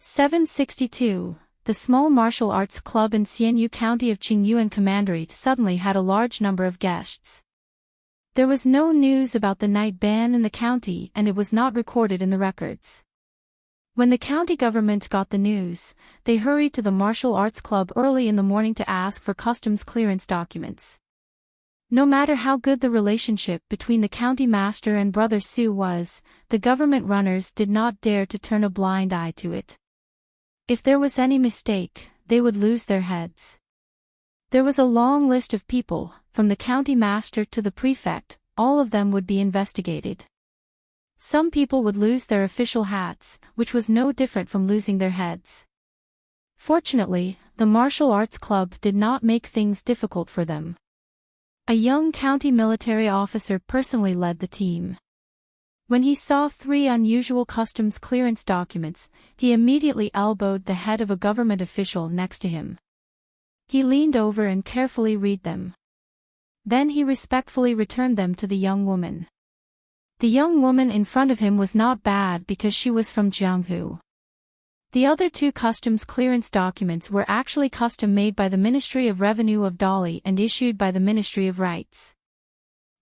762. The small martial arts club in Xianyu County of Qingyuan Commandery suddenly had a large number of guests. There was no news about the night ban in the county and it was not recorded in the records. When the county government got the news, they hurried to the martial arts club early in the morning to ask for customs clearance documents. No matter how good the relationship between the county master and Brother Su was, the government runners did not dare to turn a blind eye to it. If there was any mistake, they would lose their heads. There was a long list of people, from the county master to the prefect, all of them would be investigated. Some people would lose their official hats, which was no different from losing their heads. Fortunately, the martial arts club did not make things difficult for them. A young county military officer personally led the team. When he saw 3 unusual customs clearance documents, he immediately elbowed the head of a government official next to him. He leaned over and carefully read them. Then he respectfully returned them to the young woman. The young woman in front of him was not bad because she was from Jianghu. The other 2 customs clearance documents were actually custom made by the Ministry of Revenue of Dali and issued by the Ministry of Rights.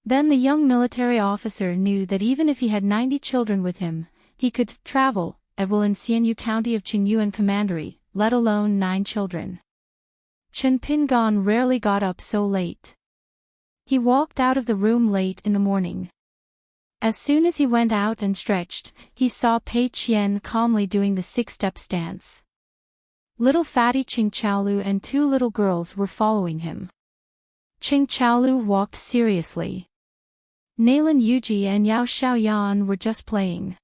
Then the young military officer knew that even if he had 90 children with him, he could travel at will in Xianyu County of Qingyuan Commandery, let alone 9 children. Chen Pingan rarely got up so late. He walked out of the room late in the morning. As soon as he went out and stretched, he saw Pei Qian calmly doing the 6-step stance. Little fatty Qing Chaolu and 2 little girls were following him. Qing Chaolu walked seriously. Nalan Yuji and Yao Xiaoyan were just playing.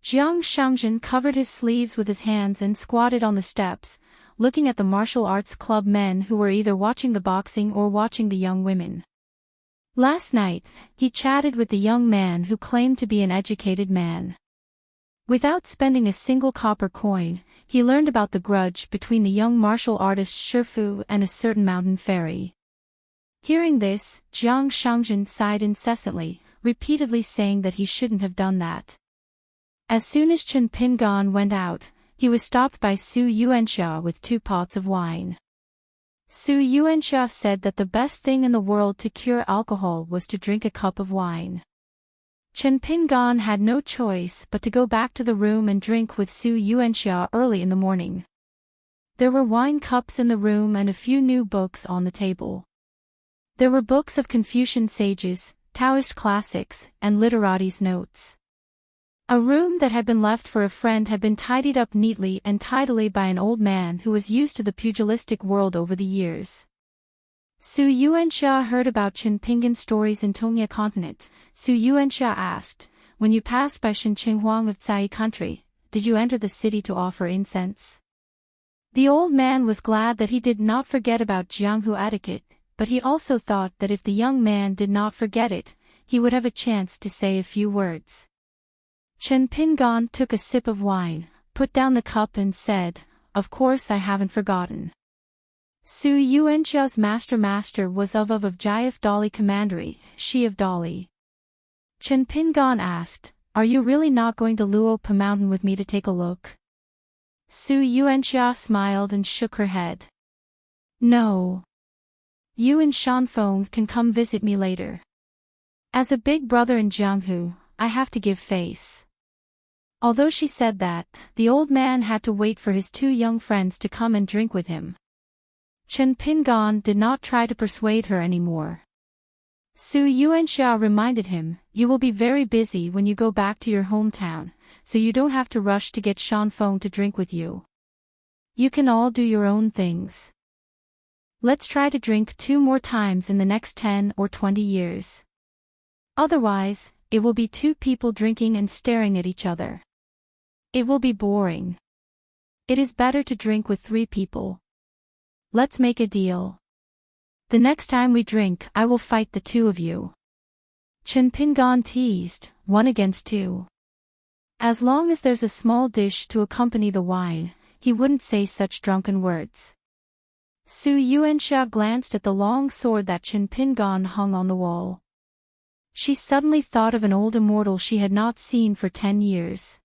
Jiang Shangzhen covered his sleeves with his hands and squatted on the steps, looking at the martial arts club men who were either watching the boxing or watching the young women. Last night, he chatted with the young man who claimed to be an educated man. Without spending a single copper coin, he learned about the grudge between the young martial artist Shifu and a certain mountain fairy. Hearing this, Jiang Shangzhen sighed incessantly, repeatedly saying that he shouldn't have done that. As soon as Chen Pingan went out, he was stopped by Su Yuanxia with 2 pots of wine. Su Yuanxia said that the best thing in the world to cure alcohol was to drink a cup of wine. Chen Pingan had no choice but to go back to the room and drink with Su Yuanxia early in the morning. There were wine cups in the room and a few new books on the table. There were books of Confucian sages, Taoist classics, and literates' notes. A room that had been left for a friend had been tidied up neatly and tidily by an old man who was used to the pugilistic world over the years. Su Yuanxia heard about Chen Pingan's stories in Tongya continent. Su Yuanxia asked, "When you passed by Shen Qinghuang of Cai country, did you enter the city to offer incense?" The old man was glad that he did not forget about Jianghu etiquette, but he also thought that if the young man did not forget it, he would have a chance to say a few words. Chen Pingan took a sip of wine, put down the cup and said, "Of course I haven't forgotten." Su Yuanxia's master was of Jif Dali Commandery, she of Dali. Chen Pingan asked, "Are you really not going to Luopa Mountain with me to take a look?" Su Yuanxia smiled and shook her head. "No. You and Shanfeng can come visit me later. As a big brother in Jianghu, I have to give face." Although she said that, the old man had to wait for his 2 young friends to come and drink with him. Chen Pingan did not try to persuade her anymore. Su Yuanxia reminded him, "You will be very busy when you go back to your hometown, so you don't have to rush to get Shanfeng to drink with you. You can all do your own things. Let's try to drink 2 more times in the next 10 or 20 years. Otherwise, it will be 2 people drinking and staring at each other. It will be boring. It is better to drink with 3 people. Let's make a deal. The next time we drink, I will fight the 2 of you." Chen Pingan teased, 1 against 2. As long as there's a small dish to accompany the wine, he wouldn't say such drunken words. Su Yuanxia glanced at the long sword that Chen Pingan hung on the wall. She suddenly thought of an old immortal she had not seen for 10 years.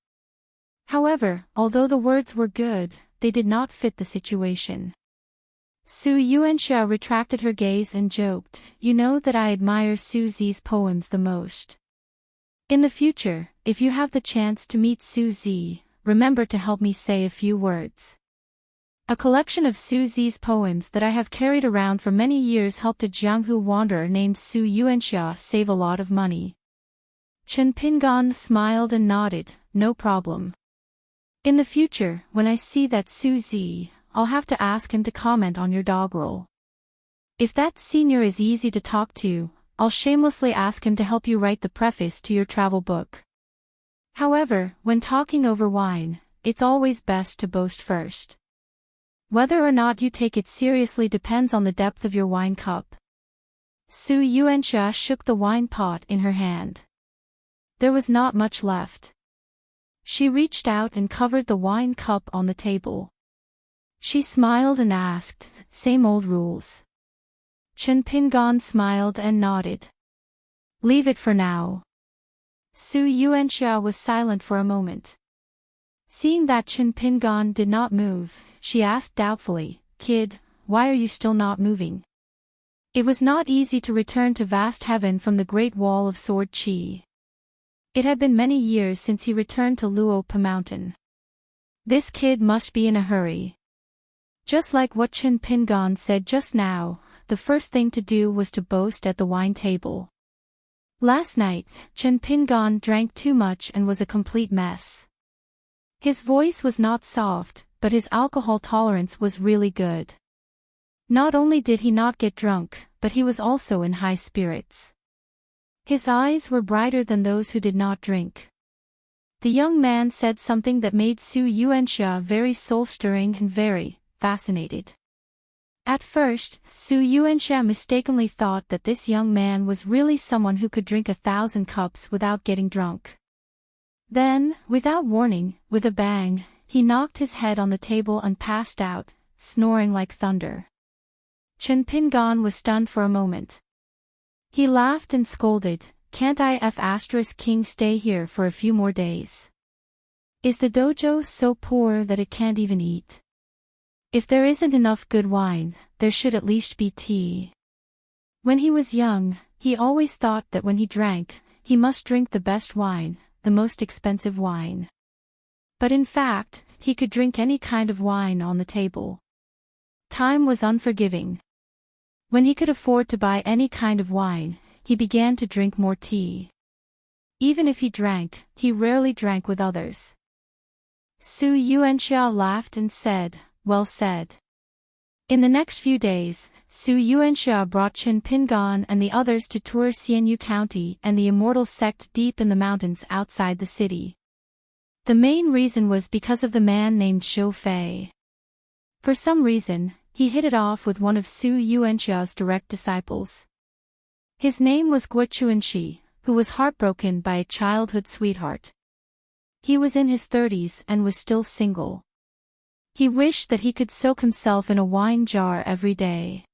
However, although the words were good, they did not fit the situation. Su Yuanxia retracted her gaze and joked, "You know that I admire Su Zi's poems the most. In the future, if you have the chance to meet Su Zi, remember to help me say a few words." A collection of Su Zi's poems that I have carried around for many years helped a Jianghu wanderer named Su Yuanxia save a lot of money. Chen Pingan smiled and nodded, "No problem. In the future, when I see that Su Zi, I'll have to ask him to comment on your doggerel. If that senior is easy to talk to, I'll shamelessly ask him to help you write the preface to your travel book. However, when talking over wine, it's always best to boast first. Whether or not you take it seriously depends on the depth of your wine cup." Su Yuanxia shook the wine pot in her hand. There was not much left. She reached out and covered the wine cup on the table. She smiled and asked, "Same old rules?" Chen Pingan smiled and nodded. "Leave it for now." Su Yuanxia was silent for a moment. Seeing that Chen Pingan did not move, she asked doubtfully, "Kid, why are you still not moving?" It was not easy to return to vast heaven from the Great Wall of Sword Qi. It had been many years since he returned to Luopa Mountain. This kid must be in a hurry. Just like what Chen Pingan said just now, the first thing to do was to boast at the wine table. Last night, Chen Pingan drank too much and was a complete mess. His voice was not soft, but his alcohol tolerance was really good. Not only did he not get drunk, but he was also in high spirits. His eyes were brighter than those who did not drink. The young man said something that made Su Yuanxia very soul-stirring and very fascinated. At first, Su Yuanxia mistakenly thought that this young man was really someone who could drink 1,000 cups without getting drunk. Then, without warning, with a bang, he knocked his head on the table and passed out, snoring like thunder. Chen Pingan was stunned for a moment. He laughed and scolded, "Can't King stay here for a few more days? Is the dojo so poor that it can't even eat? If there isn't enough good wine, there should at least be tea." When he was young, he always thought that when he drank, he must drink the best wine, the most expensive wine. But in fact, he could drink any kind of wine on the table. Time was unforgiving. When he could afford to buy any kind of wine, he began to drink more tea. Even if he drank, he rarely drank with others. Su Yuanxia laughed and said, "Well said." In the next few days, Su Yuanxia brought Chen Pingan and the others to tour Xianyu County and the immortal sect deep in the mountains outside the city. The main reason was because of the man named Zhou Fei. For some reason, he hit it off with one of Su Yuanxia's direct disciples. His name was Guo Chuanxi, who was heartbroken by a childhood sweetheart. He was in his 30s and was still single. He wished that he could soak himself in a wine jar every day.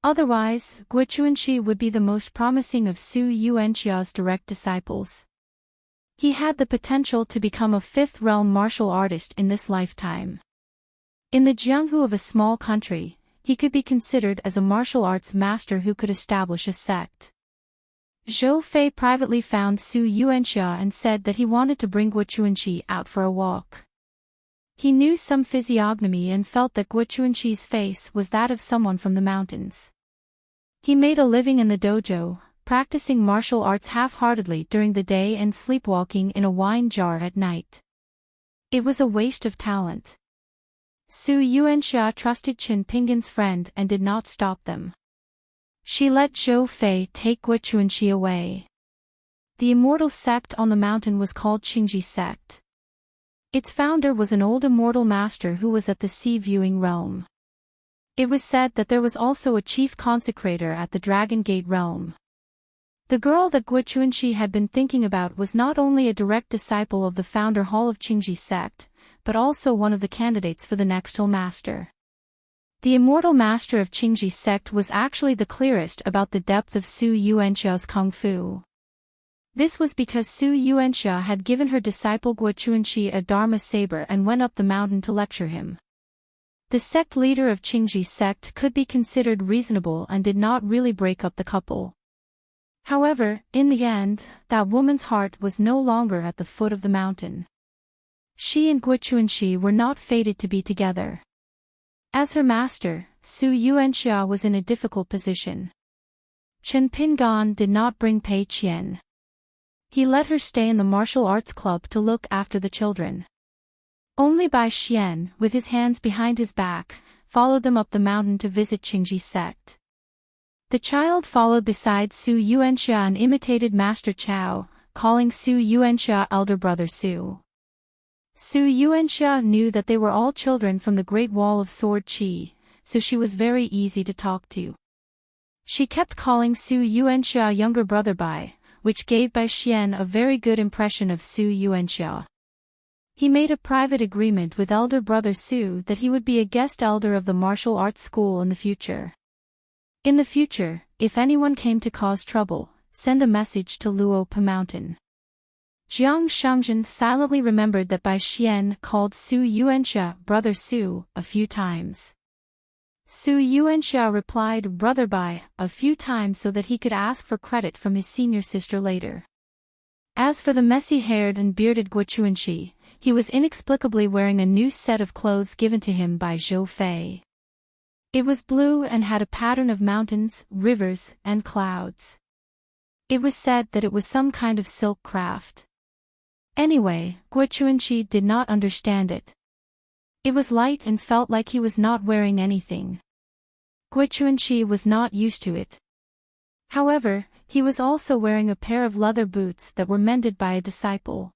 Otherwise, Guo Chuanxi would be the most promising of Su Yuanxia's direct disciples. He had the potential to become a fifth realm martial artist in this lifetime. In the Jianghu of a small country, he could be considered as a martial arts master who could establish a sect. Zhou Fei privately found Su Yuanxia and said that he wanted to bring Guo Chuanxi out for a walk. He knew some physiognomy and felt that Guo Chuanxi's face was that of someone from the mountains. He made a living in the dojo, practicing martial arts half-heartedly during the day and sleepwalking in a wine jar at night. It was a waste of talent. Su Yuanxia trusted Chen Pingan's friend and did not stop them. She let Zhou Fei take Guo Chuanxi away. The immortal sect on the mountain was called Qingji sect. Its founder was an old immortal master who was at the sea-viewing realm. It was said that there was also a chief consecrator at the Dragon Gate realm. The girl that Guo Chuanxi had been thinking about was not only a direct disciple of the founder hall of Qingji sect, but also one of the candidates for the next Hall Master. The immortal master of Qingji sect was actually the clearest about the depth of Su Yuanxia's kung fu. This was because Su Yuanxia had given her disciple Guo Chuanxi a Dharma saber and went up the mountain to lecture him. The sect leader of Qingji sect could be considered reasonable and did not really break up the couple. However, in the end, that woman's heart was no longer at the foot of the mountain. She and Guo Chuanxi were not fated to be together. As her master, Su Yuanxia was in a difficult position. Chen Pingan did not bring Pei Qian. He let her stay in the martial arts club to look after the children. Only Bai Xian, with his hands behind his back, followed them up the mountain to visit Qingji sect. The child followed beside Su Yuanxia and imitated Master Chao, calling Su Yuanxia elder brother Su. Su Yuanxia knew that they were all children from the Great Wall of Sword Qi, so she was very easy to talk to. She kept calling Su Yuanxia younger brother Bai, which gave Bai Xian a very good impression of Su Yuanxia. He made a private agreement with elder brother Su that he would be a guest elder of the martial arts school in the future. In the future, if anyone came to cause trouble, send a message to Luope Mountain. Jiang Shangzhen silently remembered that Bai Xian called Su Yuanxia brother Su a few times. Su Yuanxia replied brother Bai a few times so that he could ask for credit from his senior sister later. As for the messy-haired and bearded Guo Chuanxi, he was inexplicably wearing a new set of clothes given to him by Zhou Fei. It was blue and had a pattern of mountains, rivers, and clouds. It was said that it was some kind of silk craft. Anyway, Guo Chuanxi did not understand it. It was light and felt like he was not wearing anything. Guo Chuanxi was not used to it. However, he was also wearing a pair of leather boots that were mended by a disciple.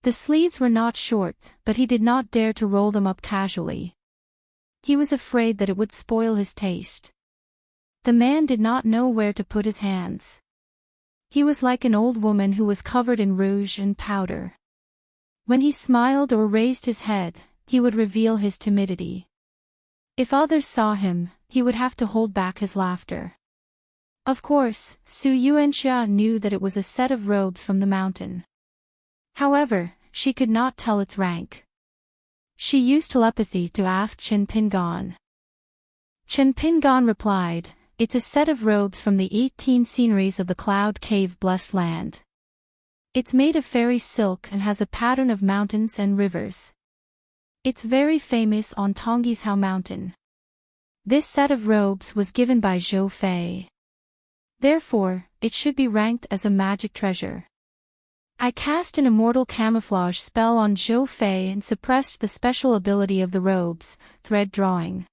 The sleeves were not short, but he did not dare to roll them up casually. He was afraid that it would spoil his taste. The man did not know where to put his hands. He was like an old woman who was covered in rouge and powder. When he smiled or raised his head, he would reveal his timidity. If others saw him, he would have to hold back his laughter. Of course, Su Yuanxia knew that it was a set of robes from the mountain. However, she could not tell its rank. She used telepathy to ask Chen Pingan. Chen Pingan replied, "It's a set of robes from the 18 sceneries of the Cloud Cave Blessed Land. It's made of fairy silk and has a pattern of mountains and rivers. It's very famous on Tonggishao Mountain. This set of robes was given by Zhou Fei. Therefore, it should be ranked as a magic treasure. I cast an immortal camouflage spell on Zhou Fei and suppressed the special ability of the robes, thread drawing.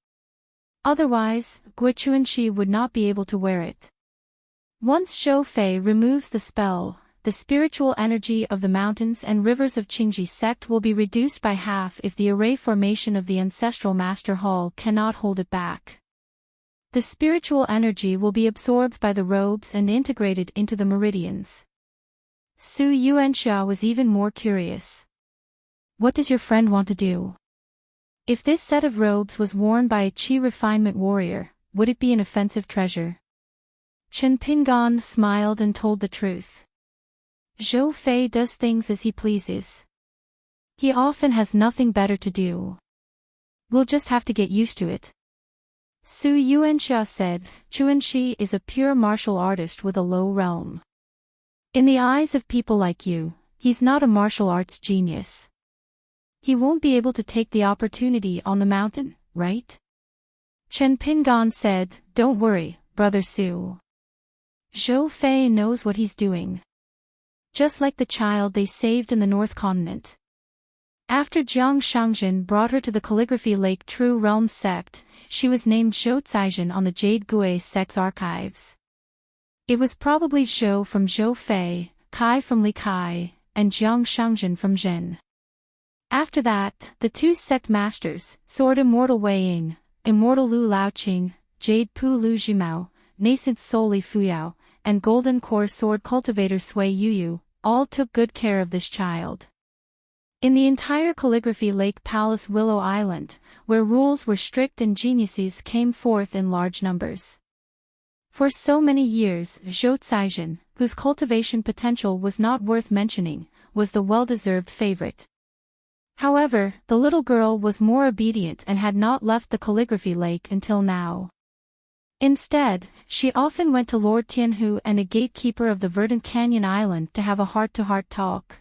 Otherwise, Guo Chuanxi would not be able to wear it. Once Zhou Fei removes the spell, the spiritual energy of the mountains and rivers of Qingji sect will be reduced by half if the array formation of the ancestral master hall cannot hold it back. The spiritual energy will be absorbed by the robes and integrated into the meridians." Su Yuanxia was even more curious. "What does your friend want to do? If this set of robes was worn by a Qi refinement warrior, would it be an offensive treasure?" Chen Pingan smiled and told the truth. "Zhou Fei does things as he pleases. He often has nothing better to do. We'll just have to get used to it." Su Yuanxia said, "Chuanxi is a pure martial artist with a low realm. In the eyes of people like you, he's not a martial arts genius. He won't be able to take the opportunity on the mountain, right?" Chen Pingan said, "Don't worry, brother Su. Zhou Fei knows what he's doing. Just like the child they saved in the North Continent." After Jiang Shangzhen brought her to the Calligraphy Lake True Realm sect, she was named Zhou Caizhen on the Jade Gui sect's archives. It was probably Zhou from Zhou Fei, Kai from Li Kai, and Jiang Shangzhen from Zhen. After that, the two sect masters, Sword Immortal Wei Ying, Immortal Lu Laoqing, Jade Pu Lu Jimao, Nascent Soul Li Fuyao, and Golden Core Sword Cultivator Sui Yuyu, all took good care of this child. In the entire Calligraphy Lake Palace Willow Island, where rules were strict and geniuses came forth in large numbers. For so many years, Zhou Caizhen, whose cultivation potential was not worth mentioning, was the well-deserved favorite. However, the little girl was more obedient and had not left the calligraphy lake until now. Instead, she often went to Lord Tianhu and a gatekeeper of the verdant canyon island to have a heart-to-heart talk.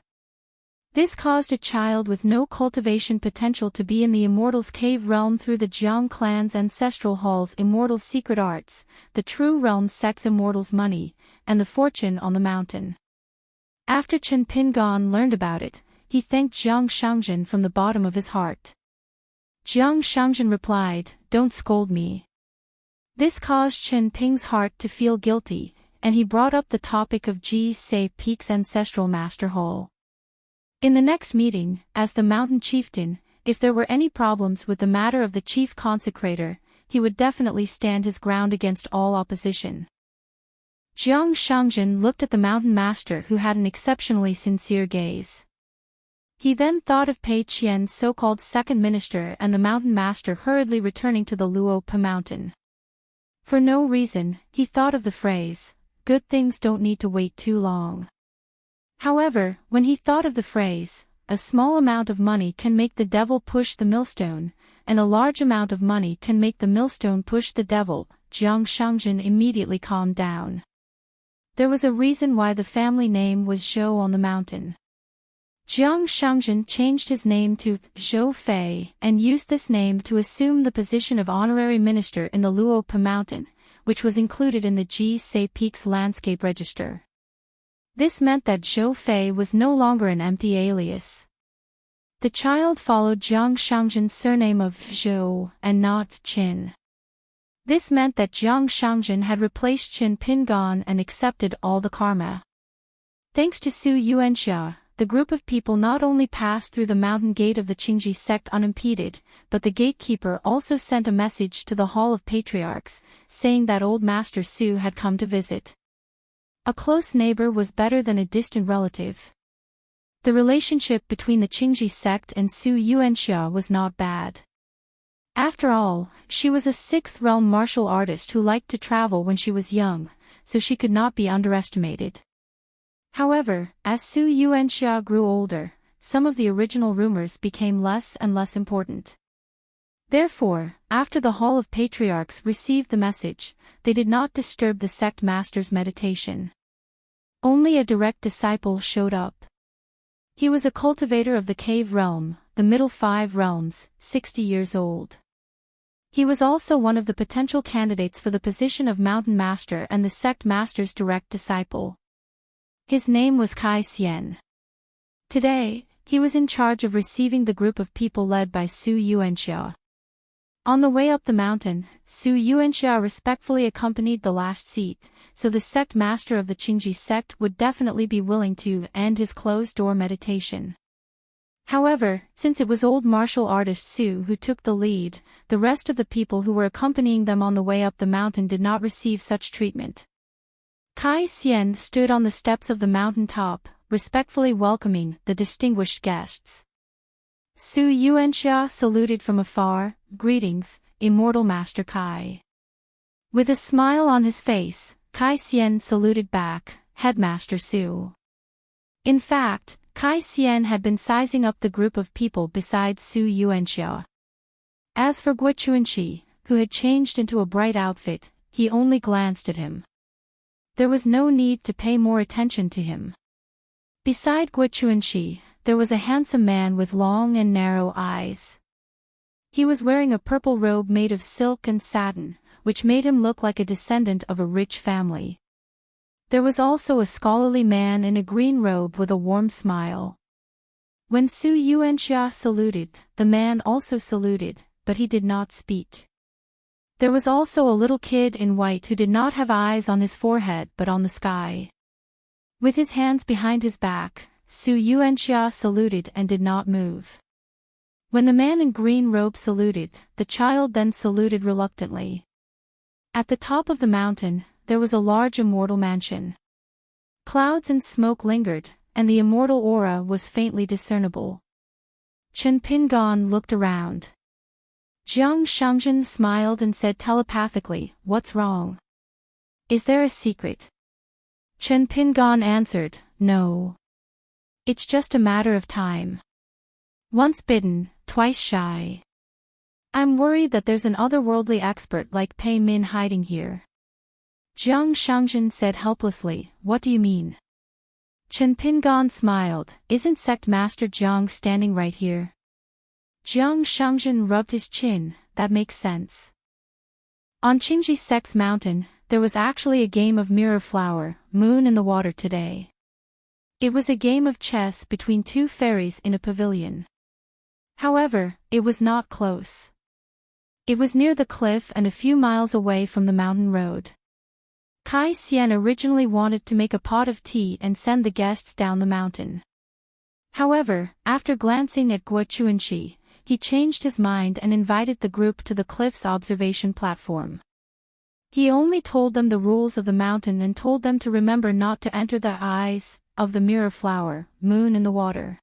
This caused a child with no cultivation potential to be in the Immortals' cave realm through the Jiang clan's ancestral hall's Immortals' secret arts, the true realm sect's Immortals' money, and the fortune on the mountain. After Chen Pingan learned about it, he thanked Jiang Shangzhen from the bottom of his heart. Jiang Shangzhen replied, "Don't scold me." This caused Chen Ping's heart to feel guilty, and he brought up the topic of Ji Se Peak's ancestral master hall. In the next meeting, as the mountain chieftain, if there were any problems with the matter of the chief consecrator, he would definitely stand his ground against all opposition. Jiang Shangzhen looked at the mountain master who had an exceptionally sincere gaze. He then thought of Pei Qian's so-called second minister and the mountain master hurriedly returning to the Luope mountain. For no reason, he thought of the phrase, "Good things don't need to wait too long." However, when he thought of the phrase, "A small amount of money can make the devil push the millstone, and a large amount of money can make the millstone push the devil," Jiang Shangzhen immediately calmed down. There was a reason why the family name was Zhou on the mountain. Jiang Shangzhen changed his name to Zhou Fei and used this name to assume the position of honorary minister in the Luope mountain, which was included in the Ji Se Peak's landscape register. This meant that Zhou Fei was no longer an empty alias. The child followed Jiang Shangzhen's surname of Zhou and not Qin. This meant that Jiang Shangzhen had replaced Qin Pingan and accepted all the karma. Thanks to Su Yuanxia, the group of people not only passed through the mountain gate of the Qingji sect unimpeded, but the gatekeeper also sent a message to the Hall of Patriarchs, saying that old Master Su had come to visit. A close neighbor was better than a distant relative. The relationship between the Qingji sect and Su Yuanxia was not bad. After all, she was a sixth realm martial artist who liked to travel when she was young, so she could not be underestimated. However, as Su Yuanxia grew older, some of the original rumors became less and less important. Therefore, after the Hall of Patriarchs received the message, they did not disturb the sect master's meditation. Only a direct disciple showed up. He was a cultivator of the cave realm, the middle five realms, 60 years old. He was also one of the potential candidates for the position of mountain master and the sect master's direct disciple. His name was Kai Xian. Today, he was in charge of receiving the group of people led by Su Yuanxia. On the way up the mountain, Su Yuanxia respectfully accompanied the last seat, so the sect master of the Qingji sect would definitely be willing to end his closed-door meditation. However, since it was old martial artist Su who took the lead, the rest of the people who were accompanying them on the way up the mountain did not receive such treatment. Kai Xian stood on the steps of the mountain top, respectfully welcoming the distinguished guests. Su Yuanxia saluted from afar, "Greetings, Immortal Master Kai." With a smile on his face, Kai Xian saluted back, "Headmaster Su." In fact, Kai Xian had been sizing up the group of people besides Su Yuanxia. As for Guo Chuanqi, who had changed into a bright outfit, he only glanced at him. There was no need to pay more attention to him. Beside Guo Chuanqi, there was a handsome man with long and narrow eyes. He was wearing a purple robe made of silk and satin, which made him look like a descendant of a rich family. There was also a scholarly man in a green robe with a warm smile. When Su Yuanxia saluted, the man also saluted, but he did not speak. There was also a little kid in white who did not have eyes on his forehead but on the sky. With his hands behind his back, Su Yuanxia saluted and did not move. When the man in green robe saluted, the child then saluted reluctantly. At the top of the mountain, there was a large immortal mansion. Clouds and smoke lingered, and the immortal aura was faintly discernible. Chen Pingan looked around. Jiang Shangzhen smiled and said telepathically, "What's wrong?" Is there a secret? Chen Pingon answered, no. It's just a matter of time. Once bitten, twice shy. I'm worried that there's an otherworldly expert like Pei Min hiding here. Jiang Shangjin said helplessly, what do you mean? Chen Pingon smiled, isn't Sect Master Jiang standing right here? Jiang Shangjin rubbed his chin, that makes sense. On Qingji Sect's mountain, there was actually a game of mirror flower, moon in the water today. It was a game of chess between two fairies in a pavilion. However, it was not close. It was near the cliff and a few miles away from the mountain road. Kai Xian originally wanted to make a pot of tea and send the guests down the mountain. However, after glancing at Guo Chuanxi, he changed his mind and invited the group to the cliff's observation platform. He only told them the rules of the mountain and told them to remember not to enter the eyes of the mirror flower, moon in the water.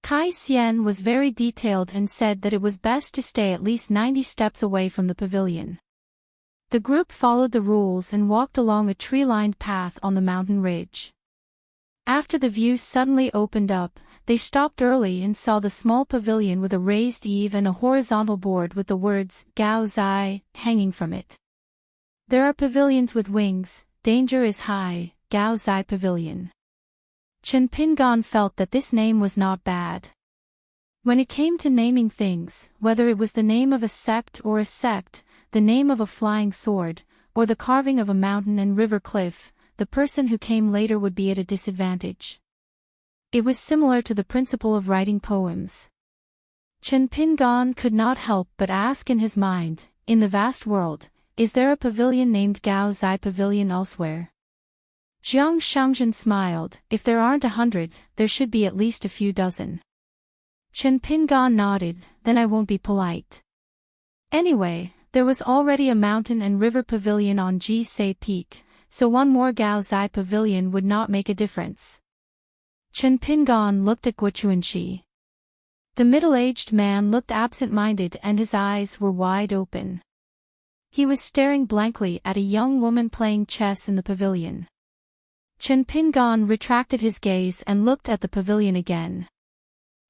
Kai Xian was very detailed and said that it was best to stay at least 90 steps away from the pavilion. The group followed the rules and walked along a tree-lined path on the mountain ridge. After the view suddenly opened up, they stopped early and saw the small pavilion with a raised eave and a horizontal board with the words, Gao Zai, hanging from it. There are pavilions with wings, danger is high, Gao Zai Pavilion. Chen Pingon felt that this name was not bad. When it came to naming things, whether it was the name of a sect, the name of a flying sword, or the carving of a mountain and river cliff, the person who came later would be at a disadvantage. It was similar to the principle of writing poems. Chen Pingon could not help but ask in his mind, in the vast world, is there a pavilion named Gao Zai Pavilion elsewhere? Jiang Shangjin smiled, if there aren't 100, there should be at least a few dozen. Chen Pingon nodded, then I won't be polite. Anyway, there was already a mountain and river pavilion on Ji Se Peak, so one more Gao Zai Pavilion would not make a difference. Chen Pingon looked at Guo Chuanxi. The middle-aged man looked absent-minded and his eyes were wide open. He was staring blankly at a young woman playing chess in the pavilion. Chen Pingon retracted his gaze and looked at the pavilion again.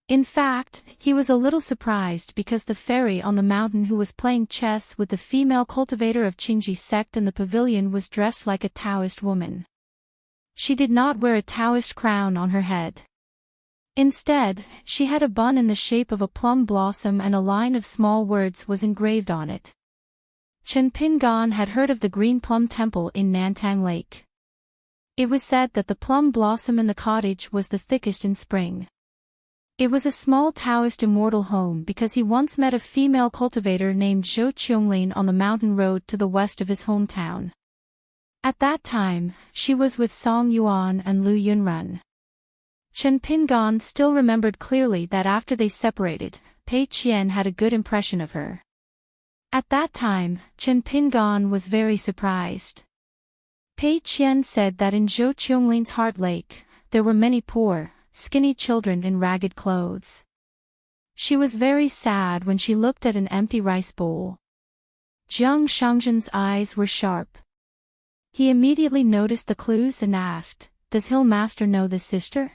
In fact, he was a little surprised because the fairy on the mountain who was playing chess with the female cultivator of Qingji sect in the pavilion was dressed like a Taoist woman. She did not wear a Taoist crown on her head. Instead, she had a bun in the shape of a plum blossom and a line of small words was engraved on it. Chen Pingon had heard of the Green Plum Temple in Nantang Lake. It was said that the plum blossom in the cottage was the thickest in spring. It was a small Taoist immortal home because he once met a female cultivator named Zhou Qianglin on the mountain road to the west of his hometown. At that time, she was with Song Yuan and Lu Yunrun. Chen Pingon still remembered clearly that after they separated, Pei Qian had a good impression of her. At that time, Chen Pingon was very surprised. Pei Qian said that in Zhou Qianglin's Heart Lake, there were many poor, skinny children in ragged clothes. She was very sad when she looked at an empty rice bowl. Jiang Shangjin's eyes were sharp. He immediately noticed the clues and asked, does Hill Master know this sister?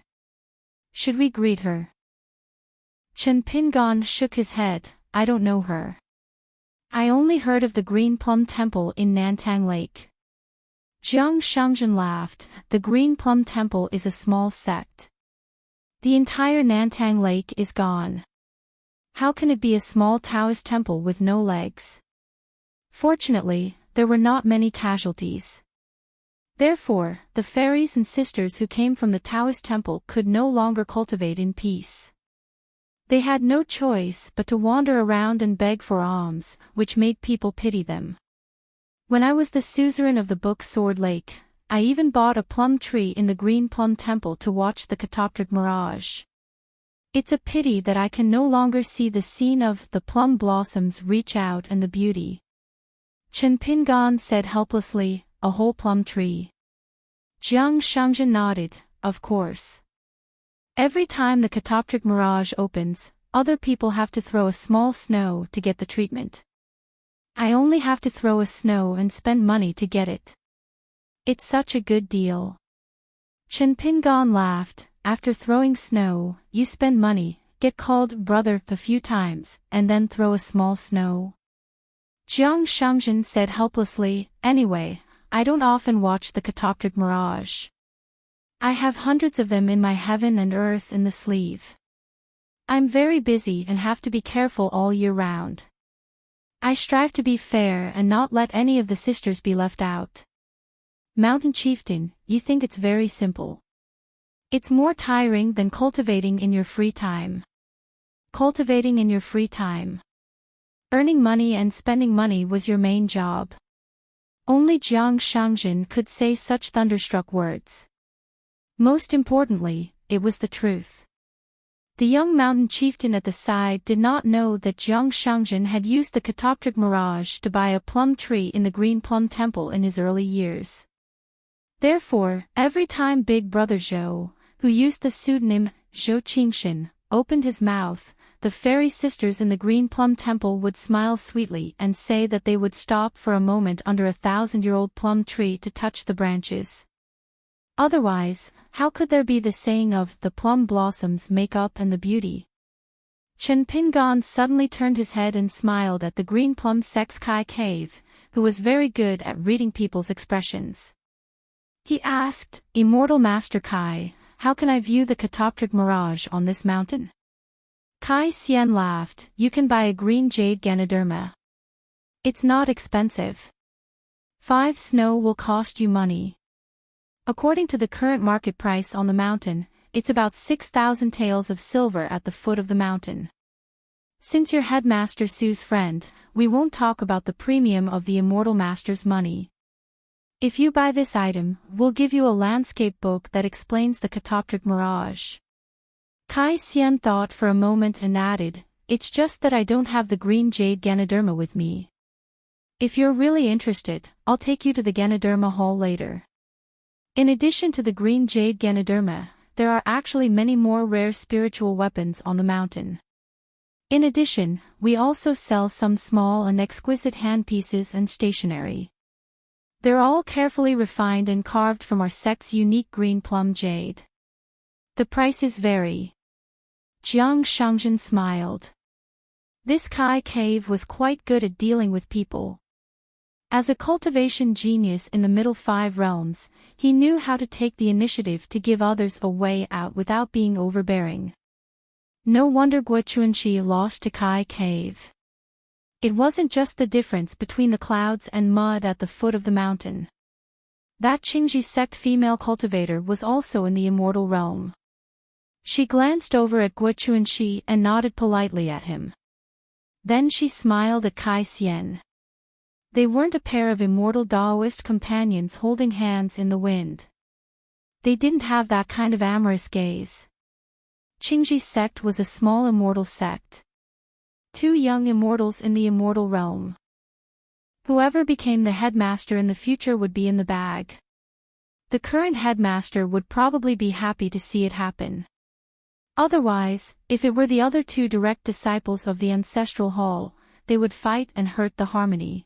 Should we greet her? Chen Pingon shook his head, I don't know her. I only heard of the Green Plum Temple in Nantang Lake. Jiang Shangjin laughed, the Green Plum Temple is a small sect. The entire Nantang Lake is gone. How can it be a small Taoist temple with no legs? Fortunately, there were not many casualties. Therefore, the fairies and sisters who came from the Taoist temple could no longer cultivate in peace. They had no choice but to wander around and beg for alms, which made people pity them. When I was the suzerain of the Book Sword Lake, I even bought a plum tree in the Green Plum Temple to watch the catoptric mirage. It's a pity that I can no longer see the scene of the plum blossoms reach out and the beauty. Chen Pingon said helplessly, a whole plum tree. Jiang Shangjin nodded, of course. Every time the catoptric mirage opens, other people have to throw a small snow to get the treatment. I only have to throw a snow and spend money to get it. It's such a good deal. Chen Pingon laughed. After throwing snow, you spend money, get called brother a few times, and then throw a small snow. Jiang Shangjin said helplessly, anyway, I don't often watch the catoptric mirage. I have hundreds of them in my heaven and earth in the sleeve. I'm very busy and have to be careful all year round. I strive to be fair and not let any of the sisters be left out. Mountain Chieftain, you think it's very simple. It's more tiring than cultivating in your free time. Cultivating in your free time. Earning money and spending money was your main job. Only Jiang Shangjin could say such thunderstruck words. Most importantly, it was the truth. The young mountain chieftain at the side did not know that Jiang Shangjin had used the catoptric mirage to buy a plum tree in the Green Plum Temple in his early years. Therefore, every time Big Brother Zhou, who used the pseudonym Zhou Qingshan, opened his mouth, the fairy sisters in the Green Plum Temple would smile sweetly and say that they would stop for a moment under a 1,000-year-old plum tree to touch the branches. Otherwise, how could there be the saying of the plum blossoms make up and the beauty? Chen Pingon suddenly turned his head and smiled at the Green Plum Sex Kai Cave, who was very good at reading people's expressions. He asked, Immortal Master Kai, how can I view the catoptric mirage on this mountain? Kai Xian laughed, you can buy a green jade Ganoderma. It's not expensive. 5 snow will cost you money. According to the current market price on the mountain, it's about 6,000 taels of silver at the foot of the mountain. Since you're Headmaster Su's friend, we won't talk about the premium of the Immortal Master's money. If you buy this item, we'll give you a landscape book that explains the catoptric mirage. Kai Xian thought for a moment and added, it's just that I don't have the green jade Ganoderma with me. If you're really interested, I'll take you to the Ganoderma Hall later. In addition to the green jade Ganoderma, there are actually many more rare spiritual weapons on the mountain. In addition, we also sell some small and exquisite handpieces and stationery. They're all carefully refined and carved from our sect's unique green plum jade. The prices vary. Jiang Shangjin smiled. This Kai Cave was quite good at dealing with people. As a cultivation genius in the middle 5 realms, he knew how to take the initiative to give others a way out without being overbearing. No wonder Guochuanxi lost to Kai Cave. It wasn't just the difference between the clouds and mud at the foot of the mountain. That Qingji sect female cultivator was also in the immortal realm. She glanced over at Guochuanxi and nodded politely at him. Then she smiled at Kai Xian. They weren't a pair of immortal Daoist companions holding hands in the wind. They didn't have that kind of amorous gaze. Qingji sect was a small immortal sect. 2 young immortals in the immortal realm. Whoever became the headmaster in the future would be in the bag. The current headmaster would probably be happy to see it happen. Otherwise, if it were the other 2 direct disciples of the ancestral hall, they would fight and hurt the harmony.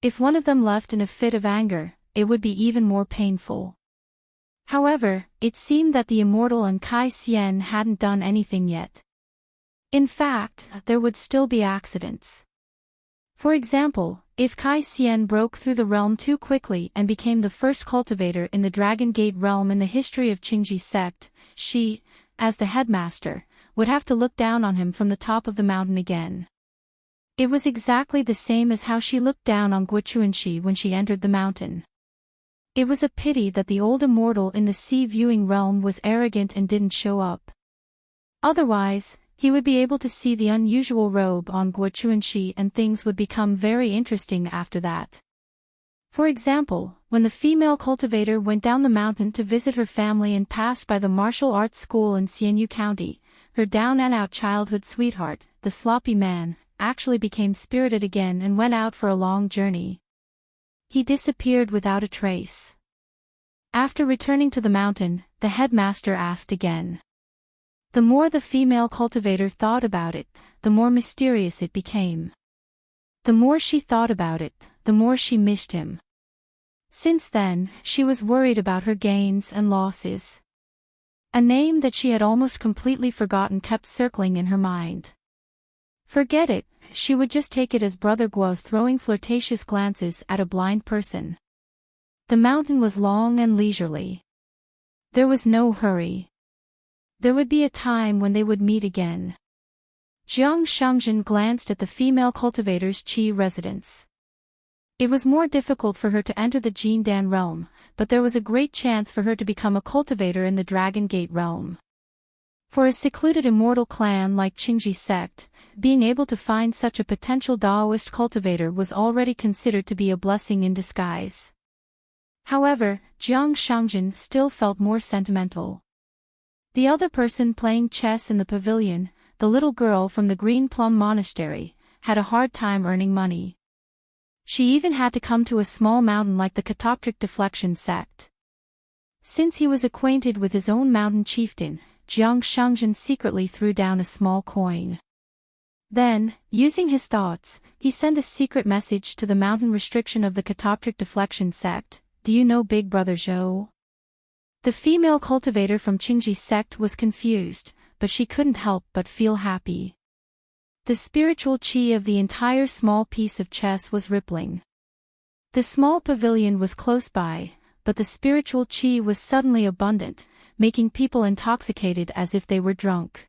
If one of them left in a fit of anger, it would be even more painful. However, it seemed that the immortal and Kai Xian hadn't done anything yet. In fact, there would still be accidents. For example, if Kai Xian broke through the realm too quickly and became the first cultivator in the Dragon Gate realm in the history of Qingji sect, she, as the headmaster, would have to look down on him from the top of the mountain again. It was exactly the same as how she looked down on Guochuanxi when she entered the mountain. It was a pity that the old immortal in the sea-viewing realm was arrogant and didn't show up. Otherwise, he would be able to see the unusual robe on Guochuanxi and things would become very interesting after that. For example, when the female cultivator went down the mountain to visit her family and passed by the martial arts school in Xianyu County, her down-and-out childhood sweetheart, the sloppy man, actually became spirited again and went out for a long journey. He disappeared without a trace. After returning to the mountain, the headmaster asked again. The more the female cultivator thought about it, the more mysterious it became. The more she thought about it, the more she missed him. Since then, she was worried about her gains and losses. A name that she had almost completely forgotten kept circling in her mind. Forget it, she would just take it as Brother Guo throwing flirtatious glances at a blind person. The mountain was long and leisurely. There was no hurry. There would be a time when they would meet again. Jiang Shangjin glanced at the female cultivator's Qi residence. It was more difficult for her to enter the Jindan realm, but there was a great chance for her to become a cultivator in the Dragon Gate realm. For a secluded immortal clan like Qingji sect, being able to find such a potential Daoist cultivator was already considered to be a blessing in disguise. However, Jiang Shangjin still felt more sentimental. The other person playing chess in the pavilion, the little girl from the Green Plum Monastery, had a hard time earning money. She even had to come to a small mountain like the Catoptric Deflection sect. Since he was acquainted with his own mountain chieftain, Jiang Shangjin secretly threw down a small coin. Then, using his thoughts, he sent a secret message to the mountain restriction of the Catoptric Deflection sect. Do you know Big Brother Zhou? The female cultivator from Qingji sect was confused, but she couldn't help but feel happy. The spiritual qi of the entire small piece of chess was rippling. The small pavilion was close by, but the spiritual qi was suddenly abundant, making people intoxicated as if they were drunk.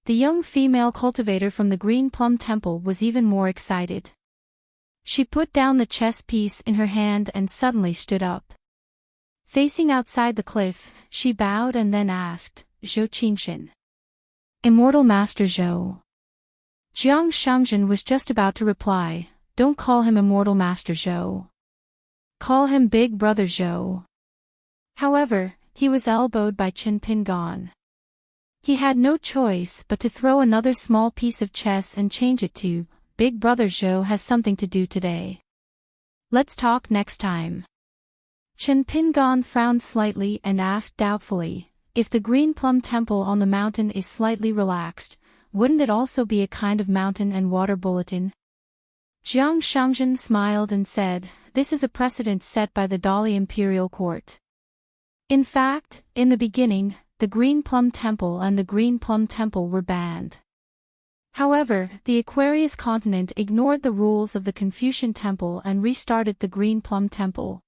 The young female cultivator from the Green Plum Temple was even more excited. She put down the chess piece in her hand and suddenly stood up. Facing outside the cliff, she bowed and then asked, Zhou Qingshan. Immortal Master Zhou. Jiang Shangjin was just about to reply, don't call him Immortal Master Zhou. Call him Big Brother Zhou. However, he was elbowed by Chen Pingan. He had no choice but to throw another small piece of chess and change it to, Big Brother Zhou has something to do today. Let's talk next time. Chen Pingan frowned slightly and asked doubtfully, if the Green Plum Temple on the mountain is slightly relaxed, wouldn't it also be a kind of mountain and water bulletin? Jiang Shangjin smiled and said, this is a precedent set by the Dali Imperial Court. In fact, in the beginning, the Green Plum Temple and the Green Plum Temple were banned. However, the Aquarius continent ignored the rules of the Confucian Temple and restarted the Green Plum Temple.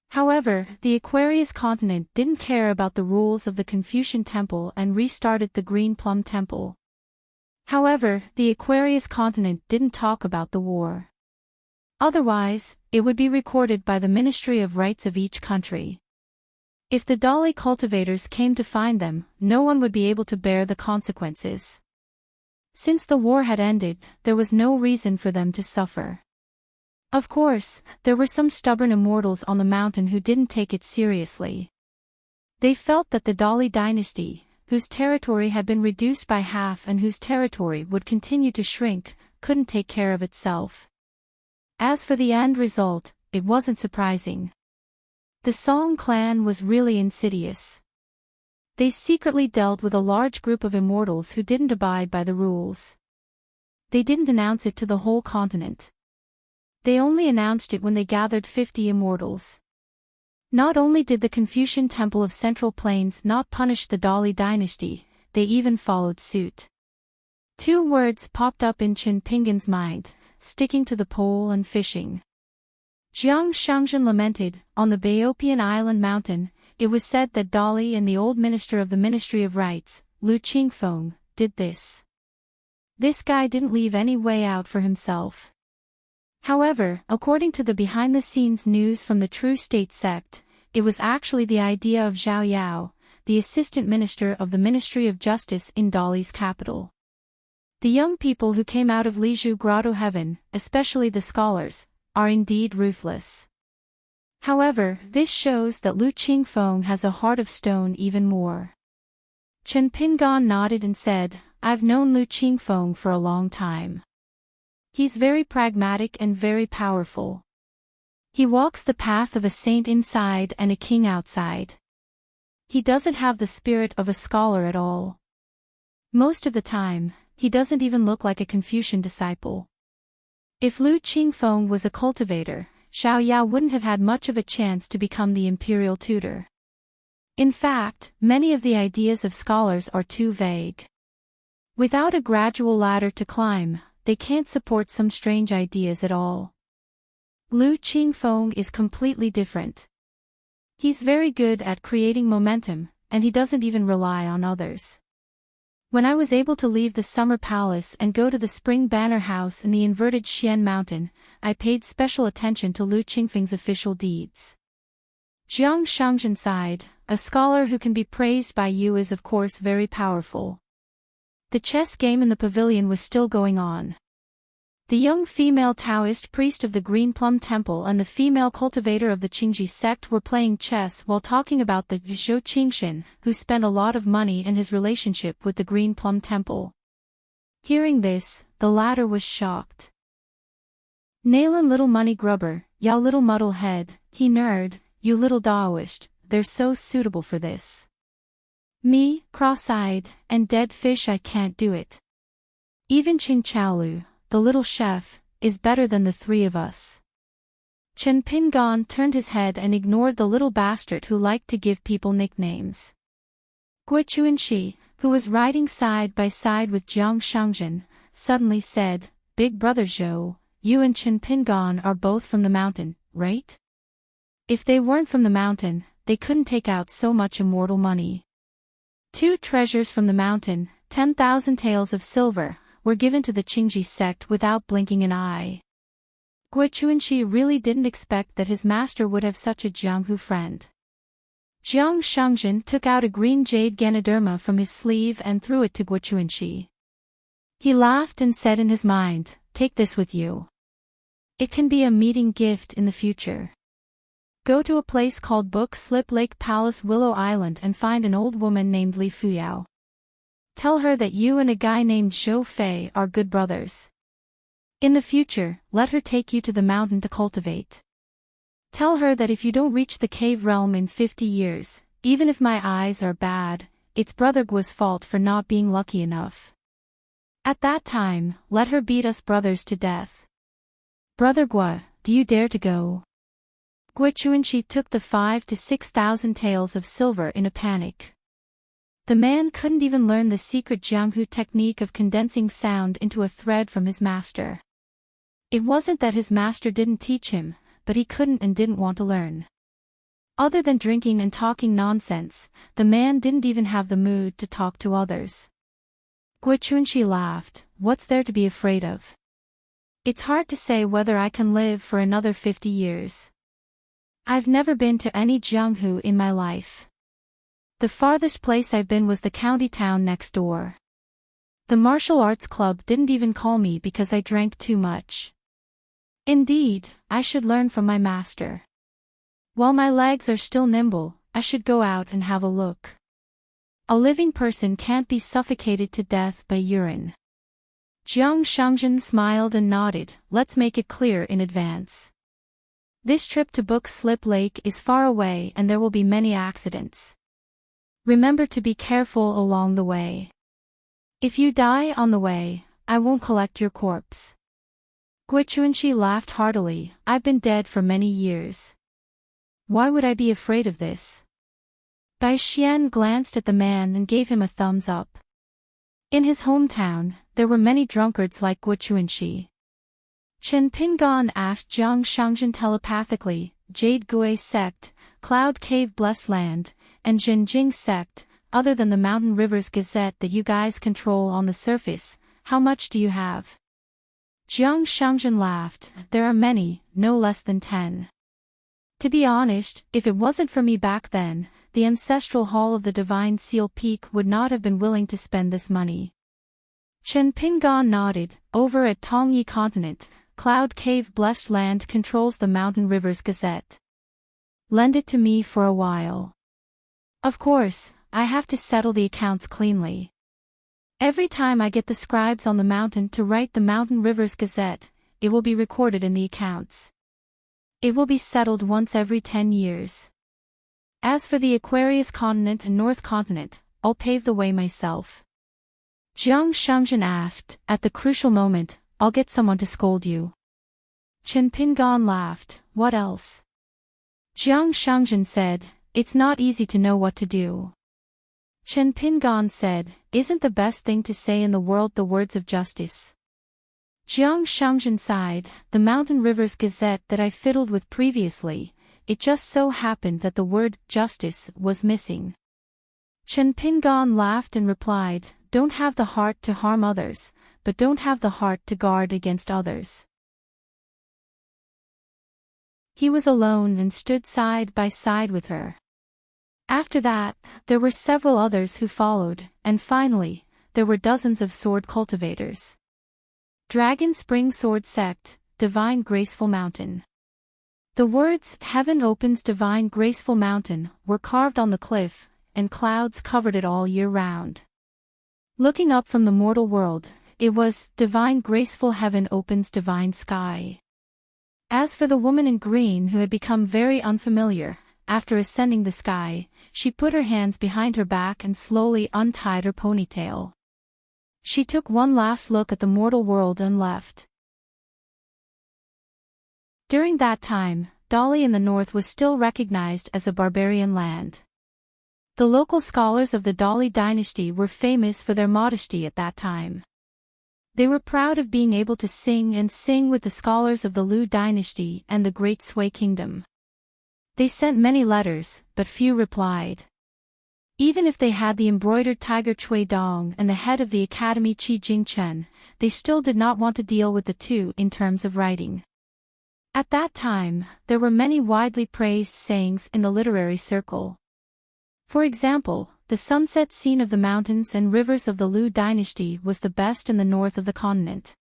However, the Aquarius continent didn't care about the rules of the Confucian Temple and restarted the Green Plum Temple. However, the Aquarius continent didn't talk about the war. Otherwise, it would be recorded by the Ministry of Rights of each country. If the Dali cultivators came to find them, no one would be able to bear the consequences. Since the war had ended, there was no reason for them to suffer. Of course, there were some stubborn immortals on the mountain who didn't take it seriously. They felt that the Dali dynasty, whose territory had been reduced by half and whose territory would continue to shrink, couldn't take care of itself. As for the end result, it wasn't surprising. The Song clan was really insidious. They secretly dealt with a large group of immortals who didn't abide by the rules. They didn't announce it to the whole continent. They only announced it when they gathered 50 immortals. Not only did the Confucian Temple of Central Plains not punish the Dali dynasty, they even followed suit. Two words popped up in Chen Pingan's mind, sticking to the pole and fishing. Jiang Shangjin lamented, on the Baopian Island mountain, it was said that Dali and the old minister of the Ministry of Rights, Lu Qingfeng, did this. This guy didn't leave any way out for himself. However, according to the behind-the-scenes news from the True State sect, it was actually the idea of Zhao Yao, the assistant minister of the Ministry of Justice in Dali's capital. The young people who came out of Lizhu Grotto Heaven, especially the scholars, are indeed ruthless. However, this shows that Lu Qingfeng has a heart of stone even more. Chen Pingan nodded and said, I've known Lu Qingfeng for a long time. He's very pragmatic and very powerful. He walks the path of a saint inside and a king outside. He doesn't have the spirit of a scholar at all. Most of the time, he doesn't even look like a Confucian disciple. If Lu Qingfeng was a cultivator, Xiao Yao wouldn't have had much of a chance to become the imperial tutor. In fact, many of the ideas of scholars are too vague. Without a gradual ladder to climb, they can't support some strange ideas at all. Lu Qingfeng is completely different. He's very good at creating momentum, and he doesn't even rely on others. When I was able to leave the Summer Palace and go to the Spring Banner House in the inverted Xian Mountain, I paid special attention to Lu Qingfeng's official deeds. Jiang Shangzhen sighed, a scholar who can be praised by you is of course very powerful. The chess game in the pavilion was still going on. The young female Taoist priest of the Green Plum Temple and the female cultivator of the Qingji sect were playing chess while talking about the Zhou Qingxin, who spent a lot of money, and his relationship with the Green Plum Temple. Hearing this, the latter was shocked. Nalan little money grubber, Yao little muddle head, he nerd, you little Daoist, they're so suitable for this. Me, cross-eyed, and dead fish, I can't do it. Even Qing Chaolu, the little chef, is better than the three of us. Chen Pingon turned his head and ignored the little bastard who liked to give people nicknames. Gui Chuanxi, who was riding side by side with Jiang Shangzhen, suddenly said, Big brother Zhou, you and Chen Pingon are both from the mountain, right? If they weren't from the mountain, they couldn't take out so much immortal money. 2 treasures from the mountain, 10,000 taels of silver, were given to the Qingji sect without blinking an eye. Gui Chuanxi really didn't expect that his master would have such a Jianghu friend. Jiang Shangzhen took out a green jade Ganoderma from his sleeve and threw it to Gui Chuanxi. He laughed and said in his mind, take this with you. It can be a meeting gift in the future. Go to a place called Book Slip Lake Palace Willow Island and find an old woman named Li Fuyao. Tell her that you and a guy named Zhou Fei are good brothers. In the future, let her take you to the mountain to cultivate. Tell her that if you don't reach the cave realm in 50 years, even if my eyes are bad, it's brother Guo's fault for not being lucky enough. At that time, let her beat us brothers to death. Brother Guo, do you dare to go? Gui Chuanxi took the 5,000 to 6,000 taels of silver in a panic. The man couldn't even learn the secret Jianghu technique of condensing sound into a thread from his master. It wasn't that his master didn't teach him, but he couldn't and didn't want to learn. Other than drinking and talking nonsense, the man didn't even have the mood to talk to others. Gui Chuanxi laughed, what's there to be afraid of? It's hard to say whether I can live for another 50 years. I've never been to any Jianghu in my life. The farthest place I've been was the county town next door. The martial arts club didn't even call me because I drank too much. Indeed, I should learn from my master. While my legs are still nimble, I should go out and have a look. A living person can't be suffocated to death by urine. Jiang Shangzhen smiled and nodded, let's make it clear in advance. This trip to Book Slip Lake is far away and there will be many accidents. Remember to be careful along the way. If you die on the way, I won't collect your corpse. Gui Chuanxi laughed heartily, I've been dead for many years. Why would I be afraid of this? Bai Xian glanced at the man and gave him a thumbs up. In his hometown, there were many drunkards like Gui Chuanxi. Chen Pingon asked Jiang Shangzhen telepathically, Jade Gui sect, Cloud Cave Blessed Land, and Zhenjing sect, other than the Mountain Rivers Gazette that you guys control on the surface, how much do you have? Jiang Shangzhen laughed, there are many, no less than 10. To be honest, if it wasn't for me back then, the ancestral hall of the Divine Seal Peak would not have been willing to spend this money. Chen Pingon nodded, over at Tongyi Continent, Cloud Cave Blessed Land controls the Mountain Rivers Gazette. Lend it to me for a while. Of course, I have to settle the accounts cleanly. Every time I get the scribes on the mountain to write the Mountain Rivers Gazette, it will be recorded in the accounts. It will be settled once every 10 years. As for the Aquarius Continent and North Continent, I'll pave the way myself. Jiang Shangzhen asked, at the crucial moment, I'll get someone to scold you. Chen Pingan laughed. What else? Jiang Shangjin said, it's not easy to know what to do. Chen Pingan said, isn't the best thing to say in the world the words of justice? Jiang Shangjin sighed, the Mountain Rivers Gazette that I fiddled with previously, it just so happened that the word justice was missing. Chen Pingan laughed and replied, don't have the heart to harm others, but don't have the heart to guard against others. He was alone and stood side by side with her. After that, there were several others who followed, and finally, there were dozens of sword cultivators. Dragon Spring Sword Sect, Divine Graceful Mountain. The words, Heaven Opens Divine Graceful Mountain, were carved on the cliff, and clouds covered it all year round. Looking up from the mortal world, it was, Divine Graceful Heaven Opens Divine Sky. As for the woman in green who had become very unfamiliar, after ascending the sky, she put her hands behind her back and slowly untied her ponytail. She took one last look at the mortal world and left. During that time, Dali in the north was still recognized as a barbarian land. The local scholars of the Dali dynasty were famous for their modesty at that time. They were proud of being able to sing with the scholars of the Lu dynasty and the Great Sui kingdom. They sent many letters, but few replied. Even if they had the embroidered tiger Cui Dong and the head of the academy Qi Jingchen, they still did not want to deal with the two in terms of writing. At that time, there were many widely praised sayings in the literary circle. For example, the sunset scene of the mountains and rivers of the Lu dynasty was the best in the north of the continent.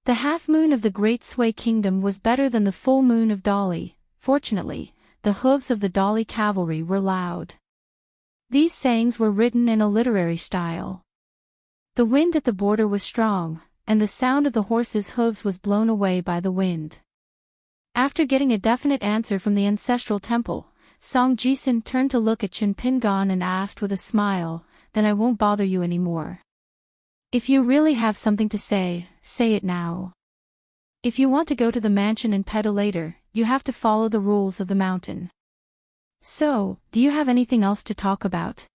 The half-moon of the Great Sui kingdom was better than the full moon of Dali. Fortunately, the hooves of the Dali cavalry were loud. These sayings were written in a literary style. The wind at the border was strong, and the sound of the horses' hooves was blown away by the wind. After getting a definite answer from the ancestral temple, Song Jisun turned to look at Chen Pingan and asked with a smile, then I won't bother you anymore. If you really have something to say, say it now. If you want to go to the mansion and pedal later, you have to follow the rules of the mountain. So, do you have anything else to talk about?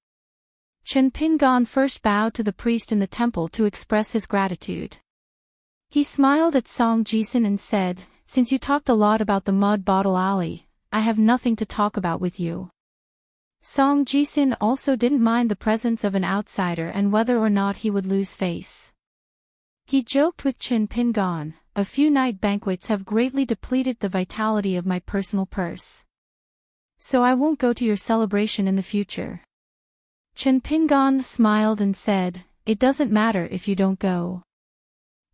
Chen Pingan first bowed to the priest in the temple to express his gratitude. He smiled at Song Jisun and said, since you talked a lot about the mud bottle alley, I have nothing to talk about with you. Song Jisun also didn't mind the presence of an outsider and whether or not he would lose face. He joked with Chen Pingan, a few night banquets have greatly depleted the vitality of my personal purse. So I won't go to your celebration in the future. Chen Pingan smiled and said, it doesn't matter if you don't go.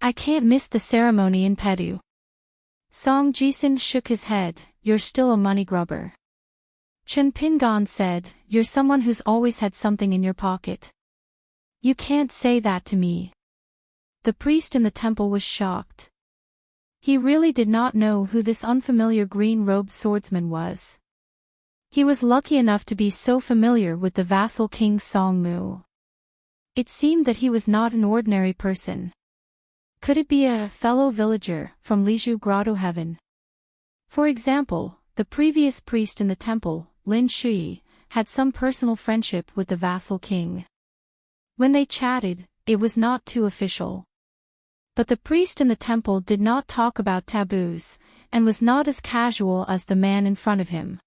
I can't miss the ceremony in Pedu. Song Jisun shook his head, you're still a money grubber. Chen Pingan said, you're someone who's always had something in your pocket. You can't say that to me. The priest in the temple was shocked. He really did not know who this unfamiliar green-robed swordsman was. He was lucky enough to be so familiar with the vassal king Song Mu. It seemed that he was not an ordinary person. Could it be a fellow villager from Liju Grotto Heaven? For example, the previous priest in the temple, Lin Shui, had some personal friendship with the vassal king. When they chatted, it was not too official. But the priest in the temple did not talk about taboos, and was not as casual as the man in front of him.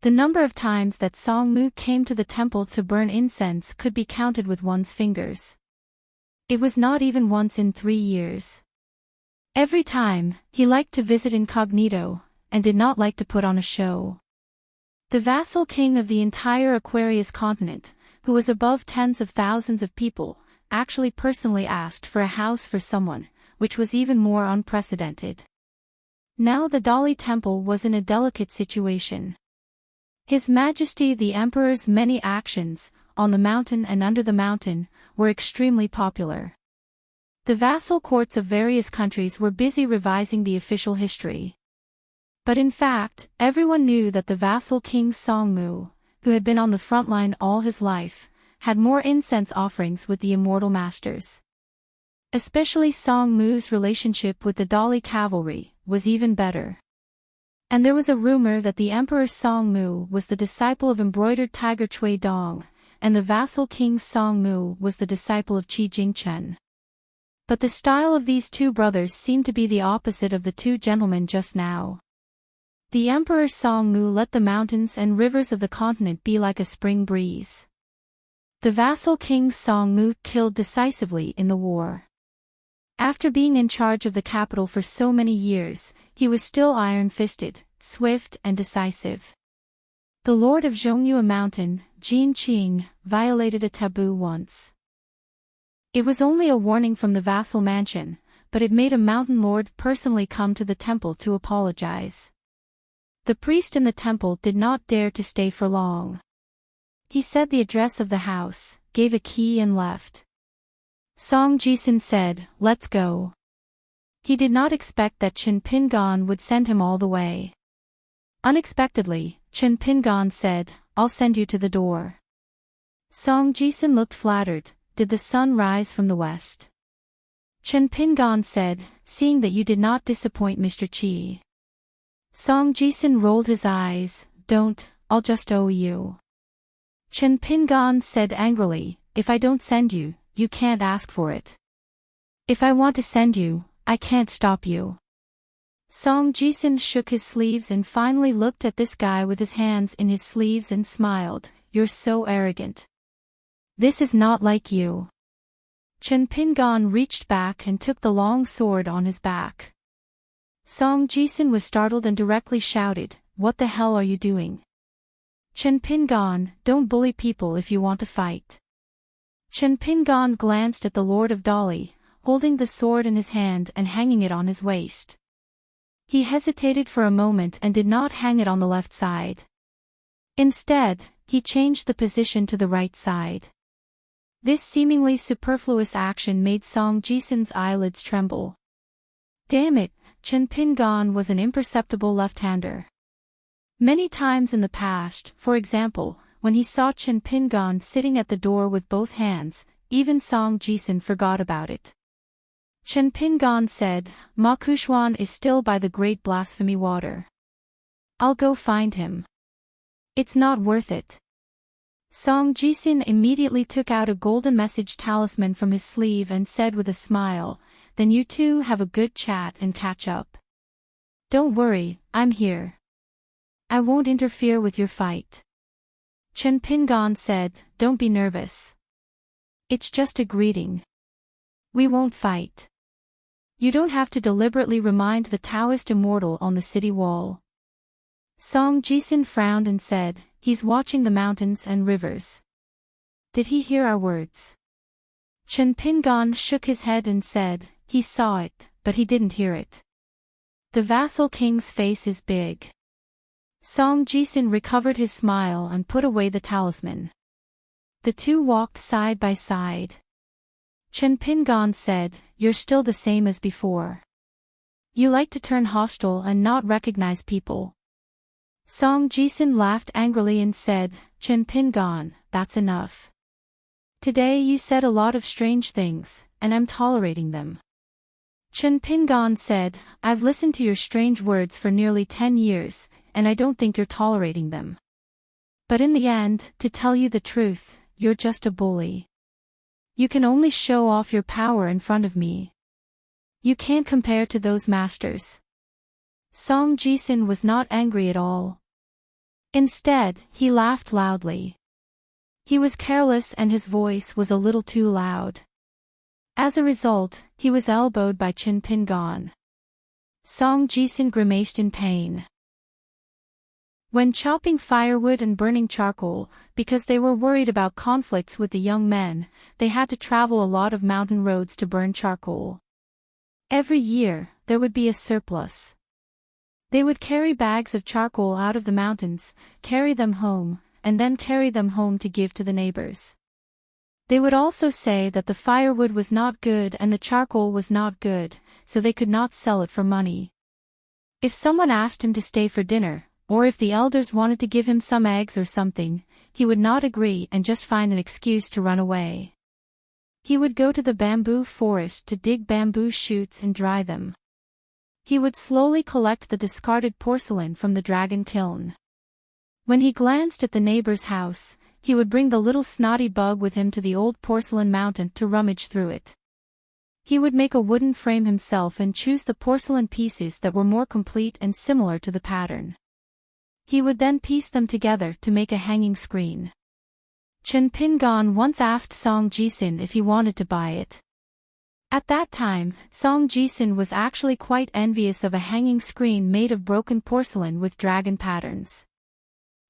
The number of times that Song Mu came to the temple to burn incense could be counted with one's fingers. It was not even once in 3 years. Every time, he liked to visit incognito, and did not like to put on a show. The vassal king of the entire Aquarius continent, who was above tens of thousands of people, actually personally asked for a house for someone, which was even more unprecedented. Now the Dali temple was in a delicate situation. His Majesty the Emperor's many actions, on the mountain and under the mountain, were extremely popular. The vassal courts of various countries were busy revising the official history. But in fact, everyone knew that the vassal king Song Mu, who had been on the front line all his life, had more incense offerings with the immortal masters. Especially Song Mu's relationship with the Dali cavalry was even better. And there was a rumor that the Emperor Song Mu was the disciple of embroidered tiger Cui Dong, and the vassal king Song Mu was the disciple of Qi Jingchen. But the style of these two brothers seemed to be the opposite of the two gentlemen just now. The Emperor Song Mu let the mountains and rivers of the continent be like a spring breeze. The vassal king Song Mu killed decisively in the war. After being in charge of the capital for so many years, he was still iron-fisted, swift and decisive. The lord of Zhongyue Mountain, Jin Qing, violated a taboo once. It was only a warning from the vassal mansion, but it made a mountain lord personally come to the temple to apologize. The priest in the temple did not dare to stay for long. He said the address of the house, gave a key and left. Song Jisun said, "Let's go." He did not expect that Chen Pingan would send him all the way. Unexpectedly, Chen Pingan said, "I'll send you to the door." Song Jisun looked flattered. Did the sun rise from the west? Chen Pingan said, "Seeing that you did not disappoint Mr. Qi." Song Jisun rolled his eyes. "Don't, I'll just owe you." Chen Pingan said angrily, "If I don't send you, you can't ask for it. If I want to send you, I can't stop you." Song Jisun shook his sleeves and finally looked at this guy with his hands in his sleeves and smiled. "You're so arrogant. This is not like you." Chen Pingan reached back and took the long sword on his back. Song Jisun was startled and directly shouted, "What the hell are you doing? Chen Pingan, don't bully people if you want to fight." Chen Pingan glanced at the Lord of Dali, holding the sword in his hand and hanging it on his waist. He hesitated for a moment and did not hang it on the left side. Instead, he changed the position to the right side. This seemingly superfluous action made Song Jisun's eyelids tremble. Damn it, Chen Pingan was an imperceptible left-hander. Many times in the past, for example, when he saw Chen Pingan sitting at the door with both hands, even Song Jisun forgot about it. Chen Pingan said, "Ma Kushuan is still by the great blasphemy water. I'll go find him. It's not worth it." Song Jisun immediately took out a golden message talisman from his sleeve and said with a smile, "Then you two have a good chat and catch up. Don't worry, I'm here. I won't interfere with your fight." Chen Pingan said, "Don't be nervous. It's just a greeting. We won't fight. You don't have to deliberately remind the Taoist immortal on the city wall." Song Jisun frowned and said, "He's watching the mountains and rivers. Did he hear our words?" Chen Pingan shook his head and said, "He saw it, but he didn't hear it. The vassal king's face is big." Song Jisun recovered his smile and put away the talisman. The two walked side by side. Chen Pingan said, "You're still the same as before. You like to turn hostile and not recognize people." Song Jisun laughed angrily and said, "Chen Pingan, that's enough. Today you said a lot of strange things, and I'm tolerating them." Chen Pingan said, "I've listened to your strange words for nearly 10 years, and I don't think you're tolerating them. But in the end, to tell you the truth, you're just a bully. You can only show off your power in front of me. You can't compare to those masters." Song Jisun was not angry at all. Instead, he laughed loudly. He was careless and his voice was a little too loud. As a result, he was elbowed by Chen Pingan. Song Jisun grimaced in pain. When chopping firewood and burning charcoal, because they were worried about conflicts with the young men, they had to travel a lot of mountain roads to burn charcoal. Every year, there would be a surplus. They would carry bags of charcoal out of the mountains, carry them home, and then carry them home to give to the neighbors. They would also say that the firewood was not good and the charcoal was not good, so they could not sell it for money. If someone asked him to stay for dinner, or if the elders wanted to give him some eggs or something, he would not agree and just find an excuse to run away. He would go to the bamboo forest to dig bamboo shoots and dry them. He would slowly collect the discarded porcelain from the dragon kiln. When he glanced at the neighbor's house, he would bring the little snotty bug with him to the old porcelain mountain to rummage through it. He would make a wooden frame himself and choose the porcelain pieces that were more complete and similar to the pattern. He would then piece them together to make a hanging screen. Chen Pingan once asked Song Jisin if he wanted to buy it. At that time, Song Jisin was actually quite envious of a hanging screen made of broken porcelain with dragon patterns.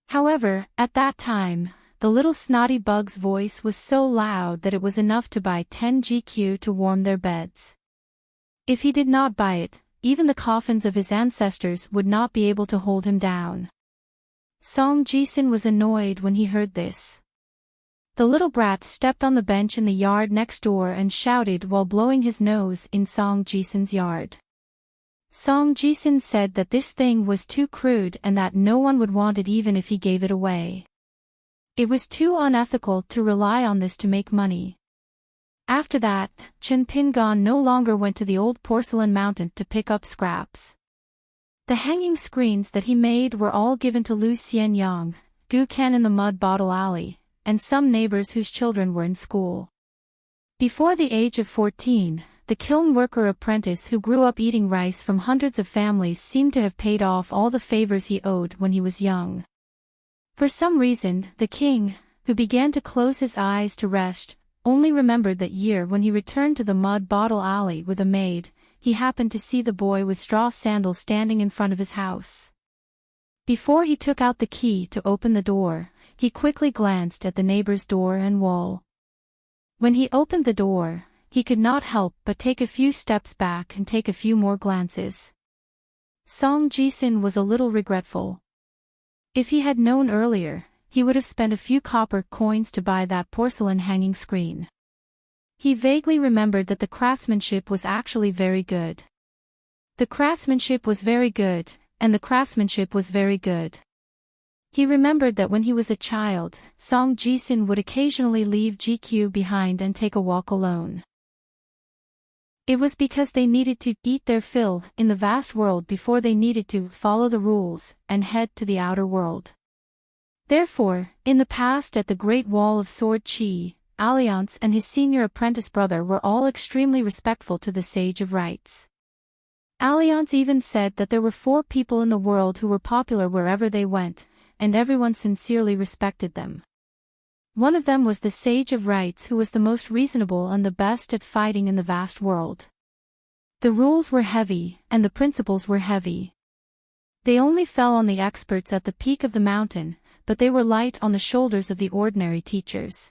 However, at that time, the little snotty bug's voice was so loud that it was enough to buy 10 GQ to warm their beds. If he did not buy it, even the coffins of his ancestors would not be able to hold him down. Song Jisin was annoyed when he heard this. The little brat stepped on the bench in the yard next door and shouted while blowing his nose in Song Jisin's yard. Song Jisin said that this thing was too crude and that no one would want it even if he gave it away. It was too unethical to rely on this to make money. After that, Chen Pingan no longer went to the old porcelain mountain to pick up scraps. The hanging screens that he made were all given to Lu Xianyang, Gu Ken in the mud bottle alley, and some neighbors whose children were in school. Before the age of 14, the kiln worker apprentice who grew up eating rice from hundreds of families seemed to have paid off all the favors he owed when he was young. For some reason, the king, who began to close his eyes to rest, only remembered that year when he returned to the mud bottle alley with a maid. He happened to see the boy with straw sandals standing in front of his house. Before he took out the key to open the door, he quickly glanced at the neighbor's door and wall. When he opened the door, he could not help but take a few steps back and take a few more glances. Song Jisin was a little regretful. If he had known earlier, he would have spent a few copper coins to buy that porcelain hanging screen. He vaguely remembered that the craftsmanship was actually very good. The craftsmanship was very good, and the craftsmanship was very good. He remembered that when he was a child, Song Jisin would occasionally leave GQ behind and take a walk alone. It was because they needed to eat their fill in the vast world before they needed to follow the rules and head to the outer world. Therefore, in the past at the Great Wall of Sword Chi, Alliance and his senior apprentice brother were all extremely respectful to the Sage of Rites. Alliance even said that there were 4 people in the world who were popular wherever they went, and everyone sincerely respected them. One of them was the Sage of Rites, who was the most reasonable and the best at fighting in the vast world. The rules were heavy, and the principles were heavy. They only fell on the experts at the peak of the mountain, but they were light on the shoulders of the ordinary teachers.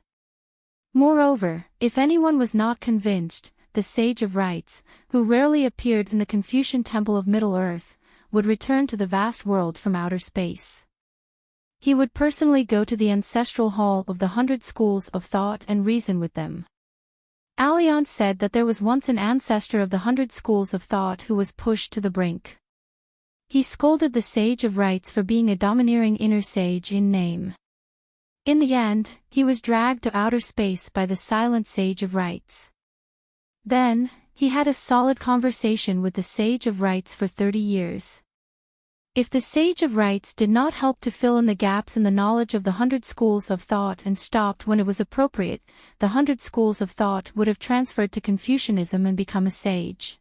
Moreover, if anyone was not convinced, the Sage of Rites, who rarely appeared in the Confucian Temple of Middle-earth, would return to the vast world from outer space. He would personally go to the ancestral hall of the 100 schools of thought and reason with them. Alliance said that there was once an ancestor of the 100 schools of thought who was pushed to the brink. He scolded the Sage of Rites for being a domineering inner sage in name. In the end, he was dragged to outer space by the silent Sage of Rites. Then, he had a solid conversation with the Sage of Rites for 30 years. If the Sage of Rites did not help to fill in the gaps in the knowledge of the 100 schools of thought and stopped when it was appropriate, the 100 schools of thought would have transferred to Confucianism and become a sage.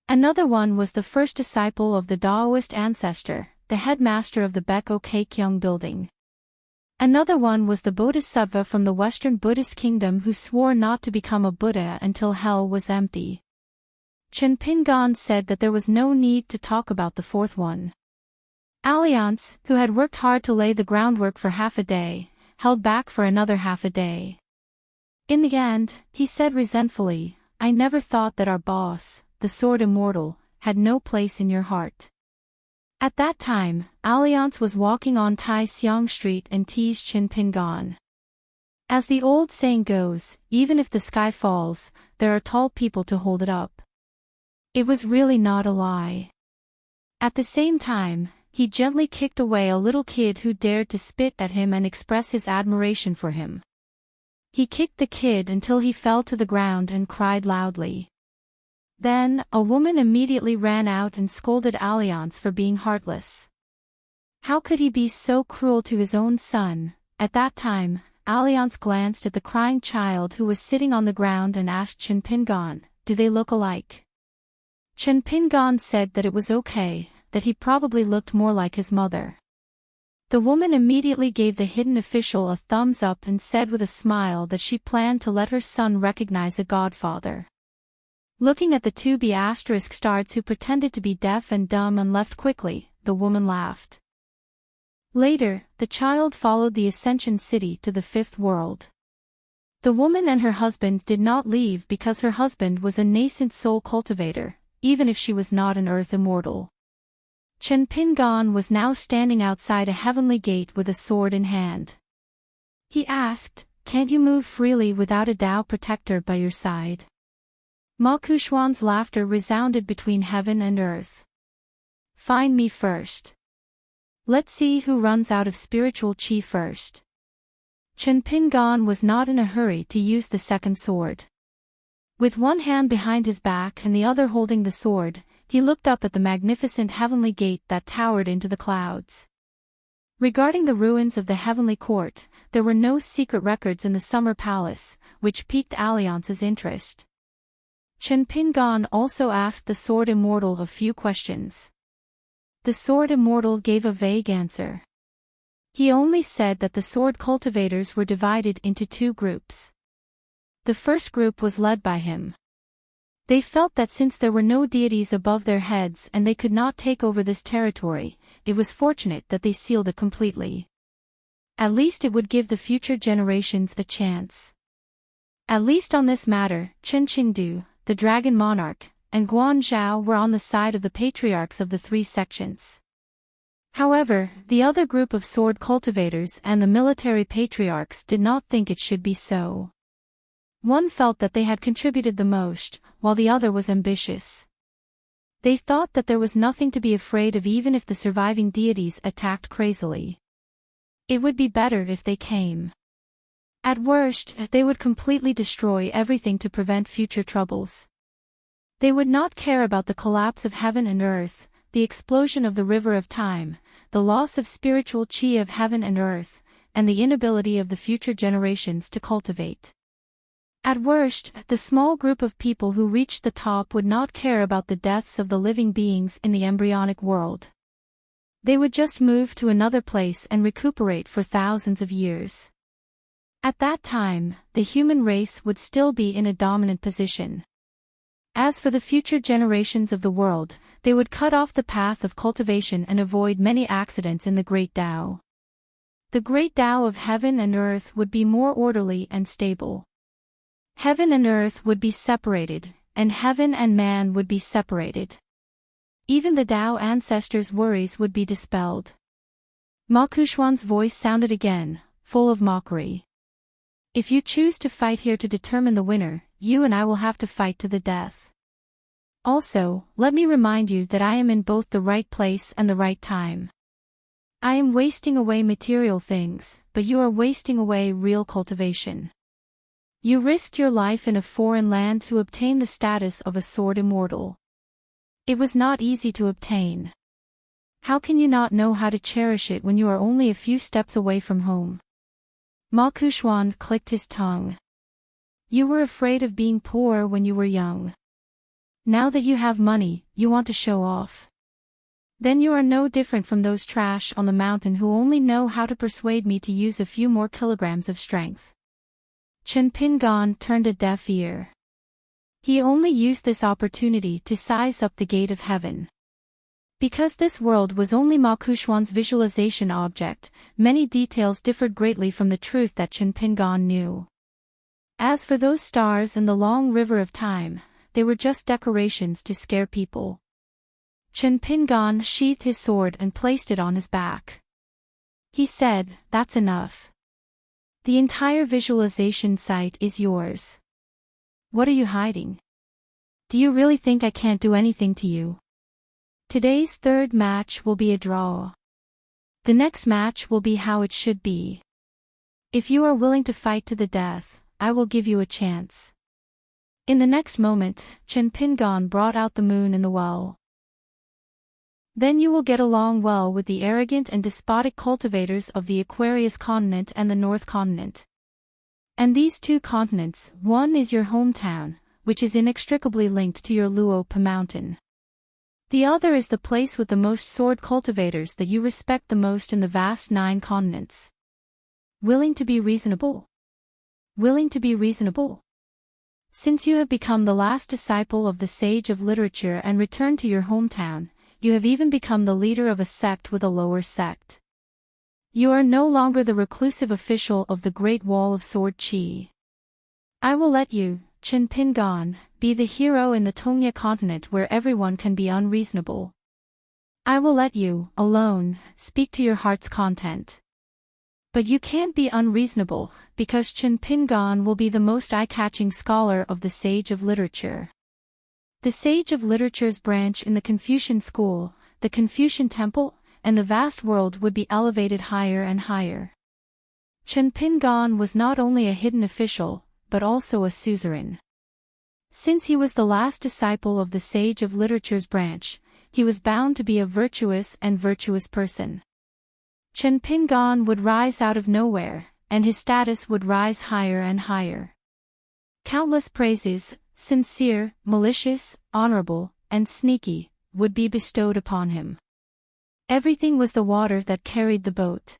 Another one was the first disciple of the Taoist ancestor, the headmaster of the Beko Keikyung building. Another one was the Bodhisattva from the Western Buddhist kingdom who swore not to become a Buddha until hell was empty. Chen Pingan said that there was no need to talk about the 4th one. Alliance, who had worked hard to lay the groundwork for half a day, held back for another half a day. In the end, he said resentfully, "I never thought that our boss, the Sword Immortal, had no place in your heart." At that time, Alliance was walking on Tai Siang Street and teased Chen Pingan. As the old saying goes, even if the sky falls, there are tall people to hold it up. It was really not a lie. At the same time, he gently kicked away a little kid who dared to spit at him and express his admiration for him. He kicked the kid until he fell to the ground and cried loudly. Then, a woman immediately ran out and scolded Alliance for being heartless. How could he be so cruel to his own son? At that time, Alliance glanced at the crying child who was sitting on the ground and asked Chen Pingon, "Do they look alike?" Chen Pingon said that it was okay, that he probably looked more like his mother. The woman immediately gave the hidden official a thumbs up and said with a smile that she planned to let her son recognize a godfather. Looking at the two B****stards who pretended to be deaf and dumb and left quickly, the woman laughed. Later, the child followed the Ascension City to the fifth world. The woman and her husband did not leave because her husband was a nascent soul cultivator, even if she was not an earth immortal. Chen Pingon was now standing outside a heavenly gate with a sword in hand. He asked, "Can't you move freely without a Tao protector by your side?" Ma Kuxuan's laughter resounded between heaven and earth. "Find me first. Let's see who runs out of spiritual qi first." Chen Pingon was not in a hurry to use the second sword. With one hand behind his back and the other holding the sword, he looked up at the magnificent heavenly gate that towered into the clouds. Regarding the ruins of the heavenly court, there were no secret records in the summer palace, which piqued Alliance's interest. Chen Pingon also asked the sword immortal a few questions. The sword immortal gave a vague answer. He only said that the sword cultivators were divided into two groups. The first group was led by him. They felt that since there were no deities above their heads and they could not take over this territory, it was fortunate that they sealed it completely. At least it would give the future generations a chance. At least on this matter, Chen Qingdu, the dragon monarch, and Guan Zhao were on the side of the patriarchs of the three sections. However, the other group of sword cultivators and the military patriarchs did not think it should be so. One felt that they had contributed the most, while the other was ambitious. They thought that there was nothing to be afraid of even if the surviving deities attacked crazily. It would be better if they came. At worst, they would completely destroy everything to prevent future troubles. They would not care about the collapse of heaven and earth, the explosion of the river of time, the loss of spiritual qi of heaven and earth, and the inability of the future generations to cultivate. At worst, the small group of people who reached the top would not care about the deaths of the living beings in the embryonic world. They would just move to another place and recuperate for thousands of years. At that time, the human race would still be in a dominant position. As for the future generations of the world, they would cut off the path of cultivation and avoid many accidents in the Great Tao. The Great Tao of heaven and earth would be more orderly and stable. Heaven and earth would be separated, and heaven and man would be separated. Even the Tao ancestors' worries would be dispelled. Ma Kuxuan's voice sounded again, full of mockery. "If you choose to fight here to determine the winner, you and I will have to fight to the death. Also, let me remind you that I am in both the right place and the right time. I am wasting away material things, but you are wasting away real cultivation. You risked your life in a foreign land to obtain the status of a sword immortal. It was not easy to obtain. How can you not know how to cherish it when you are only a few steps away from home?" Ma Kuxuan clicked his tongue. "You were afraid of being poor when you were young. Now that you have money, you want to show off. Then you are no different from those trash on the mountain who only know how to persuade me to use a few more kilograms of strength." Chen Pingon turned a deaf ear. He only used this opportunity to size up the gate of heaven. Because this world was only Ma Kuxuan's visualization object, many details differed greatly from the truth that Chen Pingon knew. As for those stars and the long river of time, they were just decorations to scare people. Chen Pingon sheathed his sword and placed it on his back. He said, "That's enough. The entire visualization site is yours. What are you hiding? Do you really think I can't do anything to you? Today's third match will be a draw. The next match will be how it should be. If you are willing to fight to the death, I will give you a chance. In the next moment, Chen Pingon brought out the moon in the well. Then you will get along well with the arrogant and despotic cultivators of the Aquarius continent and the North continent. And these two continents, one is your hometown, which is inextricably linked to your Luopa mountain. The other is the place with the most sword cultivators that you respect the most in the vast 9 continents. Willing to be reasonable? Willing to be reasonable? Since you have become the last disciple of the sage of literature and returned to your hometown, you have even become the leader of a sect with a lower sect. You are no longer the reclusive official of the Great Wall of Sword Qi. I will let you, Chen Pingon, be the hero in the Tongya continent where everyone can be unreasonable. I will let you, alone, speak to your heart's content. But you can't be unreasonable, because Chen Pingon will be the most eye-catching scholar of the Sage of Literature. The Sage of Literature's branch in the Confucian school, the Confucian temple, and the vast world would be elevated higher and higher. Chen Pingon was not only a hidden official, but also a suzerain. Since he was the last disciple of the Sage of Literature's branch, he was bound to be a virtuous person. Chen Pingon would rise out of nowhere, and his status would rise higher and higher. Countless praises, sincere, malicious, honorable, and sneaky, would be bestowed upon him. Everything was the water that carried the boat.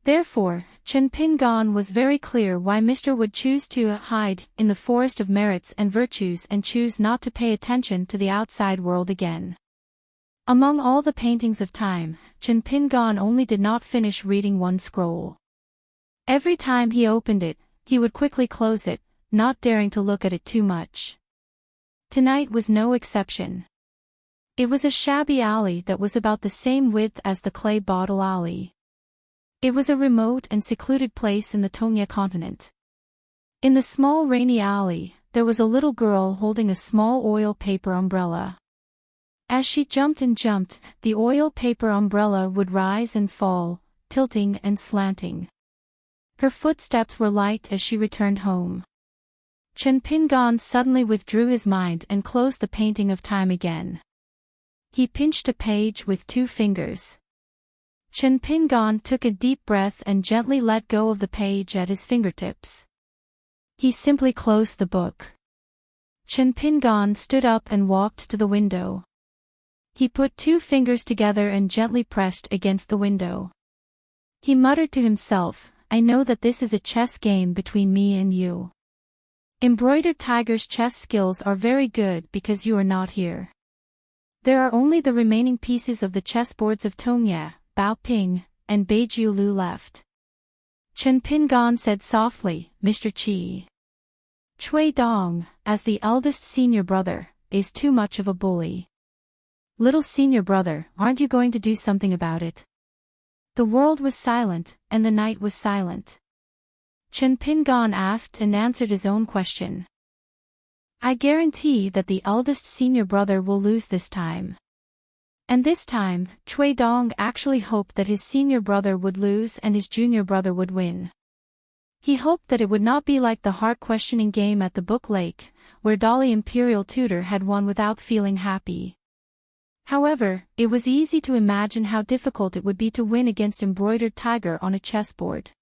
Therefore, Chen Pingon was very clear why Mr. would choose to hide in the forest of merits and virtues and choose not to pay attention to the outside world again. Among all the paintings of time, Chen Pingon only did not finish reading one scroll. Every time he opened it, he would quickly close it, not daring to look at it too much. Tonight was no exception. It was a shabby alley that was about the same width as the clay bottle alley. It was a remote and secluded place in the Tongya continent. In the small rainy alley, there was a little girl holding a small oil paper umbrella. As she jumped and jumped, the oil paper umbrella would rise and fall, tilting and slanting. Her footsteps were light as she returned home. Chen Pingon suddenly withdrew his mind and closed the painting of time again. He pinched a page with 2 fingers. Chen Pingon took a deep breath and gently let go of the page at his fingertips. He simply closed the book. Chen Pingon stood up and walked to the window. He put 2 fingers together and gently pressed against the window. He muttered to himself, I know that this is a chess game between me and you. Embroidered Tiger's chess skills are very good because you are not here. There are only the remaining pieces of the chessboards of Tongya, Baoping, and Beijiulu left. Chen Pingon said softly, Mr. Qi. Cui Dong, as the eldest senior brother, is too much of a bully. Little senior brother, aren't you going to do something about it? The world was silent, and the night was silent. Chen Pingon asked and answered his own question. I guarantee that the eldest senior brother will lose this time. And this time, Cui Dong actually hoped that his senior brother would lose and his junior brother would win. He hoped that it would not be like the heart-questioning game at the Book Lake, where Dolly Imperial Tutor had won without feeling happy. However, it was easy to imagine how difficult it would be to win against Embroidered Tiger on a chessboard.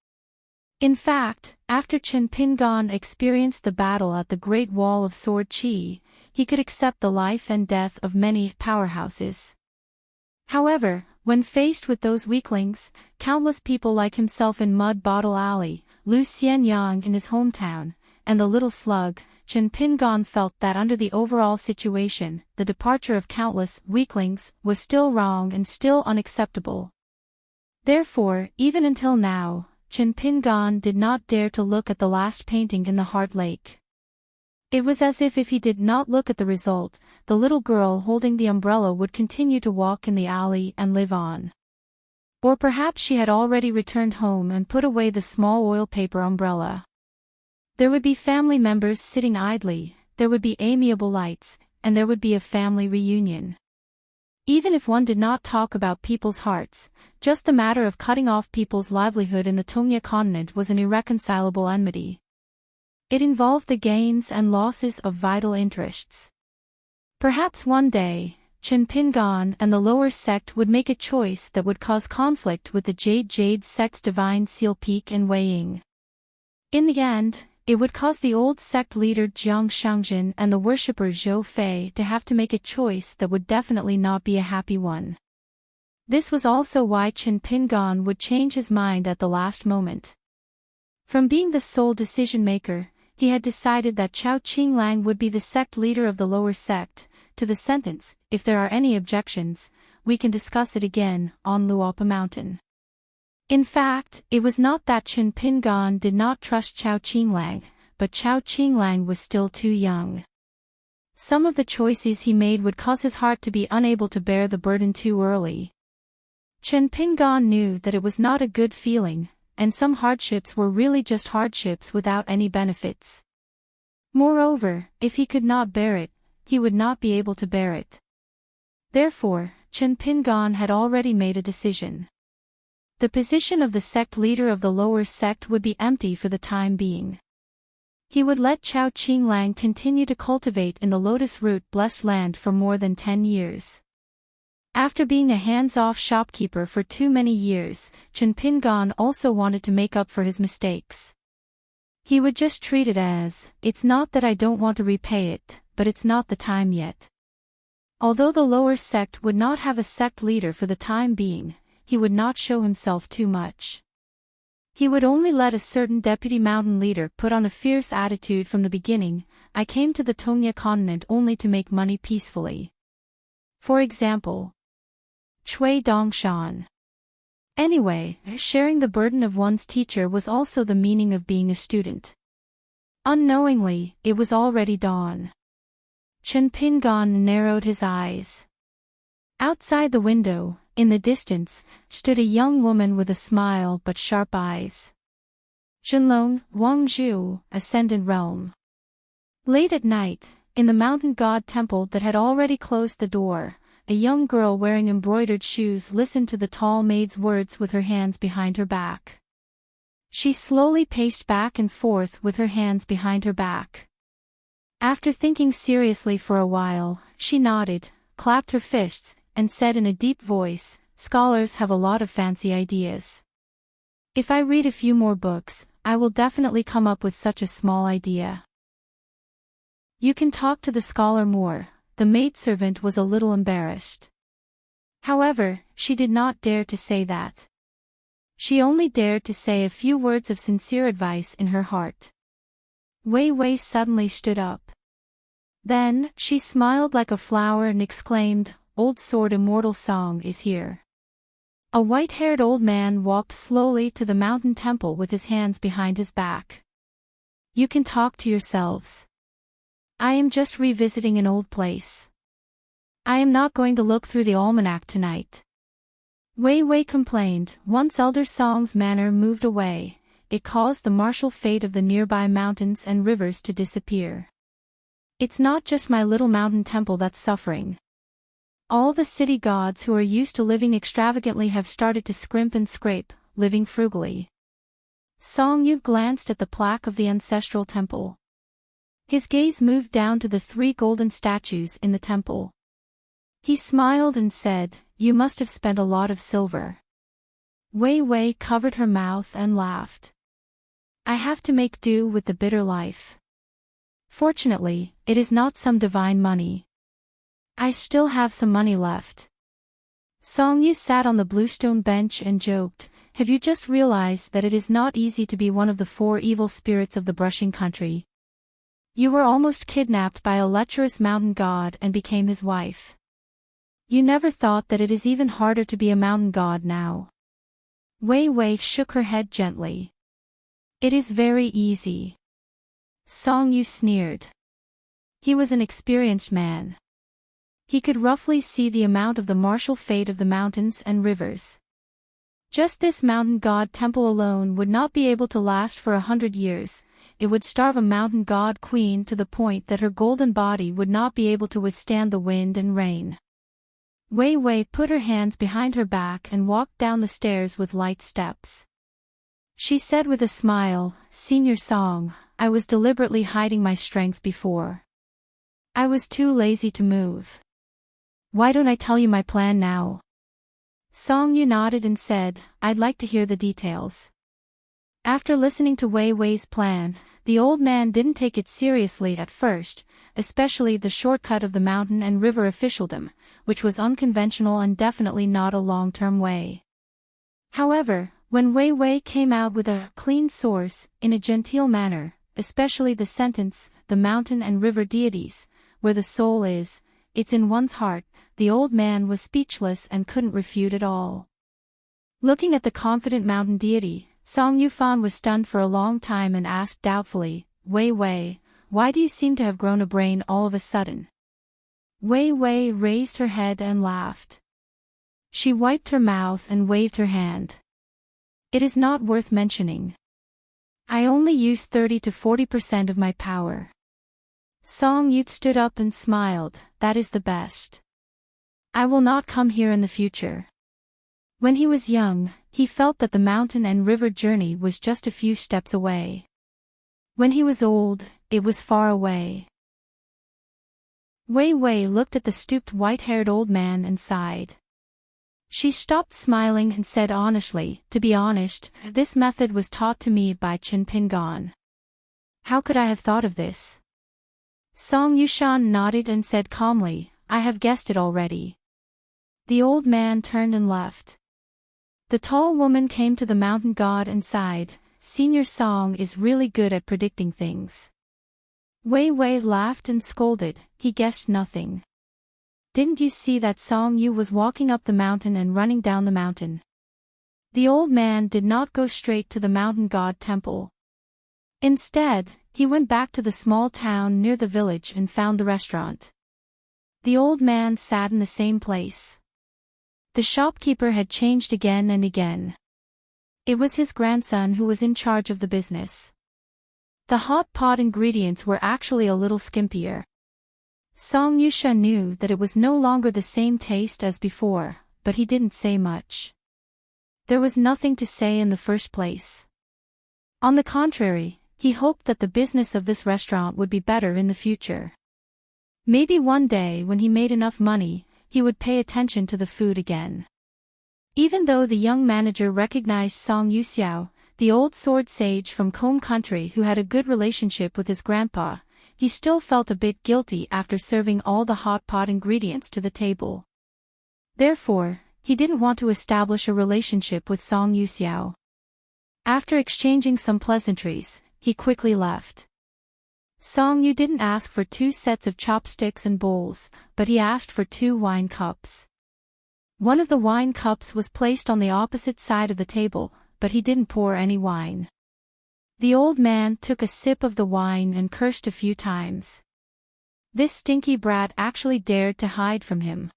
In fact, after Chen Pingon experienced the battle at the Great Wall of Sword Qi, he could accept the life and death of many powerhouses. However, when faced with those weaklings, countless people like himself in Mud Bottle Alley, Lu Xianyang in his hometown, and the little slug, Chen Pingon felt that under the overall situation, the departure of countless weaklings was still wrong and still unacceptable. Therefore, even until now, Chen Pingon did not dare to look at the last painting in the Heart Lake. It was as if he did not look at the result, the little girl holding the umbrella would continue to walk in the alley and live on. Or perhaps she had already returned home and put away the small oil paper umbrella. There would be family members sitting idly, there would be amiable lights, and there would be a family reunion. Even if one did not talk about people's hearts, just the matter of cutting off people's livelihood in the Tongya continent was an irreconcilable enmity. It involved the gains and losses of vital interests. Perhaps one day, Chen Pingan and the lower sect would make a choice that would cause conflict with the Jade sect's divine seal Peak and Wei Ying. In the end, it would cause the old sect leader Jiang Shangjin and the worshipper Zhou Fei to have to make a choice that would definitely not be a happy one. This was also why Chen Pingan would change his mind at the last moment. From being the sole decision-maker, he had decided that Chao Qinglang would be the sect leader of the lower sect, to the sentence, "If there are any objections, we can discuss it again, on Luopa Mountain." In fact, it was not that Chen Pingan did not trust Chao Qinglang, but Chao Qinglang was still too young. Some of the choices he made would cause his heart to be unable to bear the burden too early. Chen Pingan knew that it was not a good feeling, and some hardships were really just hardships without any benefits. Moreover, if he could not bear it, he would not be able to bear it. Therefore, Chen Pingan had already made a decision. The position of the sect leader of the lower sect would be empty for the time being. He would let Chao Qinglang continue to cultivate in the Lotus Root blessed land for more than 10 years. After being a hands-off shopkeeper for too many years, Chen Pingan also wanted to make up for his mistakes. He would just treat it as, "It's not that I don't want to repay it, but it's not the time yet." Although the lower sect would not have a sect leader for the time being, he would not show himself too much. He would only let a certain deputy mountain leader put on a fierce attitude from the beginning. "I came to the Tongya continent only to make money peacefully." For example, Cui Dongshan. Anyway, sharing the burden of one's teacher was also the meaning of being a student. Unknowingly, it was already dawn. Chen Pingan narrowed his eyes. Outside the window, in the distance, stood a young woman with a smile but sharp eyes. Zhenlong, Wangzhou, Ascendant Realm. Late at night, in the mountain god temple that had already closed the door, a young girl wearing embroidered shoes listened to the tall maid's words with her hands behind her back. She slowly paced back and forth with her hands behind her back. After thinking seriously for a while, she nodded, clapped her fists, and said in a deep voice, "Scholars have a lot of fancy ideas. If I read a few more books, I will definitely come up with such a small idea." "You can talk to the scholar more." The maidservant was a little embarrassed. However, she did not dare to say that. She only dared to say a few words of sincere advice in her heart. Wei Wei suddenly stood up. Then, she smiled like a flower and exclaimed, "Old Sword Immortal Song is here." A white-haired old man walked slowly to the mountain temple with his hands behind his back. "You can talk to yourselves. I am just revisiting an old place. I am not going to look through the almanac tonight." Wei Wei complained. Once Elder Song's manner moved away, it caused the martial fate of the nearby mountains and rivers to disappear. "It's not just my little mountain temple that's suffering. All the city gods who are used to living extravagantly have started to scrimp and scrape, living frugally." Song Yu glanced at the plaque of the ancestral temple. His gaze moved down to the 3 golden statues in the temple. He smiled and said, "You must have spent a lot of silver." Wei Wei covered her mouth and laughed. "I have to make do with the bitter life. Fortunately, it is not some divine money. I still have some money left." Song Yu sat on the bluestone bench and joked, "Have you just realized that it is not easy to be one of the 4 evil spirits of the brushing country? You were almost kidnapped by a lecherous mountain god and became his wife. You never thought that it is even harder to be a mountain god now." Wei Wei shook her head gently. "It is very easy." Song Yu sneered. He was an experienced man. He could roughly see the amount of the martial fate of the mountains and rivers. Just this mountain god temple alone would not be able to last for 100 years. It would starve a mountain god queen to the point that her golden body would not be able to withstand the wind and rain. Wei Wei put her hands behind her back and walked down the stairs with light steps. She said with a smile, "Senior Song, I was deliberately hiding my strength before. I was too lazy to move. Why don't I tell you my plan now? Song Yu nodded and said, I'd like to hear the details. After listening to Wei Wei's plan, the old man didn't take it seriously at first, especially the shortcut of the mountain and river officialdom, which was unconventional and definitely not a long-term way. However, when Wei Wei came out with a clean source, in a genteel manner, especially the sentence, the mountain and river deities, where the soul is, it's in one's heart, the old man was speechless and couldn't refute at all. Looking at the confident mountain deity, Song Yufan was stunned for a long time and asked doubtfully, Wei Wei, why do you seem to have grown a brain all of a sudden? Wei Wei raised her head and laughed. She wiped her mouth and waved her hand. It is not worth mentioning. I only use 30 to 40% of my power. Song Yu stood up and smiled, that is the best. I will not come here in the future. When he was young, he felt that the mountain and river journey was just a few steps away. When he was old, it was far away. Wei Wei looked at the stooped white-haired old man and sighed. She stopped smiling and said honestly, to be honest, this method was taught to me by Chen Pingon. How could I have thought of this? Song Yushan nodded and said calmly, I have guessed it already. The old man turned and left. The tall woman came to the mountain god and sighed, Senior Song is really good at predicting things. Wei Wei laughed and scolded, he guessed nothing. Didn't you see that Song Yu was walking up the mountain and running down the mountain? The old man did not go straight to the mountain god temple. Instead, he went back to the small town near the village and found the restaurant. The old man sat in the same place. The shopkeeper had changed again and again. It was his grandson who was in charge of the business. The hot pot ingredients were actually a little skimpier. Song Yusha knew that it was no longer the same taste as before, but he didn't say much. There was nothing to say in the first place. On the contrary, he hoped that the business of this restaurant would be better in the future. Maybe one day when he made enough money, he would pay attention to the food again. Even though the young manager recognized Song Yuxiao, the old sword sage from Combe country who had a good relationship with his grandpa, he still felt a bit guilty after serving all the hot pot ingredients to the table. Therefore, he didn't want to establish a relationship with Song Yuxiao. After exchanging some pleasantries, he quickly left. Song Yu didn't ask for 2 sets of chopsticks and bowls, but he asked for 2 wine cups. One of the wine cups was placed on the opposite side of the table, but he didn't pour any wine. The old man took a sip of the wine and cursed a few times. This stinky brat actually dared to hide from him.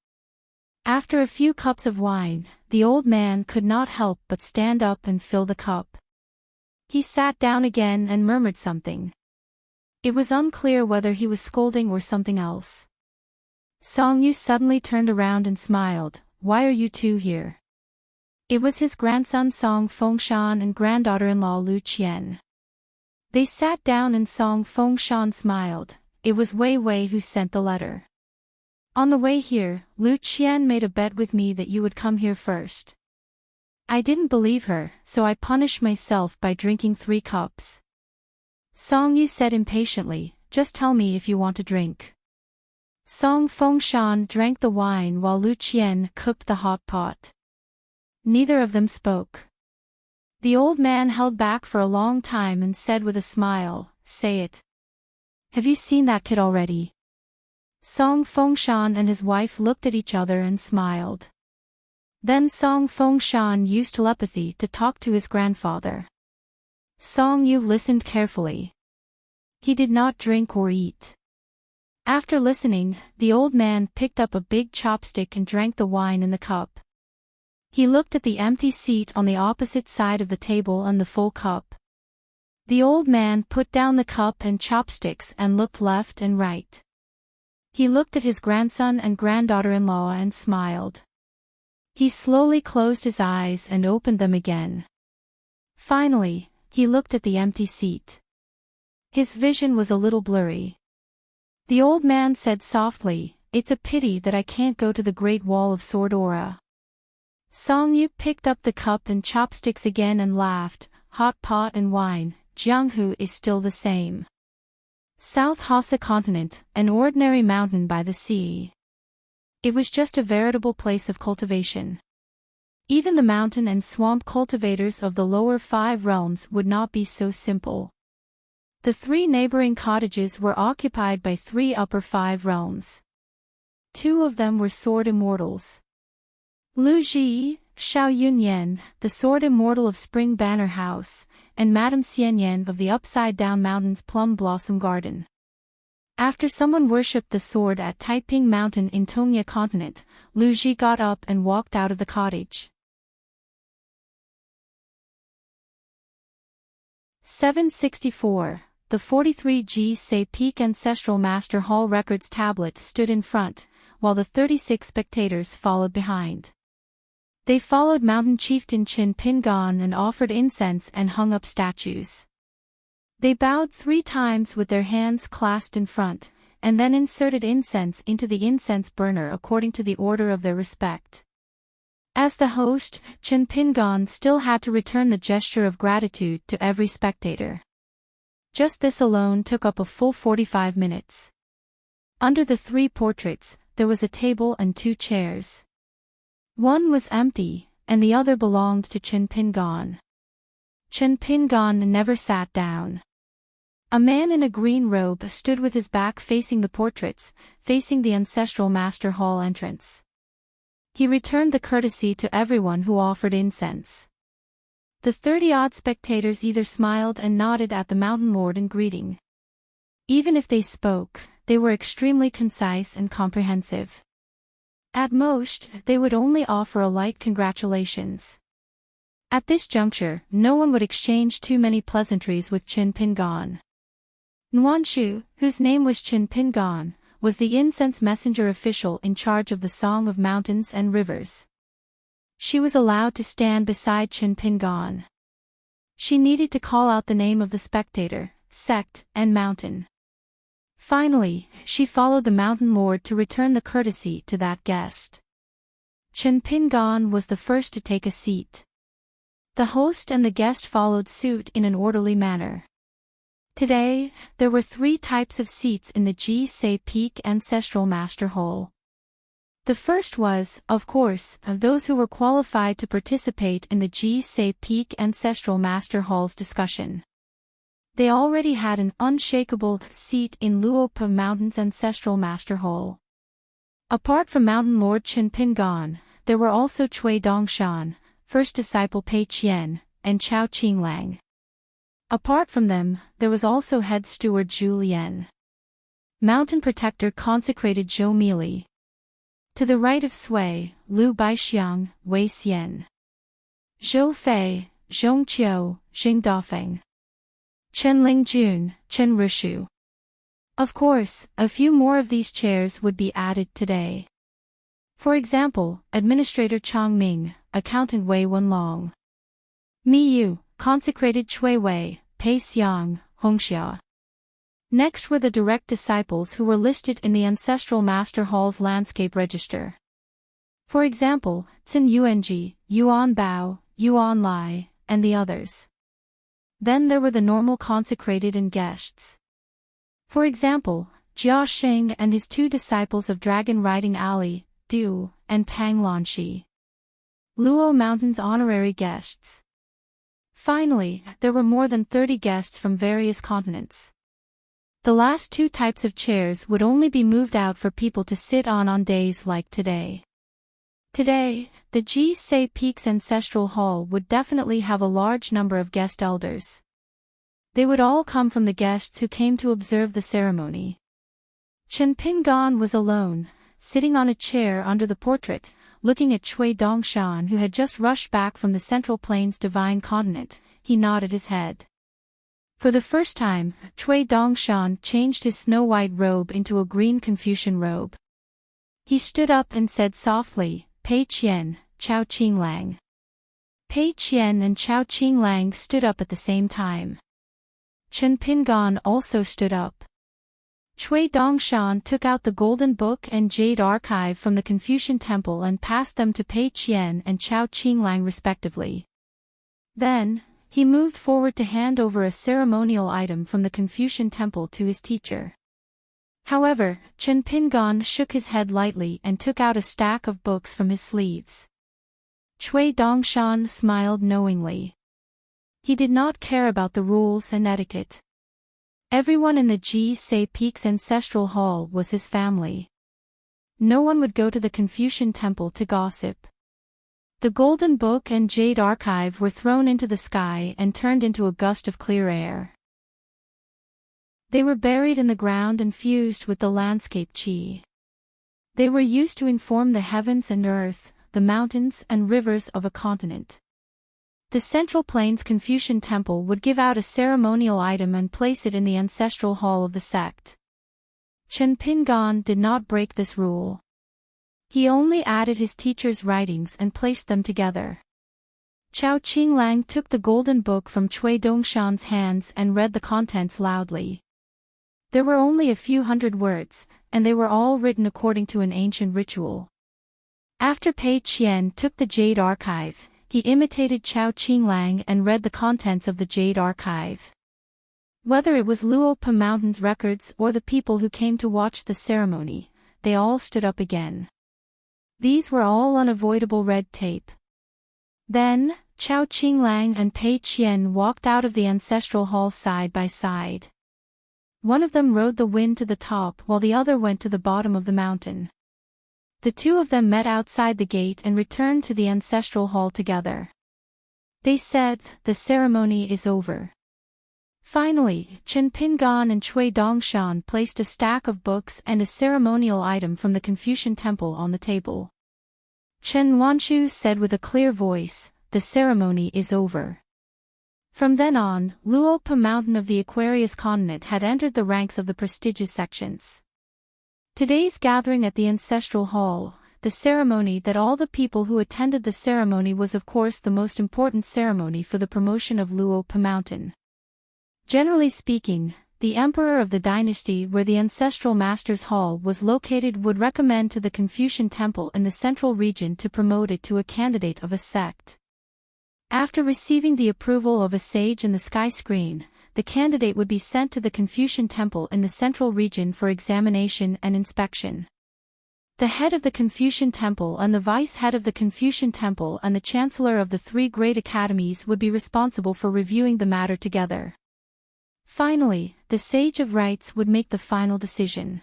After a few cups of wine, the old man could not help but stand up and fill the cup. He sat down again and murmured something. It was unclear whether he was scolding or something else. Song Yu suddenly turned around and smiled, Why are you 2 here? It was his grandson Song Fengshan and granddaughter-in-law Lu Qian. They sat down and Song Fengshan smiled, it was Wei Wei who sent the letter. On the way here, Lu Qian made a bet with me that you would come here first. I didn't believe her, so I punished myself by drinking 3 cups. Song Yu said impatiently, just tell me if you want to drink. Song Fengshan drank the wine while Lu Qian cooked the hot pot. Neither of them spoke. The old man held back for a long time and said with a smile, Say it. Have you seen that kid already? Song Fengshan and his wife looked at each other and smiled. Then Song Fengshan used telepathy to talk to his grandfather. Song Yu listened carefully. He did not drink or eat. After listening, the old man picked up a big chopstick and drank the wine in the cup. He looked at the empty seat on the opposite side of the table and the full cup. The old man put down the cup and chopsticks and looked left and right. He looked at his grandson and granddaughter-in-law and smiled. He slowly closed his eyes and opened them again. Finally, he looked at the empty seat. His vision was a little blurry. The old man said softly, "It's a pity that I can't go to the Great Wall of Sword Aura." Song Yu picked up the cup and chopsticks again and laughed. "Hot pot and wine, Jianghu is still the same. South Hassa continent, an ordinary mountain by the sea. It was just a veritable place of cultivation. Even the mountain and swamp cultivators of the lower 5 realms would not be so simple. The 3 neighboring cottages were occupied by 3 upper 5 realms. 2 of them were sword immortals. Lu Ji, Xiao Yunyan, the sword immortal of Spring Banner House, and Madame Xianyan of the Upside Down Mountains Plum Blossom Garden. After someone worshipped the sword at Taiping Mountain in Tongya Continent, Lu Ji got up and walked out of the cottage. 764. The 43G Say Peak Ancestral Master Hall Records tablet stood in front, while the 36 spectators followed behind. They followed Mountain Chieftain Qin Pingon and offered incense and hung up statues. They bowed 3 times with their hands clasped in front, and then inserted incense into the incense burner according to the order of their respect. As the host, Qin Pingon still had to return the gesture of gratitude to every spectator. Just this alone took up a full 45 minutes. Under the 3 portraits, there was a table and 2 chairs. One was empty, and the other belonged to Qin Pingon. Qin Pingon never sat down. A man in a green robe stood with his back facing the portraits, facing the ancestral Master Hall entrance. He returned the courtesy to everyone who offered incense. The 30-odd spectators either smiled and nodded at the Mountain Lord in greeting. Even if they spoke, they were extremely concise and comprehensive. At most, they would only offer a light congratulations. At this juncture, no one would exchange too many pleasantries with Qin Pingon. Nuanshu, whose name was Qin Pingon, was the incense messenger official in charge of the Song of Mountains and Rivers. She was allowed to stand beside Qin Pingon. She needed to call out the name of the spectator, sect, and mountain. Finally, she followed the Mountain Lord to return the courtesy to that guest. Qin Pingon was the first to take a seat. The host and the guest followed suit in an orderly manner. Today, there were 3 types of seats in the Ji Say Peak Ancestral Master Hall. The first was, of course, those who were qualified to participate in the Ji Say Peak Ancestral Master Hall's discussion. They already had an unshakable seat in Luopa Mountain's Ancestral Master Hall. Apart from Mountain Lord Qin Pingon, there were also Cui Dongshan, first disciple Pei Qian, and Chao Qinglang. Apart from them, there was also head steward Zhu Lian. Mountain protector consecrated Zhou Mili. To the right of Sui, Lu Baixiang, Wei Xian. Zhou Fei, Zhong Qiu, Xing Dafeng. Chen Lingjun, Chen Rishu. Of course, a few more of these chairs would be added today. For example, Administrator Chang Ming, Accountant Wei Wenlong. Mi Yu, consecrated Cui Wei, Pei Xiang, Hongxia. Next were the direct disciples who were listed in the Ancestral Master Hall's landscape register. For example, Cin Yuanji, Yuan Bao, Yuan Lai, and the others. Then there were the normal consecrated and guests. For example, Jia Xing and his 2 disciples of Dragon Riding Alley, Du, and Pang Lanxi. Luo Mountain's honorary guests. Finally, there were more than 30 guests from various continents. The last 2 types of chairs would only be moved out for people to sit on days like today. Today, the Ji Say Peak's Ancestral Hall would definitely have a large number of guest elders. They would all come from the guests who came to observe the ceremony. Qin Pingon was alone, sitting on a chair under the portrait, looking at Cui Dongshan who had just rushed back from the Central Plains Divine Continent. He nodded his head. For the first time, Cui Dongshan changed his snow-white robe into a green Confucian robe. He stood up and said softly, "Pei Qian, Chao Qinglang." Pei Qian and Chao Qinglang stood up at the same time. Chen Pingan also stood up. Cui Dongshan took out the Golden Book and Jade Archive from the Confucian Temple and passed them to Pei Qian and Chao Qinglang respectively. Then, he moved forward to hand over a ceremonial item from the Confucian Temple to his teacher. However, Chen Pingan shook his head lightly and took out a stack of books from his sleeves. Cui Dongshan smiled knowingly. He did not care about the rules and etiquette. Everyone in the Ji Se Peak's ancestral hall was his family. No one would go to the Confucian Temple to gossip. The Golden Book and Jade Archive were thrown into the sky and turned into a gust of clear air. They were buried in the ground and fused with the landscape qi. They were used to inform the heavens and earth, the mountains and rivers of a continent. The Central Plains Confucian Temple would give out a ceremonial item and place it in the ancestral hall of the sect. Chen Pingan did not break this rule. He only added his teacher's writings and placed them together. Chao Qinglang took the Golden Book from Cui Dongshan's hands and read the contents loudly. There were only a few hundred words, and they were all written according to an ancient ritual. After Pei Qian took the Jade Archive, he imitated Chao Qinglang and read the contents of the Jade Archive. Whether it was Luopa Mountain's records or the people who came to watch the ceremony, they all stood up again. These were all unavoidable red tape. Then, Chao Qinglang and Pei Qian walked out of the ancestral hall side by side. One of them rode the wind to the top while the other went to the bottom of the mountain. The two of them met outside the gate and returned to the ancestral hall together. They said, "The ceremony is over." Finally, Chen Pingan and Cui Dongshan placed a stack of books and a ceremonial item from the Confucian Temple on the table. Chen Wanshu said with a clear voice, "The ceremony is over." From then on, Luopa Mountain of the Aquarius continent had entered the ranks of the prestigious sections. Today's gathering at the ancestral hall, the ceremony that all the people who attended the ceremony was of course the most important ceremony for the promotion of Luopa Mountain. Generally speaking, the emperor of the dynasty where the ancestral master's hall was located would recommend to the Confucian Temple in the central region to promote it to a candidate of a sect. After receiving the approval of a sage in the sky screen, the candidate would be sent to the Confucian Temple in the central region for examination and inspection. The head of the Confucian Temple and the vice-head of the Confucian Temple and the chancellor of the three great academies would be responsible for reviewing the matter together. Finally, the Sage of Rites would make the final decision.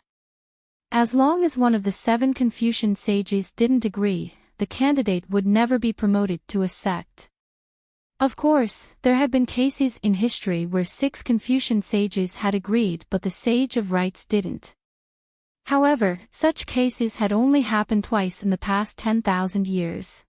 As long as one of the 7 Confucian sages didn't agree, the candidate would never be promoted to a sect. Of course, there had been cases in history where 6 Confucian sages had agreed but the Sage of Rites didn't. However, such cases had only happened twice in the past 10,000 years.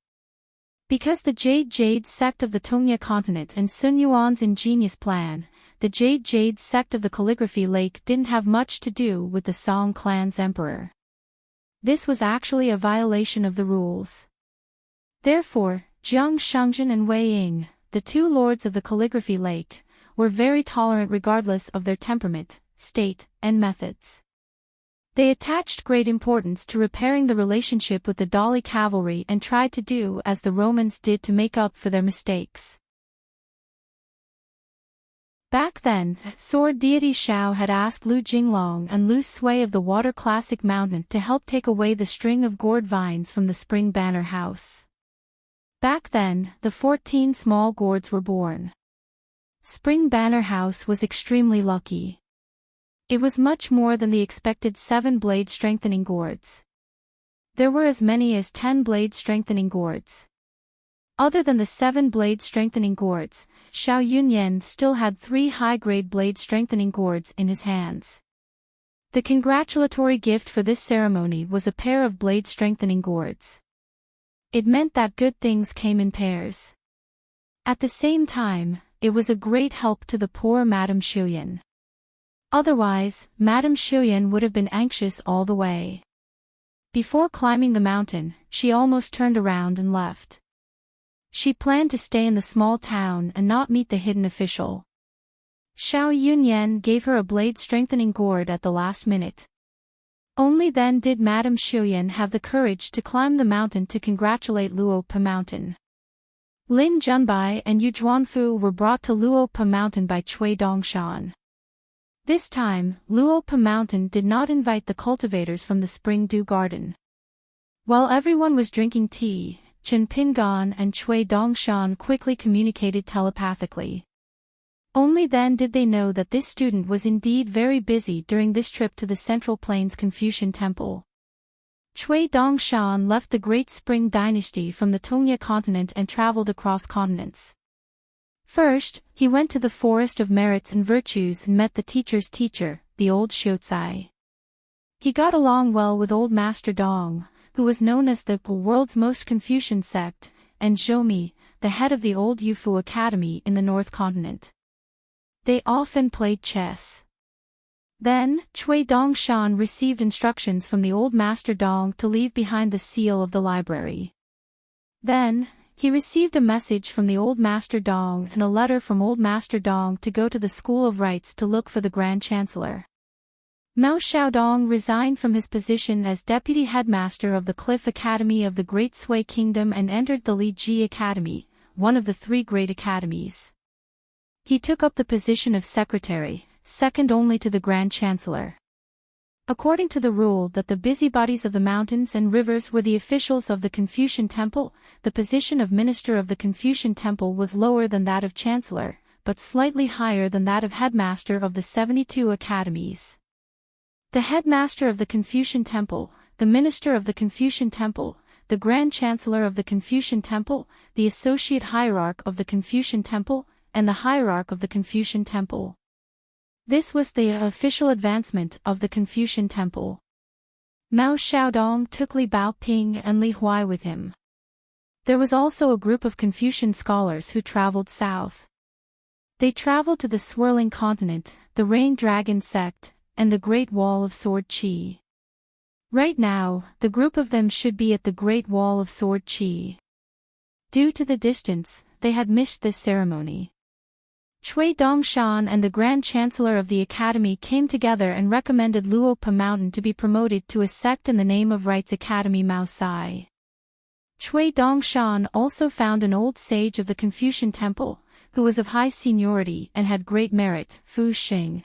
Because the Jade sect of the Tongya continent and Sun Yuan's ingenious plan, the Jade sect of the Calligraphy Lake didn't have much to do with the Song clan's emperor. This was actually a violation of the rules. Therefore, Jiang Shangjin and Wei Ying, the 2 lords of the Calligraphy Lake, were very tolerant regardless of their temperament, state, and methods. They attached great importance to repairing the relationship with the Dali cavalry and tried to do as the Romans did to make up for their mistakes. Back then, sword deity Shao had asked Lu Jinglong and Lu Sui of the Water Classic Mountain to help take away the string of gourd vines from the Spring Banner House. Back then, the 14 small gourds were born. Spring Banner House was extremely lucky. It was much more than the expected 7 blade strengthening gourds. There were as many as 10 blade strengthening gourds. Other than the 7 blade strengthening gourds, Xiao Yunyan still had 3 high-grade blade strengthening gourds in his hands. The congratulatory gift for this ceremony was a pair of blade strengthening gourds. It meant that good things came in pairs. At the same time, it was a great help to the poor Madame Shuyan. Otherwise, Madame Shuyan would have been anxious all the way. Before climbing the mountain, she almost turned around and left. She planned to stay in the small town and not meet the hidden official. Xiao Yunyan gave her a blade-strengthening gourd at the last minute. Only then did Madame Xiuyan have the courage to climb the mountain to congratulate Luopa Mountain. Lin Junbai and Yu Zhuanfu were brought to Luopa Mountain by Cui Dongshan. This time, Luopa Mountain did not invite the cultivators from the Spring Dew Garden. While everyone was drinking tea, Chen Pingan and Cui Dongshan quickly communicated telepathically. Only then did they know that this student was indeed very busy during this trip to the Central Plains Confucian Temple. Cui Dongshan left the Great Spring Dynasty from the Tongya continent and traveled across continents. First, he went to the Forest of Merits and Virtues and met the teacher's teacher, the old Xiuzai. He got along well with old Master Dong, who was known as the world's most Confucian sect, and Zhou, the head of the old Yufu Academy in the North Continent. They often played chess. Then, Cui Dongshan received instructions from the old Master Dong to leave behind the seal of the library. Then, he received a message from the old Master Dong and a letter from old Master Dong to go to the School of Rites to look for the Grand Chancellor. Mao Xiaodong resigned from his position as deputy headmaster of the Cliff Academy of the Great Sui Kingdom and entered the Li Ji Academy, one of the three great academies. He took up the position of secretary, second only to the Grand Chancellor. According to the rule that the busybodies of the mountains and rivers were the officials of the Confucian Temple, the position of minister of the Confucian Temple was lower than that of chancellor, but slightly higher than that of headmaster of the 72 academies. The headmaster of the Confucian Temple, the minister of the Confucian Temple, the Grand Chancellor of the Confucian Temple, the associate hierarch of the Confucian Temple, and the hierarch of the Confucian Temple. This was the official advancement of the Confucian Temple. Mao Xiaodong took Li Baoping and Li Huai with him. There was also a group of Confucian scholars who traveled south. They traveled to the Swirling Continent, the Rain Dragon sect, and the Great Wall of Sword Qi. Right now, the group of them should be at the Great Wall of Sword Qi. Due to the distance, they had missed this ceremony. Cui Dongshan and the Grand Chancellor of the Academy came together and recommended Luopa Mountain to be promoted to a sect in the name of Rites Academy Mao Sai. Cui Dongshan also found an old sage of the Confucian Temple, who was of high seniority and had great merit, Fu Xing.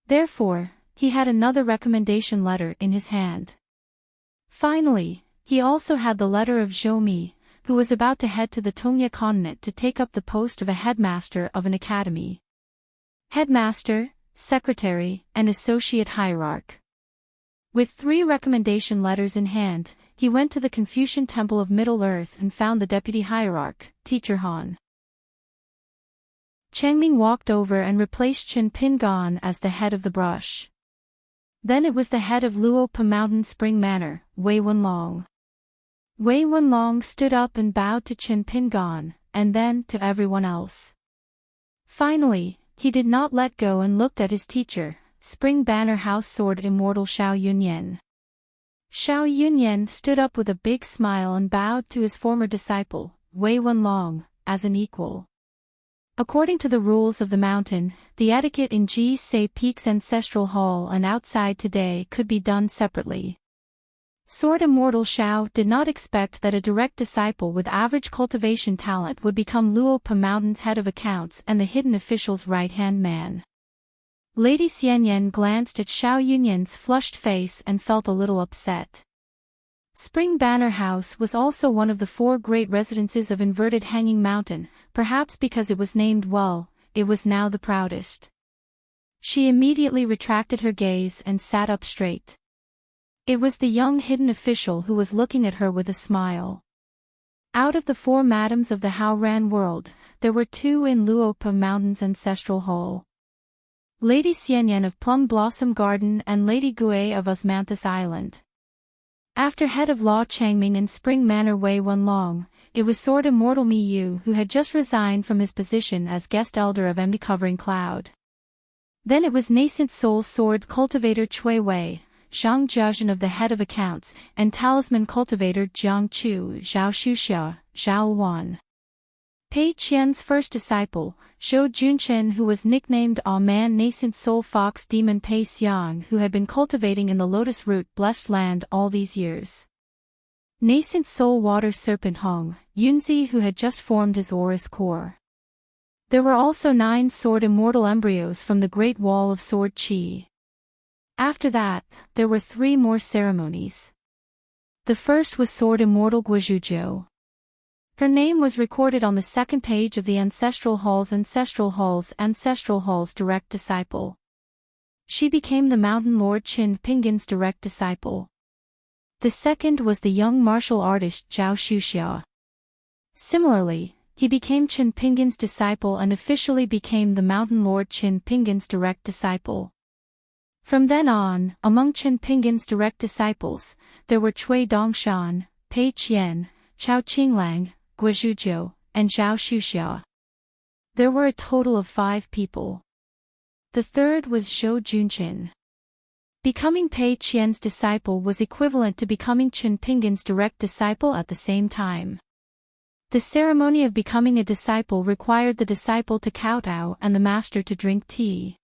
Therefore, he had another recommendation letter in his hand. Finally, he also had the letter of Zhou, who was about to head to the Tongya continent to take up the post of a headmaster of an academy. Headmaster, secretary, and associate hierarch. With 3 recommendation letters in hand, he went to the Confucian Temple of Middle-earth and found the deputy hierarch, Teacher Han. Chengming walked over and replaced Chen Pingan as the head of the brush. Then it was the head of Luopa Mountain Spring Manor, Wei Wenlong. Wei Wenlong stood up and bowed to Chen Pingan, and then to everyone else. Finally, he did not let go and looked at his teacher, Spring Banner House Sword Immortal Xiao Yunyan. Xiao Yunyan stood up with a big smile and bowed to his former disciple, Wei Wenlong, as an equal. According to the rules of the mountain, the etiquette in Ji Se Peak's ancestral hall and outside today could be done separately. Sword Immortal Xiao did not expect that a direct disciple with average cultivation talent would become Luopa Mountain's head of accounts and the hidden official's right-hand man. Lady Xianyan glanced at Xiao Yunyan's flushed face and felt a little upset. Spring Banner House was also one of the 4 great residences of Inverted Hanging Mountain, perhaps because it was named well, it was now the proudest. She immediately retracted her gaze and sat up straight. It was the young hidden official who was looking at her with a smile. Out of the 4 madams of the Haoran world, there were 2 in Luopa Mountain's ancestral hall. Lady Xianyan of Plum Blossom Garden and Lady Gui of Osmanthus Island. After head of Law Changming and Spring Manor Wei Wenlong, it was Sword Immortal Mi Yu who had just resigned from his position as guest elder of MD Covering Cloud. Then it was nascent soul sword cultivator Cui Wei, Zhang Jiazhen of the head of accounts, and talisman cultivator Jiang Chu, Zhao Shuxia, Zhao Wan. Pei Qian's first disciple, Zhou Junchen, who was nicknamed A Man Nascent Soul Fox Demon Pei Xiang, who had been cultivating in the lotus root blessed land all these years. Nascent Soul Water Serpent Hong, Yunzi, who had just formed his Aurous core. There were also 9 sword immortal embryos from the Great Wall of Sword Qi. After that, there were 3 more ceremonies. The first was Sword Immortal Guizhuzhou. Her name was recorded on the second page of the Ancestral Hall's direct disciple. She became the Mountain Lord Qin Pingan's direct disciple. The second was the young martial artist Zhao Shuxia. Similarly, he became Qin Pingan's disciple and officially became the Mountain Lord Qin Pingan's direct disciple. From then on, among Qin Pingan's direct disciples, there were Cui Dongshan, Pei Qian, Chao Qinglang, Guizhuzhou, and Zhao Shuxia. There were a total of 5 people. The third was Zhou Junchen. Becoming Pei Qian's disciple was equivalent to becoming Qin Pingan's direct disciple at the same time. The ceremony of becoming a disciple required the disciple to kowtow and the master to drink tea.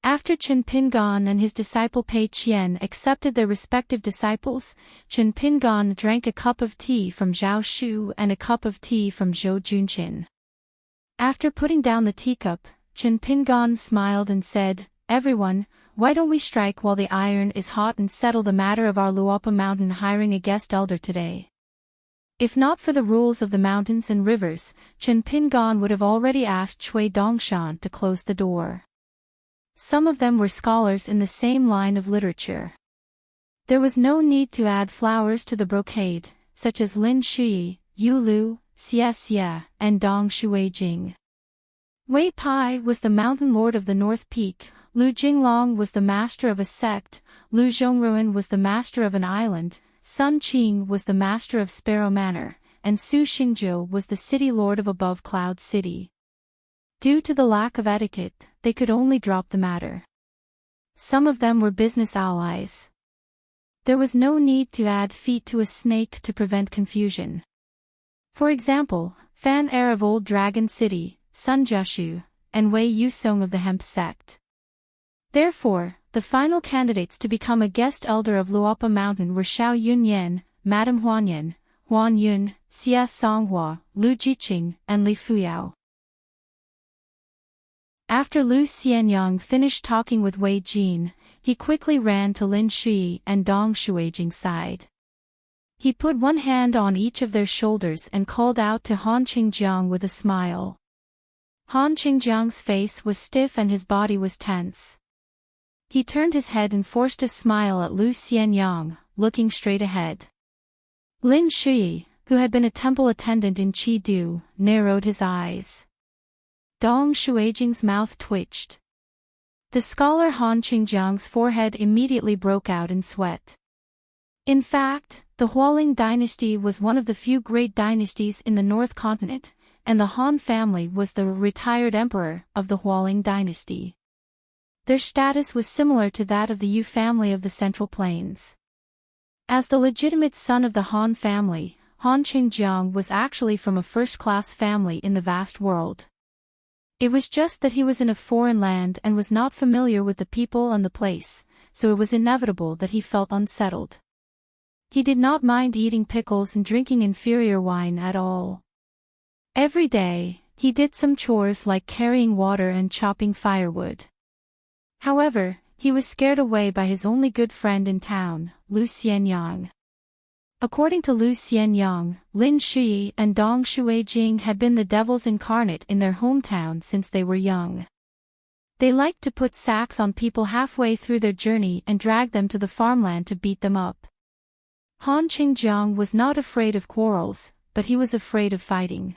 After Qin Pingan and his disciple Pei Qian accepted their respective disciples, Qin Pingan drank a cup of tea from Zhao Shu and a cup of tea from Zhou Junchen. After putting down the teacup, Qin Pingan smiled and said, "Everyone, why don't we strike while the iron is hot and settle the matter of our Luopa Mountain hiring a guest elder today?" If not for the rules of the mountains and rivers, Qin Pingan would have already asked Cui Dongshan to close the door. Some of them were scholars in the same line of literature. There was no need to add flowers to the brocade, such as Lin Shui, Yu Lu, Xie Xie, and Dong Shuijing. Wei Pai was the mountain lord of the North Peak, Lu Jinglong was the master of a sect, Lu Zhongruan was the master of an island, Sun Qing was the master of Sparrow Manor, and Su Xingzhou was the city lord of Above Cloud City. Due to the lack of etiquette, they could only drop the matter. Some of them were business allies. There was no need to add feet to a snake to prevent confusion. For example, Fan Er of Old Dragon City, Sun Jiashu, and Wei Yusong of the Hemp sect. Therefore, the final candidates to become a guest elder of Luopa Mountain were Xiao Yunyan, Madame Huanyan, Huan Yun, Xia Songhua, Lu Jiqing, and Li Fuyao. After Lu Xianyang finished talking with Wei Jin, he quickly ran to Lin Shui and Dong Shuijing's side. He put one hand on each of their shoulders and called out to Han Qingjiang with a smile. Han Qingjiang's face was stiff and his body was tense. He turned his head and forced a smile at Lu Xianyang, looking straight ahead. Lin Shui, who had been a temple attendant in Qidu, narrowed his eyes. Dong Shuijing's mouth twitched. The scholar Han Qingjiang's forehead immediately broke out in sweat. In fact, the Hualing dynasty was one of the few great dynasties in the North Continent, and the Han family was the retired emperor of the Hualing dynasty. Their status was similar to that of the Yu family of the Central Plains. As the legitimate son of the Han family, Han Qingjiang was actually from a first-class family in the vast world. It was just that he was in a foreign land and was not familiar with the people and the place, so it was inevitable that he felt unsettled. He did not mind eating pickles and drinking inferior wine at all. Every day, he did some chores like carrying water and chopping firewood. However, he was scared away by his only good friend in town, Lu Xianyang. According to Lu Xianyang, Lin Shui and Dong Shuijing had been the devils incarnate in their hometown since they were young. They liked to put sacks on people halfway through their journey and drag them to the farmland to beat them up. Han Qingjiang was not afraid of quarrels, but he was afraid of fighting.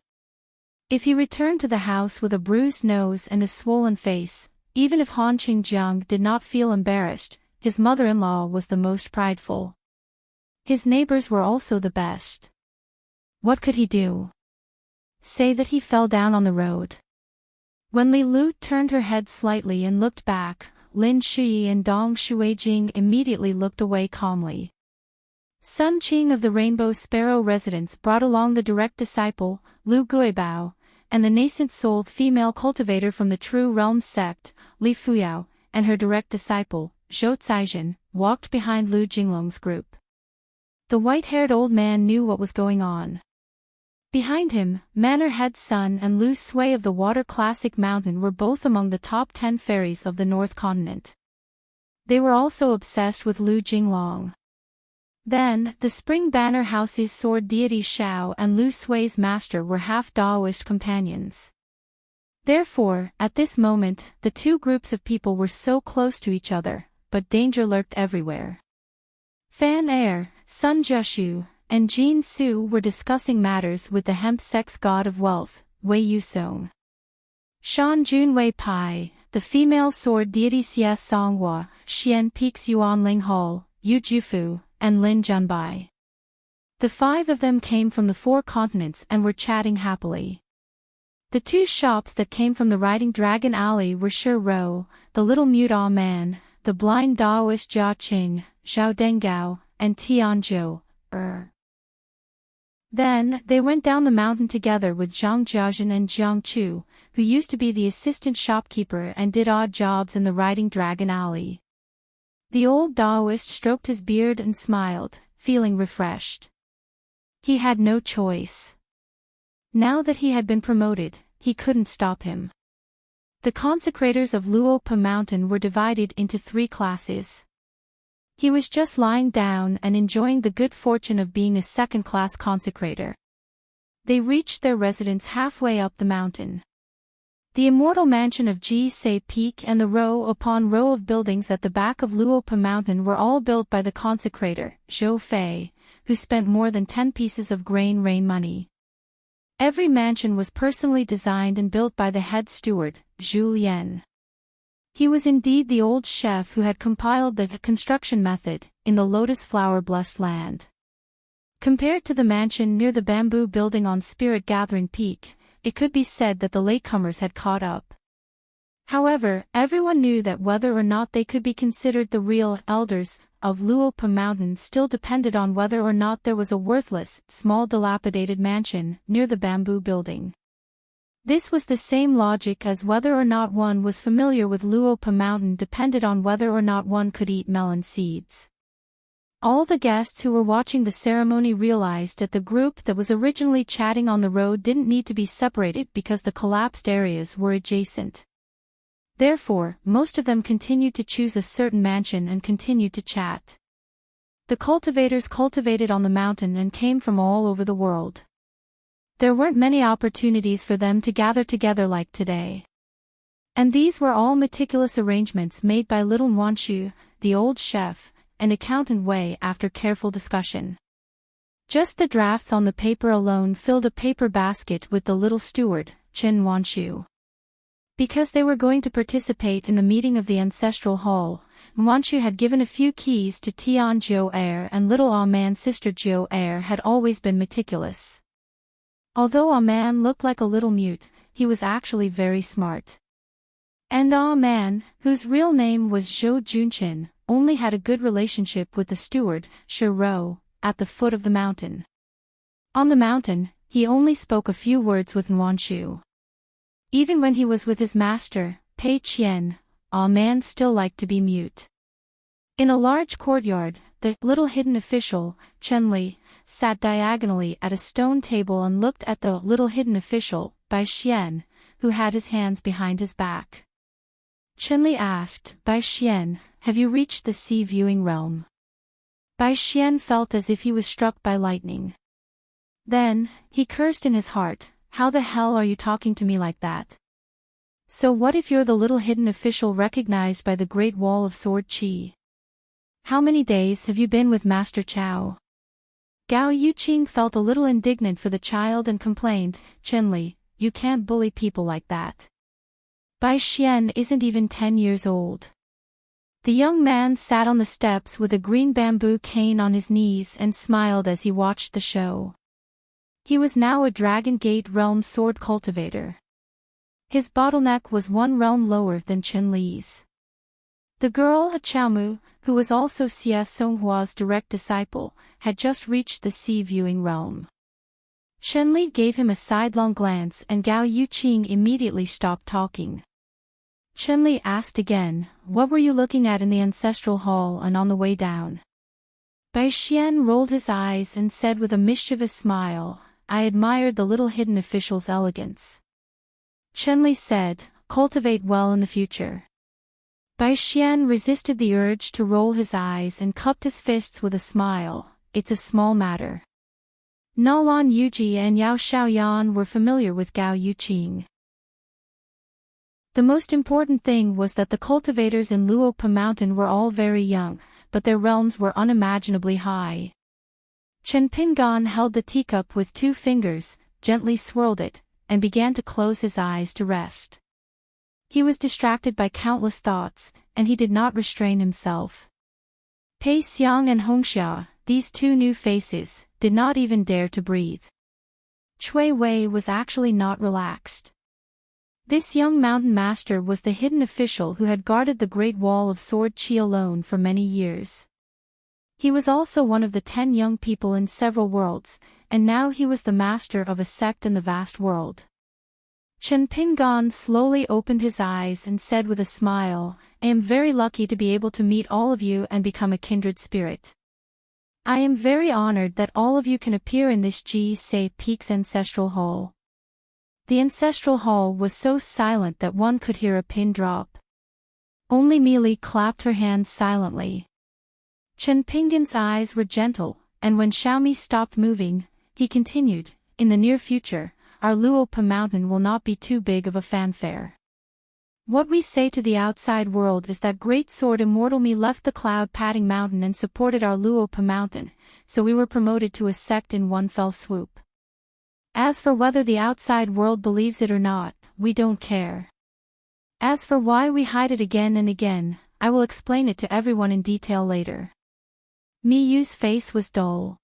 If he returned to the house with a bruised nose and a swollen face, even if Han Qingjiang did not feel embarrassed, his mother-in-law was the most prideful. His neighbors were also the best. What could he do? Say that he fell down on the road. When Li Lu turned her head slightly and looked back, Lin Shui and Dong Shuijing immediately looked away calmly. Sun Qing of the Rainbow Sparrow residence brought along the direct disciple, Lu Guibao, and the nascent-souled female cultivator from the True Realm sect, Li Fuyao, and her direct disciple, Zhou Caijin, walked behind Lu Jinglong's group. The white-haired old man knew what was going on. Behind him, Manor Head's son and Lu Sui of the Water Classic Mountain were both among the top 10 fairies of the North Continent. They were also obsessed with Lu Jinglong. Then, the Spring Banner House's sword deity Shao and Lu Sui's master were half Daoist companions. Therefore, at this moment, the two groups of people were so close to each other, but danger lurked everywhere. Fan Er, Sun Jiashu, and Jin Su were discussing matters with the hemp sex god of wealth, Wei Yusong. Shan Jun Wei Pai, the female sword deity Xie Songhua, Xian Peaks Yuan Ling Hall, Yu Jufu, and Lin Junbai. The five of them came from the 4 continents and were chatting happily. The 2 shops that came from the Riding Dragon Alley were Shi Rou, the little mute Ah man, the blind Daoist Jia Qing, Zhao Dengao, and Tianzhou. Then, they went down the mountain together with Zhang Jiajin and Jiang Chu, who used to be the assistant shopkeeper and did odd jobs in the Riding Dragon Alley. The old Daoist stroked his beard and smiled, feeling refreshed. He had no choice. Now that he had been promoted, he couldn't stop him. The consecrators of Luopa Mountain were divided into 3 classes. He was just lying down and enjoying the good fortune of being a second-class consecrator. They reached their residence halfway up the mountain. The immortal mansion of Ji Se Peak and the row upon row of buildings at the back of Luopa Mountain were all built by the consecrator, Zhou Fei, who spent more than 10 pieces of grain rain money. Every mansion was personally designed and built by the head steward, Zhu Lian. He was indeed the old chef who had compiled the construction method in the lotus flower-blessed land. Compared to the mansion near the bamboo building on Spirit Gathering Peak, it could be said that the latecomers had caught up. However, everyone knew that whether or not they could be considered the real elders of Luopa Mountain still depended on whether or not there was a worthless, small dilapidated mansion near the bamboo building. This was the same logic as whether or not one was familiar with Luopa Mountain depended on whether or not one could eat melon seeds. All the guests who were watching the ceremony realized that the group that was originally chatting on the road didn't need to be separated because the collapsed areas were adjacent. Therefore, most of them continued to choose a certain mansion and continued to chat. The cultivators cultivated on the mountain and came from all over the world. There weren't many opportunities for them to gather together like today. And these were all meticulous arrangements made by little Wanshu, the old chef, and accountant Wei after careful discussion. Just the drafts on the paper alone filled a paper basket with the little steward, Chen Wanshu. Because they were going to participate in the meeting of the ancestral hall, Wanshu had given a few keys to Tian Jiu Er, and little Ah Man's sister Jiu Er had always been meticulous. Although Ah Man looked like a little mute, he was actually very smart. And Ah Man, whose real name was Zhou Junchin, only had a good relationship with the steward, Shi Rou, at the foot of the mountain. On the mountain, he only spoke a few words with Wanshu. Even when he was with his master, Pei Qian, Ah Man still liked to be mute. In a large courtyard, the little hidden official, Chen Li, sat diagonally at a stone table and looked at the little hidden official, Bai Xian, who had his hands behind his back. Chen Li asked, Bai Xian, have you reached the sea viewing realm? Bai Xian felt as if he was struck by lightning. Then, he cursed in his heart, how the hell are you talking to me like that? So what if you're the little hidden official recognized by the Great Wall of Sword Qi? How many days have you been with Master Chao? Gao Yuqing felt a little indignant for the child and complained, Chen Li, you can't bully people like that. Bai Xian isn't even 10 years old. The young man sat on the steps with a green bamboo cane on his knees and smiled as he watched the show. He was now a Dragon Gate realm sword cultivator. His bottleneck was 1 realm lower than Chen Li's. The girl, Chaomu, who was also Xie Songhua's direct disciple, had just reached the sea viewing realm. Chen Li gave him a sidelong glance and Gao Yuqing immediately stopped talking. Chen Li asked again, "What were you looking at in the ancestral hall and on the way down?" Bai Xian rolled his eyes and said with a mischievous smile, "I admired the little hidden official's elegance." Chen Li said, "Cultivate well in the future." Bai Xian resisted the urge to roll his eyes and cupped his fists with a smile. "It's a small matter." Nalan Yuji and Yao Xiaoyan were familiar with Gao Yuqing. The most important thing was that the cultivators in Luopa Mountain were all very young, but their realms were unimaginably high. Chen Pingan held the teacup with 2 fingers, gently swirled it, and began to close his eyes to rest. He was distracted by countless thoughts, and he did not restrain himself. Pei Xiang and Hongxia, these 2 new faces, did not even dare to breathe. Cui Wei was actually not relaxed. This young mountain master was the hidden official who had guarded the Great Wall of Sword Qi alone for many years. He was also one of the 10 young people in several worlds, and now he was the master of a sect in the vast world. Chen Pingan slowly opened his eyes and said with a smile, "I am very lucky to be able to meet all of you and become a kindred spirit. I am very honored that all of you can appear in this Ji-Se Peak's ancestral hall." The ancestral hall was so silent that one could hear a pin drop. Only Meili clapped her hands silently. Chen Pingan's eyes were gentle, and when Xiaomi stopped moving, he continued, "In the near future, our Luopa Mountain will not be too big of a fanfare. What we say to the outside world is that Great Sword Immortal Me left the cloud-padding mountain and supported our Luopa Mountain, so we were promoted to a sect in one fell swoop. As for whether the outside world believes it or not, we don't care. As for why we hide it again and again, I will explain it to everyone in detail later." Mi Yu's face was dull.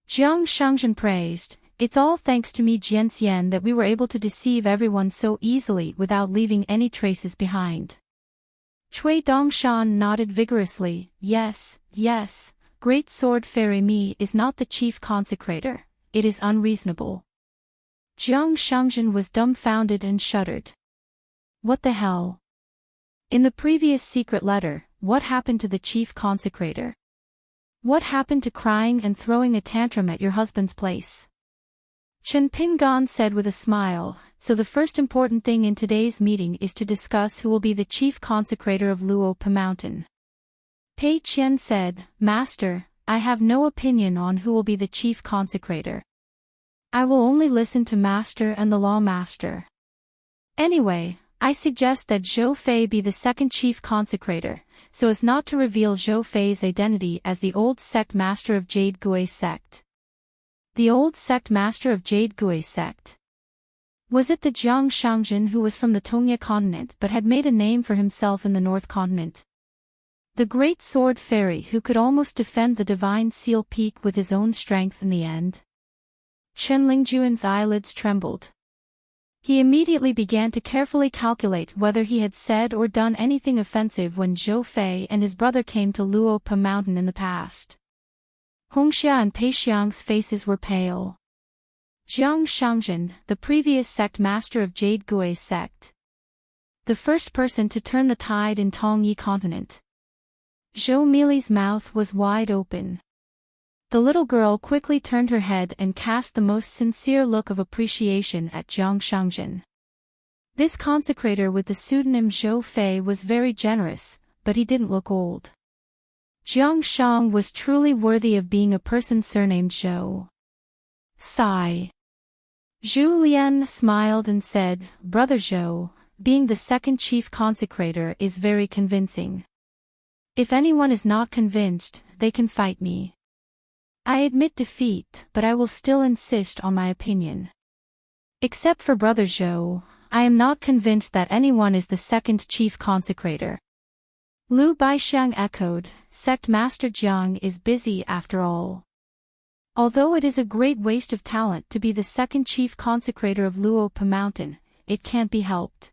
Jiang Shangzhen praised, "It's all thanks to Mi Jianxian that we were able to deceive everyone so easily without leaving any traces behind." Cui Dongshan nodded vigorously, "Yes, yes, Great Sword Fairy Mi is not the chief consecrator. It is unreasonable." Jiang Shangzhen was dumbfounded and shuddered. What the hell? In the previous secret letter, what happened to the chief consecrator? What happened to crying and throwing a tantrum at your husband's place? Chen Pingan said with a smile, "So the first important thing in today's meeting is to discuss who will be the chief consecrator of Luopa Mountain." Pei Qian said, "Master, I have no opinion on who will be the chief consecrator. I will only listen to Master and the Law Master. Anyway, I suggest that Zhou Fei be the second chief consecrator, so as not to reveal Zhou Fei's identity as the old sect master of Jade Gui sect." The old sect master of Jade Gui sect. Was it the Jiang Shangzhen who was from the Tongya continent but had made a name for himself in the North continent? The great sword fairy who could almost defend the divine seal peak with his own strength in the end? Chen Lingjuan's eyelids trembled. He immediately began to carefully calculate whether he had said or done anything offensive when Zhou Fei and his brother came to Luopa Mountain in the past. Hongxia and Pei Xiang's faces were pale. Jiang Shangzhen, the previous sect master of Jade Gui sect. The first person to turn the tide in Tongyi continent. Zhou Meili's mouth was wide open. The little girl quickly turned her head and cast the most sincere look of appreciation at Jiang Shangzhen. This consecrator with the pseudonym Zhou Fei was very generous, but he didn't look old. Jiang Shang was truly worthy of being a person surnamed Zhou. Sigh. Zhu Lian smiled and said, "Brother Zhou, being the second chief consecrator is very convincing. If anyone is not convinced, they can fight me. I admit defeat, but I will still insist on my opinion. Except for Brother Zhou, I am not convinced that anyone is the second chief consecrator." Lu Baixiang echoed, "Sect Master Jiang is busy after all. Although it is a great waste of talent to be the second chief consecrator of Luopa Mountain, it can't be helped."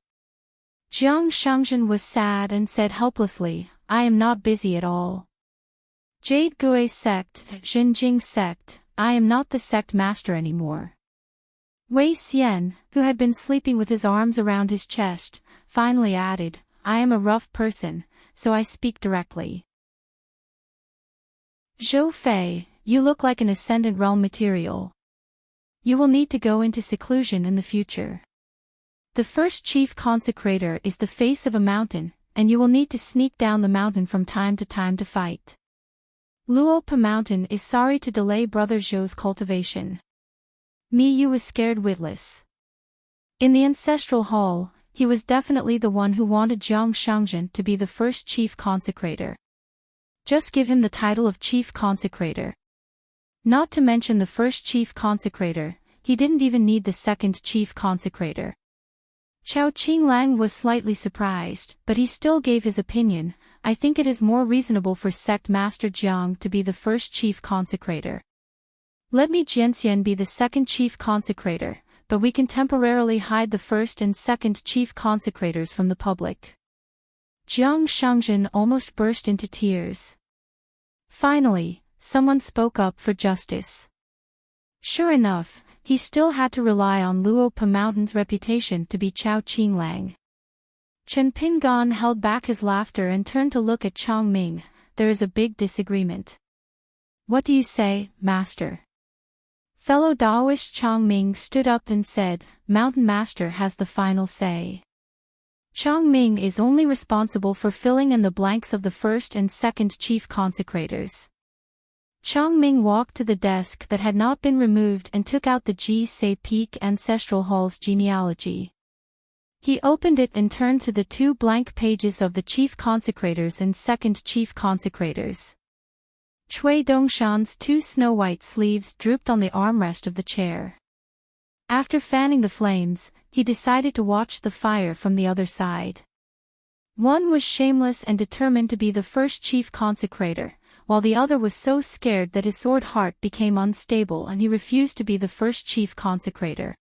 Jiang Shangzhen was sad and said helplessly, "I am not busy at all. Jade Gui sect, Xinjing sect, I am not the sect master anymore. Wei Xian, who had been sleeping with his arms around his chest, finally added, I am a rough person, so I speak directly. Zhou Fei, you look like an Ascendant Realm material. You will need to go into seclusion in the future. The first chief consecrator is the face of a mountain, and you will need to sneak down the mountain from time to time to fight. Luopa Mountain is sorry to delay Brother Zhou's cultivation. Mi Yu was scared witless. In the ancestral hall, he was definitely the one who wanted Jiang Shangzhen to be the first chief consecrator. Just give him the title of chief consecrator. Not to mention the first chief consecrator, he didn't even need the second chief consecrator. Chao Qinglang was slightly surprised, but he still gave his opinion. I think it is more reasonable for Sect Master Jiang to be the first chief consecrator. Let me Jianxian be the second chief consecrator, but we can temporarily hide the first and second chief consecrators from the public. Jiang Shangzhen almost burst into tears. Finally, someone spoke up for justice. Sure enough, he still had to rely on Luopa Mountain's reputation to be Chao Qinglang. Chen Pingan held back his laughter and turned to look at Chang Ming. There is a big disagreement. What do you say, Master? Fellow Daoist Chang Ming stood up and said, Mountain Master has the final say. Chang Ming is only responsible for filling in the blanks of the first and second chief consecrators. Chang Ming walked to the desk that had not been removed and took out the Ji Se Peak Ancestral Hall's genealogy. He opened it and turned to the 2 blank pages of the chief consecrators and second chief consecrators. Cui Dongshan's 2 snow-white sleeves drooped on the armrest of the chair. After fanning the flames, he decided to watch the fire from the other side. One was shameless and determined to be the first chief consecrator, while the other was so scared that his sword heart became unstable and he refused to be the first chief consecrator.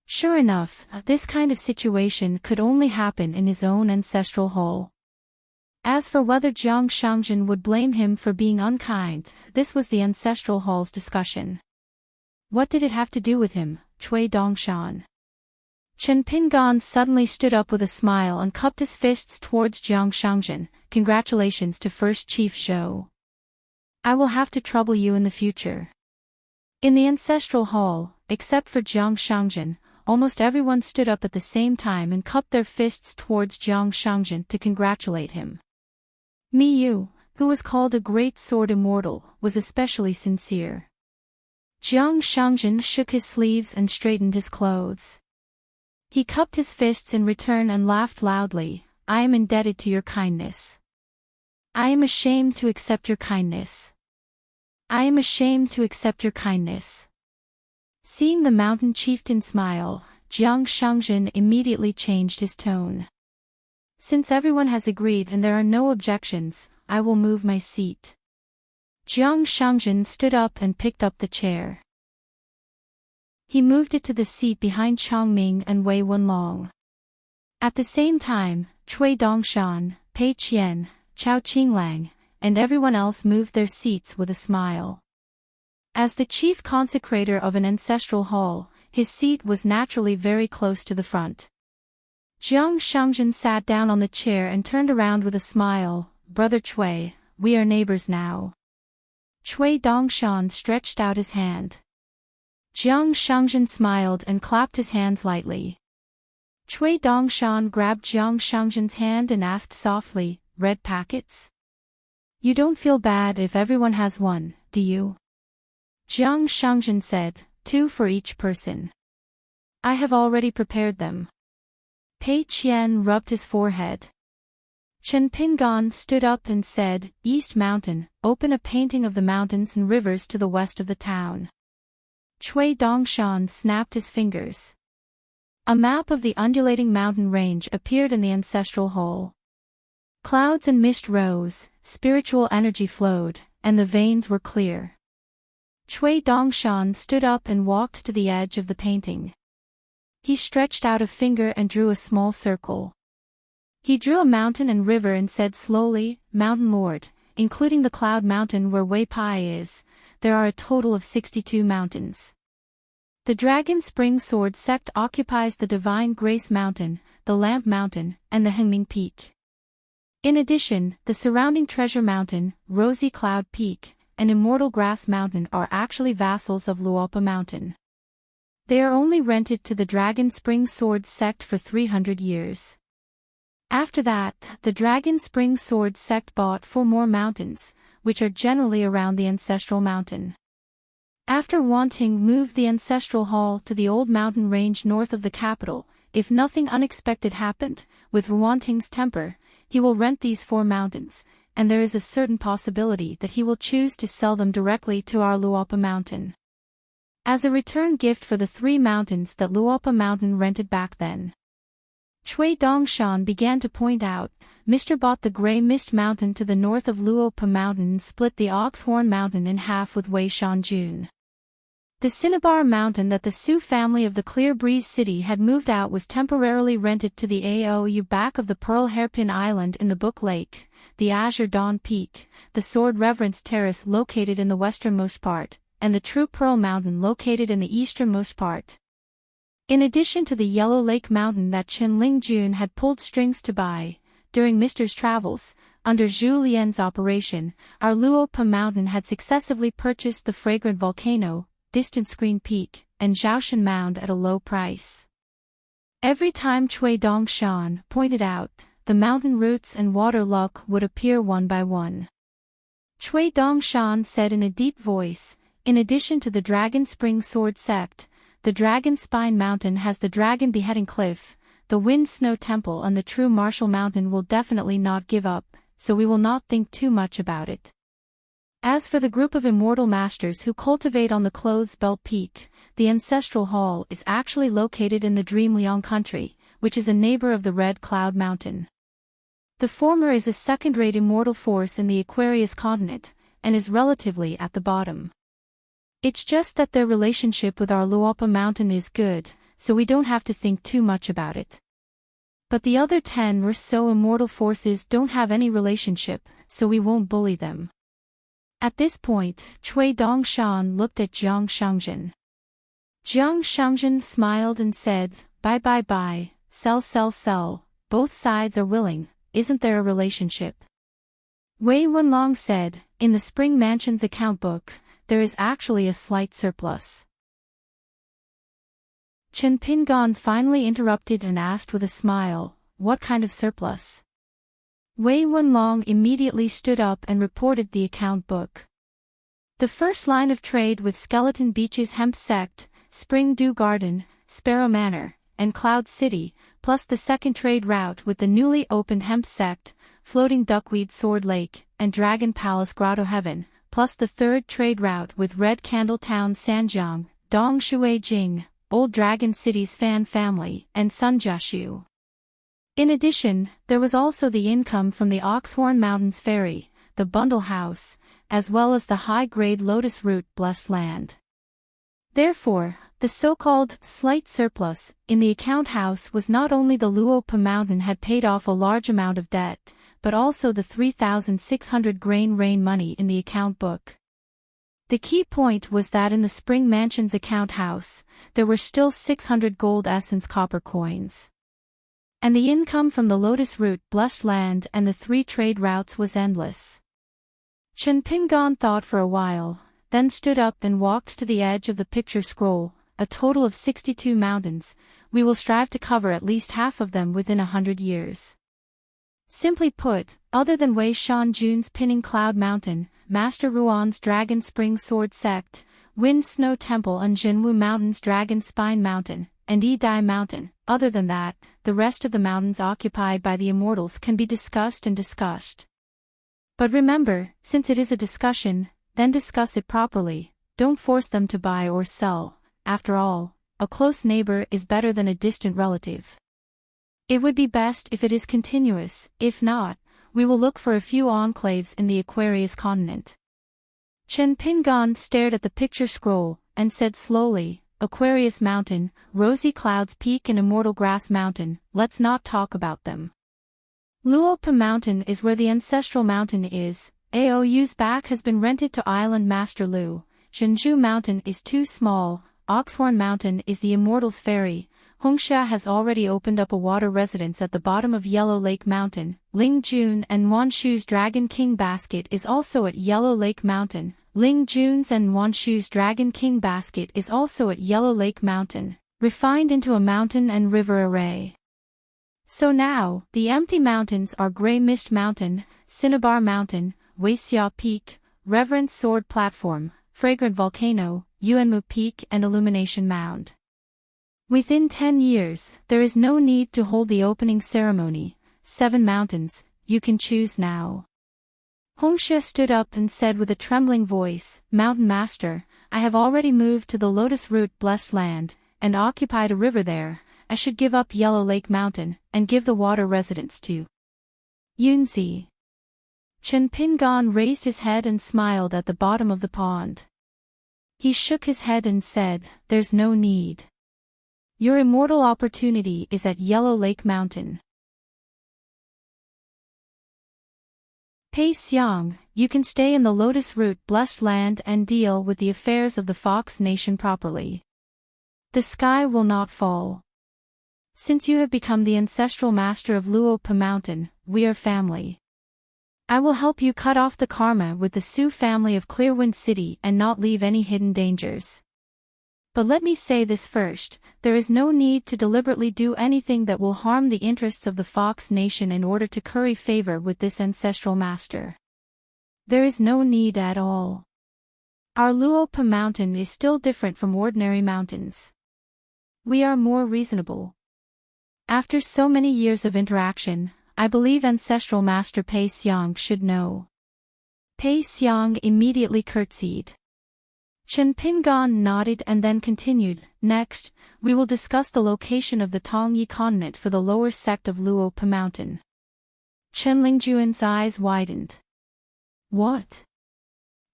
Sure enough, this kind of situation could only happen in his own ancestral hall. As for whether Jiang Shangzhen would blame him for being unkind, this was the ancestral hall's discussion. What did it have to do with him, Cui Dongshan? Chen Pingan suddenly stood up with a smile and cupped his fists towards Jiang Shangzhen. Congratulations to First Chief Zhou. I will have to trouble you in the future. In the ancestral hall, except for Jiang Shangzhen, almost everyone stood up at the same time and cupped their fists towards Jiang Shangzhen to congratulate him. Mi Yu, who was called a great sword immortal, was especially sincere. Jiang Shangzhen shook his sleeves and straightened his clothes. He cupped his fists in return and laughed loudly. I am indebted to your kindness. I am ashamed to accept your kindness. I am ashamed to accept your kindness. Seeing the mountain chieftain smile, Jiang Shangzhen immediately changed his tone. Since everyone has agreed and there are no objections, I will move my seat. Jiang Shangzhen stood up and picked up the chair. He moved it to the seat behind Chang Ming and Wei Wenlong. At the same time, Cui Dongshan, Pei Qian, Chao Qinglang, and everyone else moved their seats with a smile. As the chief consecrator of an ancestral hall, his seat was naturally very close to the front. Jiang Shangzhen sat down on the chair and turned around with a smile. Brother Cui, we are neighbors now. Cui Dongshan stretched out his hand. Jiang Shangzhen smiled and clapped his hands lightly. Cui Dongshan grabbed Jiang Shangzhen's hand and asked softly, red packets? You don't feel bad if everyone has one, do you? Jiang Shangzhen said, 2 for each person. I have already prepared them. Pei Qian rubbed his forehead. Chen Pingan stood up and said, East Mountain, open a painting of the mountains and rivers to the west of the town. Cui Dongshan snapped his fingers. A map of the undulating mountain range appeared in the ancestral hall. Clouds and mist rose, spiritual energy flowed, and the veins were clear. Cui Dongshan stood up and walked to the edge of the painting. He stretched out a finger and drew a small circle. He drew a mountain and river and said slowly, Mountain Lord, including the cloud mountain where Wei Pai is, there are a total of 62 mountains. The Dragon Spring Sword sect occupies the Divine Grace Mountain, the Lamp Mountain, and the Hengming Peak. In addition, the surrounding Treasure Mountain, Rosy Cloud Peak, and Immortal Grass Mountain are actually vassals of Luopa Mountain. They are only rented to the Dragon Spring Sword sect for 300 years. After that, the Dragon Spring Sword sect bought 4 more mountains, which are generally around the Ancestral Mountain. After Wanting moved the Ancestral Hall to the old mountain range north of the capital, if nothing unexpected happened, with Wanting's temper, he will rent these 4 mountains, and there is a certain possibility that he will choose to sell them directly to our Luopa Mountain, as a return gift for the 3 mountains that Luopa Mountain rented back then. Chui Dongshan began to point out, Mr. bought the Grey Mist Mountain to the north of Luopa Mountain and split the Oxhorn Mountain in half with Wei Shanjun. The Cinnabar Mountain that the Sioux family of the Clear Breeze City had moved out was temporarily rented to the AOU back of the Pearl Hairpin Island in the Book Lake, the Azure Dawn Peak, the Sword Reverence Terrace located in the westernmost part, and the True Pearl Mountain located in the easternmost part. In addition to the Yellow Lake Mountain that Chen Lingjun had pulled strings to buy, during Mr.'s travels, under Zhu Lian's operation, our Luopa Mountain had successively purchased the Fragrant Volcano, Distant Screen Peak, and Zhaoshan Mound at a low price. Every time Chui Dongshan pointed out, the mountain roots and water luck would appear one by one. Chui Dongshan said in a deep voice, in addition to the Dragon Spring Sword sect, the Dragon Spine Mountain has the Dragon Beheading Cliff, the Wind Snow Temple, and the True Martial Mountain will definitely not give up, so we will not think too much about it. As for the group of immortal masters who cultivate on the Clothes Belt Peak, the Ancestral Hall is actually located in the Dreamliang country, which is a neighbor of the Red Cloud Mountain. The former is a second-rate immortal force in the Aquarius continent, and is relatively at the bottom. It's just that their relationship with our Luopa Mountain is good, so we don't have to think too much about it. But the other 10 or so immortal forces don't have any relationship, so we won't bully them. At this point, Chui Dongshan looked at Jiang Shangzhen. Jiang Shangzhen smiled and said, Bye, sell, both sides are willing, isn't there a relationship? Wei Wenlong said, in the Spring Mansion's account book, there is actually a slight surplus. Chen Pingon finally interrupted and asked with a smile, what kind of surplus? Wei Wenlong immediately stood up and reported the account book. The first line of trade with Skeleton Beach's Hemp Sect, Spring Dew Garden, Sparrow Manor, and Cloud City, plus the second trade route with the newly opened Hemp Sect, Floating Duckweed Sword Lake, and Dragon Palace Grotto Heaven, plus the third trade route with Red Candle Town Sanjiang, Dong Shui Jing, Old Dragon City's Fan Family, and Sunjiashu. In addition, there was also the income from the Oxhorn Mountains Ferry, the Bundle House, as well as the high-grade Lotus Root Blessed Land. Therefore, the so-called slight surplus in the account house was not only the Luopa Mountain had paid off a large amount of debt, but also the 3,600 grain rain money in the account book. The key point was that in the Spring Mansion's account house, there were still 600 gold essence copper coins. And the income from the Lotus Root Blessed Land and the 3 trade routes was endless. Chen Pingon thought for a while, then stood up and walked to the edge of the picture scroll, a total of 62 mountains. We will strive to cover at least half of them within 100 years. Simply put, other than Wei Shanjun's Pinning Cloud Mountain, Master Ruan's Dragon Spring Sword Sect, Wind Snow Temple and Jinwu Mountain's Dragon Spine Mountain, and Yi Dai Mountain, other than that, the rest of the mountains occupied by the immortals can be discussed and discussed. But remember, since it is a discussion, then discuss it properly, don't force them to buy or sell. After all, a close neighbor is better than a distant relative. It would be best if it is continuous, if not, we will look for a few enclaves in the Aquarius continent. Chen Pingon stared at the picture scroll, and said slowly, Aquarius Mountain, Rosy Clouds Peak and Immortal Grass Mountain, let's not talk about them. Luopa Mountain is where the Ancestral Mountain is, Aou's back has been rented to Island Master Lu. Zhenju Mountain is too small. Oxhorn Mountain is the Immortal's Ferry. Hongsha has already opened up a water residence at the bottom of Yellow Lake Mountain. Ling Jun and Wanshu's Dragon King Basket is also at Yellow Lake Mountain. Ling Jun's and Wanshu's Dragon King Basket is also at Yellow Lake Mountain, refined into a mountain and river array. So now, the empty mountains are Grey Mist Mountain, Cinnabar Mountain, Weixia Peak, Reverend Sword Platform, Fragrant Volcano, Yuanmu Peak and Illumination Mound. Within 10 years, there is no need to hold the opening ceremony. 7 mountains, you can choose now. Hongsha stood up and said with a trembling voice, Mountain Master, I have already moved to the Lotus Root Blessed Land, and occupied a river there. I should give up Yellow Lake Mountain, and give the water residence to Yunzi. Chen Pingon raised his head and smiled at the bottom of the pond. He shook his head and said, There's no need. Your immortal opportunity is at Yellow Lake Mountain. Pei Xiang, you can stay in the Lotus Root Blessed Land and deal with the affairs of the Fox Nation properly. The sky will not fall. Since you have become the ancestral master of Luopa Mountain, we are family. I will help you cut off the karma with the Su family of Clearwind City and not leave any hidden dangers. But let me say this first, there is no need to deliberately do anything that will harm the interests of the Fox Nation in order to curry favor with this ancestral master. There is no need at all. Our Luopa Mountain is still different from ordinary mountains. We are more reasonable. After so many years of interaction, I believe Ancestral Master Pei Xiang should know. Pei Xiang immediately curtsied. Chen Pingon nodded and then continued, Next, we will discuss the location of the Tongyi continent for the lower sect of Luopa Mountain. Chen Lingjuan's eyes widened. What?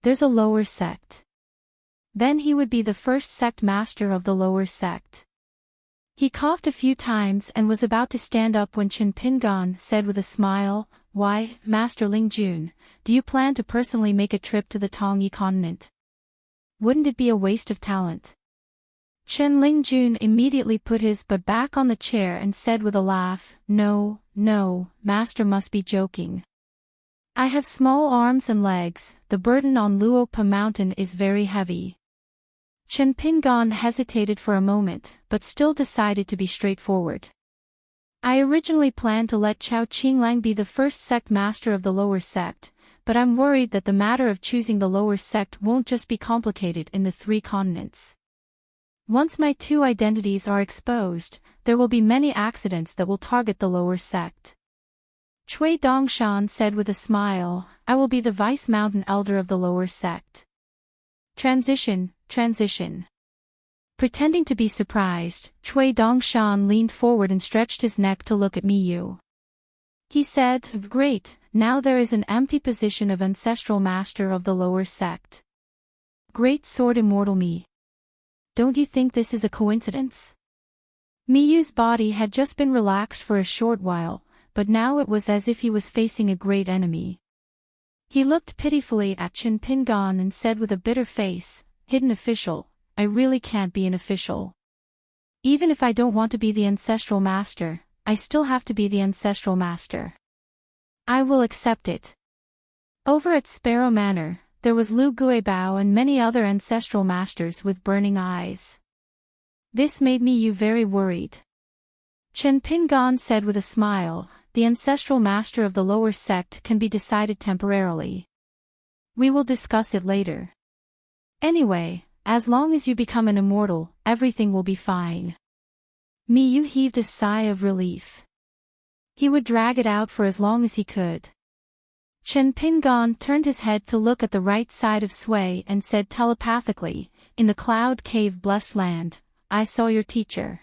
There's a lower sect. Then he would be the first sect master of the lower sect. He coughed a few times and was about to stand up when Chen Pingon said with a smile, Why, Master Lingjun, do you plan to personally make a trip to the Tongyi continent? Wouldn't it be a waste of talent? Chen Lingjun immediately put his butt back on the chair and said with a laugh, No, Master must be joking. I have small arms and legs, the burden on Luopa Mountain is very heavy. Chen Pingon hesitated for a moment, but still decided to be straightforward. I originally planned to let Chao Qinglang be the first sect master of the lower sect, but I'm worried that the matter of choosing the lower sect won't just be complicated in the 3 continents. Once my 2 identities are exposed, there will be many accidents that will target the lower sect. Cui Dongshan said with a smile, I will be the vice mountain elder of the lower sect. Transition. Pretending to be surprised, Cui Dongshan leaned forward and stretched his neck to look at Miyu. He said, Great, now there is an empty position of ancestral master of the lower sect. Great Sword Immortal Mi. Don't you think this is a coincidence? Miyu's body had just been relaxed for a short while, but now it was as if he was facing a great enemy. He looked pitifully at Chen Pingon and said with a bitter face, Hidden official, I really can't be an official. Even if I don't want to be the ancestral master, I still have to be the ancestral master. I will accept it. Over at Sparrow Manor, there was Lu Guibao and many other ancestral masters with burning eyes. This made Miyu very worried. Chen Pingon said with a smile, The ancestral master of the lower sect can be decided temporarily. We will discuss it later. Anyway, as long as you become an immortal, everything will be fine. Miyu heaved a sigh of relief. He would drag it out for as long as he could. Chen Pingon turned his head to look at the right side of Sui and said telepathically, In the Cloud Cave Blessed Land, I saw your teacher.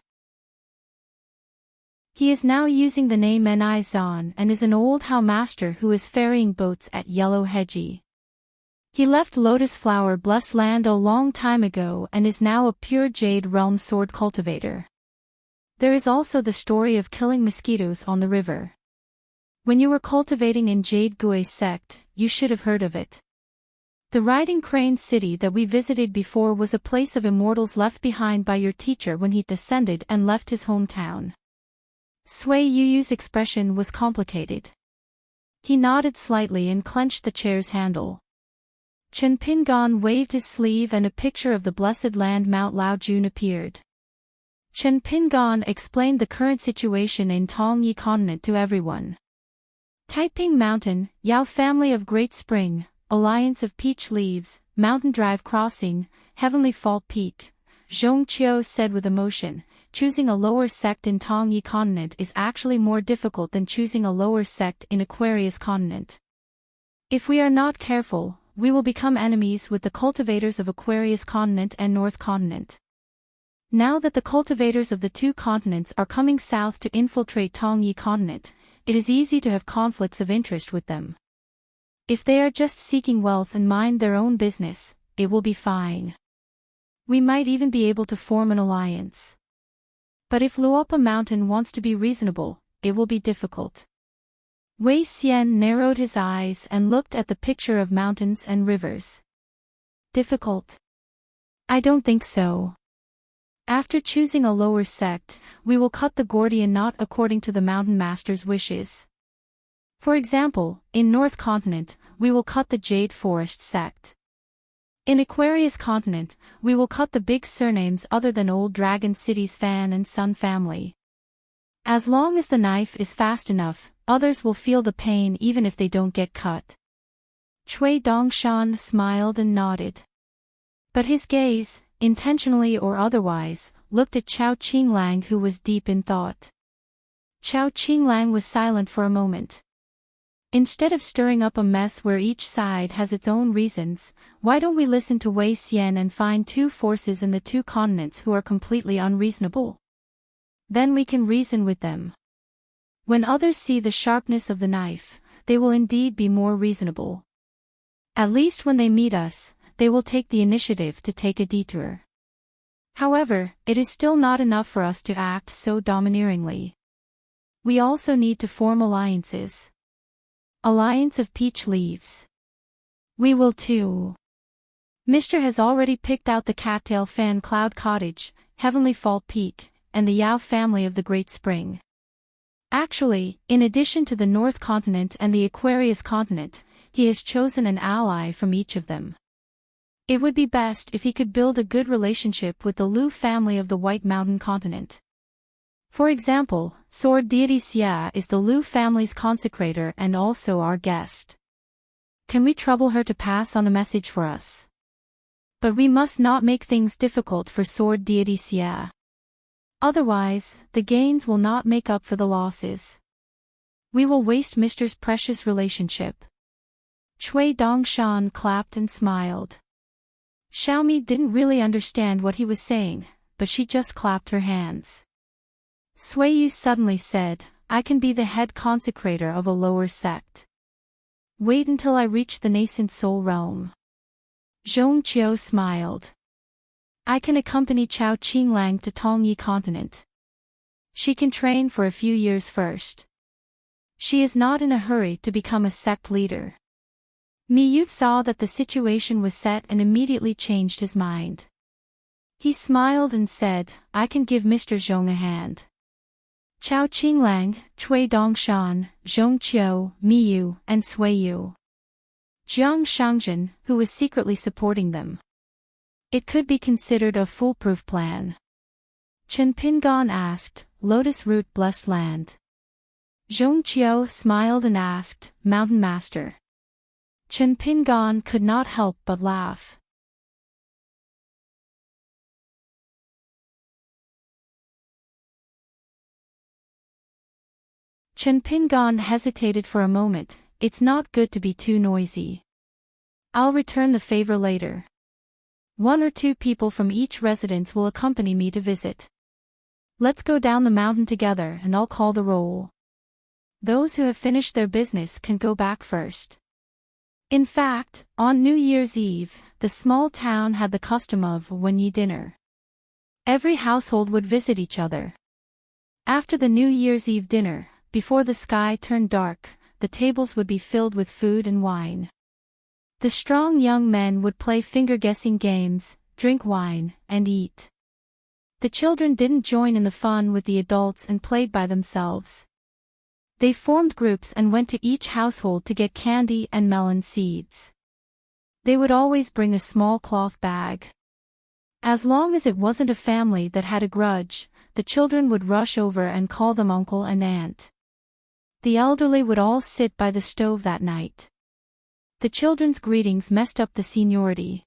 He is now using the name Ni Zan and is an old Hao master who is ferrying boats at Yellow Heji. He left Lotus Flower Blessed Land a long time ago and is now a pure Jade Realm sword cultivator. There is also the story of killing mosquitoes on the river. When you were cultivating in Jade Gui sect, you should have heard of it. The riding crane city that we visited before was a place of immortals left behind by your teacher when he descended and left his hometown. Sui Yuyu's expression was complicated. He nodded slightly and clenched the chair's handle. Chen Pingon waved his sleeve and a picture of the blessed land Mount Laojun appeared. Chen Pingon explained the current situation in Tongyi Continent to everyone. Taiping Mountain, Yao Family of Great Spring, Alliance of Peach Leaves, Mountain Drive Crossing, Heavenly Fault Peak. Zhongqiu said with emotion, choosing a lower sect in Tongyi Continent is actually more difficult than choosing a lower sect in Aquarius Continent. If we are not careful, we will become enemies with the cultivators of Aquarius Continent and North Continent. Now that the cultivators of the two continents are coming south to infiltrate Tongyi Continent, it is easy to have conflicts of interest with them. If they are just seeking wealth and mind their own business, it will be fine. We might even be able to form an alliance. But if Luopa Mountain wants to be reasonable, it will be difficult. Wei Xian narrowed his eyes and looked at the picture of mountains and rivers. Difficult? I don't think so. After choosing a lower sect, we will cut the Gordian knot according to the Mountain Master's wishes. For example, in North Continent, we will cut the Jade Forest sect. In Aquarius Continent, we will cut the big surnames other than Old Dragon City's Fan and Sun family. As long as the knife is fast enough, others will feel the pain even if they don't get cut. Cui Dongshan smiled and nodded. But his gaze, intentionally or otherwise, looked at Chao Qinglang, who was deep in thought. Chao Qinglang was silent for a moment. Instead of stirring up a mess where each side has its own reasons, why don't we listen to Wei Xian and find two forces in the two continents who are completely unreasonable? Then we can reason with them. When others see the sharpness of the knife, they will indeed be more reasonable. At least when they meet us, they will take the initiative to take a detour. However, it is still not enough for us to act so domineeringly. We also need to form alliances. Alliance of Peach Leaves. We will too. Mr. has already picked out the Cattail Fan Cloud Cottage, Heavenly Fault Peak, and the Yao family of the Great Spring. Actually, in addition to the North Continent and the Aquarius Continent, he has chosen an ally from each of them. It would be best if he could build a good relationship with the Lu family of the White Mountain Continent. For example, Sword Deity Xia is the Lu family's consecrator and also our guest. Can we trouble her to pass on a message for us? But we must not make things difficult for Sword Deity Xia. Otherwise, the gains will not make up for the losses. We will waste Mr.'s precious relationship. Cui Dongshan clapped and smiled. Xiaomi didn't really understand what he was saying, but she just clapped her hands. Sui Yu suddenly said, I can be the head consecrator of a lower sect. Wait until I reach the nascent soul realm. Zhongqiu smiled. I can accompany Chao Qinglang to Tongyi Continent. She can train for a few years first. She is not in a hurry to become a sect leader. Mi Yu saw that the situation was set and immediately changed his mind. He smiled and said, I can give Mr. Zhong a hand. Chao Qinglang, Cui Dongshan, Zhongqiu, Mi Yu, and Sui Yu. Jiang Shangjin, who was secretly supporting them. It could be considered a foolproof plan. Chen Pingon asked, Lotus Root Blessed Land. Zhongqiu smiled and asked, Mountain Master. Chen Pingon could not help but laugh. Chen Pingon hesitated for a moment. It's not good to be too noisy. I'll return the favor later. 1 or 2 people from each residence will accompany me to visit. Let's go down the mountain together and I'll call the roll. Those who have finished their business can go back first. In fact, on New Year's Eve, the small town had the custom of Wenyi dinner. Every household would visit each other. After the New Year's Eve dinner, before the sky turned dark, the tables would be filled with food and wine. The strong young men would play finger-guessing games, drink wine, and eat. The children didn't join in the fun with the adults and played by themselves. They formed groups and went to each household to get candy and melon seeds. They would always bring a small cloth bag. As long as it wasn't a family that had a grudge, the children would rush over and call them uncle and aunt. The elderly would all sit by the stove that night. The children's greetings messed up the seniority.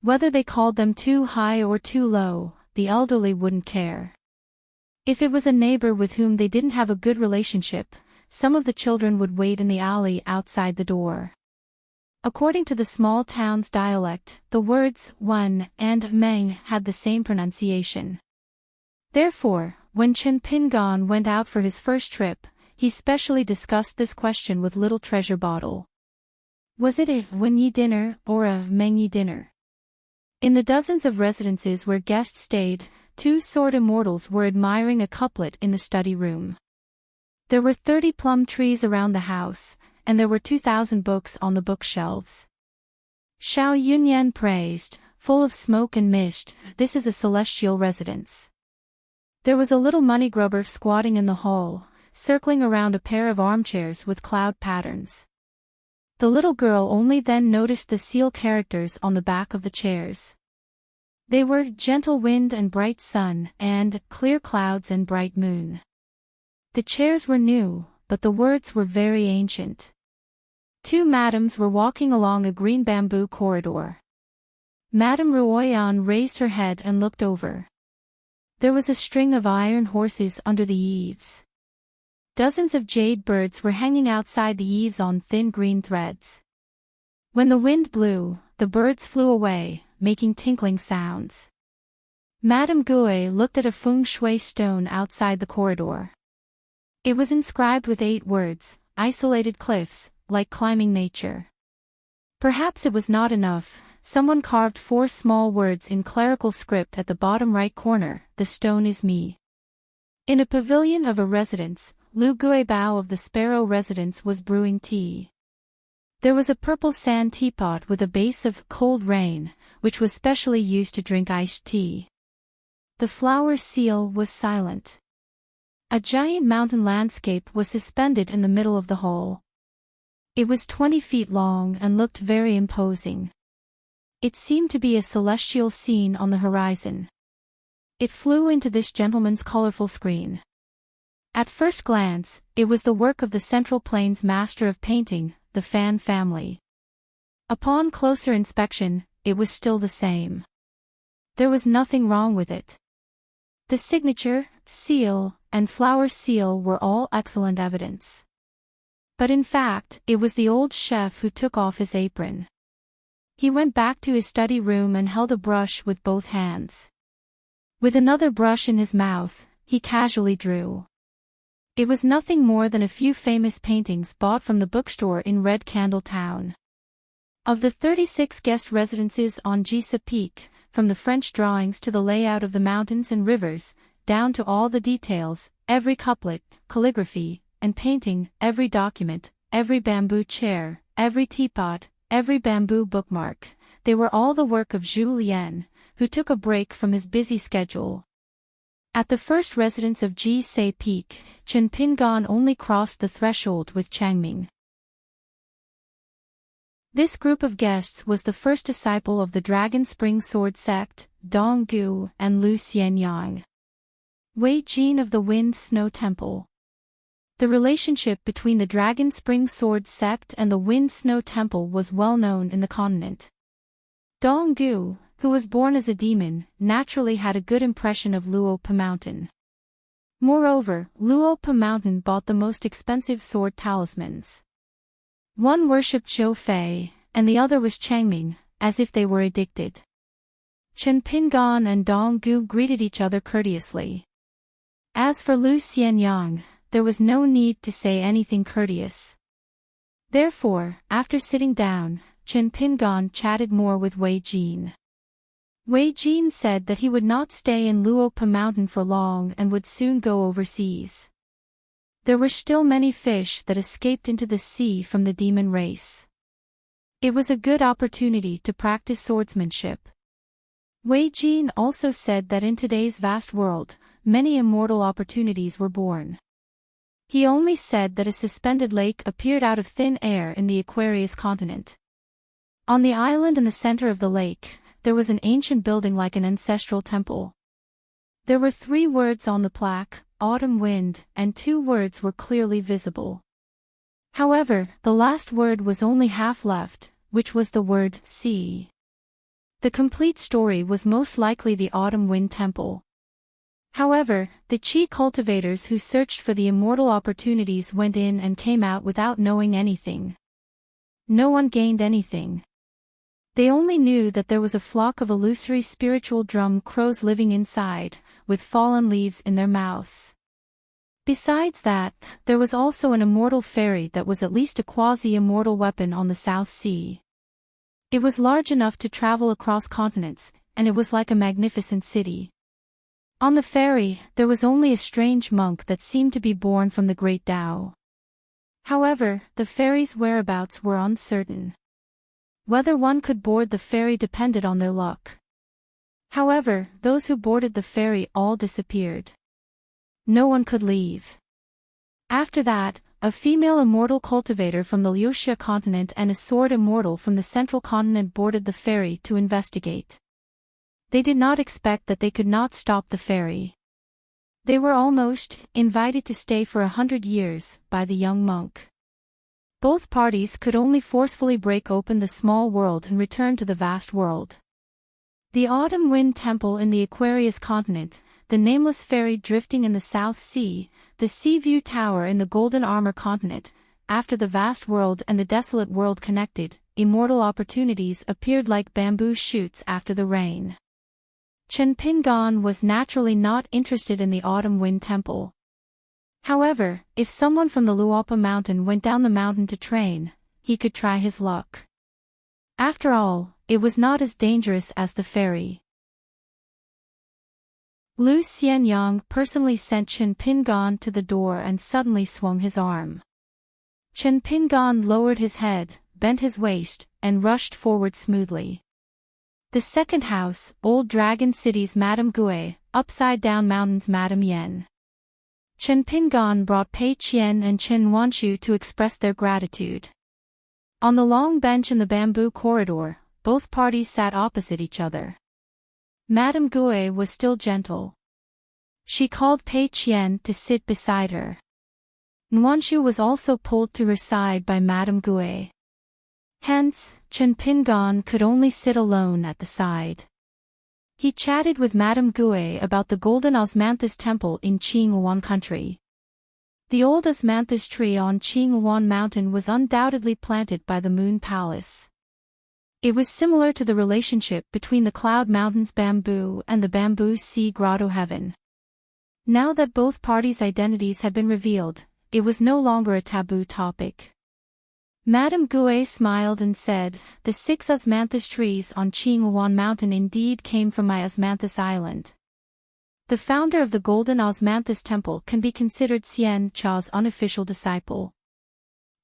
Whether they called them too high or too low, the elderly wouldn't care. If it was a neighbor with whom they didn't have a good relationship, some of the children would wait in the alley outside the door. According to the small town's dialect, the words one and meng had the same pronunciation. Therefore, when Chen Pingon went out for his first trip, he specially discussed this question with Little Treasure Bottle. Was it a wen yi dinner or a meng yi dinner? In the dozens of residences where guests stayed, two sword immortals were admiring a couplet in the study room. There were 30 plum trees around the house, and there were 2,000 books on the bookshelves. Xiao Yunyan praised, full of smoke and mist, this is a celestial residence. There was a little money grubber squatting in the hall, circling around a pair of armchairs with cloud patterns. The little girl only then noticed the seal characters on the back of the chairs. They were gentle wind and bright sun, and clear clouds and bright moon. The chairs were new, but the words were very ancient. Two madams were walking along a green bamboo corridor. Madame Ruoyan raised her head and looked over. There was a string of iron horses under the eaves. Dozens of jade birds were hanging outside the eaves on thin green threads. When the wind blew, the birds flew away, making tinkling sounds. Madame Gouet looked at a feng shui stone outside the corridor. It was inscribed with 8 words, isolated cliffs, like climbing nature. Perhaps it was not enough, someone carved 4 small words in clerical script at the bottom right corner, the stone is me. In a pavilion of a residence, Lu Guibao of the Sparrow residence was brewing tea. There was a purple sand teapot with a base of cold rain, which was specially used to drink iced tea. The flower seal was silent. A giant mountain landscape was suspended in the middle of the hall. It was 20 feet long and looked very imposing. It seemed to be a celestial scene on the horizon. It flew into this gentleman's colorful screen. At first glance, it was the work of the Central Plains master of painting, the Fan family. Upon closer inspection, it was still the same. There was nothing wrong with it. The signature, seal, and flower seal were all excellent evidence. But in fact, it was the old chef who took off his apron. He went back to his study room and held a brush with both hands. With another brush in his mouth, he casually drew. It was nothing more than a few famous paintings bought from the bookstore in Red Candle Town. Of the 36 guest residences on Jisa Peak, from the French drawings to the layout of the mountains and rivers, down to all the details, every couplet, calligraphy, and painting, every document, every bamboo chair, every teapot, every bamboo bookmark, they were all the work of Zhu Lian, who took a break from his busy schedule. At the first residence of Jisa Peak, Chen Pingon only crossed the threshold with Changming. This group of guests was the first disciple of the Dragon Spring Sword sect, Dong Gu and Lu Xianyang. Wei Jin of the Wind Snow Temple. The relationship between the Dragon Spring Sword sect and the Wind Snow Temple was well known in the continent. Dong Gu, who was born as a demon, naturally had a good impression of Luopa Mountain. Moreover, Luopa Mountain bought the most expensive sword talismans. One worshipped Zhou Fei, and the other was Changming, as if they were addicted. Chen Pingon and Dong Gu greeted each other courteously. As for Lu Xianyang, there was no need to say anything courteous. Therefore, after sitting down, Chen Pingon chatted more with Wei Jin. Wei Jin said that he would not stay in Luopa Mountain for long and would soon go overseas. There were still many fish that escaped into the sea from the demon race. It was a good opportunity to practice swordsmanship. Wei Jin also said that in today's vast world, many immortal opportunities were born. He only said that a suspended lake appeared out of thin air in the Aquarius continent. On the island in the center of the lake, there was an ancient building like an ancestral temple. There were 3 words on the plaque, autumn wind, and 2 words were clearly visible. However, the last word was only half left, which was the word sea. The complete story was most likely the Autumn Wind Temple. However, the Qi cultivators who searched for the immortal opportunities went in and came out without knowing anything. No one gained anything. They only knew that there was a flock of illusory spiritual drum crows living inside, with fallen leaves in their mouths. Besides that, there was also an immortal fairy that was at least a quasi-immortal weapon on the South Sea. It was large enough to travel across continents, and it was like a magnificent city. On the ferry, there was only a strange monk that seemed to be born from the Great Tao. However, the ferry's whereabouts were uncertain. Whether one could board the ferry depended on their luck. However, those who boarded the ferry all disappeared. No one could leave. After that, a female immortal cultivator from the Liuxia continent and a sword immortal from the central continent boarded the ferry to investigate. They did not expect that they could not stop the ferry. They were almost invited to stay for 100 years by the young monk. Both parties could only forcefully break open the small world and return to the vast world. The Autumn Wind Temple in the Aquarius continent, the nameless ferry drifting in the South Sea, the Sea View Tower in the Golden Armor continent, after the vast world and the desolate world connected, immortal opportunities appeared like bamboo shoots after the rain. Chen Pingan was naturally not interested in the Autumn Wind Temple. However, if someone from the Luopa mountain went down the mountain to train, he could try his luck. After all, it was not as dangerous as the ferry. Lu Xianyang personally sent Chen Pingan to the door and suddenly swung his arm. Chen Pingan lowered his head, bent his waist, and rushed forward smoothly. The second house, Old Dragon City's Madame Gui, Upside Down Mountain's Madame Yen. Chen Pingan brought Pei Qian and Chen Wanchu to express their gratitude. On the long bench in the bamboo corridor, both parties sat opposite each other. Madame Gui was still gentle. She called Pei Qian to sit beside her. Nuanshu was also pulled to her side by Madame Gui. Hence, Chen Pingan could only sit alone at the side. He chatted with Madame Gui about the Golden Osmanthus Temple in Qinghuan country. The old osmanthus tree on Qinghuan Mountain was undoubtedly planted by the Moon Palace. It was similar to the relationship between the Cloud Mountain's bamboo and the Bamboo Sea Grotto Heaven. Now that both parties' identities had been revealed, it was no longer a taboo topic. Madame Gui smiled and said, "The 6 osmanthus trees on Qinghuan Mountain indeed came from my Osmanthus Island. The founder of the Golden Osmanthus Temple can be considered Xian Cha's unofficial disciple.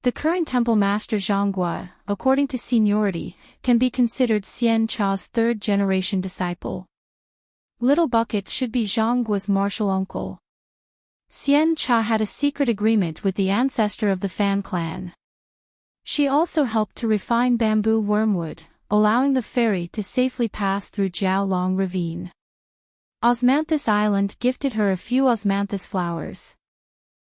The current temple master Zhonggua, according to seniority, can be considered Xian Cha's 3rd-generation disciple. Little Bucket should be Zhonggua's martial uncle." Xian Cha had a secret agreement with the ancestor of the Fan clan. She also helped to refine bamboo wormwood, allowing the ferry to safely pass through Jiaolong Ravine. Osmanthus Island gifted her a few osmanthus flowers.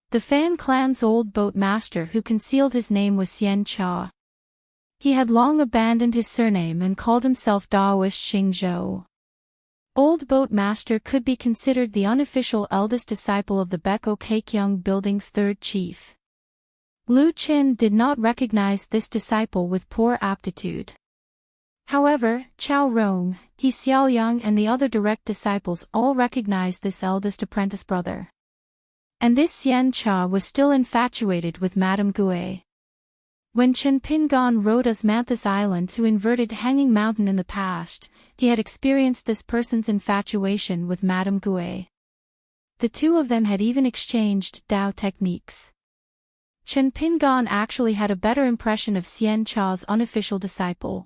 The Fan clan's old boat master who concealed his name was Xian Cha. He had long abandoned his surname and called himself Daoist Xingzhou. Old boat master could be considered the unofficial eldest disciple of the Beko Keikyung building's 3rd chief. Lu Qin did not recognize this disciple with poor aptitude. However, Chao Rong, He Xiaoyang and the other direct disciples all recognized this eldest apprentice brother. And this Xian Cha was still infatuated with Madame Gui. When Chen Pingan rode Osmanthus Island to inverted Hanging Mountain in the past, he had experienced this person's infatuation with Madame Gui. The two of them had even exchanged Dao techniques. Chen Pingan actually had a better impression of Xian Cha's unofficial disciple.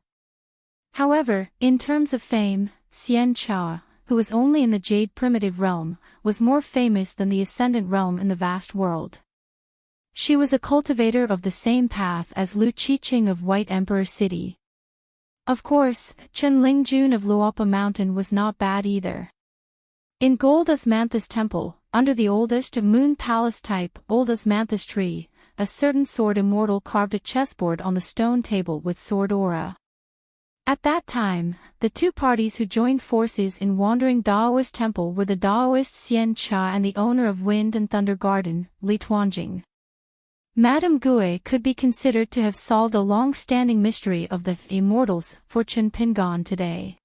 However, in terms of fame, Xian Cha, who was only in the Jade Primitive Realm, was more famous than the Ascendant Realm in the vast world. She was a cultivator of the same path as Lu Qiqing of White Emperor City. Of course, Chen Lingjun of Luopa Mountain was not bad either. In Gold Osmanthus Temple, under the oldest Moon Palace type Old Osmanthus tree, a certain sword immortal carved a chessboard on the stone table with sword aura. At that time, the two parties who joined forces in Wandering Daoist Temple were the Daoist Xian Cha and the owner of Wind and Thunder Garden, Li Tuanjing. Madame Gui could be considered to have solved a long-standing mystery of the immortals for Chen Pingan today.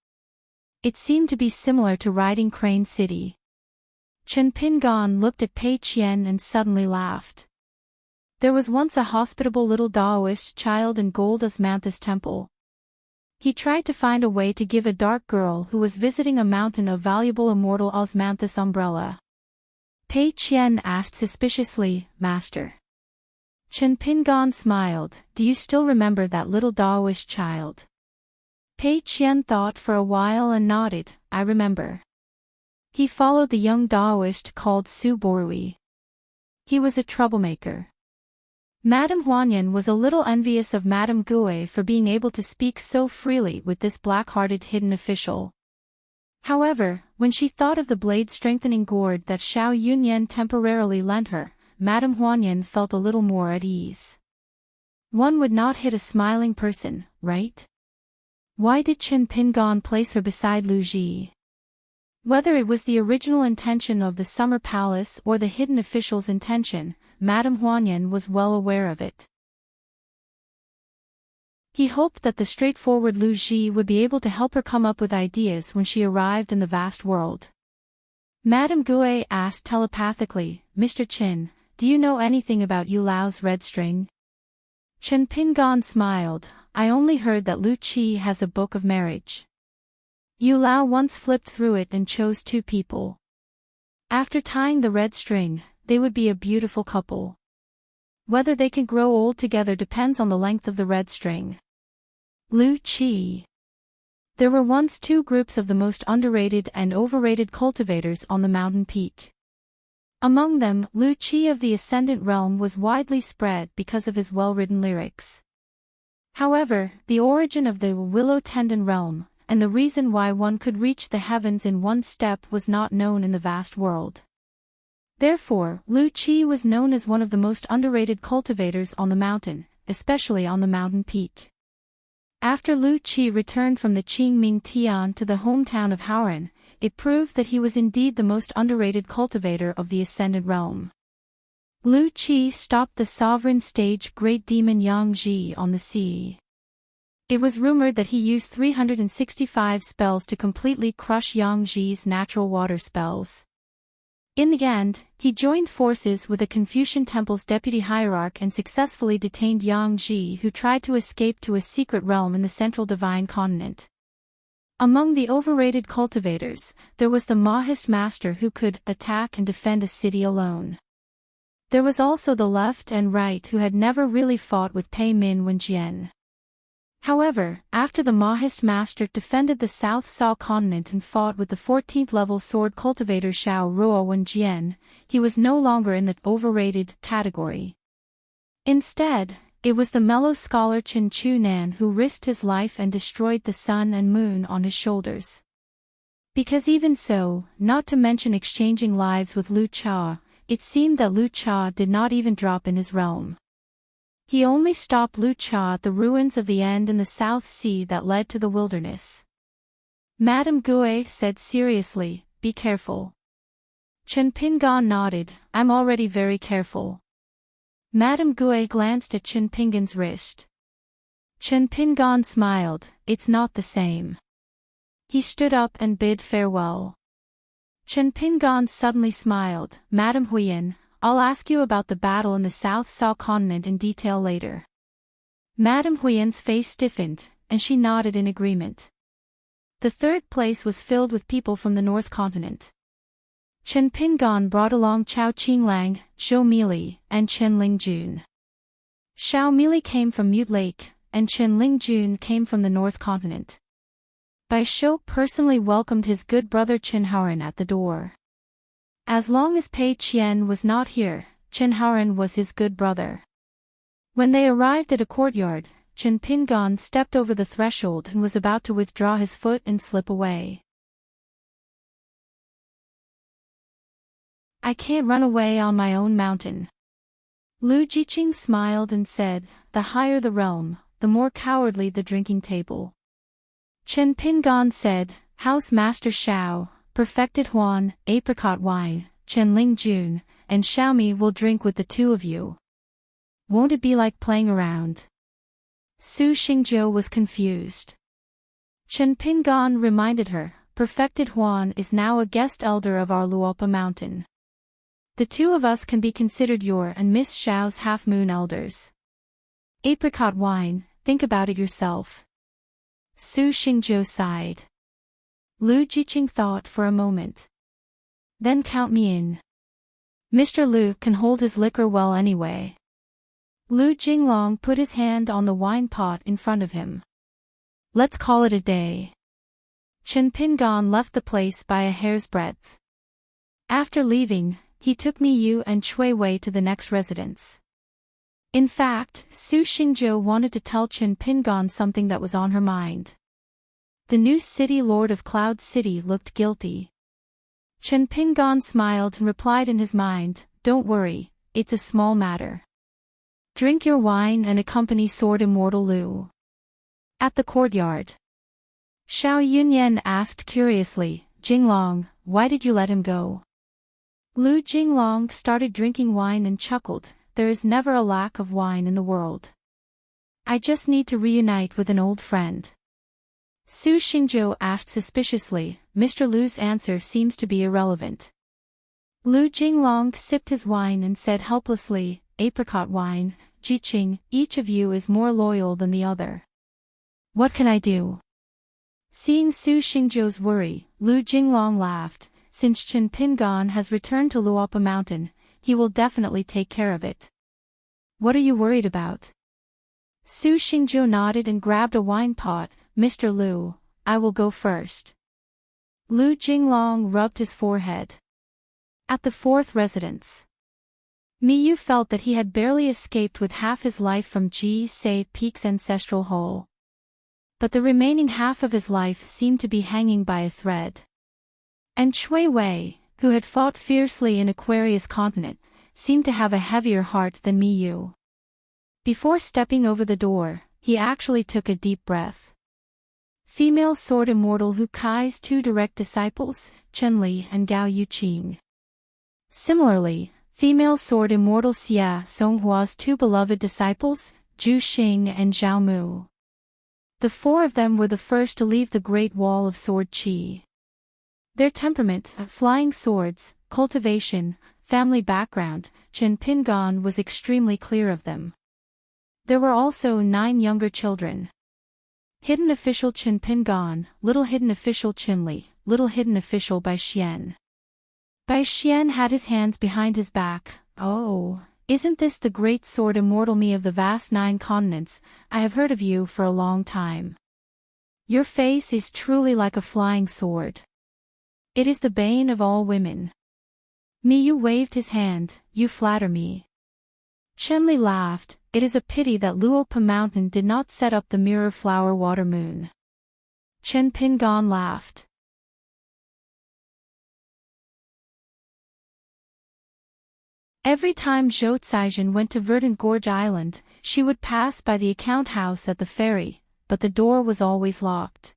It seemed to be similar to riding Crane City. Chen Pingan looked at Pei Qian and suddenly laughed. There was once a hospitable little Daoist child in Gold Osmanthus Temple. He tried to find a way to give a dark girl who was visiting a mountain a valuable immortal osmanthus umbrella. Pei Qian asked suspiciously, "Master?" Chen Pingan smiled, "Do you still remember that little Daoist child?" Pei Qian thought for a while and nodded, "I remember." He followed the young Daoist called Su Borui. He was a troublemaker. Madame Huanyan was a little envious of Madame Gui for being able to speak so freely with this black-hearted hidden official. However, when she thought of the blade-strengthening gourd that Xiao Yunyan temporarily lent her, Madame Huanyan felt a little more at ease. One would not hit a smiling person, right? Why did Chen Pingan place her beside Lu Ji? Whether it was the original intention of the Summer Palace or the hidden official's intention, Madame Huanyan was well aware of it. He hoped that the straightforward Lu Ji would be able to help her come up with ideas when she arrived in the vast world. Madame Gui asked telepathically, "Mr. Qin, do you know anything about Yu Lao's red string?" Chen Pingan smiled, "I only heard that Lu Qi has a book of marriage. Yu Lao once flipped through it and chose two people. After tying the red string, they would be a beautiful couple. Whether they can grow old together depends on the length of the red string." Lu Qi. There were once two groups of the most underrated and overrated cultivators on the mountain peak. Among them, Lu Qi of the Ascendant Realm was widely spread because of his well-written lyrics. However, the origin of the Willow Tendon Realm, and the reason why one could reach the heavens in one step was not known in the vast world. Therefore, Lu Qi was known as one of the most underrated cultivators on the mountain, especially on the mountain peak. After Lu Qi returned from the Qingming Tian to the hometown of Haoran, it proved that he was indeed the most underrated cultivator of the Ascendant Realm. Lu Qi stopped the sovereign stage Great Demon Yang Ji on the sea. It was rumored that he used 365 spells to completely crush Yang Ji's natural water spells. In the end, he joined forces with the Confucian Temple's deputy hierarch and successfully detained Yang Ji, who tried to escape to a secret realm in the central divine continent. Among the overrated cultivators, there was the Mahist Master who could attack and defend a city alone. There was also the left and right who had never really fought with Pei Min Wenjian. However, after the Mahist Master defended the South Sa continent and fought with the 14th-level sword cultivator Xiao Ruo Wenjian, he was no longer in the overrated category. Instead, it was the mellow scholar Chen Chunan who risked his life and destroyed the sun and moon on his shoulders. Because even so, not to mention exchanging lives with Lu Cha, it seemed that Lu Cha did not even drop in his realm. He only stopped Lu Cha at the ruins of the end in the South Sea that led to the wilderness. Madame Gui said seriously, "Be careful." Chen Pingan nodded, "I'm already very careful." Madame Gui glanced at Chen Pingan's wrist. Chen Pingan smiled, "It's not the same." He stood up and bid farewell. Chen Pingan suddenly smiled, "Madame Huyan, I'll ask you about the battle in the South Sa continent in detail later." Madame Huyan's face stiffened, and she nodded in agreement. The third place was filled with people from the North continent. Chen Pingan brought along Chao Qinglang, Zhou Mili, and Chen Lingjun. Xiao Mili came from Mute Lake, and Chen Lingjun came from the North Continent. Bai Shou personally welcomed his good brother Chen Haoran at the door. As long as Pei Qian was not here, Chen Haoran was his good brother. When they arrived at a courtyard, Chen Pingan stepped over the threshold and was about to withdraw his foot and slip away. I can't run away on my own mountain. Lu Jiqing smiled and said, the higher the realm, the more cowardly the drinking table. Chen Pingan said, House Master Xiao, perfected Huan, apricot wine, Chen Lingjun, and Xiaomi will drink with the two of you. Won't it be like playing around? Su Xingjiu was confused. Chen Pingan reminded her, perfected Huan is now a guest elder of our Luopa mountain. The two of us can be considered your and Miss Xiao's half-moon elders. Apricot wine, think about it yourself. Su Xingjiu sighed. Lu Jiqing thought for a moment. Then count me in. Mr. Lu can hold his liquor well anyway. Lu Jinglong put his hand on the wine pot in front of him. Let's call it a day. Chen Pingan left the place by a hair's breadth. After leaving, he took Mi Yu and Cui Wei to the next residence. In fact, Su Xingjiu wanted to tell Chen Pingan something that was on her mind. The new city lord of Cloud City looked guilty. Chen Pingan smiled and replied in his mind, don't worry, it's a small matter. Drink your wine and accompany Sword Immortal Lu. At the courtyard. Xiao Yunyan asked curiously, Jinglong, why did you let him go? Lu Jinglong started drinking wine and chuckled, there is never a lack of wine in the world. I just need to reunite with an old friend. Su Xingjiu asked suspiciously, Mr. Lu's answer seems to be irrelevant. Lu Jinglong sipped his wine and said helplessly, apricot wine, Jiqing, each of you is more loyal than the other. What can I do? Seeing Su Xingjiu's worry, Lu Jinglong laughed, since Chen Pingan has returned to Luopa Mountain, he will definitely take care of it. What are you worried about? Su Xingjiu nodded and grabbed a wine pot, Mr. Lu, I will go first. Lu Jinglong rubbed his forehead. At the fourth residence. Mi Yu felt that he had barely escaped with half his life from Ji Se Peak's ancestral hole. But the remaining half of his life seemed to be hanging by a thread. And Cui Wei, who had fought fiercely in Aquarius Continent, seemed to have a heavier heart than Mi Yu. Before stepping over the door, he actually took a deep breath. Female Sword Immortal Hu Kai's two direct disciples, Chen Li and Gao Yuqing. Similarly, female Sword Immortal Xia Songhua's two beloved disciples, Zhu Xing and Zhao Mu. The four of them were the first to leave the Great Wall of Sword Qi. Their temperament, flying swords, cultivation, family background, Chen Pingan was extremely clear of them. There were also 9 younger children. Hidden Official Chen Pingan, Little Hidden Official Chen Li, Little Hidden Official Bai Xian. Bai Xian had his hands behind his back. Oh, isn't this the great sword immortal me of the vast 9 continents? I have heard of you for a long time. Your face is truly like a flying sword. It is the bane of all women. Mi Yu waved his hand, you flatter me. Chen Li laughed, it is a pity that Luopa Mountain did not set up the mirror flower water moon. Chen Pingan laughed. Every time Zhou Caijin went to Verdant Gorge Island, she would pass by the account house at the ferry, but the door was always locked.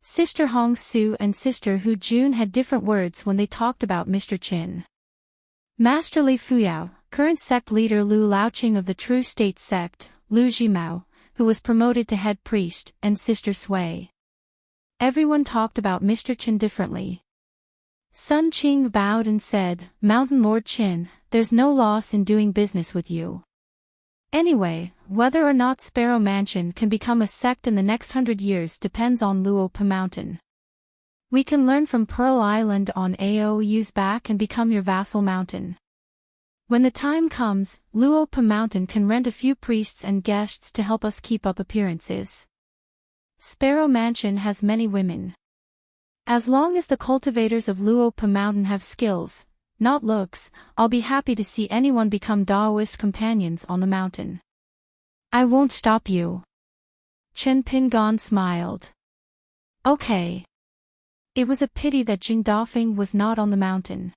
Sister Hong Su and Sister Hu Jun had different words when they talked about Mr. Qin. Master Li Fuyao, current sect leader Lu Laoqing of the True State sect, Lu Jimao, who was promoted to head priest, and Sister Sui. Everyone talked about Mr. Qin differently. Sun Qing bowed and said, Mountain Lord Qin, there's no loss in doing business with you. Anyway, whether or not Sparrow Mansion can become a sect in the next 100 years depends on Luopa Mountain. We can learn from Pearl Island on Aou's back and become your vassal mountain. When the time comes, Luopa Mountain can rent a few priests and guests to help us keep up appearances. Sparrow Mansion has many women. As long as the cultivators of Luopa Mountain have skills, not looks, I'll be happy to see anyone become Daoist companions on the mountain. I won't stop you. Chen Pingon smiled. Okay. It was a pity that Jing Dafeng was not on the mountain.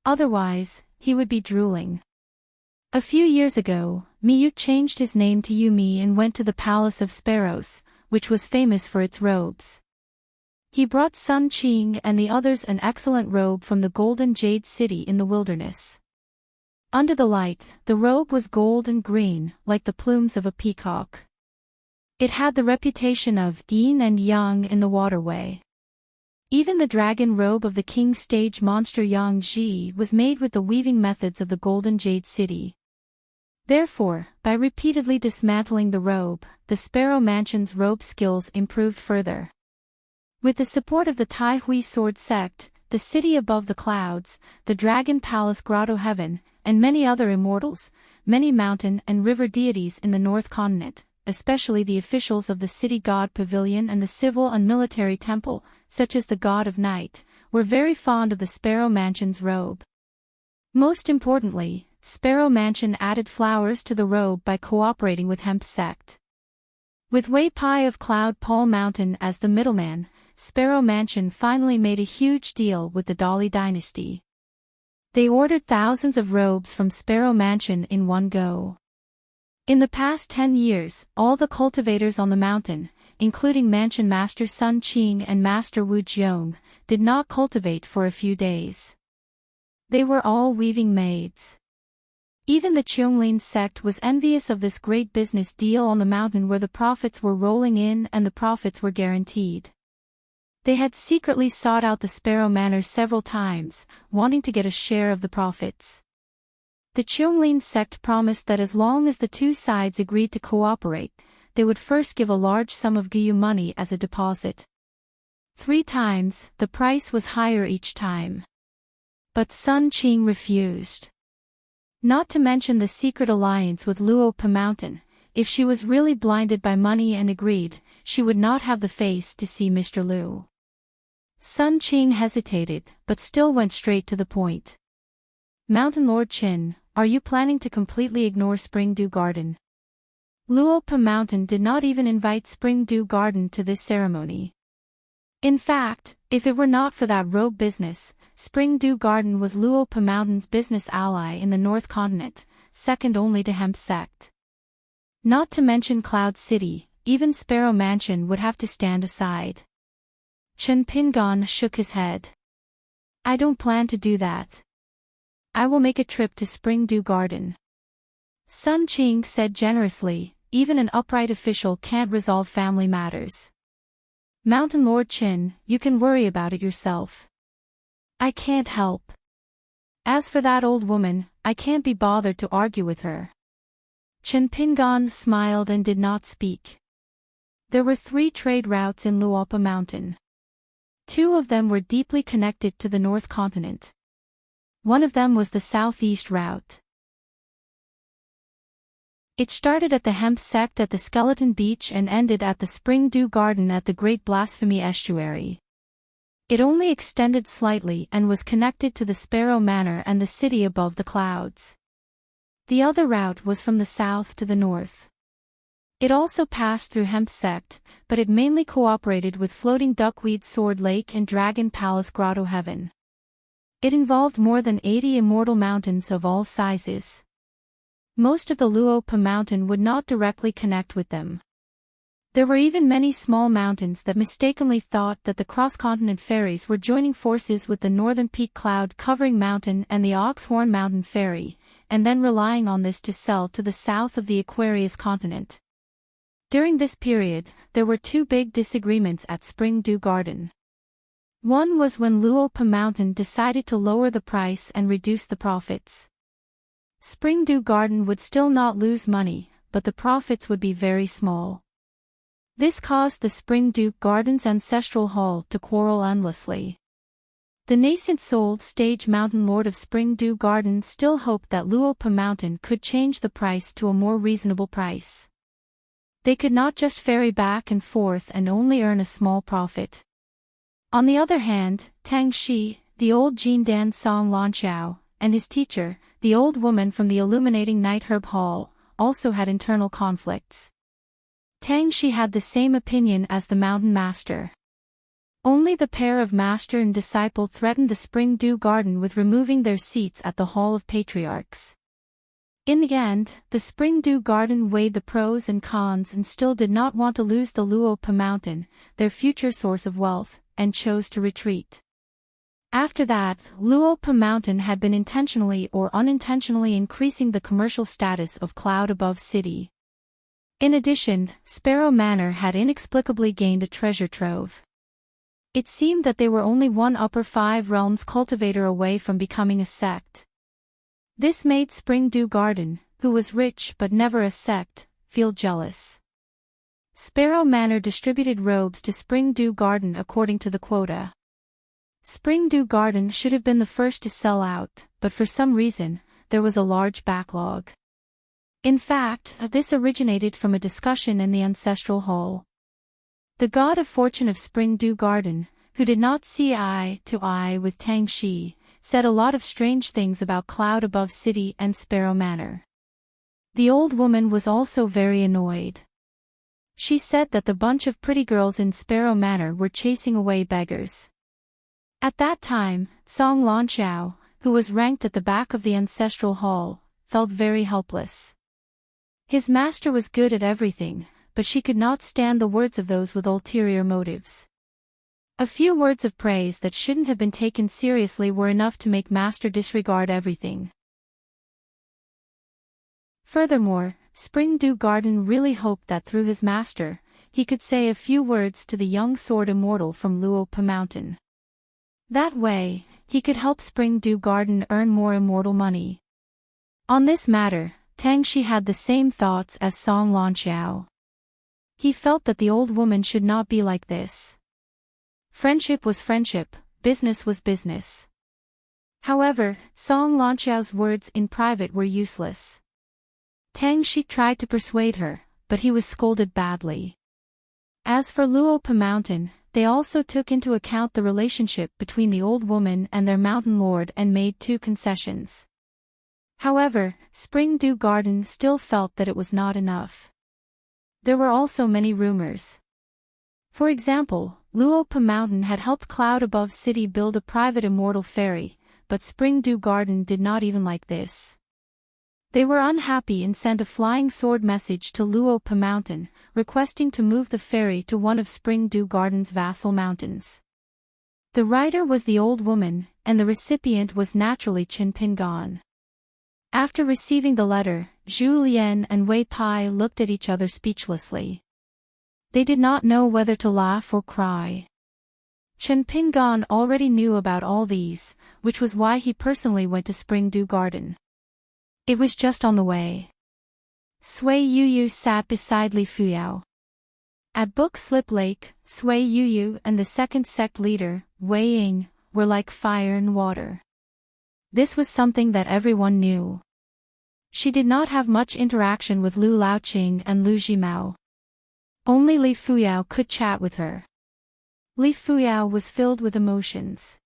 Otherwise, he would be drooling. A few years ago, Miyu changed his name to Yumi and went to the Palace of Sparrows, which was famous for its robes. He brought Sun Qing and the others an excellent robe from the Golden Jade City in the wilderness. Under the light, the robe was gold and green, like the plumes of a peacock. It had the reputation of yin and yang in the waterway. Even the dragon robe of the king stage monster Yang Ji was made with the weaving methods of the Golden Jade City. Therefore, by repeatedly dismantling the robe, the Sparrow Mansion's robe skills improved further. With the support of the Tai Hui Sword Sect, the city above the clouds, the Dragon Palace Grotto Heaven, and many other immortals, many mountain and river deities in the North Continent, especially the officials of the City God Pavilion and the Civil and Military Temple, such as the God of Night, were very fond of the Sparrow Mansion's robe. Most importantly, Sparrow Mansion added flowers to the robe by cooperating with Hemp Sect. With Wei Pai of Cloud Pole Mountain as the middleman, Sparrow Mansion finally made a huge deal with the Dali dynasty. They ordered thousands of robes from Sparrow Mansion in one go. In the past 10 years, all the cultivators on the mountain, including Mansion Master Sun Qing and Master Wu Jiong, did not cultivate for a few days. They were all weaving maids. Even the Qianglin sect was envious of this great business deal on the mountain where the profits were rolling in and the profits were guaranteed. They had secretly sought out the Sparrow Manor several times, wanting to get a share of the profits. The Qianglin sect promised that as long as the two sides agreed to cooperate, they would first give a large sum of Guyu money as a deposit. 3 times, the price was higher each time. But Sun Qing refused. Not to mention the secret alliance with Luopa Mountain, if she was really blinded by money and agreed, she would not have the face to see Mr. Lu. Sun Qing hesitated, but still went straight to the point. Mountain Lord Qin, are you planning to completely ignore Spring Dew Garden? Luopa Mountain did not even invite Spring Dew Garden to this ceremony. In fact, if it were not for that rogue business, Spring Dew Garden was Luopa Mountain's business ally in the North Continent, second only to Hemp Sect. Not to mention Cloud City, even Sparrow Mansion would have to stand aside. Chen Pingon shook his head. I don't plan to do that. I will make a trip to Spring Dew Garden. Sun Qing said generously, even an upright official can't resolve family matters. Mountain Lord Qin, you can worry about it yourself. I can't help. As for that old woman, I can't be bothered to argue with her. Chen Pingon smiled and did not speak. There were 3 trade routes in Luopa Mountain. 2 of them were deeply connected to the North Continent. One of them was the southeast route. It started at the Hemp Sect at the Skeleton Beach and ended at the Spring Dew Garden at the Great Blasphemy Estuary. It only extended slightly and was connected to the Sparrow Manor and the city above the clouds. The other route was from the south to the north. It also passed through Hemp Sect, but it mainly cooperated with Floating Duckweed Sword Lake and Dragon Palace Grotto Heaven. It involved more than 80 immortal mountains of all sizes. Most of the Luopa Mountain would not directly connect with them. There were even many small mountains that mistakenly thought that the cross-continent ferries were joining forces with the Northern Peak Cloud Covering Mountain and the Oxhorn Mountain Ferry, and then relying on this to sell to the south of the Aquarius continent. During this period, there were 2 big disagreements at Spring Dew Garden. One was when Luopa Mountain decided to lower the price and reduce the profits. Spring Dew Garden would still not lose money, but the profits would be very small. This caused the Spring Duke Garden's ancestral hall to quarrel endlessly. The nascent souled stage mountain lord of Spring Dew Garden still hoped that Luopa Mountain could change the price to a more reasonable price. They could not just ferry back and forth and only earn a small profit. On the other hand, Tang Shi, the old Jin Dan Song Lanqiao, and his teacher, the old woman from the illuminating Night Herb Hall, also had internal conflicts. Tang Shi had the same opinion as the mountain master. Only the pair of master and disciple threatened the Spring Dew Garden with removing their seats at the Hall of Patriarchs. In the end, the Spring Dew Garden weighed the pros and cons and still did not want to lose the Luopa Mountain, their future source of wealth, and chose to retreat. After that, Luopa Mountain had been intentionally or unintentionally increasing the commercial status of Cloud Above City. In addition, Sparrow Manor had inexplicably gained a treasure trove. It seemed that they were only one upper 5 realms cultivator away from becoming a sect. This made Spring Dew Garden, who was rich but never a sect, feel jealous. Sparrow Manor distributed robes to Spring Dew Garden according to the quota. Spring Dew Garden should have been the first to sell out, but for some reason, there was a large backlog. In fact, this originated from a discussion in the ancestral hall. The god of fortune of Spring Dew Garden, who did not see eye to eye with Tang Shi, said a lot of strange things about Cloud Above City and Sparrow Manor. The old woman was also very annoyed. She said that the bunch of pretty girls in Sparrow Manor were chasing away beggars. At that time, Song Lanqiao, who was ranked at the back of the ancestral hall, felt very helpless. His master was good at everything, but she could not stand the words of those with ulterior motives. A few words of praise that shouldn't have been taken seriously were enough to make master disregard everything. Furthermore, Spring Dew Garden really hoped that through his master, he could say a few words to the young sword immortal from Luopa Mountain. That way, he could help Spring Dew Garden earn more immortal money. On this matter, Tang Shi had the same thoughts as Song Lanqiao. He felt that the old woman should not be like this. Friendship was friendship, business was business. However, Song Lanqiao's words in private were useless. Tang Shi tried to persuade her, but he was scolded badly. As for Luopa Mountain, they also took into account the relationship between the old woman and their mountain lord and made 2 concessions. However, Spring Dew Garden still felt that it was not enough. There were also many rumors. For example, Luopa Mountain had helped Cloud Above City build a private immortal ferry, but Spring Dew Garden did not even like this. They were unhappy and sent a flying sword message to Luopa Mountain, requesting to move the ferry to one of Spring Dew Garden's vassal mountains. The writer was the old woman, and the recipient was naturally Qin Pingan. After receiving the letter, Zhu Lian and Wei Pai looked at each other speechlessly. They did not know whether to laugh or cry. Chen Pingan already knew about all these, which was why he personally went to Spring Dew Garden. It was just on the way. Sui Yuyu sat beside Li Fuyao. At Book Slip Lake, Sui Yuyu and the second sect leader, Wei Ying, were like fire and water. This was something that everyone knew. She did not have much interaction with Lu Laoqing and Lu Jimao. Only Li Fuyao could chat with her. Li Fuyao was filled with emotions.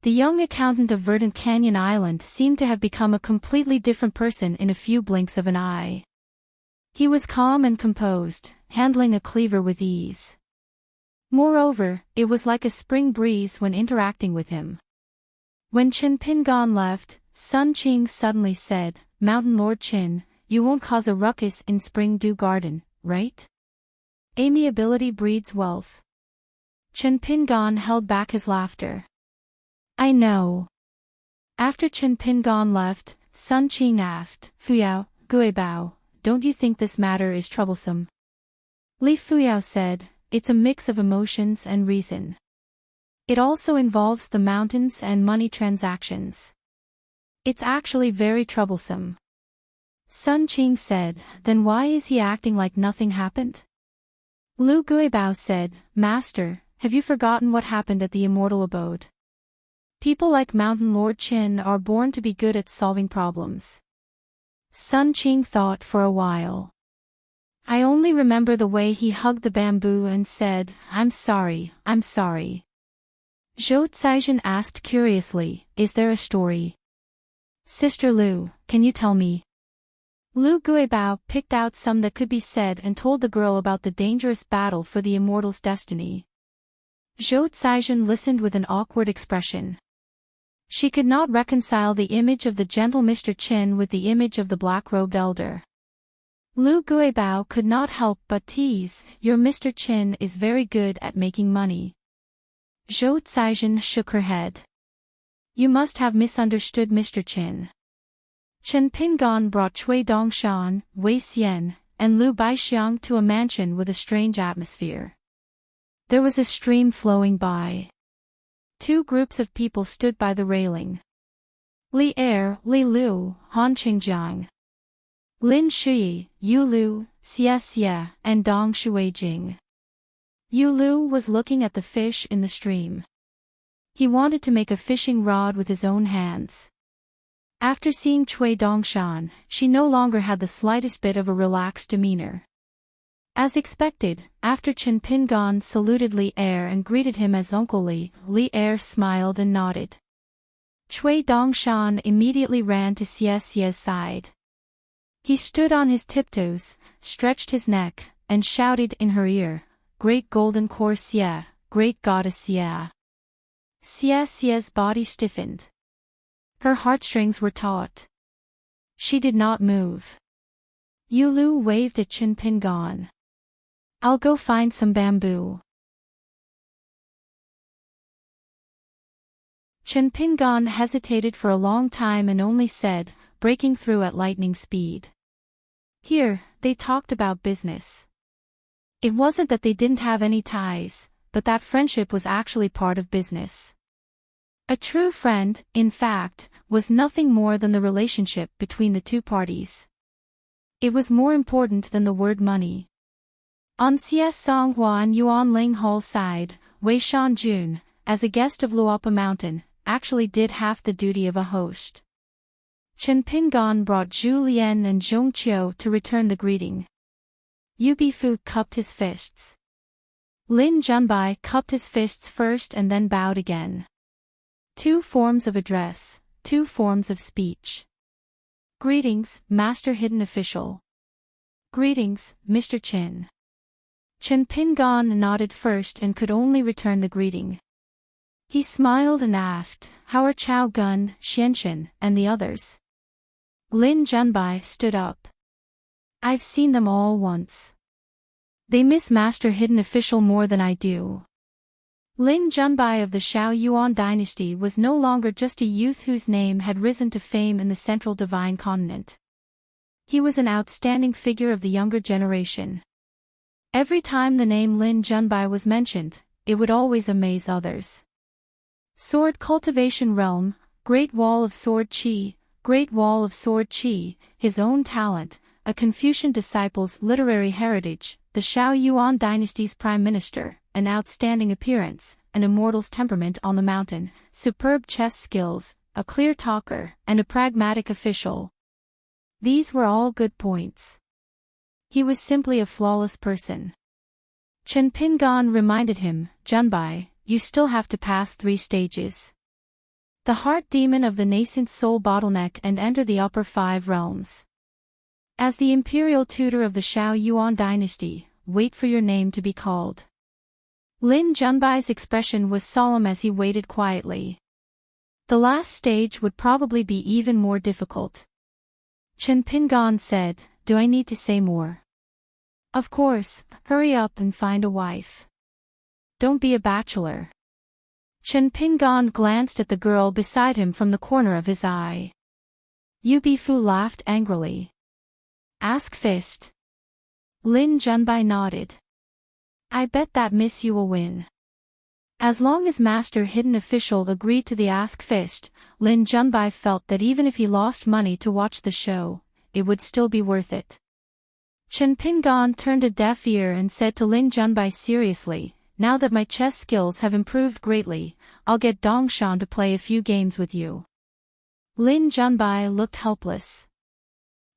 The young accountant of Verdant Canyon Island seemed to have become a completely different person in a few blinks of an eye. He was calm and composed, handling a cleaver with ease. Moreover, it was like a spring breeze when interacting with him. When Qin Pingan left, Sun Qing suddenly said, "Mountain Lord Qin, you won't cause a ruckus in Spring Dew Garden, right? Amiability breeds wealth." Qin Pingan held back his laughter. "I know." After Qin Pingan left, Sun Qing asked, "Fuyao, Guibao, don't you think this matter is troublesome?" Li Fuyao said, "It's a mix of emotions and reason. It also involves the mountains and money transactions. It's actually very troublesome." Sun Qing said, "Then why is he acting like nothing happened?" Lu Guibao said, Master, have you forgotten what happened at the immortal abode? People like Mountain Lord Qin are born to be good at solving problems. Sun Qing thought for a while. I only remember the way he hugged the bamboo and said, I'm sorry, I'm sorry. Zhou Caijin asked curiously, is there a story? Sister Lu, can you tell me? Lu Guibao picked out some that could be said and told the girl about the dangerous battle for the immortal's destiny. Zhou Caijin listened with an awkward expression. She could not reconcile the image of the gentle Mr. Qin with the image of the black-robed elder. Lu Guibao could not help but tease, your Mr. Qin is very good at making money. Zhou Caijin shook her head. You must have misunderstood Mr. Qin. Chen Pingon brought Cui Dongshan, Wei Xian, and Lu Baixiang to a mansion with a strange atmosphere. There was a stream flowing by. Two groups of people stood by the railing. Li Er, Li Lu, Han Qingjiang. Lin Shui, Yu Lu, Xie Xie, and Dong Shuijing. Yu Lu was looking at the fish in the stream. He wanted to make a fishing rod with his own hands. After seeing Cui Dongshan, she no longer had the slightest bit of a relaxed demeanor. As expected, after Chen Pingon saluted Li Er and greeted him as Uncle Li, Li Er smiled and nodded. Cui Dongshan immediately ran to Xie Xie's side. He stood on his tiptoes, stretched his neck, and shouted in her ear, Great Golden Core Xie, Great Goddess Xie. Xie Xie's body stiffened. Her heartstrings were taut. She did not move. Yu Lu waved at Chen Pingon. I'll go find some bamboo. Chen Pingon hesitated for a long time and only said, breaking through at lightning speed. Here, they talked about business. It wasn't that they didn't have any ties, but that friendship was actually part of business. A true friend, in fact, was nothing more than the relationship between the two parties. It was more important than the word money. On Xie Songhua and Yuan Ling Hall's side, Wei Shanjun, as a guest of Luopa Mountain, actually did half the duty of a host. Chen Pingon brought Zhu Lian and Zhong Qiu to return the greeting. Yu Bifu cupped his fists. Lin Junbai cupped his fists first and then bowed again. Two forms of address, two forms of speech. Greetings, Master Hidden Official. Greetings, Mr. Qin. Chen Pingon nodded first and could only return the greeting. He smiled and asked, how are Chao Gun, Xianxian, and the others? Lin Junbai stood up. I've seen them all once. They miss Master Hidden Official more than I do. Lin Junbai of the Xiao Yuan dynasty was no longer just a youth whose name had risen to fame in the central divine continent. He was an outstanding figure of the younger generation. Every time the name Lin Junbai was mentioned, it would always amaze others. Sword Cultivation Realm, Great Wall of Sword Qi, Great Wall of Sword Qi, his own talent, a Confucian disciple's literary heritage, the Xiao Yuan dynasty's prime minister, an outstanding appearance, an immortal's temperament on the mountain, superb chess skills, a clear talker, and a pragmatic official. These were all good points. He was simply a flawless person. Chen Pingon reminded him, Junbai, you still have to pass 3 stages. The heart demon of the nascent soul bottleneck and enter the upper 5 realms. As the imperial tutor of the Xiao Yuan dynasty, wait for your name to be called. Lin Junbai's expression was solemn as he waited quietly. The last stage would probably be even more difficult. Chen Pingon said, do I need to say more? Of course, hurry up and find a wife. Don't be a bachelor. Chen Pingon glanced at the girl beside him from the corner of his eye. Yu Bifu laughed angrily. Ask Fist. Lin Junbai nodded. I bet that miss you will win. As long as Master Hidden Official agreed to the Ask Fist, Lin Junbai felt that even if he lost money to watch the show, it would still be worth it. Chen Pingan turned a deaf ear and said to Lin Junbai seriously, "Now that my chess skills have improved greatly, I'll get Dongshan to play a few games with you." Lin Junbai looked helpless.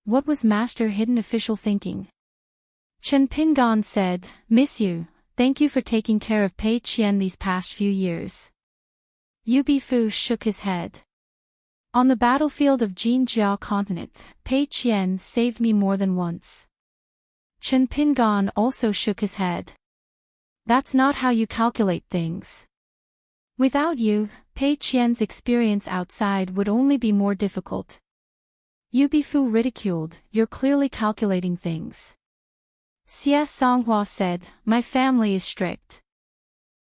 What was Master Hidden Official thinking? Chen Pingan said, "Miss Yu, thank you for taking care of Pei Qian these past few years." Yu Bifu shook his head. "On the battlefield of Jinjiao continent, Pei Qian saved me more than once." Chen Pingan also shook his head. "That's not how you calculate things. Without you, Pei Qian's experience outside would only be more difficult." Yu Bifu ridiculed, "You're clearly calculating things." Xie Songhua said, "My family is strict.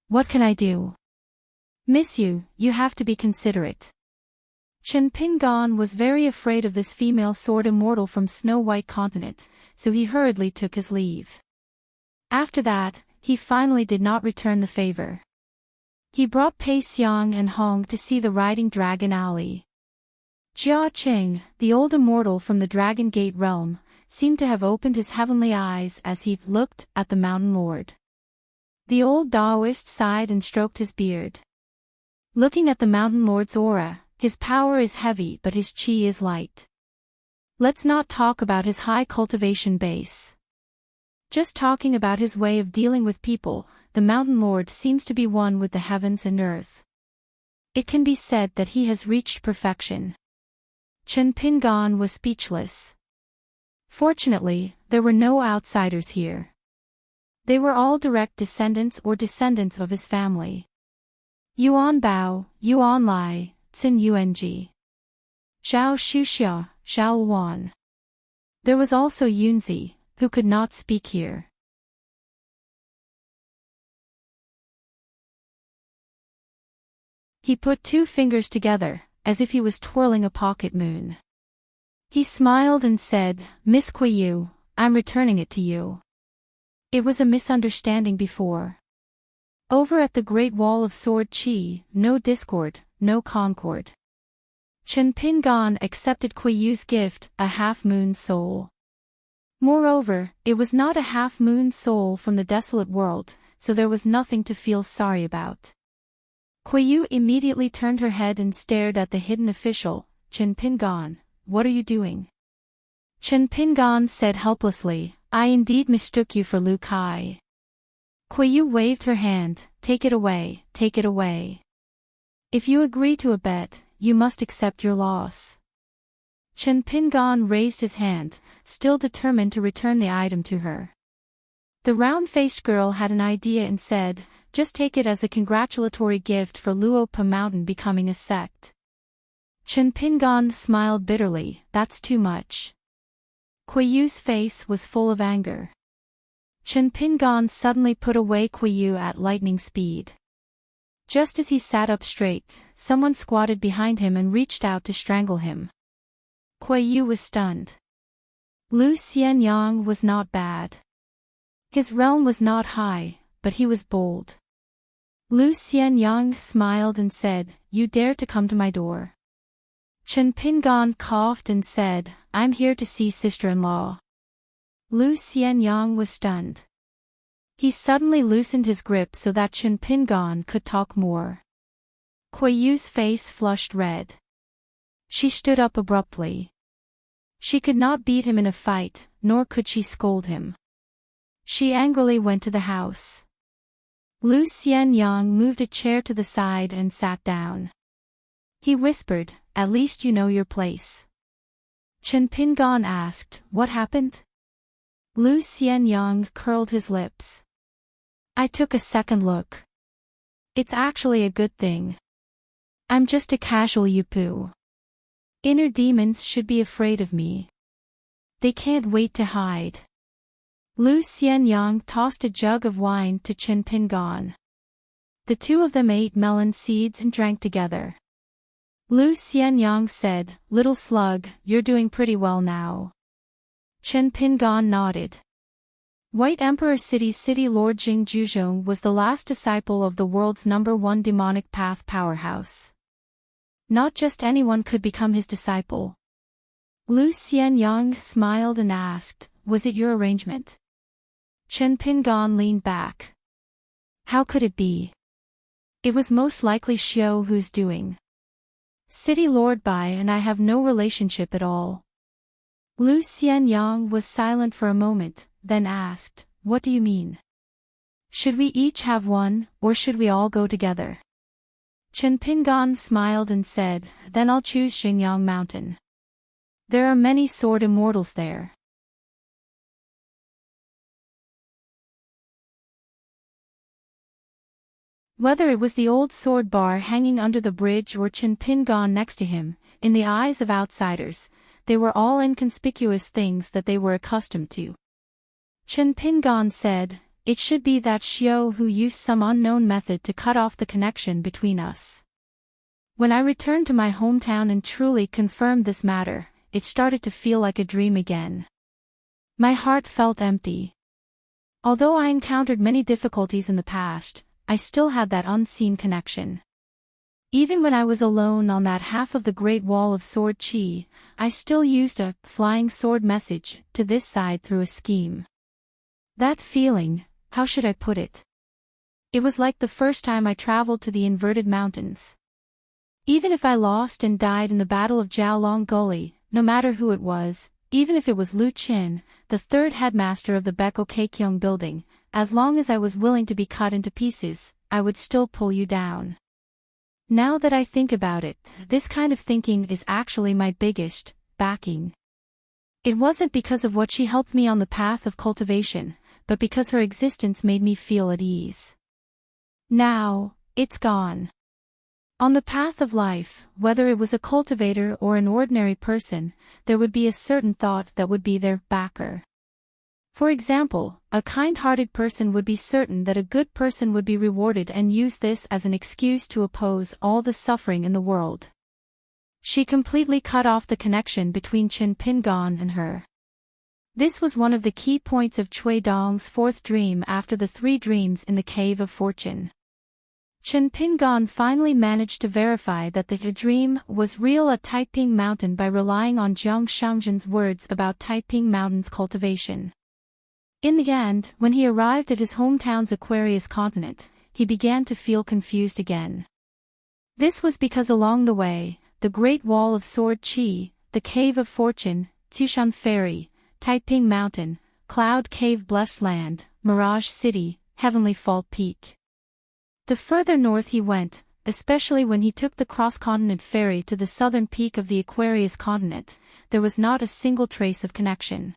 What can I do? Miss Yu, you have to be considerate." Chen Pingan was very afraid of this female sword immortal from Snow White continent, so he hurriedly took his leave. After that, he finally did not return the favor. He brought Pei Xiang and Hong to see the riding dragon alley. Jia Qing, the old immortal from the Dragon Gate realm, seemed to have opened his heavenly eyes as he looked at the Mountain Lord. The old Taoist sighed and stroked his beard. Looking at the Mountain Lord's aura, his power is heavy but his qi is light. Let's not talk about his high cultivation base. Just talking about his way of dealing with people, the Mountain Lord seems to be one with the heavens and earth. It can be said that he has reached perfection. Chen Pingan was speechless. Fortunately, there were no outsiders here. They were all direct descendants or descendants of his family. Yuan Bao, Yuan Lai, Qin Yuanji. Zhao Shuxia, Zhao Luan. There was also Yunzi, who could not speak here. He put two fingers together, as if he was twirling a pocket moon. He smiled and said, "Miss Kuiyu, I'm returning it to you. It was a misunderstanding before. Over at the Great Wall of Sword Qi, no discord, no concord." Chen Pingan accepted Kuiyu's gift, a half-moon soul. Moreover, it was not a half-moon soul from the desolate world, so there was nothing to feel sorry about. Kuiyu immediately turned her head and stared at the hidden official. "Chen Pingan, what are you doing?" Chen Pingan said helplessly, "I indeed mistook you for Lu Kai." Kuiyu waved her hand, "Take it away, take it away. If you agree to a bet, you must accept your loss." Chen Pingan raised his hand, still determined to return the item to her. The round-faced girl had an idea and said, "Just take it as a congratulatory gift for Luopa Mountain becoming a sect." Chen Pingan smiled bitterly, "That's too much." Kuiyu's face was full of anger. Chen Pingan suddenly put away Kuiyu at lightning speed. Just as he sat up straight, someone squatted behind him and reached out to strangle him. Kuiyu was stunned. Lu Xianyang was not bad. His realm was not high, but he was bold. Lu Xianyang smiled and said, "You dare to come to my door?" Chen Pingan coughed and said, "I'm here to see sister-in-law." Lu Xianyang was stunned. He suddenly loosened his grip so that Chen Pingan could talk more. Kuiyu's face flushed red. She stood up abruptly. She could not beat him in a fight, nor could she scold him. She angrily went to the house. Lu Xianyang moved a chair to the side and sat down. He whispered, "At least you know your place." Chen Pingan asked, "What happened?" Lu Xianyang curled his lips. "I took a second look. It's actually a good thing. I'm just a casual Yupu. Inner demons should be afraid of me. They can't wait to hide." Lu Xianyang tossed a jug of wine to Chen Pingan. The two of them ate melon seeds and drank together. Lu Xianyang said, "Little slug, you're doing pretty well now." Chen Pingan nodded. White Emperor City's City Lord Jing Juzhong was the last disciple of the world's #1 demonic path powerhouse. Not just anyone could become his disciple. Lu Xianyang smiled and asked, was it your arrangement? Chen Pingan leaned back. How could it be? It was most likely Xiao Hu's doing. City Lord Bai and I have no relationship at all. Lu Xianyang was silent for a moment, then asked, what do you mean? Should we each have one, or should we all go together? Chen Pingan smiled and said, then I'll choose Xingyang Mountain. There are many sword immortals there. Whether it was the old sword bar hanging under the bridge or Chen Pingan next to him, in the eyes of outsiders, they were all inconspicuous things that they were accustomed to. Chen Pingan said, it should be that Xiao Hu used some unknown method to cut off the connection between us. When I returned to my hometown and truly confirmed this matter, it started to feel like a dream again. My heart felt empty. Although I encountered many difficulties in the past, I still had that unseen connection. Even when I was alone on that half of the Great Wall of Sword Qi, I still used a flying sword message to this side through a scheme. That feeling, how should I put it? It was like the first time I traveled to the inverted mountains. Even if I lost and died in the Battle of Jiaolong Gully, no matter who it was, even if it was Lu Qin, the third headmaster of the Beko Keikyong building, as long as I was willing to be cut into pieces, I would still pull you down. Now that I think about it, this kind of thinking is actually my biggest backing. It wasn't because of what she helped me on the path of cultivation, but because her existence made me feel at ease. Now, it's gone. On the path of life, whether it was a cultivator or an ordinary person, there would be a certain thought that would be their backer. For example, a kind-hearted person would be certain that a good person would be rewarded and use this as an excuse to oppose all the suffering in the world. She completely cut off the connection between Chen Pingan and her. This was one of the key points of Cui Dong's fourth dream after the 3 dreams in the Cave of Fortune. Chen Pingan finally managed to verify that the dream was real at Taiping Mountain by relying on Jiang Shangzhen's words about Taiping Mountain's cultivation. In the end, when he arrived at his hometown's Aquarius continent, he began to feel confused again. This was because along the way, the Great Wall of Sword Qi, the Cave of Fortune, Zishan Ferry, Taiping Mountain, Cloud Cave Blessed Land, Mirage City, Heavenly Fault Peak. The further north he went, especially when he took the cross-continent ferry to the southern peak of the Aquarius continent, there was not a single trace of connection.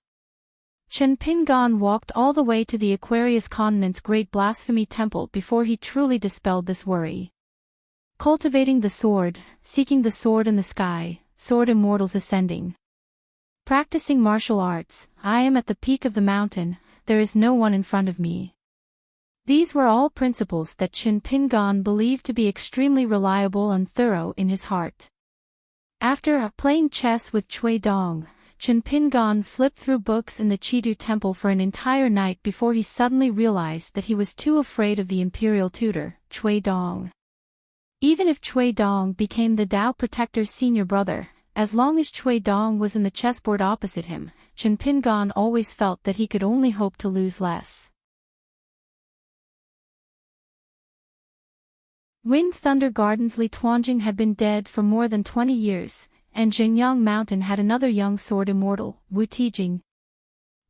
Chen Pingan walked all the way to the Aquarius continent's great blasphemy temple before he truly dispelled this worry. Cultivating the sword, seeking the sword in the sky, sword immortals ascending. Practicing martial arts, I am at the peak of the mountain, there is no one in front of me. These were all principles that Chen Pingan believed to be extremely reliable and thorough in his heart. After playing chess with Cui Dong, Chen Pingan flipped through books in the Chidu temple for an entire night before he suddenly realized that he was too afraid of the imperial tutor, Cui Dong. Even if Cui Dong became the Dao Protector's senior brother, as long as Cui Dong was in the chessboard opposite him, Chen Pingan always felt that he could only hope to lose less. Wind Thunder Garden's Li Tuanjing had been dead for more than 20 years, and Jingyang Mountain had another young sword immortal, Wu Tijing.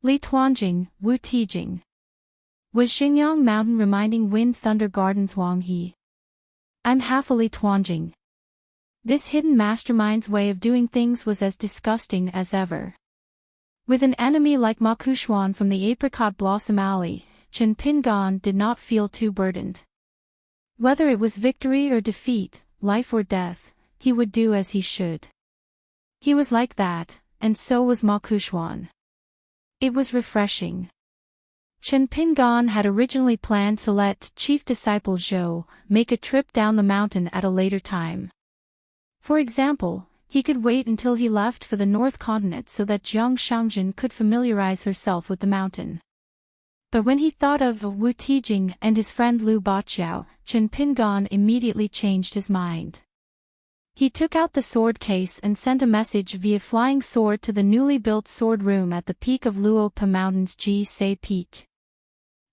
Li Tuanjing, Wu Tijing. Was Jingyang Mountain reminding Wind Thunder Garden's Wang He? I'm half a Li Tuanjing. This hidden mastermind's way of doing things was as disgusting as ever. With an enemy like Ma Kushuan from the Apricot Blossom Alley, Chen Pingan did not feel too burdened. Whether it was victory or defeat, life or death, he would do as he should. He was like that, and so was Ma Kushuan. It was refreshing. Chen Pingan had originally planned to let Chief Disciple Zhou make a trip down the mountain at a later time. For example, he could wait until he left for the North Continent so that Jiang Shangzhen could familiarize herself with the mountain. But when he thought of Wu Tijing and his friend Liu Baqiao, Chen Pingan immediately changed his mind. He took out the sword case and sent a message via flying sword to the newly built sword room at the peak of Luopa Mountain's Ji-Se Peak.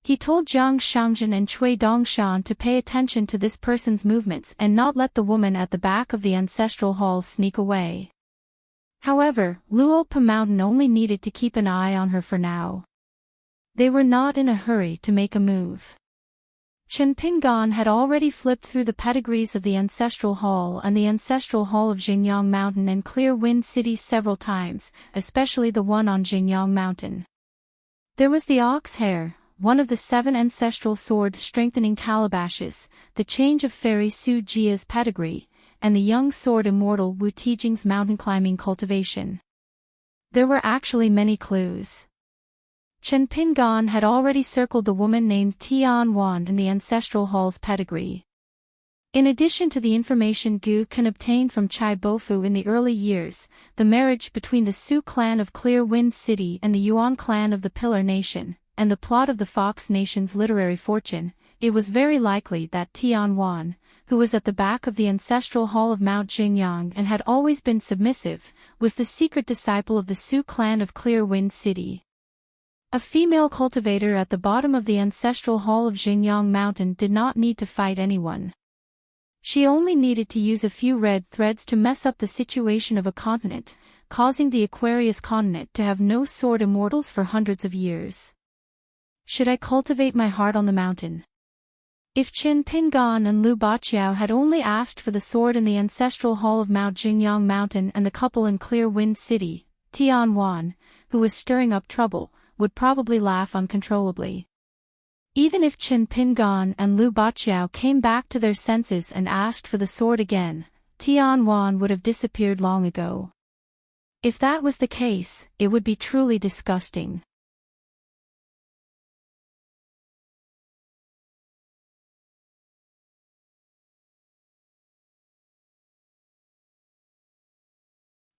He told Jiang Xiangjin and Cui Dongshan to pay attention to this person's movements and not let the woman at the back of the ancestral hall sneak away. However, Luopa Mountain only needed to keep an eye on her for now. They were not in a hurry to make a move. Chen Pingan had already flipped through the pedigrees of the Ancestral Hall and the Ancestral Hall of Jingyang Mountain and Clear Wind City several times, especially the one on Jingyang Mountain. There was the ox hair, one of the 7 ancestral sword-strengthening calabashes, the change of Fairy Su Jia's pedigree, and the young sword immortal Wu Tijing's mountain-climbing cultivation. There were actually many clues. Chen Pingan had already circled the woman named Tian Wan in the Ancestral Hall's pedigree. In addition to the information Gu can obtain from Chai Bofu in the early years, the marriage between the Su clan of Clear Wind City and the Yuan clan of the Pillar Nation, and the plot of the Fox Nation's literary fortune, it was very likely that Tian Wan, who was at the back of the Ancestral Hall of Mount Jingyang and had always been submissive, was the secret disciple of the Su clan of Clear Wind City. A female cultivator at the bottom of the Ancestral Hall of Jingyang Mountain did not need to fight anyone. She only needed to use a few red threads to mess up the situation of a continent, causing the Aquarius continent to have no sword immortals for hundreds of years. Should I cultivate my heart on the mountain? If Chen Pingan and Lu Baqiao had only asked for the sword in the Ancestral Hall of Mount Jingyang Mountain and the couple in Clear Wind City, Tian Wan, who was stirring up trouble, would probably laugh uncontrollably. Even if Chen Pingan and Lu Baqiao came back to their senses and asked for the sword again, Tian Wan would have disappeared long ago. If that was the case, it would be truly disgusting.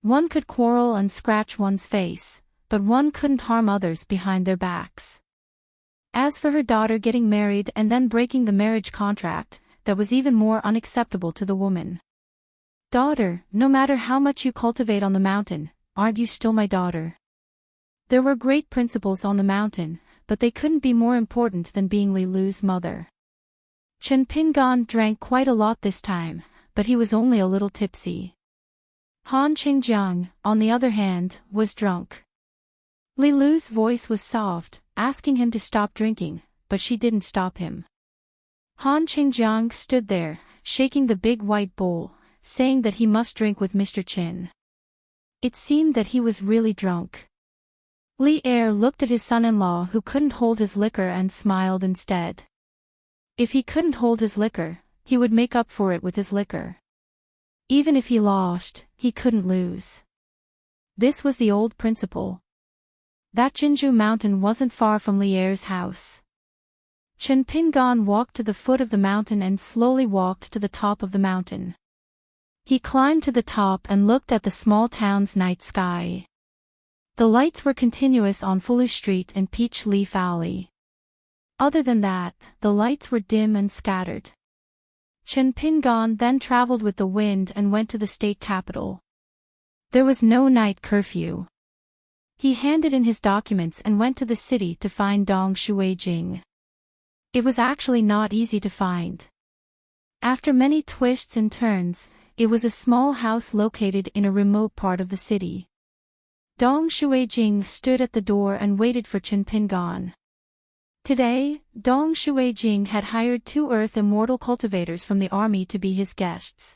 One could quarrel and scratch one's face, but one couldn't harm others behind their backs. As for her daughter getting married and then breaking the marriage contract, that was even more unacceptable to the woman. Daughter, no matter how much you cultivate on the mountain, aren't you still my daughter? There were great principles on the mountain, but they couldn't be more important than being Li Lu's mother. Chen Pingan drank quite a lot this time, but he was only a little tipsy. Han Qingjiang, on the other hand, was drunk. Li Lu's voice was soft, asking him to stop drinking, but she didn't stop him. Han Qingjiang stood there, shaking the big white bowl, saying that he must drink with Mr. Qin. It seemed that he was really drunk. Li Er looked at his son-in-law who couldn't hold his liquor and smiled instead. If he couldn't hold his liquor, he would make up for it with his liquor. Even if he lost, he couldn't lose. This was the old principle. That Jinju mountain wasn't far from Li Er's house. Chen Pingan walked to the foot of the mountain and slowly walked to the top of the mountain. He climbed to the top and looked at the small town's night sky. The lights were continuous on Fulu Street and Peach Leaf Alley. Other than that, the lights were dim and scattered. Chen Pingan then traveled with the wind and went to the state capital. There was no night curfew. He handed in his documents and went to the city to find Dong Shuijing. It was actually not easy to find. After many twists and turns, it was a small house located in a remote part of the city. Dong Shuijing stood at the door and waited for Chen Pingan. Today, Dong Shuijing had hired 2 Earth Immortal cultivators from the army to be his guests.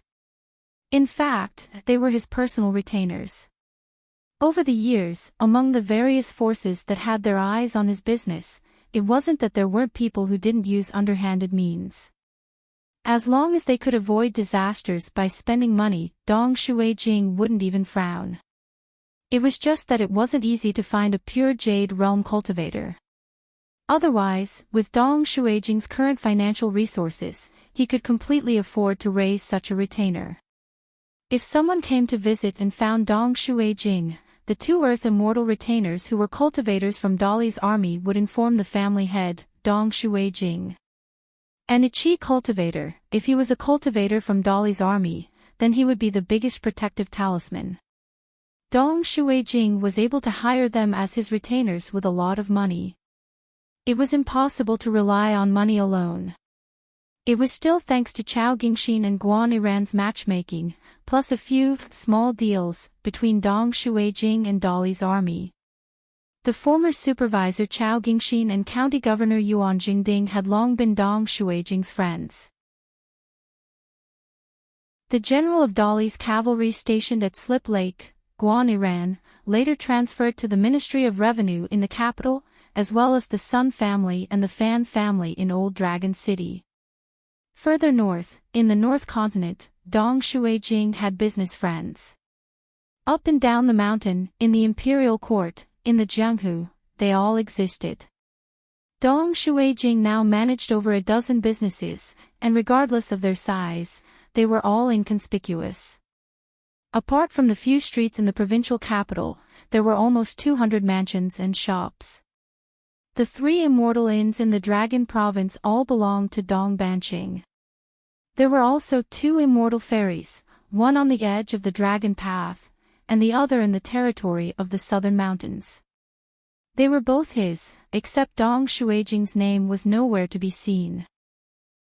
In fact, they were his personal retainers. Over the years, among the various forces that had their eyes on his business, it wasn't that there weren't people who didn't use underhanded means. As long as they could avoid disasters by spending money, Dong Shuijing wouldn't even frown. It was just that it wasn't easy to find a pure Jade Realm cultivator. Otherwise, with Dong Shuijing's current financial resources, he could completely afford to raise such a retainer. If someone came to visit and found Dong Shuijing, the 2 Earth Immortal retainers who were cultivators from Dali's army would inform the family head, Dong Shuijing. An Ichi cultivator, if he was a cultivator from Dali's army, then he would be the biggest protective talisman. Dong Shuijing was able to hire them as his retainers with a lot of money. It was impossible to rely on money alone. It was still thanks to Chao Gingxin and Guan Iran's matchmaking, plus a few small deals between Dong Shuijing and Dolly's army. The former supervisor Chao Gingxin and County Governor Yuan Jingding had long been Dong Shuijing's friends. The general of Dolly's cavalry stationed at Slip Lake, Guan Iran, later transferred to the Ministry of Revenue in the capital, as well as the Sun family and the Fan family in Old Dragon City. Further north, in the North Continent, Dong Shuijing had business friends. Up and down the mountain, in the imperial court, in the Jianghu, they all existed. Dong Shuijing now managed over a dozen businesses, and regardless of their size, they were all inconspicuous. Apart from the few streets in the provincial capital, there were almost 200 mansions and shops. The 3 immortal inns in the Dragon Province all belonged to Dong Banqing. There were also 2 immortal ferries, one on the edge of the Dragon Path, and the other in the territory of the southern mountains. They were both his, except Dong Shuijing's name was nowhere to be seen.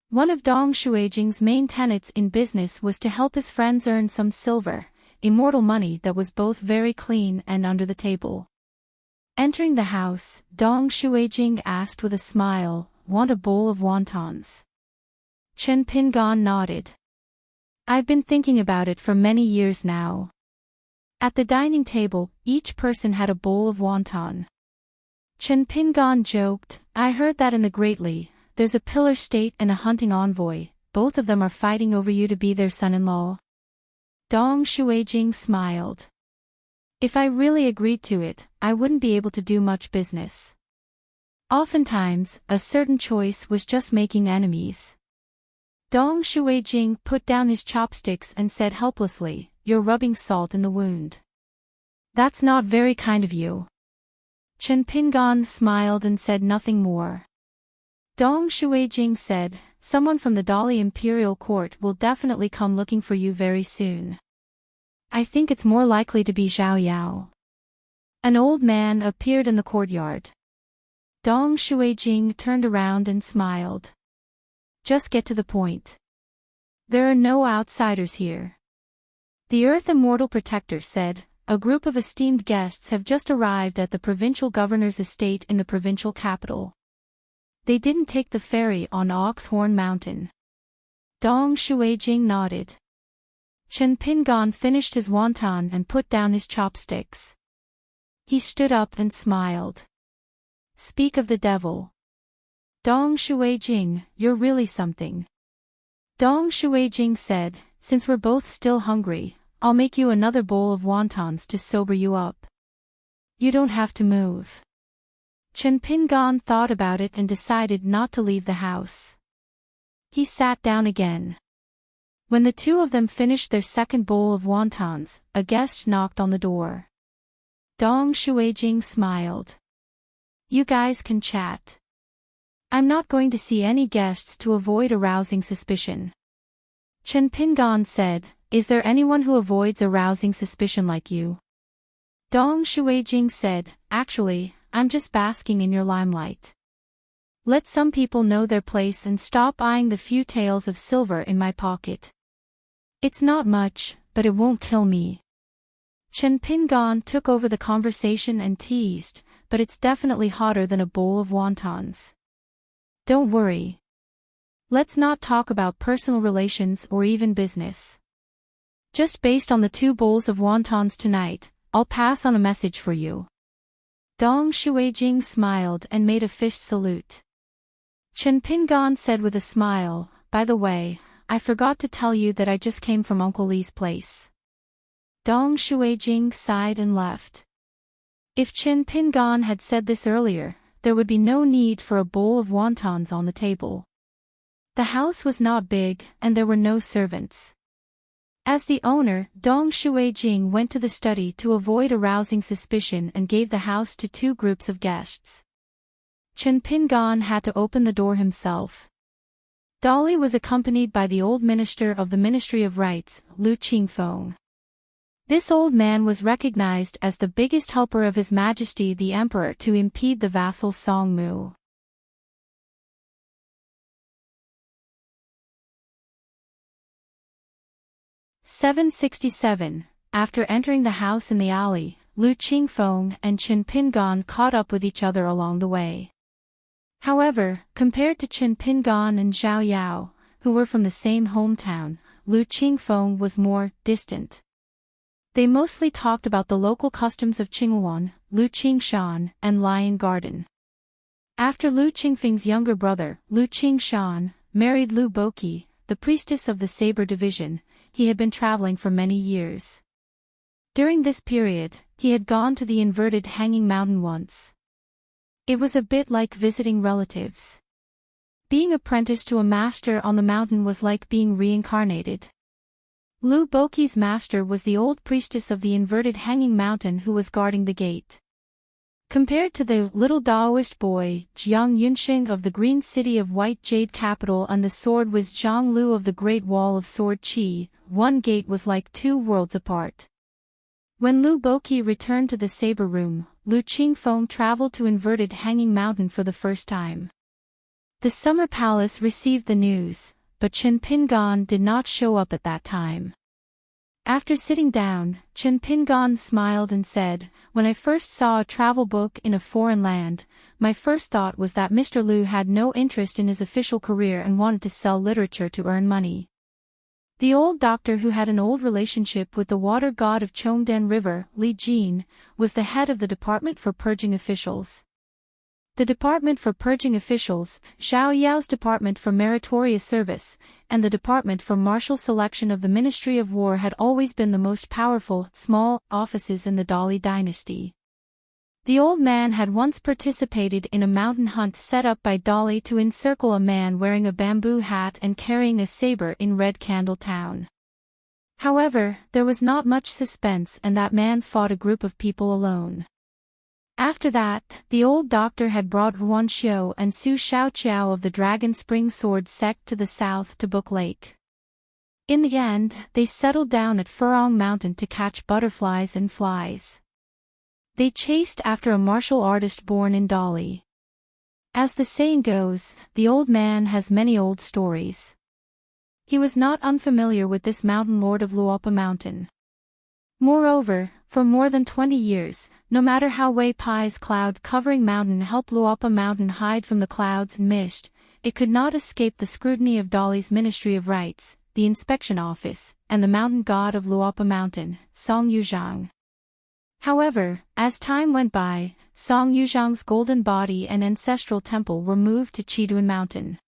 One of Dong Shuijing's main tenets in business was to help his friends earn some silver, immortal money that was both very clean and under the table. Entering the house, Dong Shuijing asked with a smile, "Want a bowl of wontons?" Chen Pingan nodded. "I've been thinking about it for many years now." At the dining table, each person had a bowl of wonton. Chen Pingan joked, "I heard that in the Great Li, there's a pillar state and a hunting envoy, both of them are fighting over you to be their son-in-law." Dong Shuijing smiled. "If I really agreed to it, I wouldn't be able to do much business. Oftentimes, a certain choice was just making enemies." Dong Shuijing put down his chopsticks and said helplessly, "You're rubbing salt in the wound." "That's not very kind of you." Chen Pingan smiled and said nothing more. Dong Shuijing said, "Someone from the Dali Imperial Court will definitely come looking for you very soon. I think it's more likely to be Zhao Yao." An old man appeared in the courtyard. Dong Shuijing turned around and smiled. "Just get to the point. There are no outsiders here." The Earth Immortal Protector said, "A group of esteemed guests have just arrived at the provincial governor's estate in the provincial capital. They didn't take the ferry on Oxhorn Mountain." Dong Shuijing nodded. Chen Pingan finished his wonton and put down his chopsticks. He stood up and smiled. "Speak of the devil. Dong Shuijing, you're really something." Dong Shuijing said, "Since we're both still hungry, I'll make you another bowl of wontons to sober you up. You don't have to move." Chen Pingan thought about it and decided not to leave the house. He sat down again. When the two of them finished their second bowl of wontons, a guest knocked on the door. Dong Shuijing smiled. "You guys can chat. I'm not going to see any guests to avoid arousing suspicion." Chen Pingan said, "Is there anyone who avoids arousing suspicion like you?" Dong Shuijing said, "Actually, I'm just basking in your limelight. Let some people know their place and stop eyeing the few taels of silver in my pocket. It's not much, but it won't kill me." Chen Pingan took over the conversation and teased, "But it's definitely hotter than a bowl of wontons. Don't worry. Let's not talk about personal relations or even business. Just based on the 2 bowls of wontons tonight, I'll pass on a message for you." Dong Shuijing smiled and made a fist salute. Chen Pingan said with a smile, "By the way, I forgot to tell you that I just came from Uncle Li's place." Dong Shuijing sighed and left. If Chen Pingan had said this earlier, there would be no need for a bowl of wontons on the table. The house was not big, and there were no servants. As the owner, Dong Shuijing went to the study to avoid arousing suspicion and gave the house to 2 groups of guests. Chen Pingan had to open the door himself. Dolly was accompanied by the old minister of the Ministry of Rights, Lu Qingfeng. This old man was recognized as the biggest helper of His Majesty the Emperor to impede the vassal Song Mu. (767) After entering the house in the alley, Lu Qingfeng and Qin Pingan caught up with each other along the way. However, compared to Qin Pingan and Zhao Yao, who were from the same hometown, Lu Qingfeng was more distant. They mostly talked about the local customs of Qinghuan, Lu Qingshan, and Lion Garden. After Lu Qingfeng's younger brother, Lu Qingshan, married Lu Boqi, the priestess of the Saber Division, he had been traveling for many years. During this period, he had gone to the inverted hanging mountain once. It was a bit like visiting relatives. Being apprenticed to a master on the mountain was like being reincarnated. Lu Boqi's master was the old priestess of the inverted hanging mountain who was guarding the gate. Compared to the little Taoist boy, Jiang Yunxing of the green city of white jade capital and the sword was Zhang Lu of the great wall of sword Qi, one gate was like two worlds apart. When Lu Boqi returned to the saber room, Lu Qingfeng traveled to inverted hanging mountain for the first time. The summer palace received the news, but Qin Pingan did not show up at that time. After sitting down, Qin Pingan smiled and said, "When I first saw a travel book in a foreign land, my first thought was that Mr. Lu had no interest in his official career and wanted to sell literature to earn money." The old doctor who had an old relationship with the water god of Chongden River, Li Jin, was the head of the Department for Purging Officials. The Department for Purging Officials, Zhao Yao's Department for Meritorious Service, and the Department for Martial Selection of the Ministry of War had always been the most powerful, small, offices in the Dali dynasty. The old man had once participated in a mountain hunt set up by Dali to encircle a man wearing a bamboo hat and carrying a saber in Red Candle Town. However, there was not much suspense and that man fought a group of people alone. After that, the old doctor had brought Huan Xiu and Su Shaoqiao of the Dragon Spring Sword sect to the south to Book Lake. In the end, they settled down at Furong Mountain to catch butterflies and flies. They chased after a martial artist born in Dali. As the saying goes, the old man has many old stories. He was not unfamiliar with this mountain lord of Luopa Mountain. Moreover, for more than 20 years, no matter how Wei Pai's cloud-covering mountain helped Luopa Mountain hide from the clouds and mist, it could not escape the scrutiny of Dali's Ministry of Rights, the inspection office, and the mountain god of Luopa Mountain, Song Yuzhang. However, as time went by, Song Yuzhang's golden body and ancestral temple were moved to Chiduan Mountain.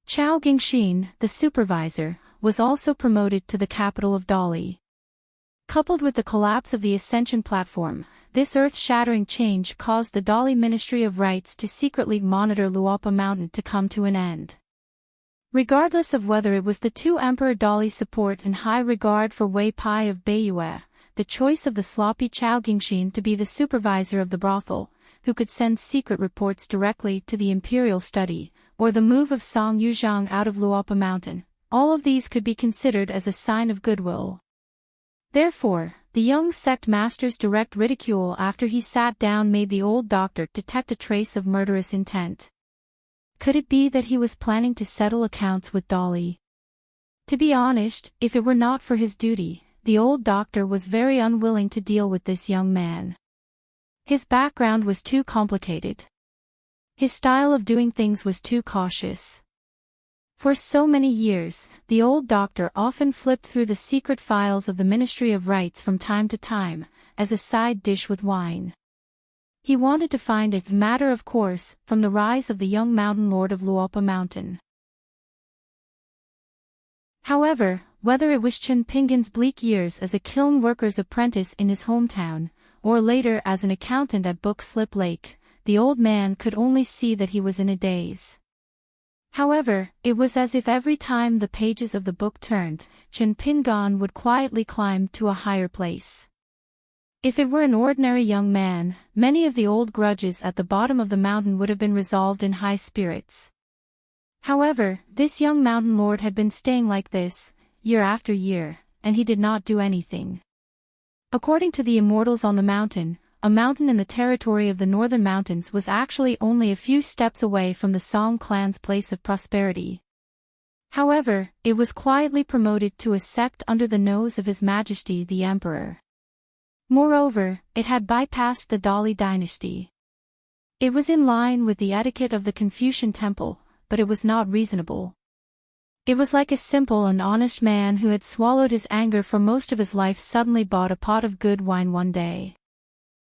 Chao Gingxin, the supervisor, was also promoted to the capital of Dali. Coupled with the collapse of the Ascension platform, this earth-shattering change caused the Dali Ministry of Rights to secretly monitor Luopa Mountain to come to an end. Regardless of whether it was the two Emperor Dali's support and high regard for Wei Pai of Beiyue, the choice of the sloppy Chao Gingxin to be the supervisor of the brothel, who could send secret reports directly to the imperial study, or the move of Song Yuzhang out of Luopa Mountain, all of these could be considered as a sign of goodwill. Therefore, the young sect master's direct ridicule after he sat down made the old doctor detect a trace of murderous intent. Could it be that he was planning to settle accounts with Dali? To be honest, if it were not for his duty, the old doctor was very unwilling to deal with this young man. His background was too complicated. His style of doing things was too cautious. For so many years, the old doctor often flipped through the secret files of the Ministry of Rights from time to time, as a side dish with wine. He wanted to find a matter of course from the rise of the young mountain lord of Luopa Mountain. However, whether it was Qin Pingan's bleak years as a kiln worker's apprentice in his hometown, or later as an accountant at Book Slip Lake, the old man could only see that he was in a daze. However, it was as if every time the pages of the book turned, Qin Pingan would quietly climb to a higher place. If it were an ordinary young man, many of the old grudges at the bottom of the mountain would have been resolved in high spirits. However, this young mountain lord had been staying like this, year after year, and he did not do anything. According to the immortals on the mountain, a mountain in the territory of the northern mountains was actually only a few steps away from the Song clan's place of prosperity. However, it was quietly promoted to a sect under the nose of His Majesty the Emperor. Moreover, it had bypassed the Dali dynasty. It was in line with the etiquette of the Confucian temple, but it was not reasonable. It was like a simple and honest man who had swallowed his anger for most of his life suddenly bought a pot of good wine one day.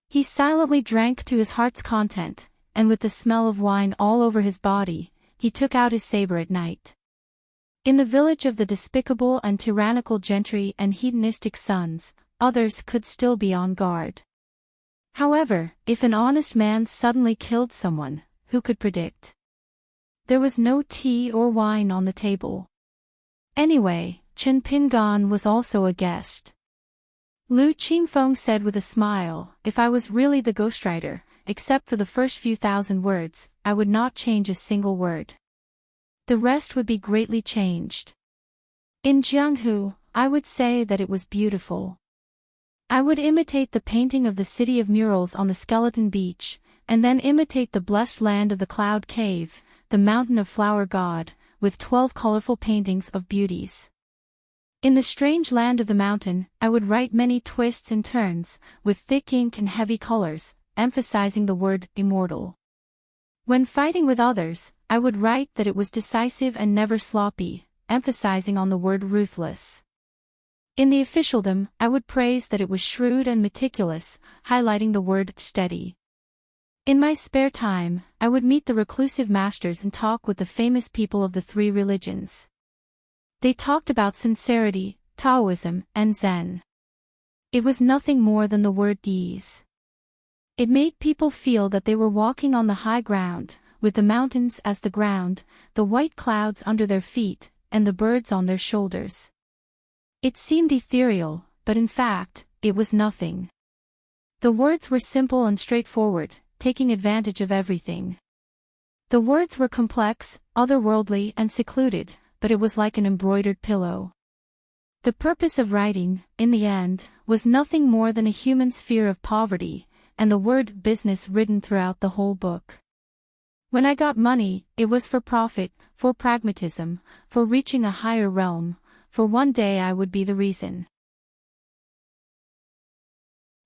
He silently drank to his heart's content, and with the smell of wine all over his body, he took out his saber at night. In the village of the despicable and tyrannical gentry and hedonistic sons, others could still be on guard. However, if an honest man suddenly killed someone, who could predict? There was no tea or wine on the table. Anyway, Chen Pingan was also a guest. Lu Qingfeng said with a smile, "If I was really the ghostwriter, except for the first few thousand words, I would not change a single word. The rest would be greatly changed. In Jianghu, I would say that it was beautiful. I would imitate the painting of the city of murals on the skeleton beach, and then imitate the blessed land of the cloud cave, the mountain of flower god, with 12 colorful paintings of beauties. In the strange land of the mountain, I would write many twists and turns, with thick ink and heavy colors, emphasizing the word immortal. When fighting with others, I would write that it was decisive and never sloppy, emphasizing on the word ruthless. In the officialdom, I would praise that it was shrewd and meticulous, highlighting the word steady. In my spare time, I would meet the reclusive masters and talk with the famous people of the three religions. They talked about sincerity, Taoism, and Zen. It was nothing more than the word ease. It made people feel that they were walking on the high ground, with the mountains as the ground, the white clouds under their feet, and the birds on their shoulders. It seemed ethereal, but in fact, it was nothing. The words were simple and straightforward, taking advantage of everything. The words were complex, otherworldly and secluded, but it was like an embroidered pillow. The purpose of writing, in the end, was nothing more than a human's fear of poverty, and the word business written throughout the whole book. When I got money, it was for profit, for pragmatism, for reaching a higher realm, for one day I would be the reason.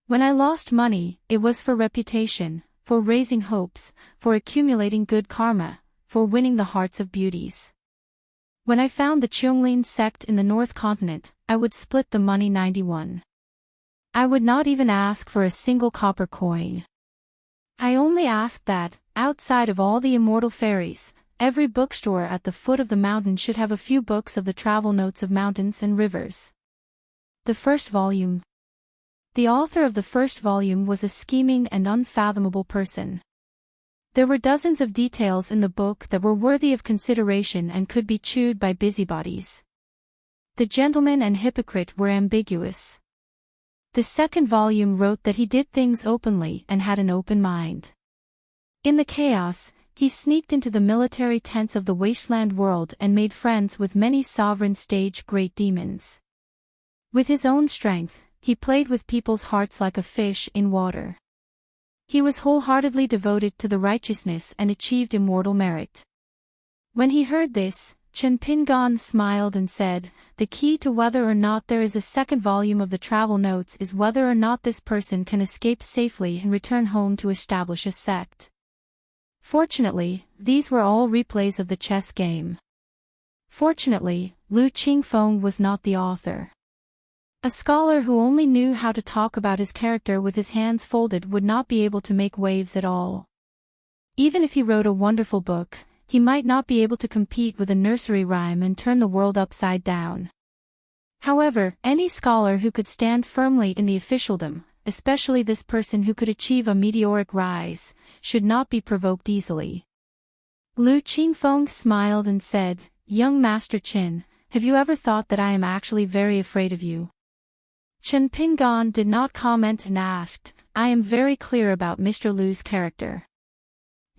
When I lost money, it was for reputation, for raising hopes, for accumulating good karma, for winning the hearts of beauties. When I found the Cheonglin sect in the North Continent, I would split the money 91. I would not even ask for a single copper coin. I only asked that, outside of all the immortal fairies, every bookstore at the foot of the mountain should have a few books of the travel notes of mountains and rivers. The first volume. The author of the first volume was a scheming and unfathomable person. There were dozens of details in the book that were worthy of consideration and could be chewed by busybodies. The gentleman and hypocrite were ambiguous. The second volume wrote that he did things openly and had an open mind. In the chaos, he sneaked into the military tents of the wasteland world and made friends with many sovereign stage great demons. With his own strength, he played with people's hearts like a fish in water. He was wholeheartedly devoted to the righteousness and achieved immortal merit. When he heard this, Chen Pingan smiled and said, "The key to whether or not there is a second volume of the travel notes is whether or not this person can escape safely and return home to establish a sect." Fortunately, these were all replays of the chess game. Fortunately, Lu Qingfeng was not the author. A scholar who only knew how to talk about his character with his hands folded would not be able to make waves at all. Even if he wrote a wonderful book, he might not be able to compete with a nursery rhyme and turn the world upside down. However, any scholar who could stand firmly in the officialdom, especially this person who could achieve a meteoric rise, should not be provoked easily. Lu Qingfeng smiled and said, "Young Master Qin, have you ever thought that I am actually very afraid of you?" Chen Pingan did not comment and asked, "I am very clear about Mr. Lu's character."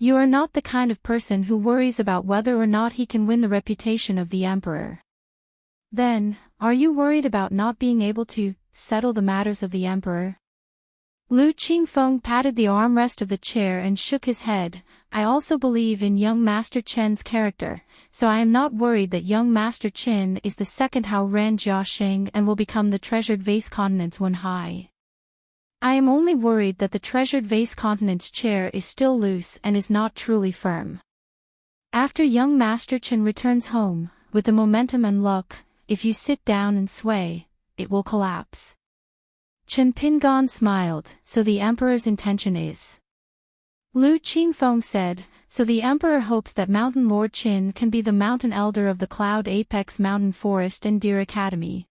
You are not the kind of person who worries about whether or not he can win the reputation of the emperor. Then, are you worried about not being able to settle the matters of the emperor? Lu Qingfeng patted the armrest of the chair and shook his head. I also believe in young Master Chen's character, so I am not worried that young Master Chen is the second Hao Ran Jiaxing and will become the treasured vase continent's Wen Hai. I am only worried that the treasured vase continent's chair is still loose and is not truly firm. After young Master Chen returns home, with the momentum and luck, if you sit down and sway, it will collapse. Chen Pingan smiled. So the emperor's intention is. Lu Qingfeng said, so the emperor hopes that Mountain Lord Qin can be the mountain elder of the Cloud Apex Mountain Forest and Deer Academy.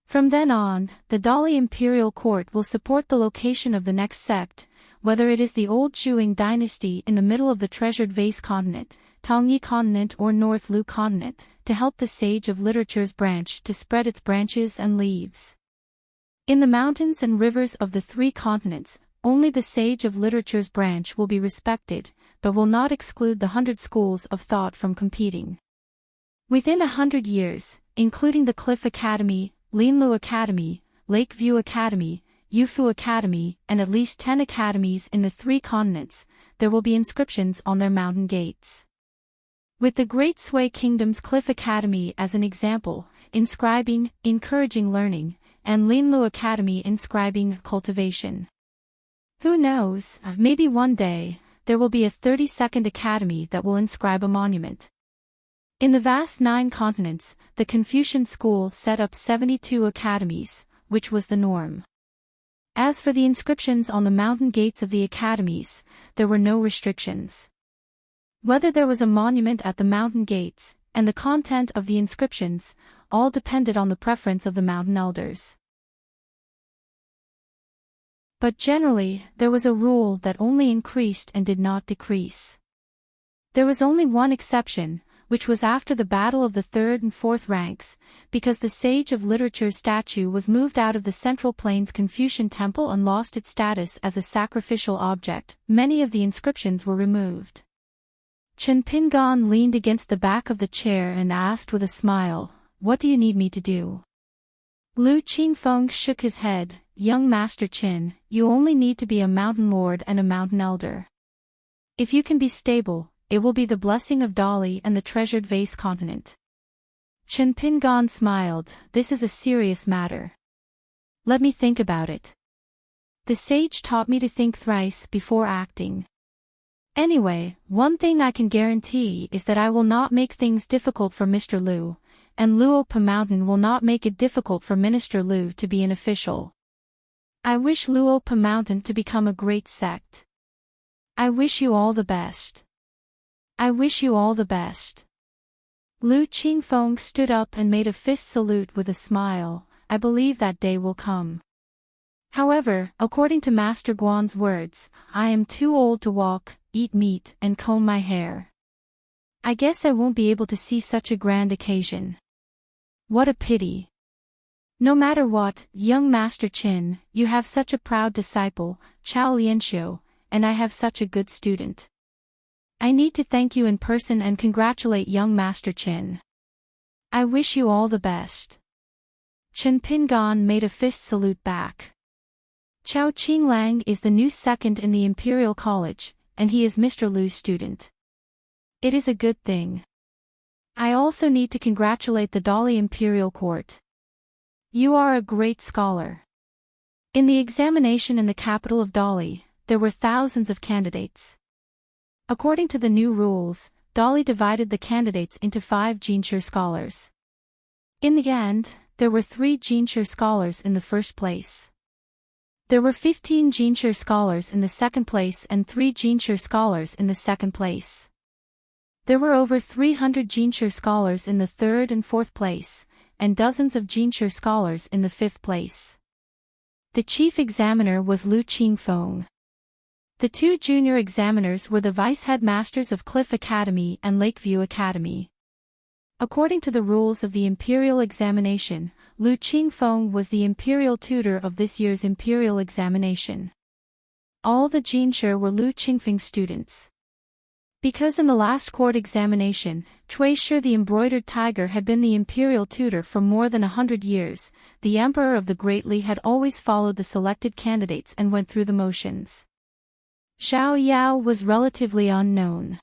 From then on, the Dali imperial court will support the location of the next sept, whether it is the old Zhuang dynasty in the middle of the treasured vase continent, Tongyi continent or North Lu continent, to help the Sage of Literature's branch to spread its branches and leaves. In the mountains and rivers of the three continents, only the Sage of Literature's branch will be respected, but will not exclude the 100 schools of thought from competing. Within 100 years, including the Cliff Academy, Linlu Academy, Lakeview Academy, Yufu Academy, and at least 10 academies in the three continents, there will be inscriptions on their mountain gates. With the Great Sui Kingdom's Cliff Academy as an example, inscribing, encouraging learning, and Linlu Academy inscribing cultivation. Who knows, maybe one day, there will be a 32nd academy that will inscribe a monument. In the vast 9 continents, the Confucian school set up 72 academies, which was the norm. As for the inscriptions on the mountain gates of the academies, there were no restrictions. Whether there was a monument at the mountain gates, and the content of the inscriptions, all depended on the preference of the mountain elders. But generally, there was a rule that only increased and did not decrease. There was only one exception, which was after the battle of the 3rd and 4th ranks, because the Sage of Literature's statue was moved out of the Central Plains Confucian Temple and lost its status as a sacrificial object. Many of the inscriptions were removed. Chen Pingan leaned against the back of the chair and asked with a smile, "What do you need me to do?" Lu Qingfeng shook his head. "Young Master Qin, you only need to be a mountain lord and a mountain elder. If you can be stable, it will be the blessing of Dali and the treasured vase continent." Chen Pingan smiled. "This is a serious matter. Let me think about it. The sage taught me to think thrice before acting. Anyway, one thing I can guarantee is that I will not make things difficult for Mr. Lu, and Luopa Mountain will not make it difficult for Minister Lu to be an official. I wish Luopa Mountain to become a great sect. I wish you all the best. I wish you all the best." Lu Qingfeng stood up and made a fist salute with a smile. "I believe that day will come. However, according to Master Guan's words, I am too old to walk, eat meat, and comb my hair. I guess I won't be able to see such a grand occasion. What a pity. No matter what, young Master Qin, you have such a proud disciple, Chao Lianxiu, and I have such a good student. I need to thank you in person and congratulate young Master Qin. I wish you all the best." Chen Pingan made a fist salute back. "Chao Qinglang is the new second in the Imperial College, and he is Mr. Lu's student. It is a good thing. I also need to congratulate the Dali Imperial Court. You are a great scholar." In the examination in the capital of Dali, there were thousands of candidates. According to the new rules, Dali divided the candidates into 5 Jinshi scholars. In the end, there were 3 Jinshi scholars in the first place. There were 15 Jinshi scholars in the second place and 3 Jinshi scholars in the second place. There were over 300 Jinshi scholars in the third and fourth place, and dozens of Jinshi scholars in the fifth place. The chief examiner was Lu Qingfeng. The 2 junior examiners were the vice headmasters of Cliff Academy and Lakeview Academy. According to the rules of the imperial examination, Lu Qingfeng was the imperial tutor of this year's imperial examination. All the Jinshi were Lu Qingfeng's students. Because in the last court examination, Cui Shi the embroidered tiger had been the imperial tutor for more than 100 years, the emperor of the Great Li had always followed the selected candidates and went through the motions. Xiao Yao was relatively unknown.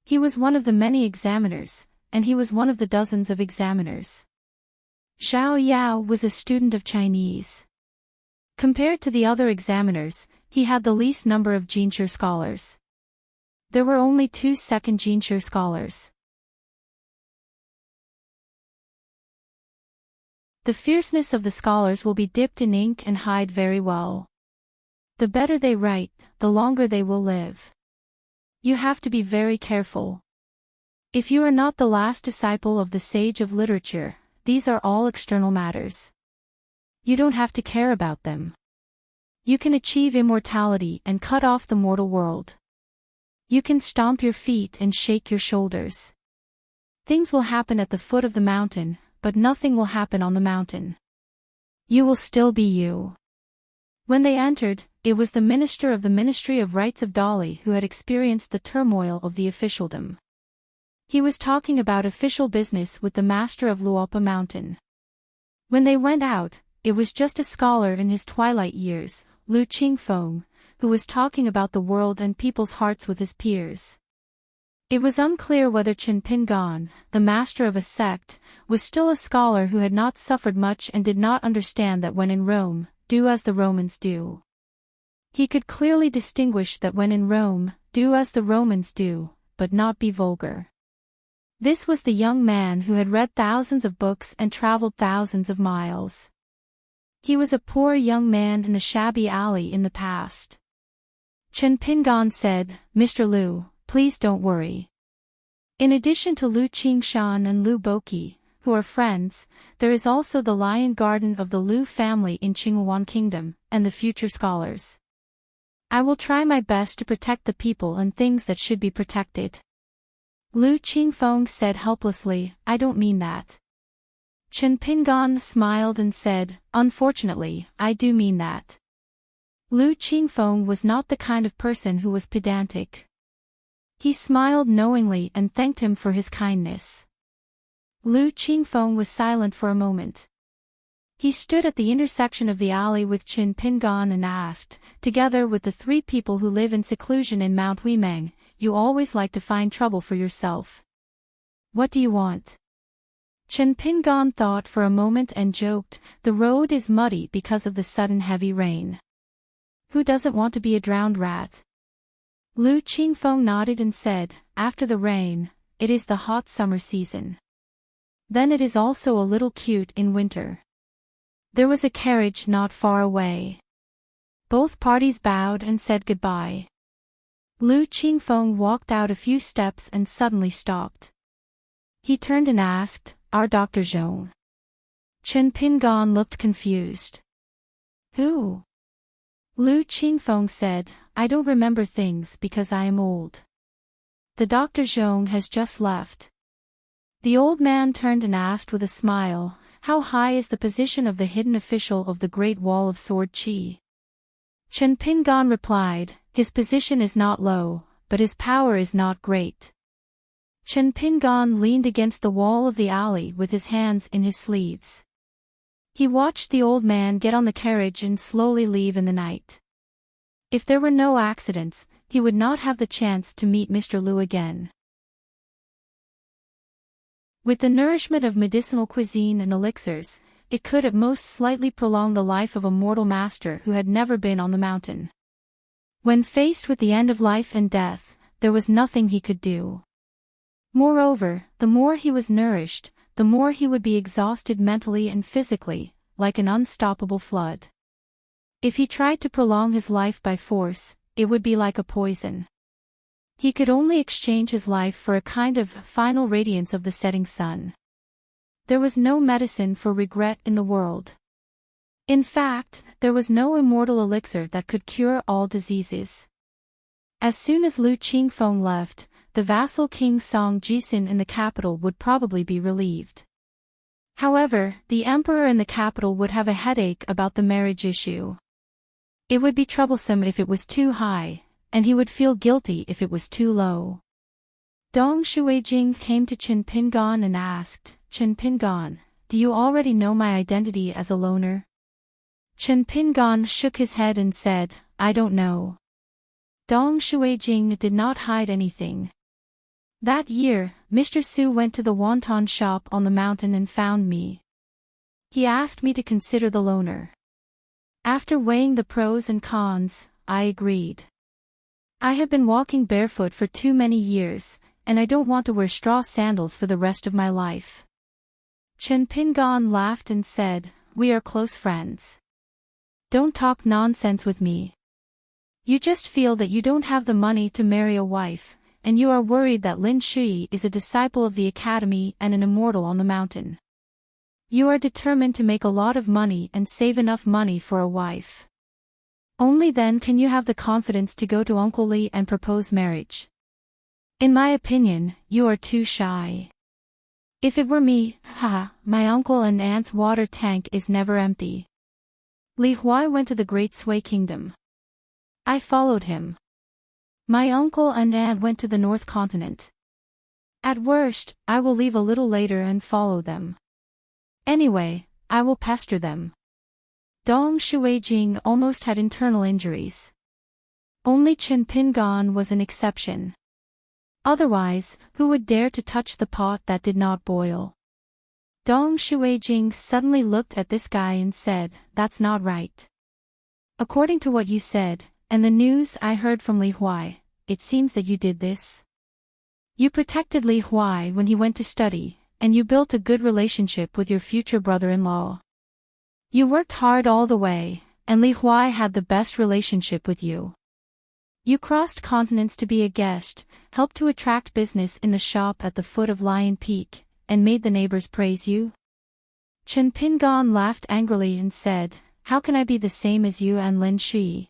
He was one of the many examiners, and he was one of the dozens of examiners. Xiao Yao was a student of Chinese. Compared to the other examiners, he had the least number of Jinshi scholars. There were only 2 second Jinshi scholars. The fierceness of the scholars will be dipped in ink and hide very well. The better they write, the longer they will live. You have to be very careful. If you are not the last disciple of the sage of literature, these are all external matters. You don't have to care about them. You can achieve immortality and cut off the mortal world. You can stomp your feet and shake your shoulders. Things will happen at the foot of the mountain, but nothing will happen on the mountain. You will still be you. When they entered, it was the minister of the Ministry of Rights of Dali who had experienced the turmoil of the officialdom. He was talking about official business with the master of Luopa Mountain. When they went out, it was just a scholar in his twilight years, Lu Qingfeng, who was talking about the world and people's hearts with his peers. It was unclear whether Qin Pingan, the master of a sect, was still a scholar who had not suffered much and did not understand that when in Rome, do as the Romans do. He could clearly distinguish that when in Rome, do as the Romans do, but not be vulgar. This was the young man who had read thousands of books and traveled thousands of miles. He was a poor young man in the shabby alley in the past. Chen Pingan said, "Mr. Lu, please don't worry. In addition to Lu Qingshan and Lu Boqi, who are friends, there is also the lion garden of the Lu family in Qinghuan Kingdom, and the future scholars. I will try my best to protect the people and things that should be protected." Lu Qingfeng said helplessly, "I don't mean that." Chen Pingan smiled and said, "Unfortunately, I do mean that." Lu Qingfeng was not the kind of person who was pedantic. He smiled knowingly and thanked him for his kindness. Lu Qingfeng was silent for a moment. He stood at the intersection of the alley with Qin Pingan and asked, "Together with the 3 people who live in seclusion in Mount Huimeng, you always like to find trouble for yourself. What do you want?" Chen Pingan thought for a moment and joked, "The road is muddy because of the sudden heavy rain. Who doesn't want to be a drowned rat?" Lu Qingfeng nodded and said, "After the rain, it is the hot summer season. Then it is also a little cute in winter." There was a carriage not far away. Both parties bowed and said goodbye. Lu Qingfeng walked out a few steps and suddenly stopped. He turned and asked, "Our Dr. Zhong?" Chen Pingan looked confused. "Who?" Lu Qingfeng said, "I don't remember things because I am old. The Dr. Zhong has just left." The old man turned and asked with a smile, "How high is the position of the hidden official of the Great Wall of Sword Qi?" Chen Pingan replied, "His position is not low, but his power is not great." Chen Pingan leaned against the wall of the alley with his hands in his sleeves. He watched the old man get on the carriage and slowly leave in the night. If there were no accidents, he would not have the chance to meet Mr. Lu again. With the nourishment of medicinal cuisine and elixirs, it could at most slightly prolong the life of a mortal master who had never been on the mountain. When faced with the end of life and death, there was nothing he could do. Moreover, the more he was nourished, the more he would be exhausted mentally and physically, like an unstoppable flood. If he tried to prolong his life by force, it would be like a poison. He could only exchange his life for a kind of final radiance of the setting sun. There was no medicine for regret in the world. In fact, there was no immortal elixir that could cure all diseases. As soon as Lu Qingfeng left, the vassal King Song Jisin in the capital would probably be relieved. However, the emperor in the capital would have a headache about the marriage issue. It would be troublesome if it was too high, and he would feel guilty if it was too low. Dong Shuijing came to Chen Pingon and asked, Chen Pingon, do you already know my identity as a loner? Chen Pingon shook his head and said, I don't know. Dong Shuijing did not hide anything. That year, Mr. Su went to the wonton shop on the mountain and found me. He asked me to consider the loner. After weighing the pros and cons, I agreed. I have been walking barefoot for too many years, and I don't want to wear straw sandals for the rest of my life. Chen Pingon laughed and said, we are close friends. Don't talk nonsense with me. You just feel that you don't have the money to marry a wife, and you are worried that Lin Shui is a disciple of the academy and an immortal on the mountain. You are determined to make a lot of money and save enough money for a wife. Only then can you have the confidence to go to Uncle Li and propose marriage. In my opinion, you are too shy. If it were me, my uncle and aunt's water tank is never empty. Li Huai went to the Great Sui Kingdom. I followed him. My uncle and aunt went to the North Continent. At worst, I will leave a little later and follow them. Anyway, I will pester them. Dong Shuijing almost had internal injuries. Only Chen Pingon was an exception. Otherwise, who would dare to touch the pot that did not boil? Dong Shuijing suddenly looked at this guy and said, that's not right. According to what you said, and the news I heard from Li Huai, it seems that you did this. You protected Li Huai when he went to study, and you built a good relationship with your future brother-in-law. You worked hard all the way, and Li Huai had the best relationship with you. You crossed continents to be a guest, helped to attract business in the shop at the foot of Lion Peak, and made the neighbors praise you. Chen Pingon laughed angrily and said, how can I be the same as you and Lin Shi?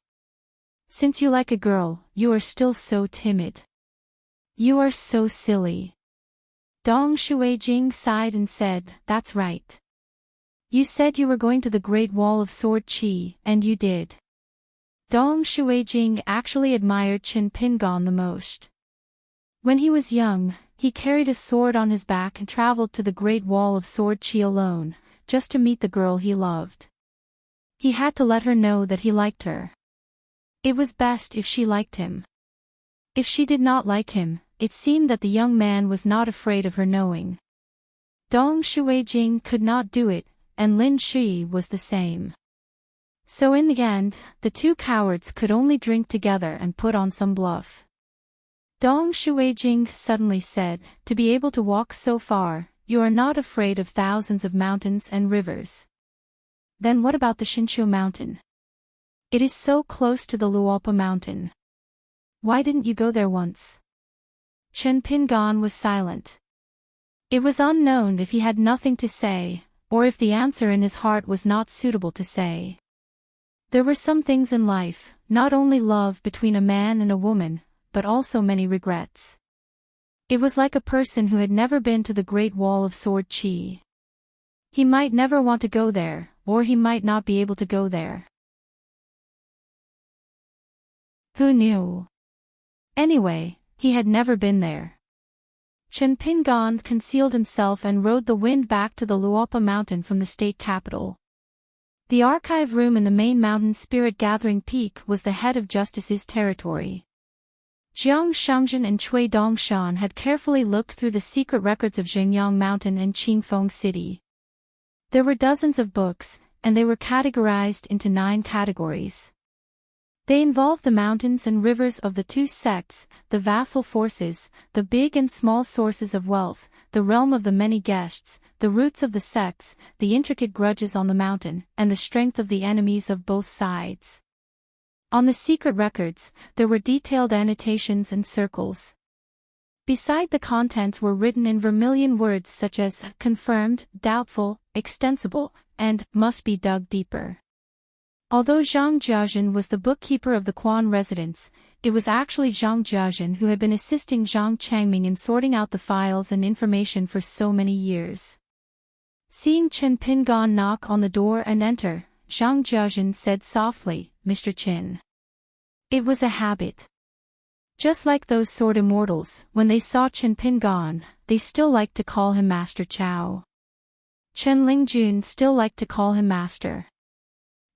Since you like a girl, you are still so timid. You are so silly. Dong Shuijing sighed and said, that's right. You said you were going to the Great Wall of Sword Qi, and you did. Dong Shuijing actually admired Chen Pingon the most. When he was young, he carried a sword on his back and traveled to the Great Wall of Sword Qi alone, just to meet the girl he loved. He had to let her know that he liked her. It was best if she liked him. If she did not like him, it seemed that the young man was not afraid of her knowing. Dong Shuijing could not do it, and Lin Shi was the same. So in the end, the two cowards could only drink together and put on some bluff. Dong Shuijing suddenly said, to be able to walk so far, you are not afraid of thousands of mountains and rivers. Then what about the Shinshu mountain? It is so close to the Luopa mountain. Why didn't you go there once? Chen Pingon was silent. It was unknown if he had nothing to say, or if the answer in his heart was not suitable to say. There were some things in life, not only love between a man and a woman, but also many regrets. It was like a person who had never been to the Great Wall of Sword Qi. He might never want to go there, or he might not be able to go there. Who knew? Anyway, he had never been there. Chen Pingon concealed himself and rode the wind back to the Luopa mountain from the state capital. The archive room in the main mountain spirit gathering peak was the head of justice's territory. Jiang Shangzhen and Cui Dongshan had carefully looked through the secret records of Xingyang Mountain and Qingfeng City. There were dozens of books, and they were categorized into 9 categories. They involved the mountains and rivers of the 2 sects, the vassal forces, the big and small sources of wealth, the realm of the many guests, the roots of the sects, the intricate grudges on the mountain, and the strength of the enemies of both sides. On the secret records, there were detailed annotations and circles. Beside the contents were written in vermilion words such as confirmed, doubtful, extensible, and must be dug deeper. Although Zhang Jiazhen was the bookkeeper of the Quan residence, it was actually Zhang Jiazhen who had been assisting Zhang Changming in sorting out the files and information for so many years. Seeing Chen Pingon knock on the door and enter, Zhang Jiazhen said softly, Mr. Chen. It was a habit. Just like those sword immortals, when they saw Chen Pingan, they still liked to call him Master Chao. Chen Lingjun still liked to call him Master.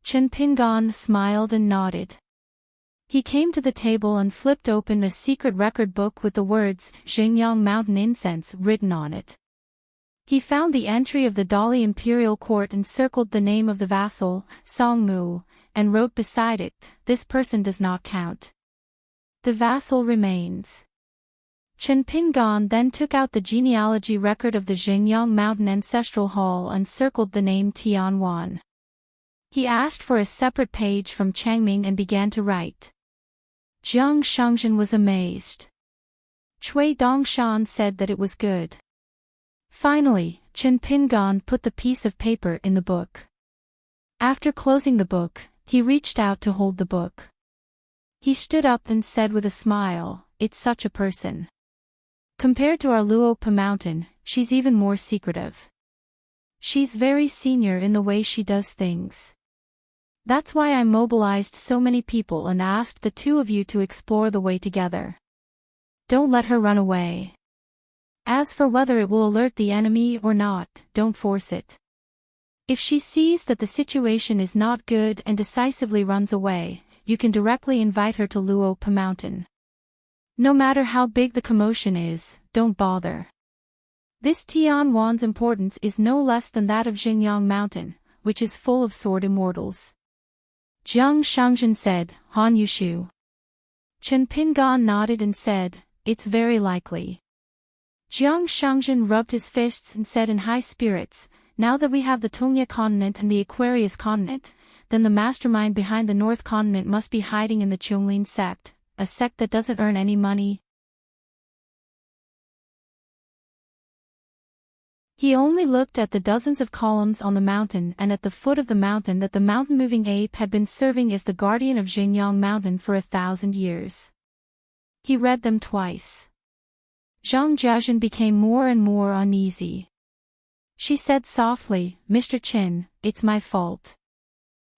Chen Pingan smiled and nodded. He came to the table and flipped open a secret record book with the words Xingyang Mountain Incense written on it. He found the entry of the Dali imperial court and circled the name of the vassal, Song Mu, and wrote beside it, "This person does not count. The vassal remains." Chen Pingan then took out the genealogy record of the Xingyang Mountain Ancestral Hall and circled the name Tianwan. He asked for a separate page from Changming and began to write. Jiang Shangzhen was amazed. Cui Dongshan said that it was good. Finally, Chen Pingan put the piece of paper in the book. After closing the book, he reached out to hold the book. He stood up and said with a smile, "It's such a person. Compared to our Luopa mountain, she's even more secretive. She's very senior in the way she does things. That's why I mobilized so many people and asked the two of you to explore the way together. Don't let her run away. As for whether it will alert the enemy or not, don't force it. If she sees that the situation is not good and decisively runs away, you can directly invite her to Luopa Mountain. No matter how big the commotion is, don't bother. This Tianwan's importance is no less than that of Xingyang Mountain, which is full of sword immortals." Jiang Shangzhen said, "Han Yushu." Chen Pingan nodded and said, "It's very likely." Jiang Shangzhen rubbed his fists and said in high spirits, "Now that we have the Tongya continent and the Aquarius continent, then the mastermind behind the North continent must be hiding in the Chonglin sect, a sect that doesn't earn any money." He only looked at the dozens of columns on the mountain and at the foot of the mountain that the mountain-moving ape had been serving as the guardian of Xingyang Mountain for 1,000 years. He read them twice. Zhang Jiazhen became more and more uneasy. She said softly, "Mr. Qin, it's my fault.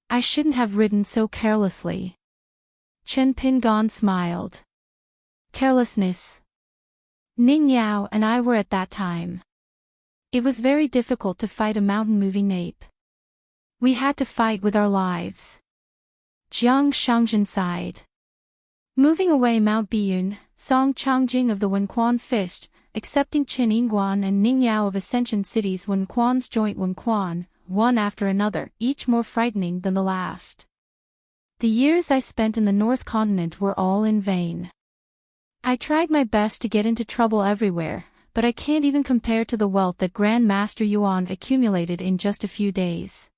I shouldn't have ridden so carelessly." Chen Pingan smiled. "Carelessness? Ning Yao and I were at that time. It was very difficult to fight a mountain-moving ape. We had to fight with our lives." Jiang Shangzhen sighed. Moving away Mount Biyun, Song Changjing of the Wenquan fished, accepting Qin Yingguan and Ning Yao of Ascension City's Wenquan's joint Wenquan, one after another, each more frightening than the last. The years I spent in the North Continent were all in vain. I tried my best to get into trouble everywhere, but I can't even compare to the wealth that Grand Master Yuan accumulated in just a few days.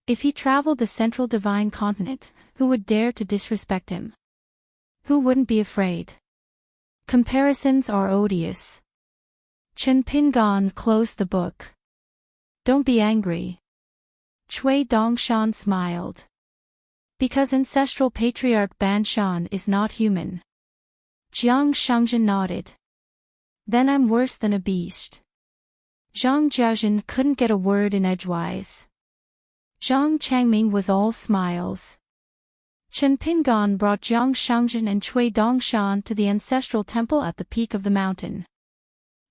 If he traveled the Central Divine Continent, who would dare to disrespect him? Who wouldn't be afraid? Comparisons are odious. Chen Pingan closed the book. "Don't be angry." Cui Dongshan smiled. "Because ancestral patriarch Ban Shan is not human." Jiang Shangzhen nodded. "Then I'm worse than a beast." Zhang Jiazhen couldn't get a word in edgewise. Zhang Changming was all smiles. Chen Pingan brought Jiang Shangzhen and Cui Dongshan to the ancestral temple at the peak of the mountain.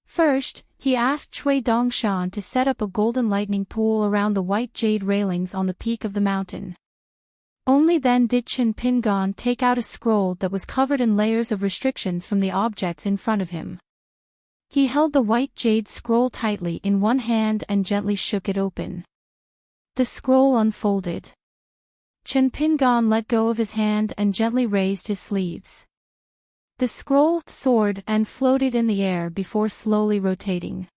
First, he asked Cui Dongshan to set up a golden lightning pool around the white jade railings on the peak of the mountain. Only then did Chen Pingan take out a scroll that was covered in layers of restrictions from the objects in front of him. He held the white jade scroll tightly in one hand and gently shook it open. The scroll unfolded. Chen Pingan let go of his hand and gently raised his sleeves. The scroll soared and floated in the air before slowly rotating.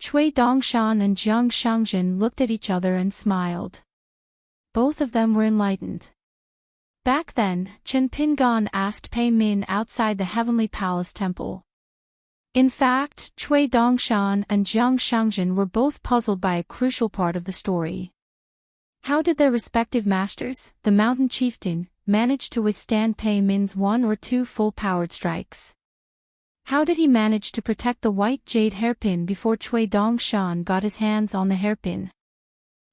Cui Dongshan and Jiang Shangzhen looked at each other and smiled. Both of them were enlightened. Back then, Chen Pingan asked Pei Min outside the Heavenly Palace Temple. In fact, Cui Dongshan and Jiang Shangzhen were both puzzled by a crucial part of the story. How did their respective masters, the mountain chieftain, manage to withstand Pei Min's one or two full-powered strikes? How did he manage to protect the white jade hairpin before Cui Dongshan got his hands on the hairpin?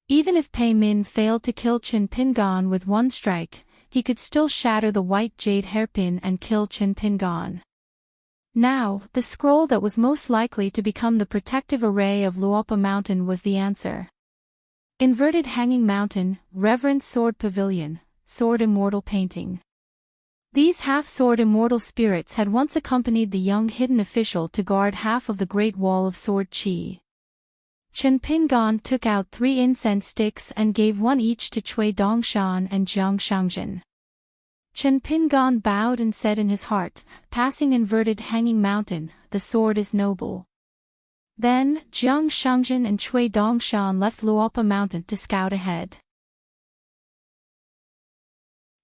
Even if Pei Min failed to kill Chen Pingan with one strike, he could still shatter the white jade hairpin and kill Chinpingan. Now, the scroll that was most likely to become the protective array of Luopa Mountain was the answer. Inverted Hanging Mountain, Reverend Sword Pavilion, Sword Immortal Painting. These half-sword immortal spirits had once accompanied the young hidden official to guard half of the Great Wall of Sword Chi. Chinpingan took out 3 incense sticks and gave one each to Cui Dongshan and Jiang Shangzhen. Chinpingan bowed and said in his heart, "Passing Inverted Hanging Mountain, the sword is noble." Then, Jiang Shangzhen and Cui Dongshan left Luopa Mountain to scout ahead.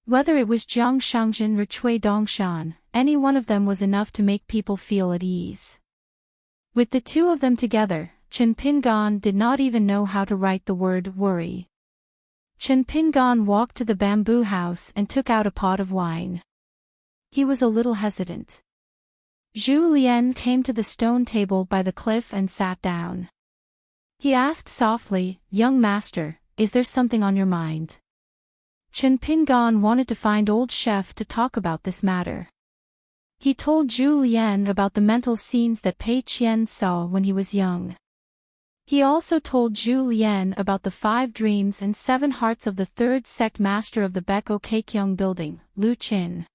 Whether it was Jiang Shangzhen or Cui Dongshan, any one of them was enough to make people feel at ease. With the two of them together, Chinpingan did not even know how to write the word worry. Chinpingan walked to the bamboo house and took out a pot of wine. He was a little hesitant. Zhu Lian came to the stone table by the cliff and sat down. He asked softly, "Young master, is there something on your mind?" Chinpingan wanted to find old chef to talk about this matter. He told Zhu Lian about the mental scenes that Pei Qian saw when he was young. He also told Zhu Lian about the 5 dreams and 7 hearts of the 3rd sect master of the Beko Keikyung building, Lu Qin.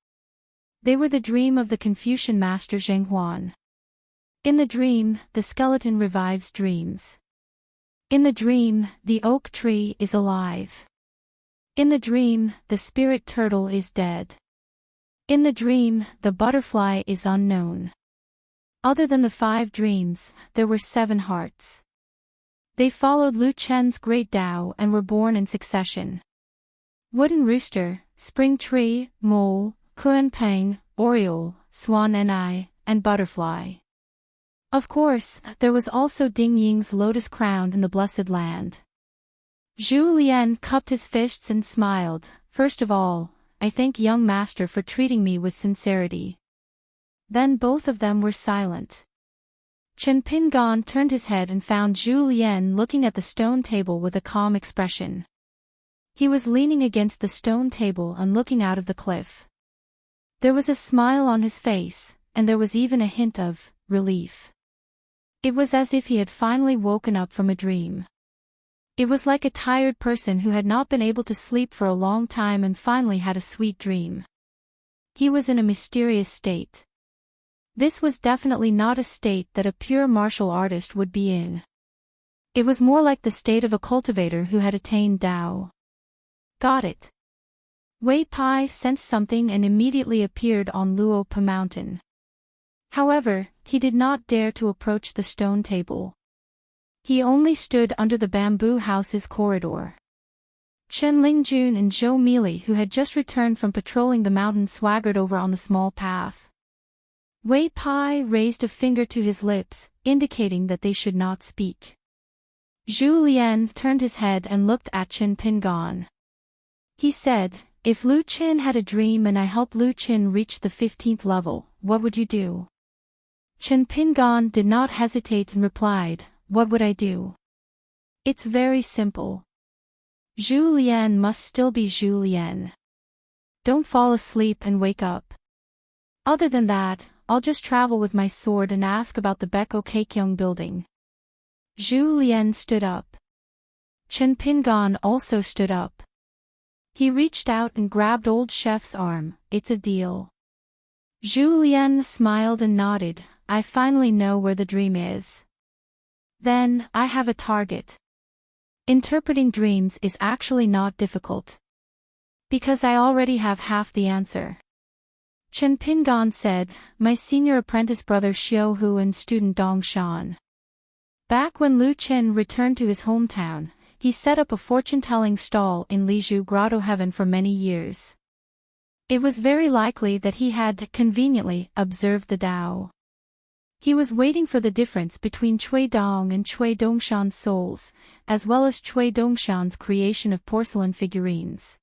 They were the dream of the Confucian master Zheng Huan. In the dream, the skeleton revives dreams. In the dream, the oak tree is alive. In the dream, the spirit turtle is dead. In the dream, the butterfly is unknown. Other than the 5 dreams, there were 7 hearts. They followed Lu Chen's great Tao and were born in succession. Wooden rooster, spring tree, mole, Kuan-peng, oriole, swan and butterfly. Of course, there was also Ding Ying's lotus crown in the Blessed Land. Zhu Lian cupped his fists and smiled. "First of all, I thank young master for treating me with sincerity." Then both of them were silent. Chinpingan turned his head and found Zhu Lian looking at the stone table with a calm expression. He was leaning against the stone table and looking out of the cliff. There was a smile on his face, and there was even a hint of relief. It was as if he had finally woken up from a dream. It was like a tired person who had not been able to sleep for a long time and finally had a sweet dream. He was in a mysterious state. This was definitely not a state that a pure martial artist would be in. It was more like the state of a cultivator who had attained Tao. Got it. Wei Pai sensed something and immediately appeared on Luopa Mountain. However, he did not dare to approach the stone table. He only stood under the bamboo house's corridor. Chen Lingjun and Zhou Mili, who had just returned from patrolling the mountain, swaggered over on the small path. Wei Pai raised a finger to his lips, indicating that they should not speak. Zhu Lian turned his head and looked at Chinpingan. He said, "If Lu Qin had a dream and I helped Lu Qin reach the 15th level, what would you do?" Chinpingan did not hesitate and replied, "What would I do? It's very simple. Zhu Lian must still be Zhu Lian. Don't fall asleep and wake up. Other than that, I'll just travel with my sword and ask about the Beko Keikyung building." Zhu Lian stood up. Chinpingan also stood up. He reached out and grabbed old chef's arm. "It's a deal." Zhu Lian smiled and nodded. "I finally know where the dream is. Then, I have a target. Interpreting dreams is actually not difficult. Because I already have half the answer." Chinpingan said, "My senior apprentice brother Xiuhu and student Dong Shan." Back when Lu Qin returned to his hometown, he set up a fortune-telling stall in Lizhu Grotto Heaven for many years. It was very likely that he had conveniently observed the Tao. He was waiting for the difference between Cui Dong and Cui Dongshan's souls, as well as Cui Dongshan's creation of porcelain figurines.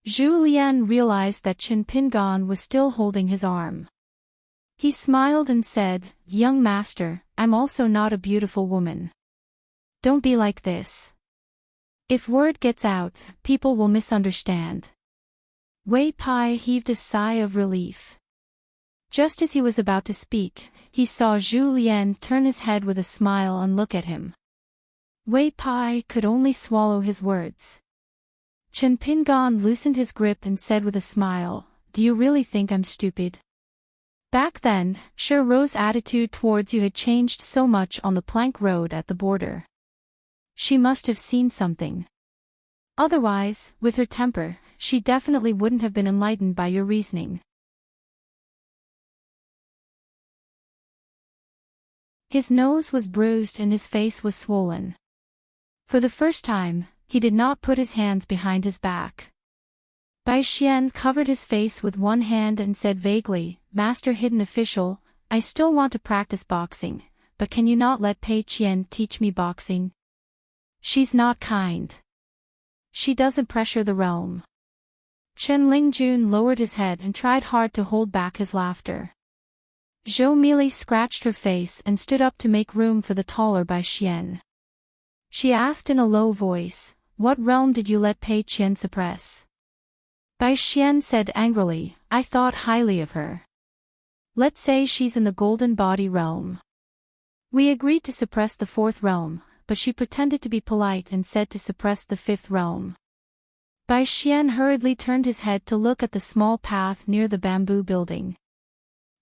Zhu Lian realized that Chinpingan was still holding his arm. He smiled and said, "Young master, I'm also not a beautiful woman. Don't be like this. If word gets out, people will misunderstand." Wei Pai heaved a sigh of relief. Just as he was about to speak, he saw Zhu Lian turn his head with a smile and look at him. Wei Pai could only swallow his words. Chen Pingan loosened his grip and said with a smile, "Do you really think I'm stupid?" Back then, Sure Ro's attitude towards you had changed so much on the plank road at the border. She must have seen something. Otherwise, with her temper, she definitely wouldn't have been enlightened by your reasoning. His nose was bruised and his face was swollen. For the first time, he did not put his hands behind his back. Bai Xian covered his face with one hand and said vaguely, "Master Hidden Official, I still want to practice boxing, but can you not let Pei Qian teach me boxing? She's not kind. She doesn't pressure the realm." Chen Lingjun lowered his head and tried hard to hold back his laughter. Zhou Mili scratched her face and stood up to make room for the taller Bai Xian. She asked in a low voice, "What realm did you let Pei Qian suppress?" Bai Xian said angrily, "I thought highly of her. Let's say she's in the golden body realm. We agreed to suppress the fourth realm, but she pretended to be polite and said to suppress the fifth realm." Bai Xian hurriedly turned his head to look at the small path near the bamboo building.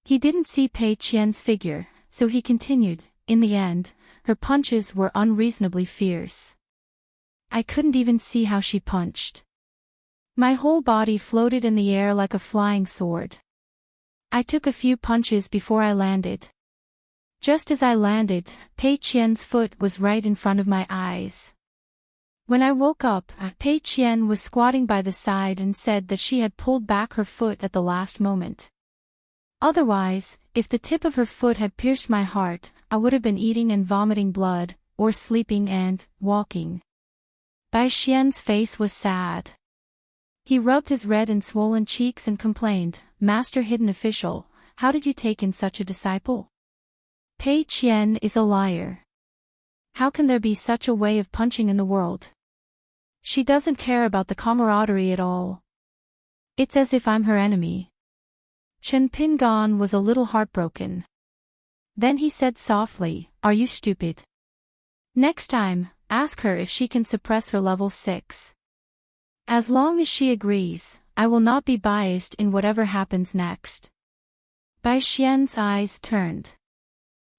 He didn't see Pei Qian's figure, so he continued, "In the end, her punches were unreasonably fierce. I couldn't even see how she punched. My whole body floated in the air like a flying sword. I took a few punches before I landed. Just as I landed, Pei Qian's foot was right in front of my eyes. When I woke up, Pei Qian was squatting by the side and said that she had pulled back her foot at the last moment. Otherwise, if the tip of her foot had pierced my heart, I would have been eating and vomiting blood, or sleeping and walking." Bai Xian's face was sad. He rubbed his red and swollen cheeks and complained, "Master Hidden Official, how did you take in such a disciple? Pei Qian is a liar. How can there be such a way of punching in the world? She doesn't care about the camaraderie at all. It's as if I'm her enemy." Chen Pingan was a little heartbroken. Then he said softly, "Are you stupid? Next time, ask her if she can suppress her level 6. As long as she agrees, I will not be biased in whatever happens next." Bai Xian's eyes turned.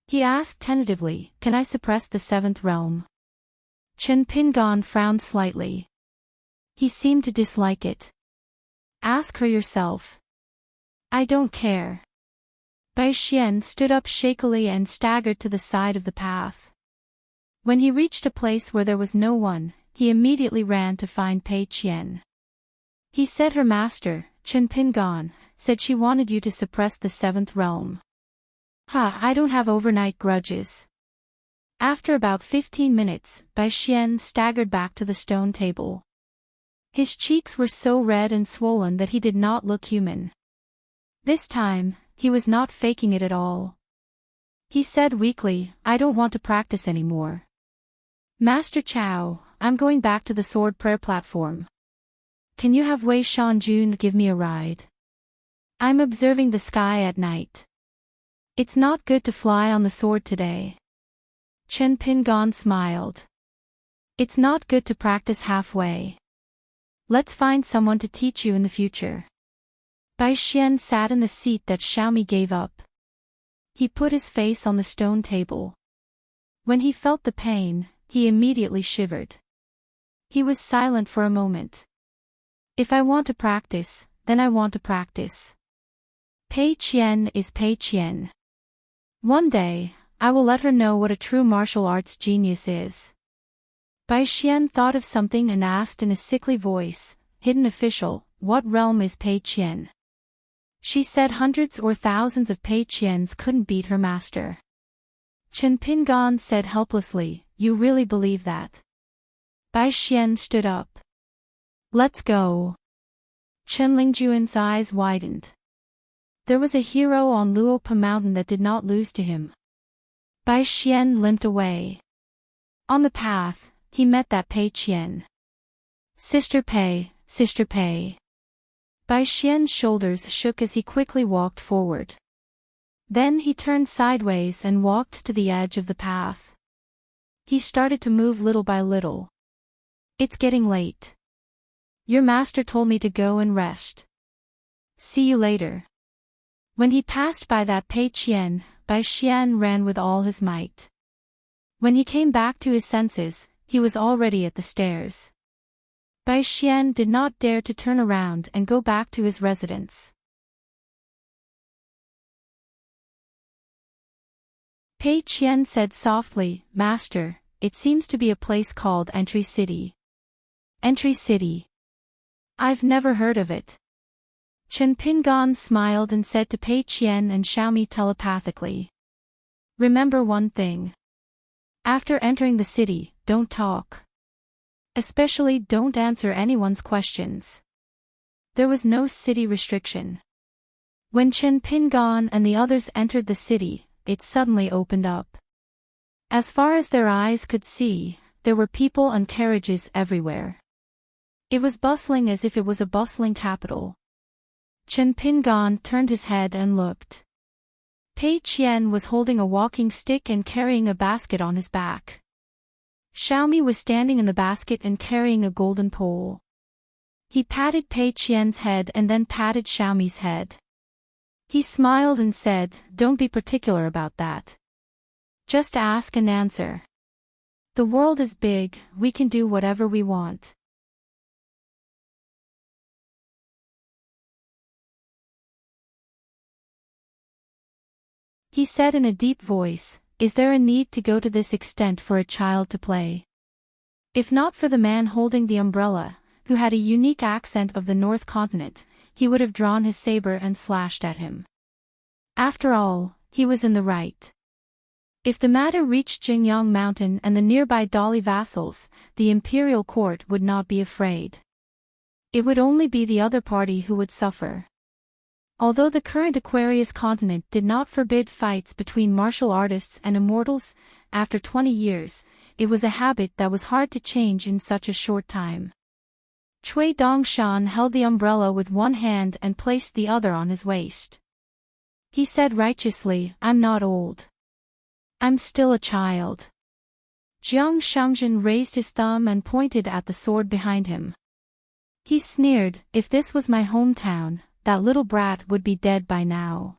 He asked tentatively, "Can I suppress the 7th realm?" Chen Pingan frowned slightly. He seemed to dislike it. "Ask her yourself." "I don't care." Bai Xian stood up shakily and staggered to the side of the path. When he reached a place where there was no one, he immediately ran to find Pei Qian. He said her master, Chen Pingan, said she wanted you to suppress the 7th realm. I don't have overnight grudges." After about 15 minutes, Bai Xian staggered back to the stone table. His cheeks were so red and swollen that he did not look human. This time, he was not faking it at all. He said weakly, "I don't want to practice anymore. Master Chow, I'm going back to the sword prayer platform. Can you have Wei Shanjun give me a ride? I'm observing the sky at night. It's not good to fly on the sword today." Chen Pingan smiled. "It's not good to practice halfway. Let's find someone to teach you in the future." Bai Xian sat in the seat that Xiaomi gave up. He put his face on the stone table. When he felt the pain, he immediately shivered. He was silent for a moment. "If I want to practice, then I want to practice. Pei Qian is Pei Qian. One day, I will let her know what a true martial arts genius is." Bai Xian thought of something and asked in a sickly voice, "Hidden Official, what realm is Pei Qian?" She said hundreds or thousands of Pei Qians couldn't beat her master. Chen Pingan said helplessly, "You really believe that?" Bai Xian stood up. "Let's go." Chen Lingjuan's eyes widened. There was a hero on Luopa Mountain that did not lose to him. Bai Xian limped away. On the path, he met that Pei Qian. Sister Pei, Sister Pei. Bai Xian's shoulders shook as he quickly walked forward. Then he turned sideways and walked to the edge of the path. He started to move little by little. It's getting late. Your master told me to go and rest. See you later. When he passed by that Bai Xian ran with all his might. When he came back to his senses, he was already at the stairs. Bai Xian did not dare to turn around and go back to his residence. Bai Qian said softly, Master, it seems to be a place called Entry City. Entry City. I've never heard of it. Chen Pingan smiled and said to Bai Qian and Xiaomi telepathically. Remember one thing. After entering the city, don't talk. Especially don't answer anyone's questions. There was no city restriction. When Chen Pingan and the others entered the city, it suddenly opened up. As far as their eyes could see, there were people and carriages everywhere. It was bustling as if it was a bustling capital. Chen Pingan turned his head and looked. Bai Qian was holding a walking stick and carrying a basket on his back. Xiaomi was standing in the basket and carrying a golden pole. He patted Bai Qian's head and then patted Xiaomi's head. He smiled and said, Don't be particular about that. Just ask and answer. The world is big, we can do whatever we want. He said in a deep voice, Is there a need to go to this extent for a child to play? If not for the man holding the umbrella, who had a unique accent of the North Continent, he would have drawn his saber and slashed at him. After all, he was in the right. If the matter reached Jingyang Mountain and the nearby Dali vassals, the imperial court would not be afraid. It would only be the other party who would suffer. Although the current Aquarius continent did not forbid fights between martial artists and immortals, after 20 years, it was a habit that was hard to change in such a short time. Cui Dongshan held the umbrella with one hand and placed the other on his waist. He said righteously, I'm not old. I'm still a child. Jiang Shangjin raised his thumb and pointed at the sword behind him. He sneered, If this was my hometown, that little brat would be dead by now.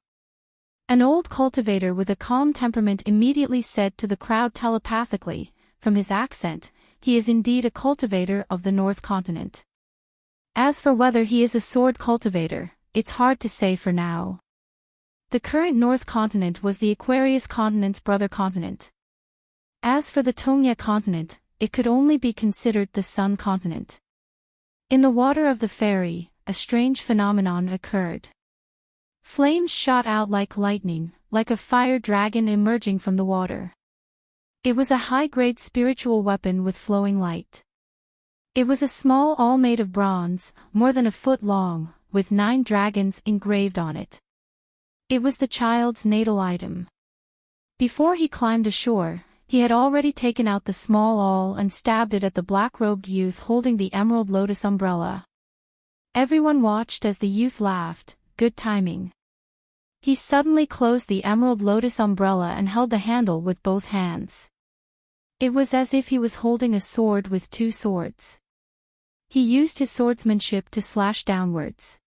An old cultivator with a calm temperament immediately said to the crowd telepathically, from his accent, he is indeed a cultivator of the North Continent. As for whether he is a sword cultivator, it's hard to say for now. The current North Continent was the Aquarius continent's brother continent. As for the Tongya continent, it could only be considered the Sun continent. In the water of the ferry, a strange phenomenon occurred. Flames shot out like lightning, like a fire dragon emerging from the water. It was a high-grade spiritual weapon with flowing light. It was a small awl made of bronze, more than a foot long, with 9 dragons engraved on it. It was the child's natal item. Before he climbed ashore, he had already taken out the small awl and stabbed it at the black-robed youth holding the emerald lotus umbrella. Everyone watched as the youth laughed, good timing. He suddenly closed the emerald lotus umbrella and held the handle with both hands. It was as if he was holding a sword with 2 swords. He used his swordsmanship to slash downwards.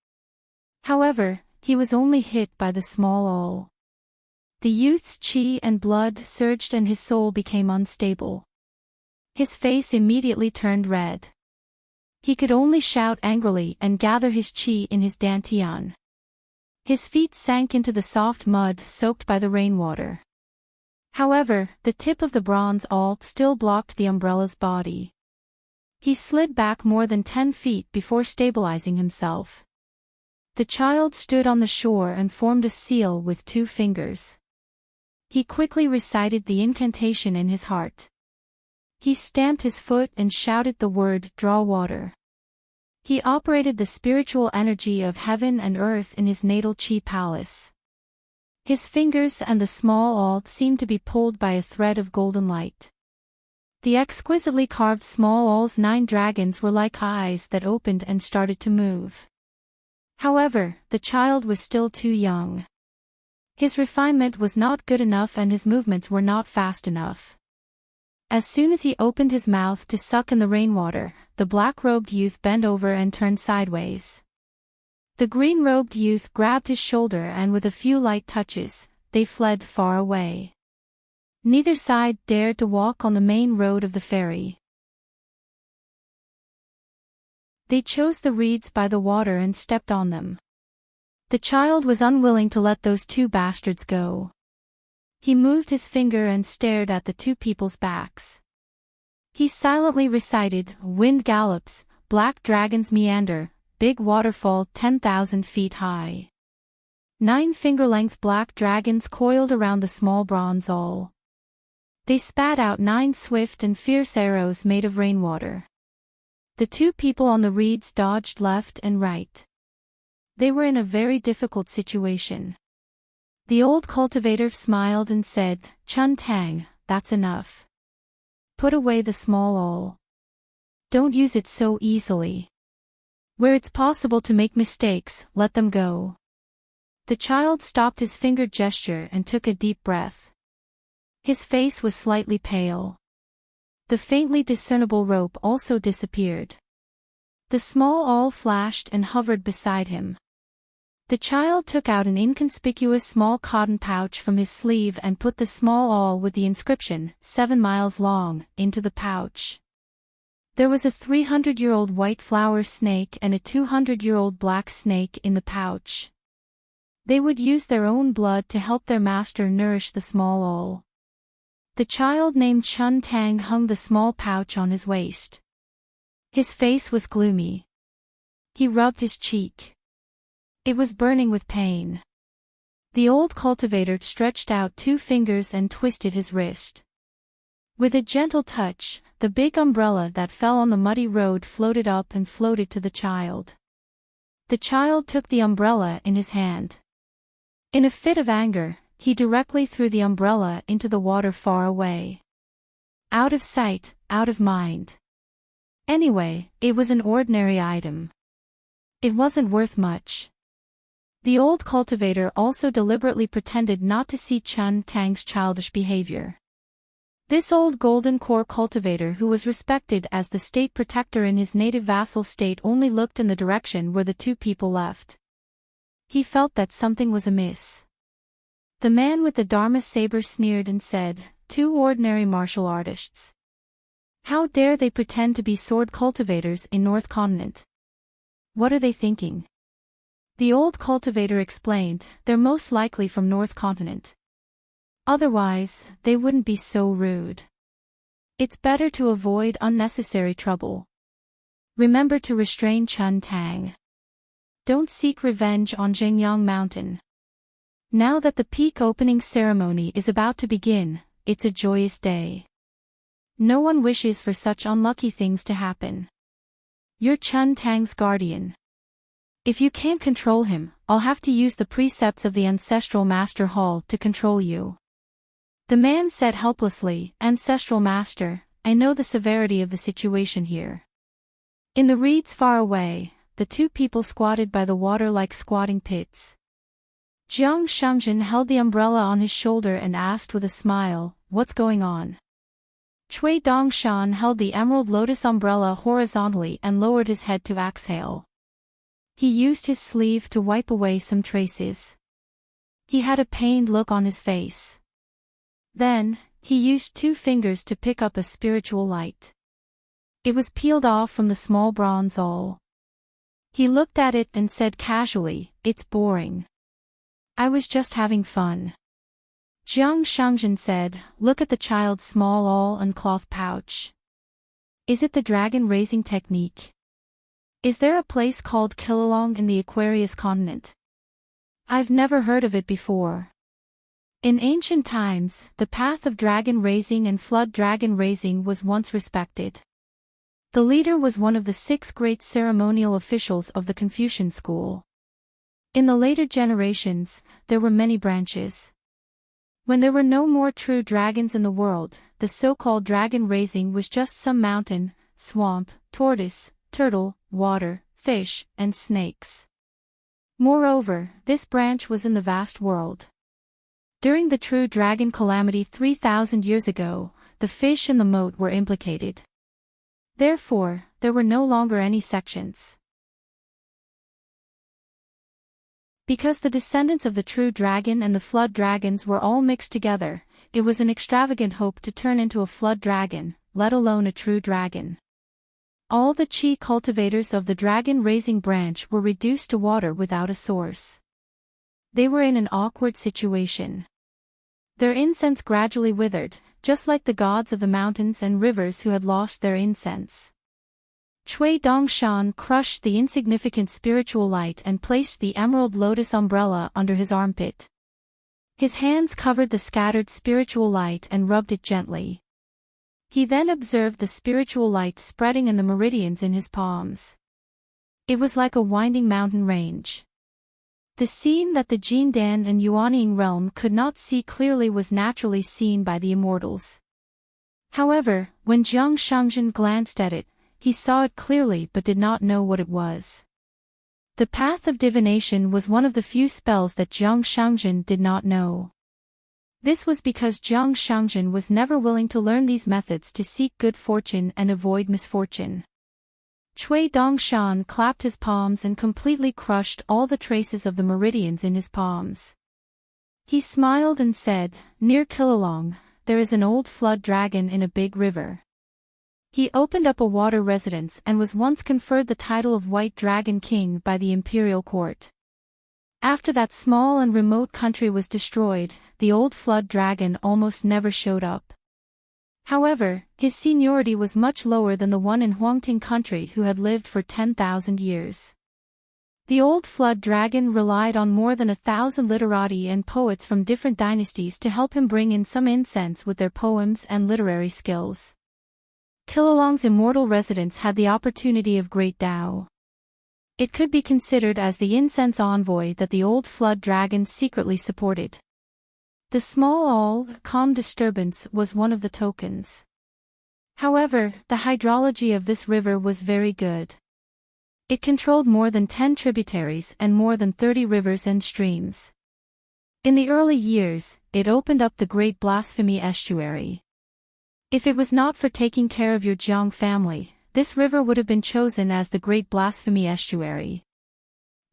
However, he was only hit by the small awl. The youth's chi and blood surged and his soul became unstable. His face immediately turned red. He could only shout angrily and gather his chi in his dantian. His feet sank into the soft mud soaked by the rainwater. However, the tip of the bronze awl still blocked the umbrella's body. He slid back more than 10 feet before stabilizing himself. The child stood on the shore and formed a seal with 2 fingers. He quickly recited the incantation in his heart. He stamped his foot and shouted the word, draw water. He operated the spiritual energy of heaven and earth in his natal chi palace. His fingers and the small awl seemed to be pulled by a thread of golden light. The exquisitely carved small awl's 9 dragons were like eyes that opened and started to move. However, the child was still too young. His refinement was not good enough and his movements were not fast enough. As soon as he opened his mouth to suck in the rainwater, the black-robed youth bent over and turned sideways. The green-robed youth grabbed his shoulder and with a few light touches, they fled far away. Neither side dared to walk on the main road of the ferry. They chose the reeds by the water and stepped on them. The child was unwilling to let those two bastards go. He moved his finger and stared at the two people's backs. He silently recited, "Wind gallops, black dragons meander, big waterfall 10,000 feet high." 9 finger-length black dragons coiled around the small bronze awl. They spat out 9 swift and fierce arrows made of rainwater. The two people on the reeds dodged left and right. They were in a very difficult situation. The old cultivator smiled and said, "Chun Tang, that's enough. Put away the small awl. Don't use it so easily. Where it's possible to make mistakes, let them go." The child stopped his finger gesture and took a deep breath. His face was slightly pale. The faintly discernible rope also disappeared. The small awl flashed and hovered beside him. The child took out an inconspicuous small cotton pouch from his sleeve and put the small awl with the inscription, 7 miles long, into the pouch. There was a 300-year-old white flower snake and a 200-year-old black snake in the pouch. They would use their own blood to help their master nourish the small awl. The child named Chun Tang hung the small pouch on his waist. His face was gloomy. He rubbed his cheek. It was burning with pain. The old cultivator stretched out 2 fingers and twisted his wrist. With a gentle touch, the big umbrella that fell on the muddy road floated up and floated to the child. The child took the umbrella in his hand. In a fit of anger, he directly threw the umbrella into the water far away. Out of sight, out of mind. Anyway, it was an ordinary item. It wasn't worth much. The old cultivator also deliberately pretended not to see Chun Tang's childish behavior. This old golden core cultivator who was respected as the state protector in his native vassal state only looked in the direction where the two people left. He felt that something was amiss. The man with the Dharma saber sneered and said, "2 ordinary martial artists. How dare they pretend to be sword cultivators in North Continent? What are they thinking?" The old cultivator explained, "They're most likely from North Continent. Otherwise, they wouldn't be so rude. It's better to avoid unnecessary trouble. Remember to restrain Chun Tang. Don't seek revenge on Jingyang Mountain. Now that the peak opening ceremony is about to begin, it's a joyous day. No one wishes for such unlucky things to happen. You're Chun Tang's guardian. If you can't control him, I'll have to use the precepts of the ancestral master hall to control you." The man said helplessly, "Ancestral master, I know the severity of the situation here." In the reeds far away, the two people squatted by the water like squatting pits. Jiang Shengzhen held the umbrella on his shoulder and asked with a smile, "What's going on?" Cui Dongshan held the emerald lotus umbrella horizontally and lowered his head to exhale. He used his sleeve to wipe away some traces. He had a pained look on his face. Then, he used 2 fingers to pick up a spiritual light. It was peeled off from the small bronze awl. He looked at it and said casually, "It's boring. I was just having fun." Jiang Shengzhen said, "Look at the child's small awl and cloth pouch. Is it the dragon raising technique? Is there a place called Killalong in the Aquarius continent? I've never heard of it before." In ancient times, the path of dragon raising and flood dragon raising was once respected. The leader was one of the 6 great ceremonial officials of the Confucian school. In the later generations, there were many branches. When there were no more true dragons in the world, the so-called dragon raising was just some mountain, swamp, tortoise, turtle, water, fish, and snakes. Moreover, this branch was in the vast world. During the true dragon calamity 3,000 years ago, the fish in the moat were implicated. Therefore, there were no longer any sections. Because the descendants of the true dragon and the flood dragons were all mixed together, it was an extravagant hope to turn into a flood dragon, let alone a true dragon. All the chi cultivators of the dragon-raising branch were reduced to water without a source. They were in an awkward situation. Their incense gradually withered, just like the gods of the mountains and rivers who had lost their incense. Cui Dongshan crushed the insignificant spiritual light and placed the emerald lotus umbrella under his armpit. His hands covered the scattered spiritual light and rubbed it gently. He then observed the spiritual light spreading in the meridians in his palms. It was like a winding mountain range. The scene that the Jindan and Yuanying realm could not see clearly was naturally seen by the immortals. However, when Jiang Shangjin glanced at it, he saw it clearly but did not know what it was. The path of divination was one of the few spells that Jiang Shangjin did not know. This was because Jiang Shangjin was never willing to learn these methods to seek good fortune and avoid misfortune. Cui Dongshan clapped his palms and completely crushed all the traces of the meridians in his palms. He smiled and said, "Near Killalong, there is an old flood dragon in a big river. He opened up a water residence and was once conferred the title of White Dragon King by the imperial court. After that small and remote country was destroyed, the old flood dragon almost never showed up. However, his seniority was much lower than the one in Huangting country who had lived for 10,000 years. The old flood dragon relied on more than 1,000 literati and poets from different dynasties to help him bring in some incense with their poems and literary skills. Killalong's immortal residence had the opportunity of great Tao. It could be considered as the incense envoy that the old flood dragon secretly supported. The small calm disturbance was one of the tokens. However, the hydrology of this river was very good. It controlled more than 10 tributaries and more than 30 rivers and streams. In the early years, it opened up the Great Blasphemy Estuary. If it was not for taking care of your Jiang family, this river would have been chosen as the Great Blasphemy Estuary.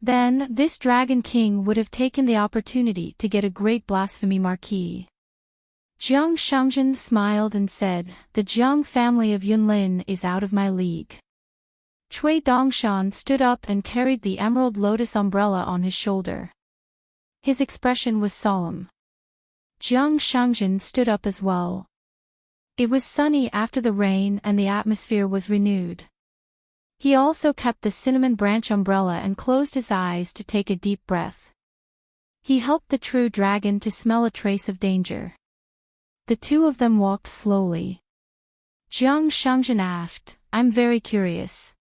Then, this Dragon King would have taken the opportunity to get a Great Blasphemy Marquis. Jiang Shangjin smiled and said, "The Jiang family of Yunlin is out of my league." Cui Dongshan stood up and carried the emerald lotus umbrella on his shoulder. His expression was solemn. Jiang Shangjin stood up as well. It was sunny after the rain and the atmosphere was renewed. He also kept the cinnamon branch umbrella and closed his eyes to take a deep breath. He helped the true dragon to smell a trace of danger. The two of them walked slowly. Jiang Shangjin asked, "I'm very curious.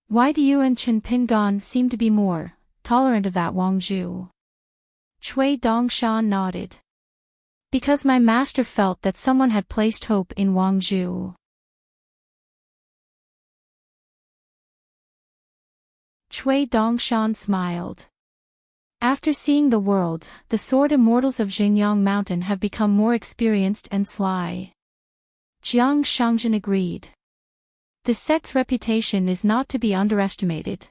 Why do you and Chen Pingan seem to be more tolerant of that Wang Zhu?" Cui Dongshan nodded. "Because my master felt that someone had placed hope in Wang Zhu." Cui Dongshan smiled. After seeing the world, the sword immortals of Xingyang Mountain have become more experienced and sly. Jiang Shangjin agreed. The sect's reputation is not to be underestimated.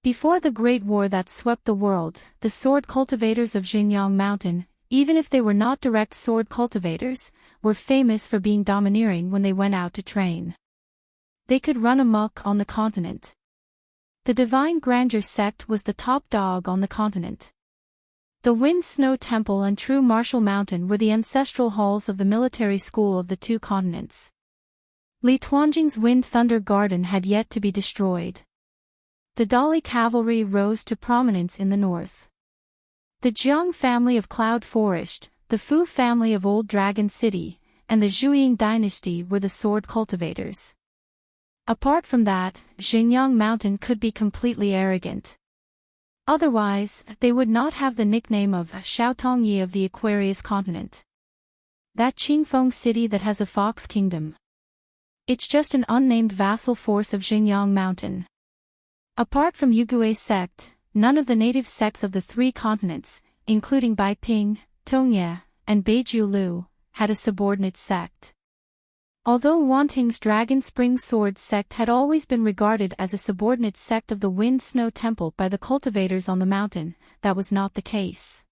Before the Great War that swept the world, the sword cultivators of Xingyang Mountain, even if they were not direct sword cultivators, were famous for being domineering when they went out to train. They could run amok on the continent. The Divine Grandeur sect was the top dog on the continent. The Wind Snow Temple and True Martial Mountain were the ancestral halls of the military school of the two continents. Li Tuanjing's Wind Thunder Garden had yet to be destroyed. The Dali cavalry rose to prominence in the north. The Jiang family of Cloud Forest, the Fu family of Old Dragon City, and the Zhuiying dynasty were the sword cultivators. Apart from that, Xingyang Mountain could be completely arrogant. Otherwise, they would not have the nickname of Xiaotongyi of the Aquarius continent. That Qingfeng city that has a fox kingdom. It's just an unnamed vassal force of Xingyang Mountain. Apart from Yugue's sect, none of the native sects of the three continents, including Beiping, Tongye, and Beijiulu, had a subordinate sect. Although Wanting's Dragon Spring Sword sect had always been regarded as a subordinate sect of the Wind Snow Temple by the cultivators on the mountain, that was not the case.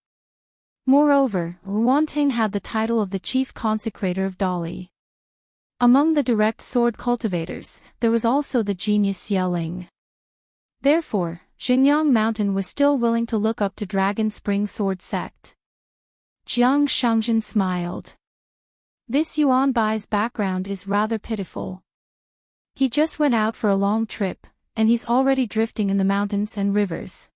Moreover, Wanting had the title of the chief consecrator of Dali. Among the direct sword cultivators, there was also the genius Xieling. Therefore, Xingyang Mountain was still willing to look up to Dragon Spring Sword sect. Jiang Shangzhen smiled. This Yuan Bai's background is rather pitiful. He just went out for a long trip, and he's already drifting in the mountains and rivers.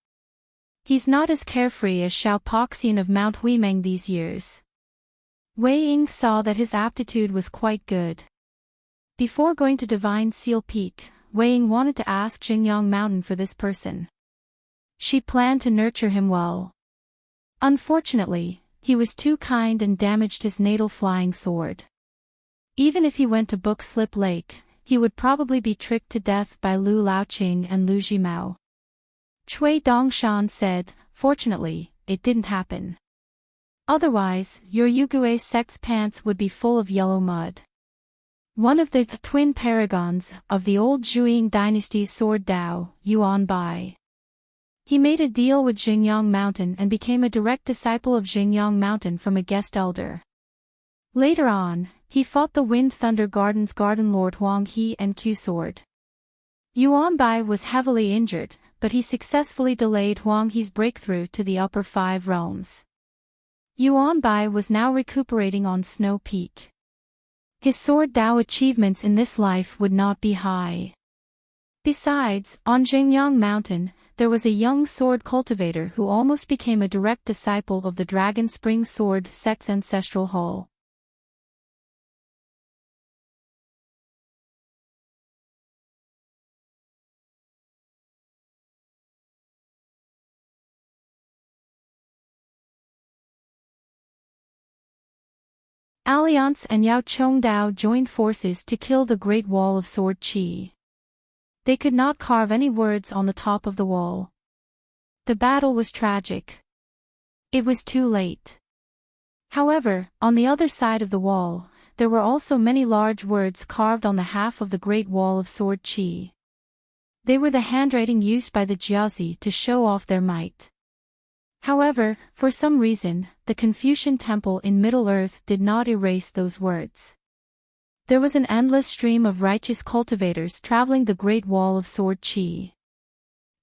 He's not as carefree as Xiao Poxian of Mount Huimeng these years. Wei Ying saw that his aptitude was quite good. Before going to Divine Seal Peak, Wei Ying wanted to ask Xingyang Mountain for this person. She planned to nurture him well. Unfortunately, he was too kind and damaged his natal flying sword. Even if he went to Book Slip Lake, he would probably be tricked to death by Lu Laoqing and Lu Jimao. Cui Dongshan said, "Fortunately, it didn't happen. Otherwise, your Yugue sect's pants would be full of yellow mud." One of the twin paragons of the old Zhuiying dynasty's sword Dao, Yuan Bai. He made a deal with Xingyang Mountain and became a direct disciple of Xingyang Mountain from a guest elder. Later on, he fought the Wind Thunder Garden's Garden Lord Huang He and Q Sword. Yuan Bai was heavily injured, but he successfully delayed Huang He's breakthrough to the upper 5 realms. Yuan Bai was now recuperating on Snow Peak. His sword Dao achievements in this life would not be high. Besides, on Xingyang Mountain, there was a young sword cultivator who almost became a direct disciple of the Dragon Spring Sword sect's ancestral hall. Alliance and Yao Chongdao joined forces to kill the Great Wall of Sword Qi. They could not carve any words on the top of the wall. The battle was tragic. It was too late. However, on the other side of the wall, there were also many large words carved on the half of the Great Wall of Sword Qi. They were the handwriting used by the Jiazi to show off their might. However, for some reason, the Confucian temple in Middle-earth did not erase those words. There was an endless stream of righteous cultivators traveling the Great Wall of Sword Qi.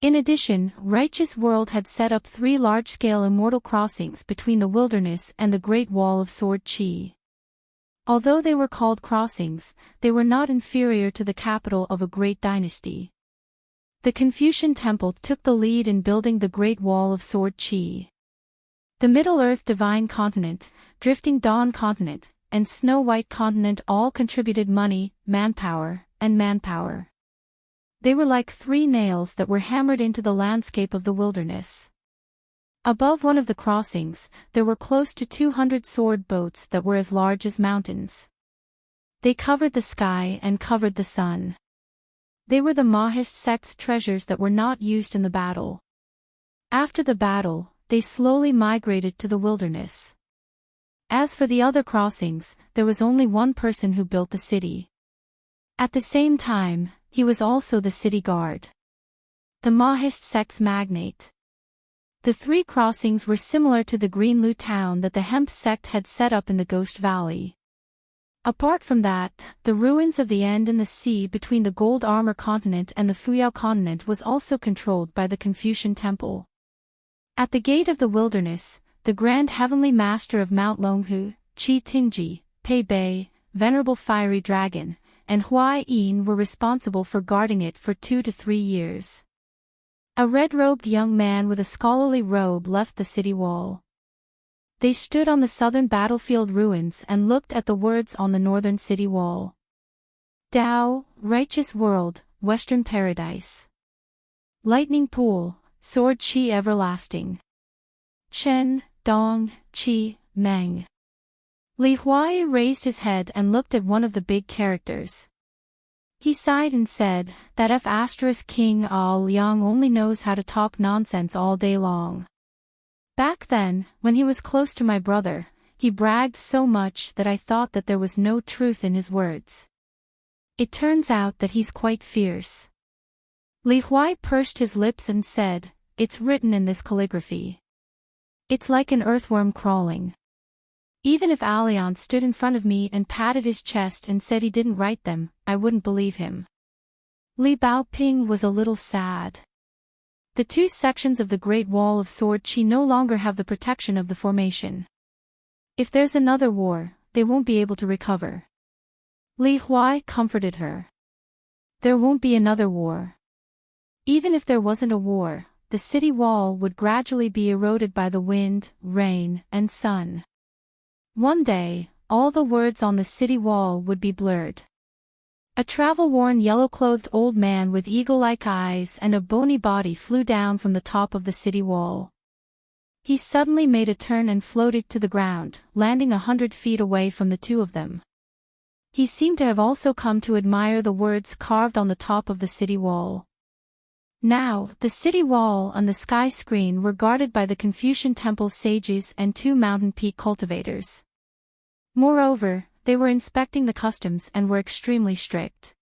In addition, Righteous World had set up 3 large-scale immortal crossings between the wilderness and the Great Wall of Sword Qi. Although they were called crossings, they were not inferior to the capital of a great dynasty. The Confucian temple took the lead in building the Great Wall of Sword Qi. The Middle-earth Divine Continent, Drifting Dawn Continent, and Snow White Continent all contributed money, manpower, and manpower. They were like 3 nails that were hammered into the landscape of the wilderness. Above one of the crossings, there were close to 200 sword boats that were as large as mountains. They covered the sky and covered the sun. They were the Mahish sect's treasures that were not used in the battle. After the battle, they slowly migrated to the wilderness. As for the other crossings, there was only one person who built the city. At the same time, he was also the city guard. The Mahish sect's magnate. The 3 crossings were similar to the Green Lu town that the Hemp sect had set up in the Ghost Valley. Apart from that, the ruins of the end in the sea between the Gold Armor continent and the Fuyao continent was also controlled by the Confucian temple. At the gate of the wilderness, the Grand Heavenly Master of Mount Longhu, Qi Tingji, Pei Bei, Venerable Fiery Dragon, and Huai Yin were responsible for guarding it for 2 to 3 years. A red-robed young man with a scholarly robe left the city wall. They stood on the southern battlefield ruins and looked at the words on the northern city wall. Dao, Righteous World, Western Paradise. Lightning Pool, Sword Qi Everlasting. Chen, Dong, Qi, Meng. Li Huai raised his head and looked at one of the big characters. He sighed and said, that F** King Liang only knows how to talk nonsense all day long. Back then, when he was close to my brother, he bragged so much that I thought that there was no truth in his words. It turns out that he's quite fierce. Li Huai pursed his lips and said, it's written in this calligraphy. It's like an earthworm crawling. Even if Alian stood in front of me and patted his chest and said he didn't write them, I wouldn't believe him. Li Baoping was a little sad. The two sections of the Great Wall of Sword Qi no longer have the protection of the formation. If there's another war, they won't be able to recover. Li Huai comforted her. There won't be another war. Even if there wasn't a war, the city wall would gradually be eroded by the wind, rain, and sun. One day, all the words on the city wall would be blurred. A travel-worn yellow-clothed old man with eagle-like eyes and a bony body flew down from the top of the city wall. He suddenly made a turn and floated to the ground, landing 100 feet away from the two of them. He seemed to have also come to admire the words carved on the top of the city wall. Now, the city wall and the sky screen were guarded by the Confucian Temple sages and 2 mountain peak cultivators. Moreover, they were inspecting the customs and were extremely strict.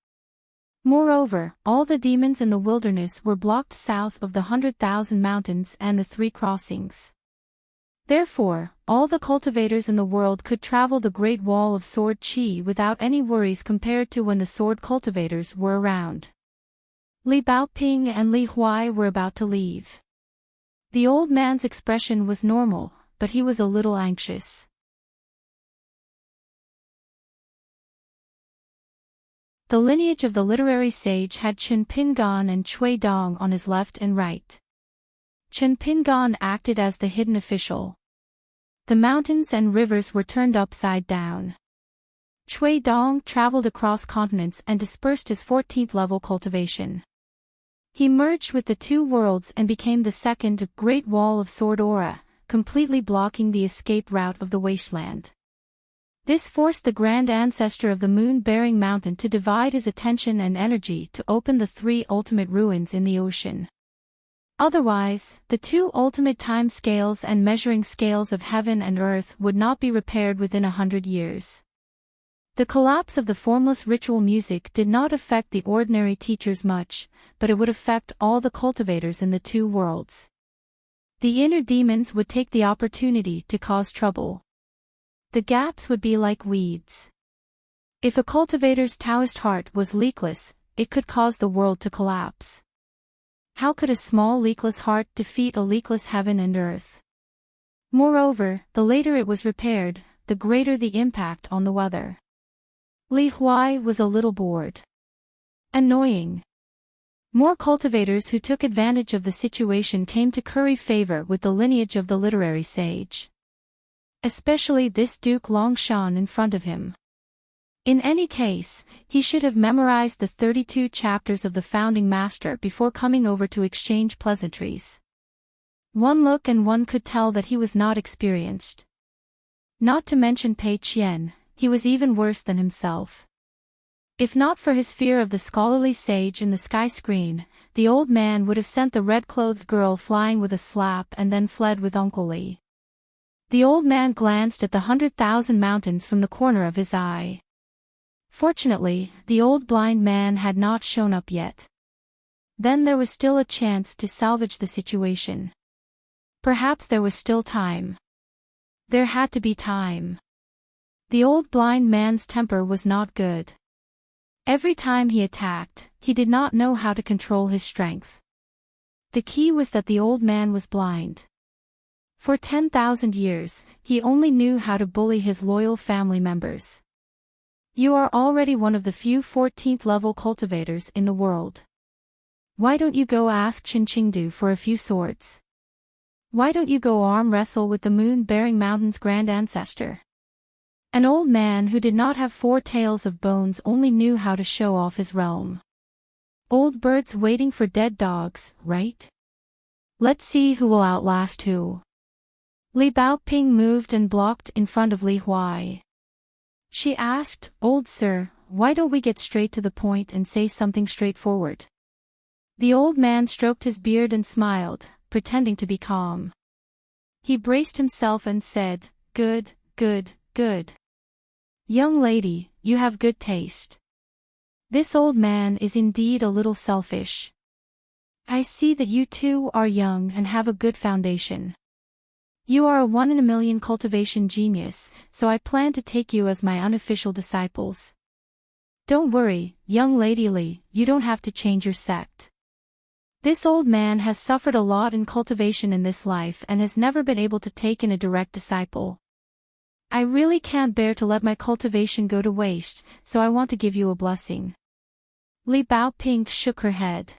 Moreover, all the demons in the wilderness were blocked south of the 100,000 mountains and the 3 crossings. Therefore, all the cultivators in the world could travel the Great Wall of Sword Qi without any worries compared to when the sword cultivators were around. Li Baoping and Li Huai were about to leave. The old man's expression was normal, but he was a little anxious. The lineage of the literary sage had Chen Pingan and Cui Dong on his left and right. Chen Pingan acted as the hidden official. The mountains and rivers were turned upside down. Cui Dong traveled across continents and dispersed his 14th level cultivation. He merged with the 2 worlds and became the second Great Wall of Sword Aura, completely blocking the escape route of the wasteland. This forced the Grand Ancestor of the Moon-bearing Mountain to divide his attention and energy to open the 3 ultimate ruins in the ocean. Otherwise, the 2 ultimate time scales and measuring scales of heaven and earth would not be repaired within 100 years. The collapse of the formless ritual music did not affect the ordinary teachers much, but it would affect all the cultivators in the 2 worlds. The inner demons would take the opportunity to cause trouble. The gaps would be like weeds. If a cultivator's Taoist heart was leakless, it could cause the world to collapse. How could a small leakless heart defeat a leakless heaven and earth? Moreover, the later it was repaired, the greater the impact on the weather. Li Huai was a little bored. Annoying. More cultivators who took advantage of the situation came to curry favor with the lineage of the literary sage. Especially this Duke Longshan in front of him. In any case, he should have memorized the 32 chapters of the founding master before coming over to exchange pleasantries. One look and one could tell that he was not experienced. Not to mention Pei Qian, he was even worse than himself. If not for his fear of the scholarly sage in the sky screen, the old man would have sent the red-clothed girl flying with a slap and then fled with Uncle Li. The old man glanced at the 100,000 mountains from the corner of his eye. Fortunately, the old blind man had not shown up yet. Then there was still a chance to salvage the situation. Perhaps there was still time. There had to be time. The old blind man's temper was not good. Every time he attacked, he did not know how to control his strength. The key was that the old man was blind. For 10,000 years, he only knew how to bully his loyal family members. You are already one of the few 14th level cultivators in the world. Why don't you go ask Qin Qingdu for a few swords? Why don't you go arm wrestle with the moon-bearing mountain's grand ancestor? An old man who did not have 4 tails of bones only knew how to show off his realm. Old birds waiting for dead dogs, right? Let's see who will outlast who. Li Baoping moved and blocked in front of Li Huai. She asked, "Old sir, why don't we get straight to the point and say something straightforward? The old man stroked his beard and smiled, pretending to be calm. He braced himself and said, "Good, good, good. Young lady, you have good taste. This old man is indeed a little selfish. I see that you too are young and have a good foundation. You are a one-in-a-million cultivation genius, so I plan to take you as my unofficial disciples. Don't worry, young lady Lee, you don't have to change your sect. This old man has suffered a lot in cultivation in this life and has never been able to take in a direct disciple. I really can't bear to let my cultivation go to waste, so I want to give you a blessing." Li Baoping shook her head.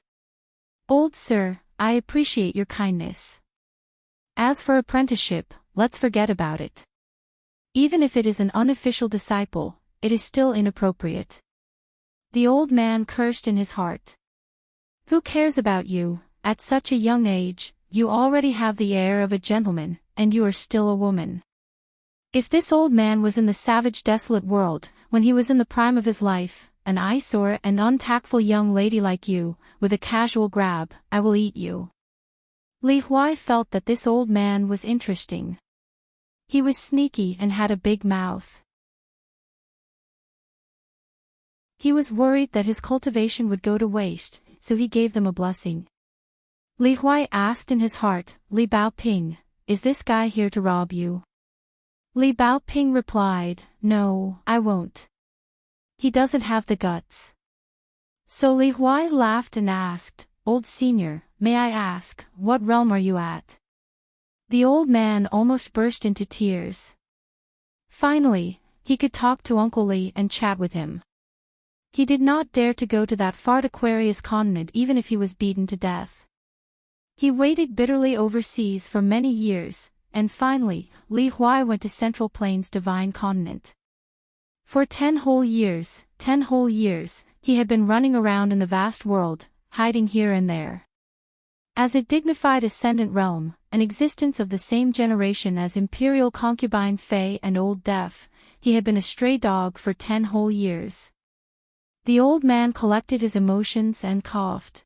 "Old sir, I appreciate your kindness. As for apprenticeship, let's forget about it. Even if it is an unofficial disciple, it is still inappropriate." The old man cursed in his heart. "Who cares about you? At such a young age, you already have the air of a gentleman, and you are still a woman. If this old man was in the savage desolate world, when he was in the prime of his life, an eyesore and untactful young lady like you, with a casual grab, I will eat you." Li Huai felt that this old man was interesting. He was sneaky and had a big mouth. He was worried that his cultivation would go to waste, so he gave them a blessing. Li Huai asked in his heart, "Li Baoping, is this guy here to rob you?" Li Baoping replied, "No, I won't. He doesn't have the guts." So Li Huai laughed and asked, "Old senior, may I ask, what realm are you at?" The old man almost burst into tears. Finally, he could talk to Uncle Li and chat with him. He did not dare to go to that far Aquarius continent even if he was beaten to death. He waited bitterly overseas for many years, and finally, Li Huai went to Central Plains Divine Continent. For 10 whole years, he had been running around in the vast world, hiding here and there. As a dignified ascendant realm, an existence of the same generation as Imperial concubine Fei and Old Deaf, he had been a stray dog for 10 whole years. The old man collected his emotions and coughed.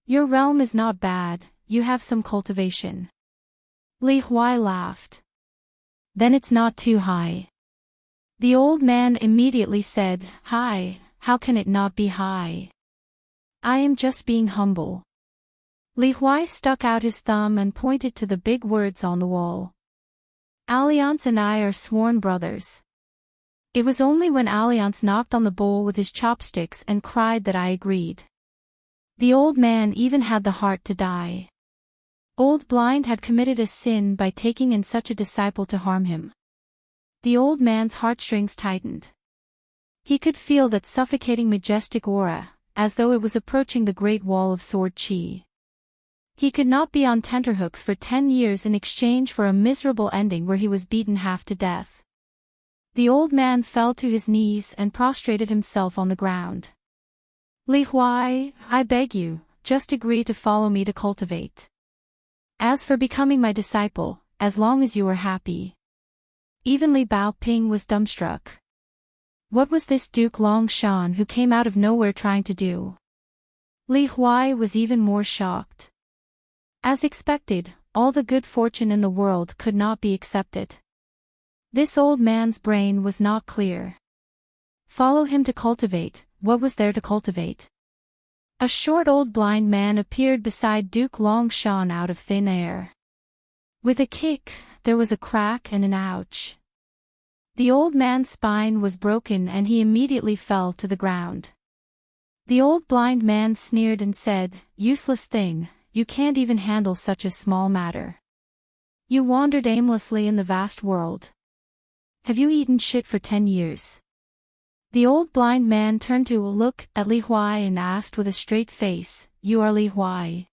"Your realm is not bad, you have some cultivation." Li Huai laughed. "Then it's not too high." The old man immediately said, "High, how can it not be high? I am just being humble." Li Huai stuck out his thumb and pointed to the big words on the wall. "Alliance and I are sworn brothers." It was only when Alliance knocked on the bowl with his chopsticks and cried that I agreed. The old man even had the heart to die. Old Blind had committed a sin by taking in such a disciple to harm him. The old man's heartstrings tightened. He could feel that suffocating majestic aura, as though it was approaching the great wall of sword chi. He could not be on tenterhooks for 10 years in exchange for a miserable ending where he was beaten half to death. The old man fell to his knees and prostrated himself on the ground. "Li Huai, I beg you, just agree to follow me to cultivate. As for becoming my disciple, as long as you are happy." Even Li Baoping was dumbstruck. What was this Duke Longshan who came out of nowhere trying to do? Li Huai was even more shocked. As expected, all the good fortune in the world could not be accepted. This old man's brain was not clear. Follow him to cultivate, what was there to cultivate? A short old blind man appeared beside Duke Longshan out of thin air. With a kick, there was a crack and an ouch. The old man's spine was broken and he immediately fell to the ground. The old blind man sneered and said, "Useless thing, you can't even handle such a small matter. You wandered aimlessly in the vast world. Have you eaten shit for 10 years? The old blind man turned to look at Li Huai and asked with a straight face, "You are Li Huai?"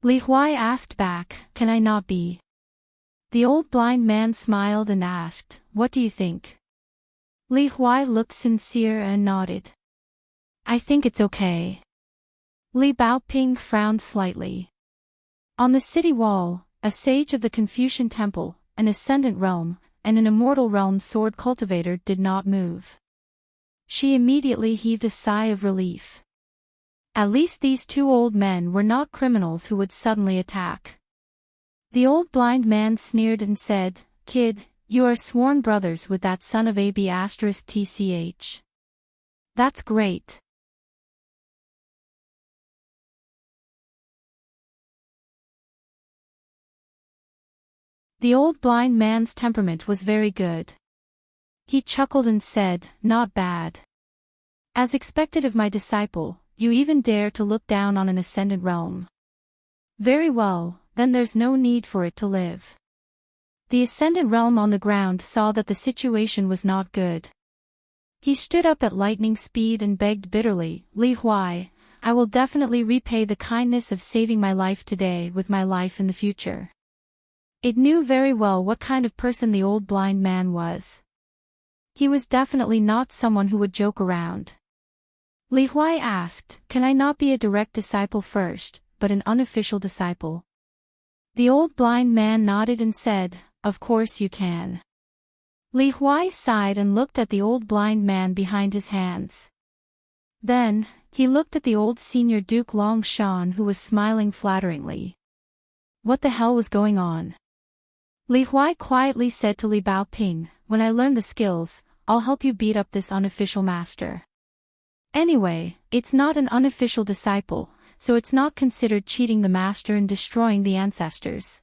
Li Huai asked back, "Can I not be?" The old blind man smiled and asked, "What do you think?" Li Huai looked sincere and nodded. "I think it's okay." Li Baoping frowned slightly. On the city wall, a sage of the Confucian temple, an ascendant realm, and an immortal realm sword cultivator did not move. She immediately heaved a sigh of relief. At least these two old men were not criminals who would suddenly attack. The old blind man sneered and said, "Kid, you are sworn brothers with that son of AB*TCH. That's great." The old blind man's temperament was very good. He chuckled and said, "Not bad. As expected of my disciple, you even dare to look down on an ascendant realm. Very well, then there's no need for it to live." The ascendant realm on the ground saw that the situation was not good. He stood up at lightning speed and begged bitterly, "Li Huai, I will definitely repay the kindness of saving my life today with my life in the future." It knew very well what kind of person the old blind man was. He was definitely not someone who would joke around. Li Huai asked, "Can I not be a direct disciple first, but an unofficial disciple?" The old blind man nodded and said, "Of course you can." Li Huai sighed and looked at the old blind man behind his hands. Then, he looked at the old senior Duke Long Shan who was smiling flatteringly. What the hell was going on? Li Huai quietly said to Li Baoping, "When I learn the skills, I'll help you beat up this unofficial master. Anyway, it's not an unofficial disciple, so it's not considered cheating the master and destroying the ancestors."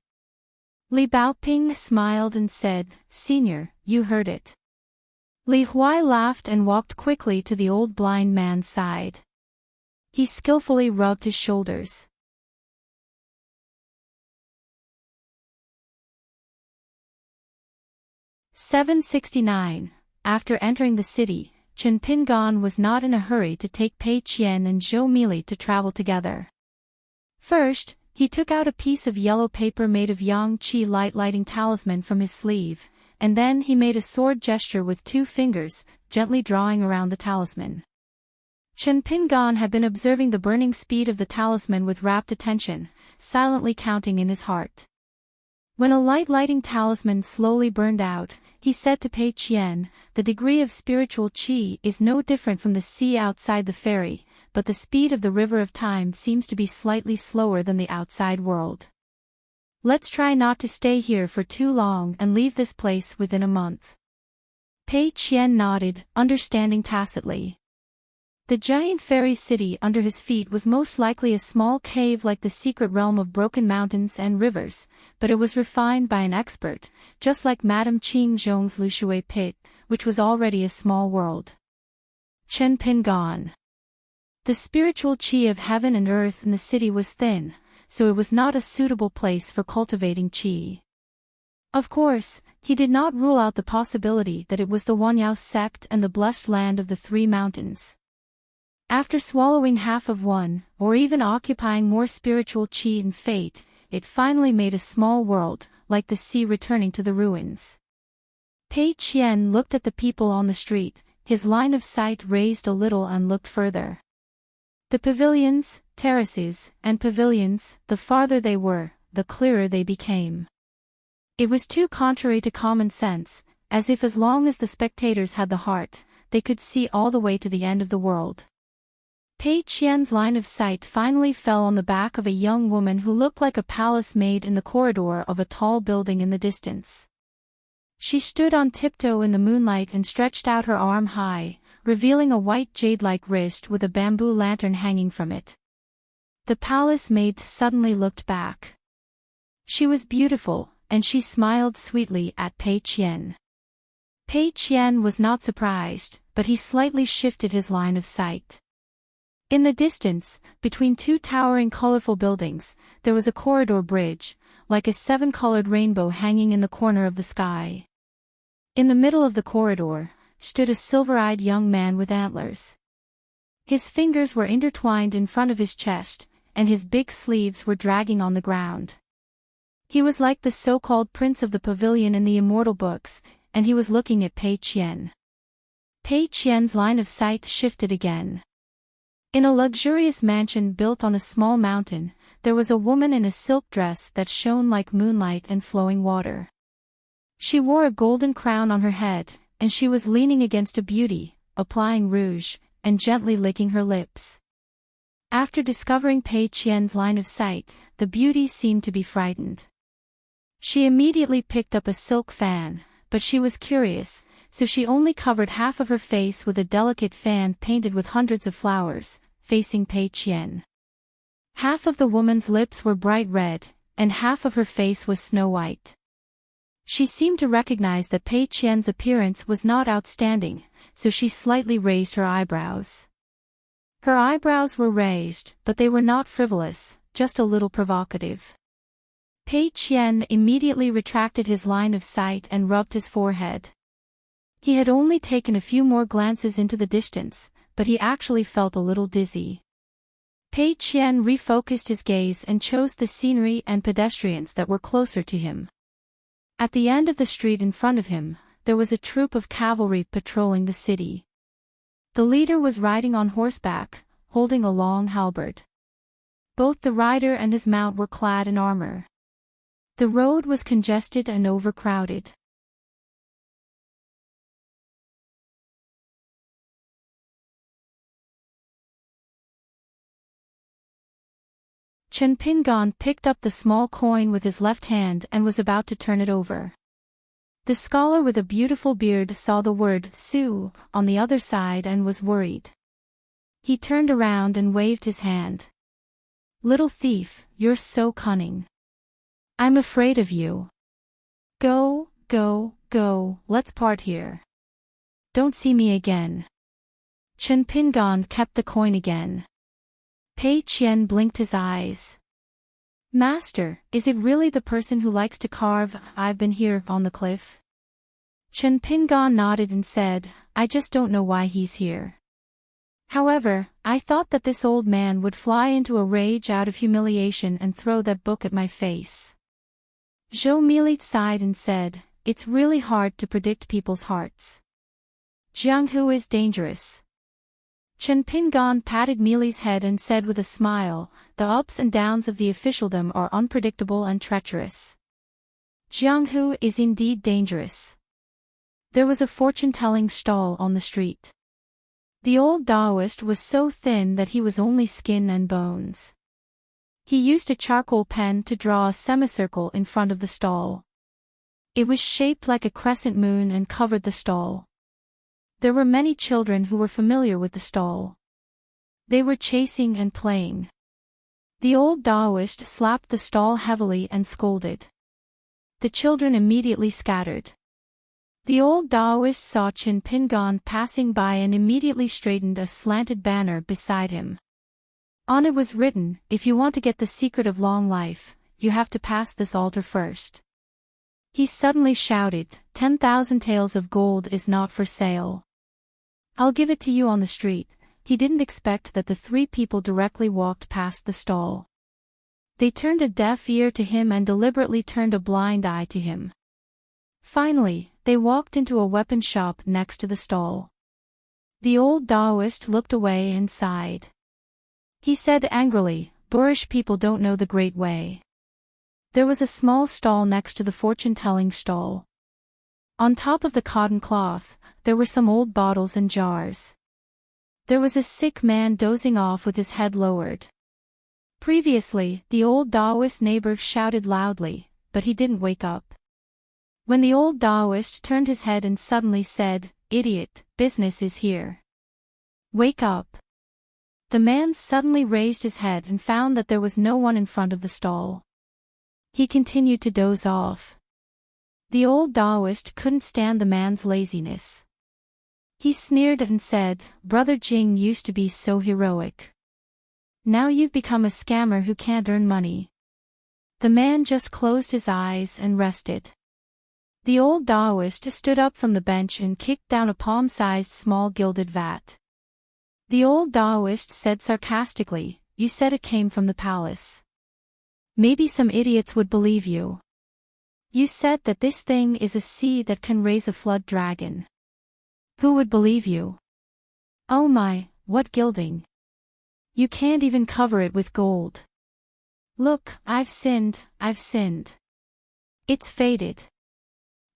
Li Baoping smiled and said, "Senior, you heard it." Li Huai laughed and walked quickly to the old blind man's side. He skillfully rubbed his shoulders. "769. After entering the city, Chen Pingan was not in a hurry to take Pei Qian and Zhou Mili to travel together. First, he took out a piece of yellow paper made of Yang Qi lighting talisman from his sleeve, and then he made a sword gesture with 2 fingers, gently drawing around the talisman. Chen Pingan had been observing the burning speed of the talisman with rapt attention, silently counting in his heart. When a lighting talisman slowly burned out, he said to Pei Qian, "The degree of spiritual qi is no different from the sea outside the ferry, but the speed of the river of time seems to be slightly slower than the outside world. Let's try not to stay here for too long and leave this place within a month." Pei Qian nodded, understanding tacitly. The giant fairy city under his feet was most likely a small cave like the secret realm of broken mountains and rivers, but it was refined by an expert, just like Madame Qing Zhong's Lushui pit, which was already a small world. Chen Pingan. The spiritual qi of heaven and earth in the city was thin, so it was not a suitable place for cultivating qi. Of course, he did not rule out the possibility that it was the Wanyao sect and the blessed land of the 3 mountains. After swallowing half of one, or even occupying more spiritual qi and fate, it finally made a small world, like the sea returning to the ruins. Pei Qian looked at the people on the street, his line of sight raised a little and looked further. The pavilions, terraces, and pavilions, the farther they were, the clearer they became. It was too contrary to common sense, as if as long as the spectators had the heart, they could see all the way to the end of the world. Pei Qian's line of sight finally fell on the back of a young woman who looked like a palace maid in the corridor of a tall building in the distance. She stood on tiptoe in the moonlight and stretched out her arm high, revealing a white jade-like wrist with a bamboo lantern hanging from it. The palace maid suddenly looked back. She was beautiful, and she smiled sweetly at Pei Qian. Pei Qian was not surprised, but he slightly shifted his line of sight. In the distance, between 2 towering colorful buildings, there was a corridor bridge, like a 7-colored rainbow hanging in the corner of the sky. In the middle of the corridor, stood a silver-eyed young man with antlers. His fingers were intertwined in front of his chest, and his big sleeves were dragging on the ground. He was like the so-called prince of the pavilion in the immortal books, and he was looking at Pei Qian. Pei Qian's line of sight shifted again. In a luxurious mansion built on a small mountain, there was a woman in a silk dress that shone like moonlight and flowing water. She wore a golden crown on her head, and she was leaning against a beauty, applying rouge, and gently licking her lips. After discovering Pei Qian's line of sight, the beauty seemed to be frightened. She immediately picked up a silk fan, but she was curious, so she only covered half of her face with a delicate fan painted with hundreds of flowers, facing Pei Qian. Half of the woman's lips were bright red, and half of her face was snow white. She seemed to recognize that Pei Qian's appearance was not outstanding, so she slightly raised her eyebrows. Her eyebrows were raised, but they were not frivolous, just a little provocative. Pei Qian immediately retracted his line of sight and rubbed his forehead. He had only taken a few more glances into the distance, but he actually felt a little dizzy. Pei Qian refocused his gaze and chose the scenery and pedestrians that were closer to him. At the end of the street in front of him, there was a troop of cavalry patrolling the city. The leader was riding on horseback, holding a long halberd. Both the rider and his mount were clad in armor. The road was congested and overcrowded. Chen Pingon picked up the small coin with his left hand and was about to turn it over. The scholar with a beautiful beard saw the word Su on the other side and was worried. He turned around and waved his hand. "Little thief, you're so cunning. I'm afraid of you. Go, go, go, let's part here. Don't see me again." Chen Pingon kept the coin again. Pei Qian blinked his eyes. "Master, is it really the person who likes to carve I've been here on the cliff?" Chen Pingon nodded and said, "I just don't know why he's here. However, I thought that this old man would fly into a rage out of humiliation and throw that book at my face." Zhou Mili sighed and said, "It's really hard to predict people's hearts. Jianghu is dangerous." Chen Pingon patted Mili's head and said with a smile, "The ups and downs of the officialdom are unpredictable and treacherous. Jianghu is indeed dangerous." There was a fortune-telling stall on the street. The old Taoist was so thin that he was only skin and bones. He used a charcoal pen to draw a semicircle in front of the stall. It was shaped like a crescent moon and covered the stall. There were many children who were familiar with the stall. They were chasing and playing. The old Taoist slapped the stall heavily and scolded. The children immediately scattered. The old Taoist saw Chen Pingon passing by and immediately straightened a slanted banner beside him. On it was written, "If you want to get the secret of long life, you have to pass this altar first." He suddenly shouted, 10,000 taels of gold is not for sale. I'll give it to you on the street." He didn't expect that the three people directly walked past the stall. They turned a deaf ear to him and deliberately turned a blind eye to him. Finally, they walked into a weapon shop next to the stall. The old Taoist looked away and sighed. He said angrily, "Boorish people don't know the great way." There was a small stall next to the fortune-telling stall. On top of the cotton cloth, there were some old bottles and jars. There was a sick man dozing off with his head lowered. Previously, the old Taoist neighbor shouted loudly, but he didn't wake up. When the old Taoist turned his head and suddenly said, "Idiot, business is here. Wake up." The man suddenly raised his head and found that there was no one in front of the stall. He continued to doze off. The old Taoist couldn't stand the man's laziness. He sneered and said, "Brother Jing used to be so heroic. Now you've become a scammer who can't earn money." The man just closed his eyes and rested. The old Taoist stood up from the bench and kicked down a palm-sized small gilded vat. The old Taoist said sarcastically, "You said it came from the palace. Maybe some idiots would believe you. You said that this thing is a sea that can raise a flood dragon. Who would believe you? Oh my, what gilding! You can't even cover it with gold. Look, I've sinned, I've sinned. It's faded."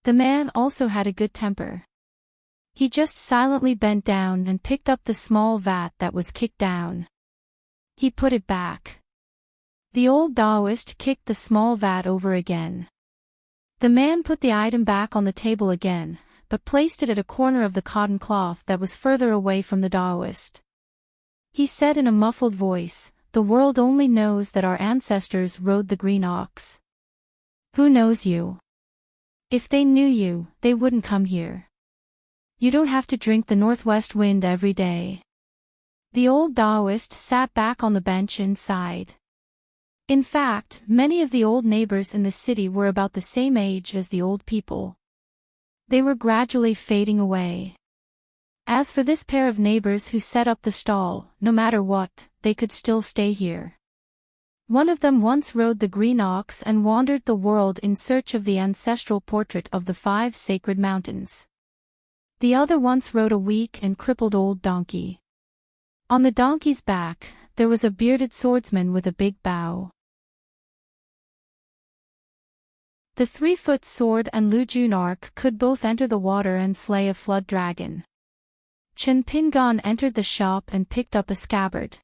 The man also had a good temper. He just silently bent down and picked up the small vat that was kicked down. He put it back. The old Taoist kicked the small vat over again. The man put the item back on the table again, but placed it at a corner of the cotton cloth that was further away from the Taoist. He said in a muffled voice, "The world only knows that our ancestors rode the green ox. Who knows you? If they knew you, they wouldn't come here. You don't have to drink the northwest wind every day." The old Taoist sat back on the bench and sighed. In fact, many of the old neighbors in the city were about the same age as the old people. They were gradually fading away. As for this pair of neighbors who set up the stall, no matter what, they could still stay here. One of them once rode the green ox and wandered the world in search of the ancestral portrait of the 5 sacred mountains. The other once rode a weak and crippled old donkey. On the donkey's back, there was a bearded swordsman with a big bow. The 3-foot sword and Lu Junark could both enter the water and slay a flood dragon. Chen Pingon entered the shop and picked up a scabbard.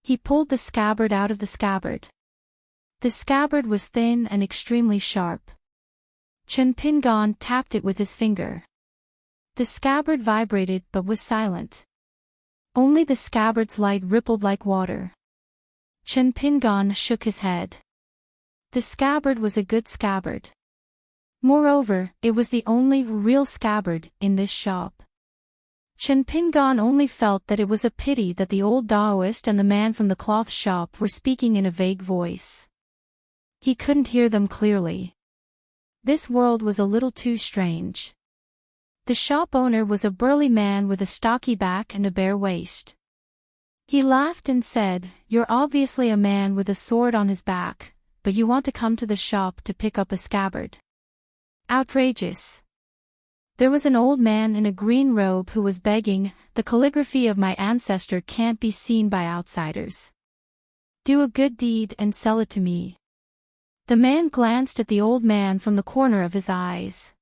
He pulled the scabbard out of the scabbard. The scabbard was thin and extremely sharp. Chen Pingon tapped it with his finger. The scabbard vibrated but was silent. Only the scabbard's light rippled like water. Chen Pingon shook his head. The scabbard was a good scabbard. Moreover, it was the only real scabbard in this shop. Chen Pingon only felt that it was a pity that the old Taoist and the man from the cloth shop were speaking in a vague voice. He couldn't hear them clearly. This world was a little too strange. The shop owner was a burly man with a stocky back and a bare waist. He laughed and said, "You're obviously a man with a sword on his back, but you want to come to the shop to pick up a scabbard. Outrageous." There was an old man in a green robe who was begging, "The calligraphy of my ancestor can't be seen by outsiders. Do a good deed and sell it to me." The man glanced at the old man from the corner of his eyes.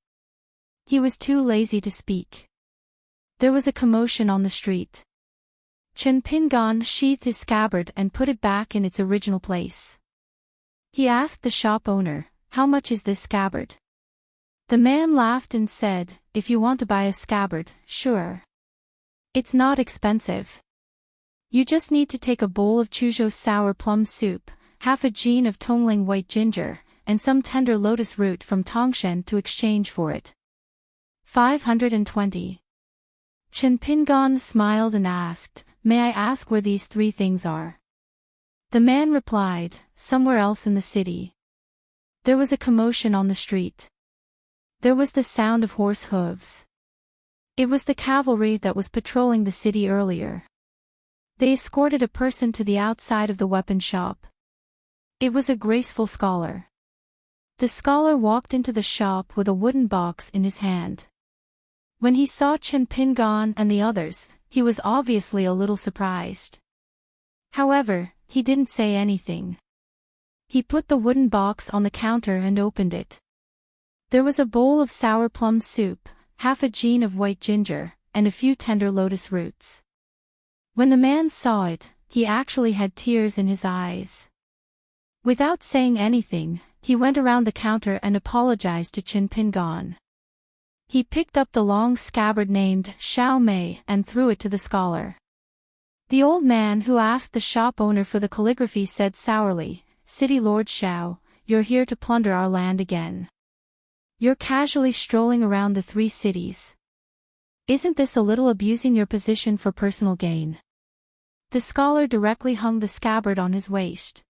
He was too lazy to speak. There was a commotion on the street. Chen Pingon sheathed his scabbard and put it back in its original place. He asked the shop owner, "How much is this scabbard?" The man laughed and said, "If you want to buy a scabbard, sure. It's not expensive. You just need to take a bowl of Chuzhou sour plum soup, half a gene of Tongling white ginger, and some tender lotus root from Tongshen to exchange for it. 520. Chen Pingon smiled and asked, "May I ask where these 3 things are?" The man replied, "Somewhere else in the city." There was a commotion on the street. There was the sound of horse hooves. It was the cavalry that was patrolling the city earlier. They escorted a person to the outside of the weapon shop. It was a graceful scholar. The scholar walked into the shop with a wooden box in his hand. When he saw Chen Pingon and the others, he was obviously a little surprised. However, he didn't say anything. He put the wooden box on the counter and opened it. There was a bowl of sour plum soup, half a gene of white ginger, and a few tender lotus roots. When the man saw it, he actually had tears in his eyes. Without saying anything, he went around the counter and apologized to Chen Pingon. He picked up the long scabbard named Xiao Mei and threw it to the scholar. The old man who asked the shop owner for the calligraphy said sourly, "City Lord Xiao, you're here to plunder our land again. You're casually strolling around the 3 cities. Isn't this a little abusing your position for personal gain?" The scholar directly hung the scabbard on his waist.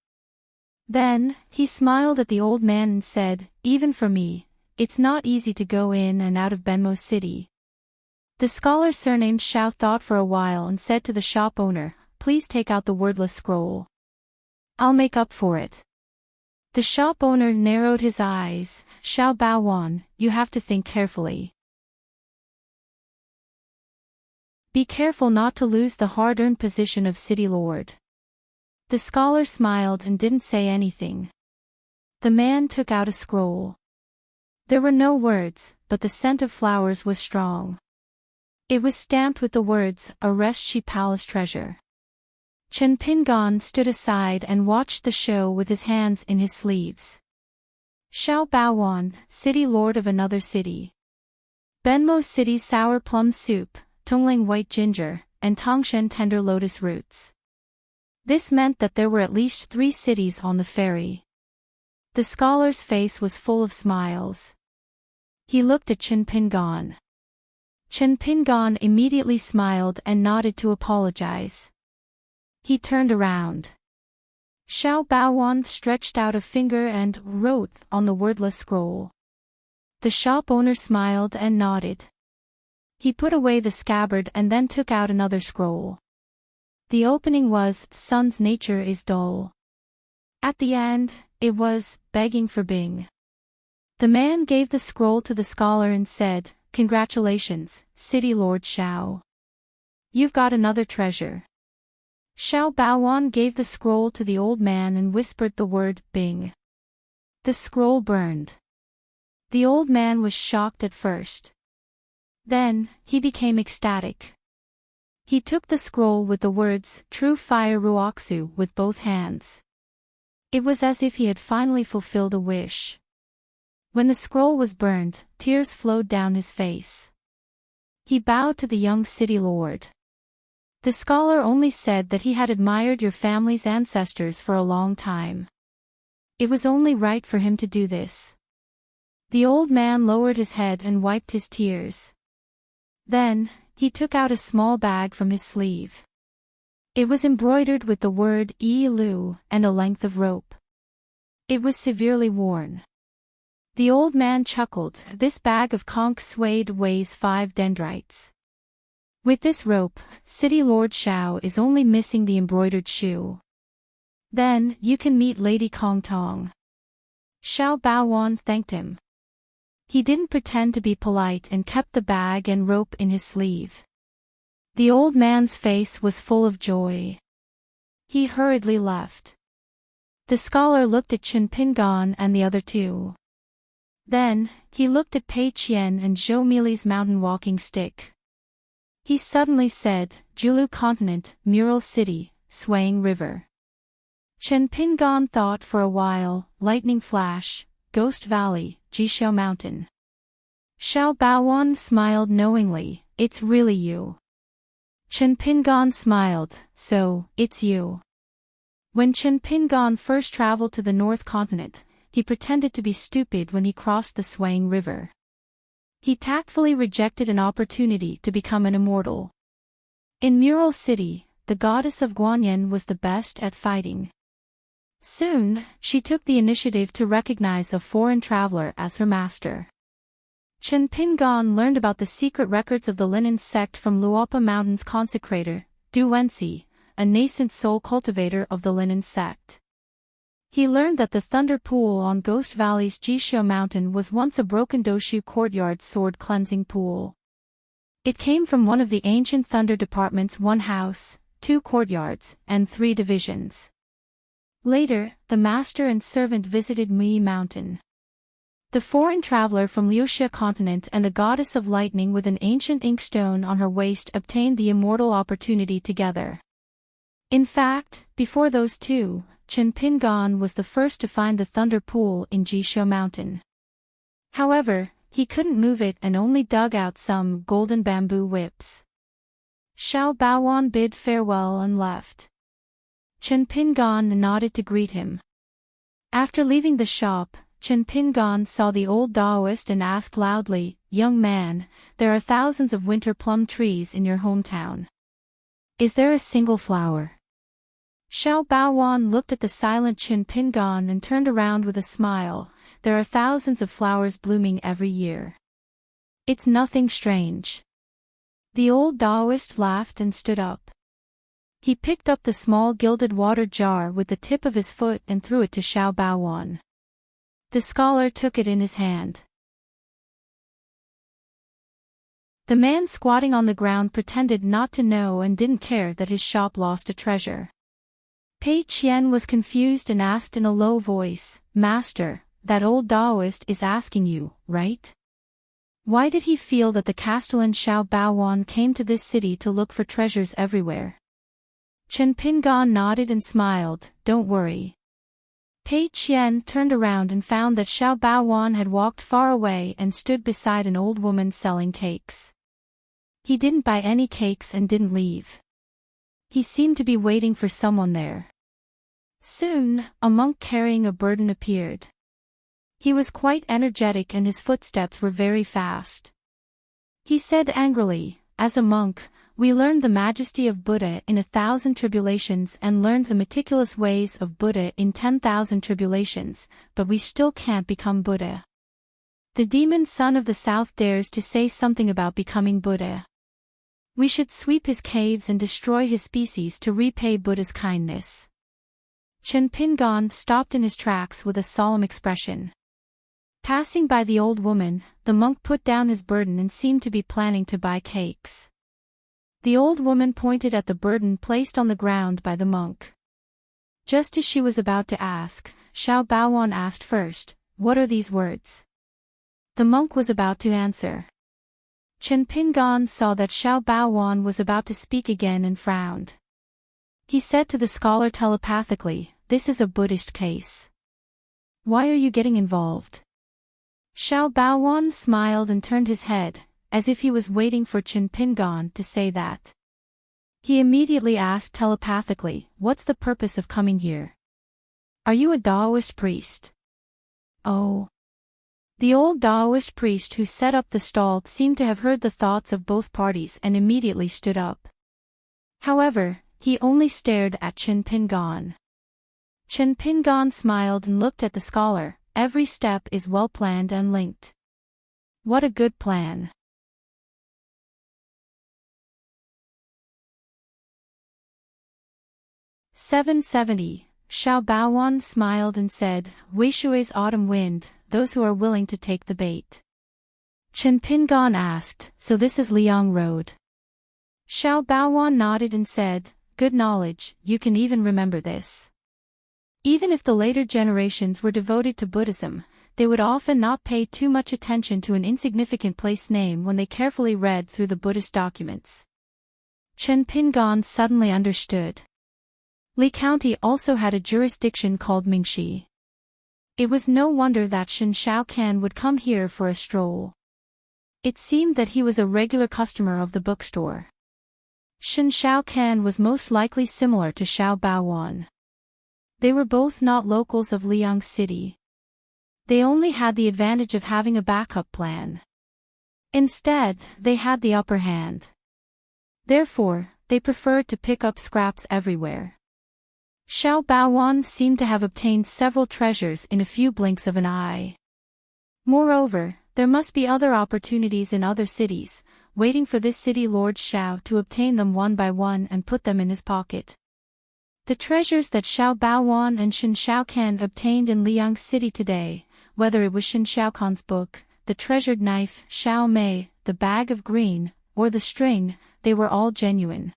Then, he smiled at the old man and said, "Even for me, it's not easy to go in and out of Benmo City." The scholar surnamed Xiao thought for a while and said to the shop owner, "Please take out the wordless scroll. I'll make up for it." The shop owner narrowed his eyes. "Xiao Baowan, you have to think carefully. Be careful not to lose the hard-earned position of city lord." The scholar smiled and didn't say anything. The man took out a scroll. There were no words, but the scent of flowers was strong. It was stamped with the words, "Arrest She Palace Treasure." Chen Pingon stood aside and watched the show with his hands in his sleeves. Xiao Baowan, city lord of another city. Benmo City sour plum soup, Tongling white ginger, and Tongshen tender lotus roots. This meant that there were at least 3 cities on the ferry. The scholar's face was full of smiles. He looked at Chen Pingon. Chen Pingon immediately smiled and nodded to apologize. He turned around. Xiao Baowan stretched out a finger and wrote on the wordless scroll. The shop owner smiled and nodded. He put away the scabbard and then took out another scroll. The opening was, "Sun's nature is dull." At the end, it was, "Begging for Bing." The man gave the scroll to the scholar and said, "Congratulations, City Lord Xiao. You've got another treasure." Xiao Baowan gave the scroll to the old man and whispered the word, "Bing." The scroll burned. The old man was shocked at first. Then, he became ecstatic. He took the scroll with the words, "True Fire Ruoxu," with both hands. It was as if he had finally fulfilled a wish. When the scroll was burned, tears flowed down his face. He bowed to the young city lord. The scholar only said that he had admired your family's ancestors for a long time. It was only right for him to do this. The old man lowered his head and wiped his tears. Then, he took out a small bag from his sleeve. It was embroidered with the word "Yi Lu" and a length of rope. It was severely worn. The old man chuckled. "This bag of conch suede weighs 5 dendrites. With this rope, City Lord Xiao is only missing the embroidered shoe. Then, you can meet Lady Kong Tong." Xiao Baowan thanked him. He didn't pretend to be polite and kept the bag and rope in his sleeve. The old man's face was full of joy. He hurriedly left. The scholar looked at Chen Pingon and the other 2. Then, he looked at Pei Qian and Zhou Mili's mountain walking stick. He suddenly said, "Julu Continent, Mural City, Swaying River." Chen Pingon thought for a while, "Lightning Flash, Ghost Valley, Jishou Mountain." Xiao Baowan smiled knowingly, "It's really you." Chen Pingon smiled, "So, it's you." When Chen Pingon first traveled to the North Continent, he pretended to be stupid when he crossed the Swaying River. He tactfully rejected an opportunity to become an immortal. In Mural City, the goddess of Guanyin was the best at fighting. Soon, she took the initiative to recognize a foreign traveler as her master. Chen Pingon learned about the secret records of the Linen sect from Luopa Mountain's consecrator, Du Wenxi, a nascent soul cultivator of the Linen sect. He learned that the Thunder Pool on Ghost Valley's Jishou Mountain was once a broken Doshu courtyard sword cleansing pool. It came from one of the ancient Thunder Department's 1 house, 2 courtyards, and 3 divisions. Later, the master and servant visited Mui Mountain. The foreign traveler from Liuxia continent and the goddess of lightning with an ancient inkstone on her waist obtained the immortal opportunity together. In fact, before those 2, Chen Pingon was the first to find the Thunder Pool in Jishou Mountain. However, he couldn't move it and only dug out some golden bamboo whips. Xiao Baowan bid farewell and left. Chen Pingon nodded to greet him. After leaving the shop, Chen Pingon saw the old Taoist and asked loudly, "Young man, there are thousands of winter plum trees in your hometown. Is there a single flower?" Xiao Baowan looked at the silent Chen Pingon and turned around with a smile. "There are thousands of flowers blooming every year. It's nothing strange." The old Taoist laughed and stood up. He picked up the small gilded water jar with the tip of his foot and threw it to Xiao Baowan. The scholar took it in his hand. The man squatting on the ground pretended not to know and didn't care that his shop lost a treasure. Pei Qian was confused and asked in a low voice, "Master, that old Taoist is asking you, right? Why did he feel that the Castellan Xiao Baowan came to this city to look for treasures everywhere? Chen Pingan nodded and smiled, "Don't worry." Pei Qian turned around and found that Xiao Baowan had walked far away and stood beside an old woman selling cakes. He didn't buy any cakes and didn't leave. He seemed to be waiting for someone there. Soon, a monk carrying a burden appeared. He was quite energetic and his footsteps were very fast. He said angrily, "As a monk, we learned the majesty of Buddha in 1,000 tribulations and learned the meticulous ways of Buddha in 10,000 tribulations, but we still can't become Buddha. The demon son of the south dares to say something about becoming Buddha. We should sweep his caves and destroy his species to repay Buddha's kindness." Chen Pingan stopped in his tracks with a solemn expression. Passing by the old woman, the monk put down his burden and seemed to be planning to buy cakes. The old woman pointed at the burden placed on the ground by the monk. Just as she was about to ask, Xiao Baowan asked first, "What are these words?" The monk was about to answer. Chen Pingan saw that Xiao Baowan was about to speak again and frowned. He said to the scholar telepathically, "This is a Buddhist case. Why are you getting involved?" Xiao Baowan smiled and turned his head, as if he was waiting for Chen Pingan to say that. He immediately asked telepathically, "What's the purpose of coming here? Are you a Taoist priest?" "Oh." The old Taoist priest who set up the stall seemed to have heard the thoughts of both parties and immediately stood up. However, he only stared at Chen Pingan. Chen Pingan smiled and looked at the scholar. "Every step is well planned and linked. What a good plan." "770, Xiao Baowan smiled and said, "Weishui's autumn wind, those who are willing to take the bait." Chen Pingan asked, "So this is Liang Road?" Xiao Baowan nodded and said, "Good knowledge, you can even remember this." Even if the later generations were devoted to Buddhism, they would often not pay too much attention to an insignificant place name when they carefully read through the Buddhist documents. Chen Pingan suddenly understood. Li County also had a jurisdiction called Mingxi. It was no wonder that Shen Shaocan would come here for a stroll. It seemed that he was a regular customer of the bookstore. Shen Shaocan was most likely similar to Xiao Baowan. They were both not locals of Liang City. They only had the advantage of having a backup plan. Instead, they had the upper hand. Therefore, they preferred to pick up scraps everywhere. Xiao Baowan seemed to have obtained several treasures in a few blinks of an eye. Moreover, there must be other opportunities in other cities, waiting for this city lord Xiao to obtain them one by one and put them in his pocket. The treasures that Xiao Baowan and Shen Shaocan obtained in Liang City today, whether it was Shen Shaocan's book, the treasured knife, Xiao Mei, the bag of green, or the string, they were all genuine.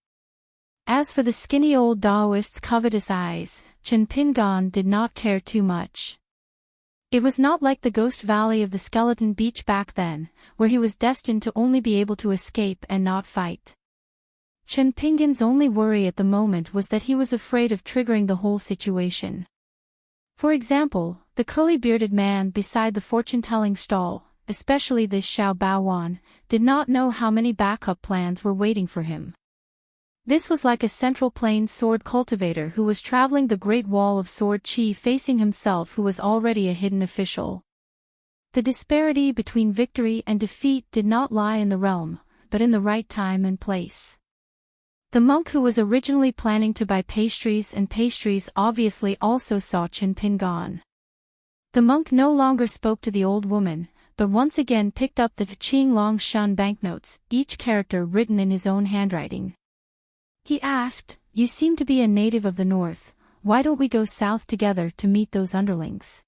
As for the skinny old Taoist's covetous eyes, Chen Pingan did not care too much. It was not like the Ghost Valley of the Skeleton Beach back then, where he was destined to only be able to escape and not fight. Chen Pingan's only worry at the moment was that he was afraid of triggering the whole situation. For example, the curly-bearded man beside the fortune-telling stall, especially this Xiao Baowan, did not know how many backup plans were waiting for him. This was like a Central Plains sword cultivator who was traveling the Great Wall of Sword Qi facing himself who was already a hidden official. The disparity between victory and defeat did not lie in the realm, but in the right time and place. The monk who was originally planning to buy pastries obviously also saw Chen Pingan. The monk no longer spoke to the old woman, but once again picked up the Qing Long Shun banknotes, each character written in his own handwriting. He asked, "You seem to be a native of the north, why don't we go south together to meet those underlings?"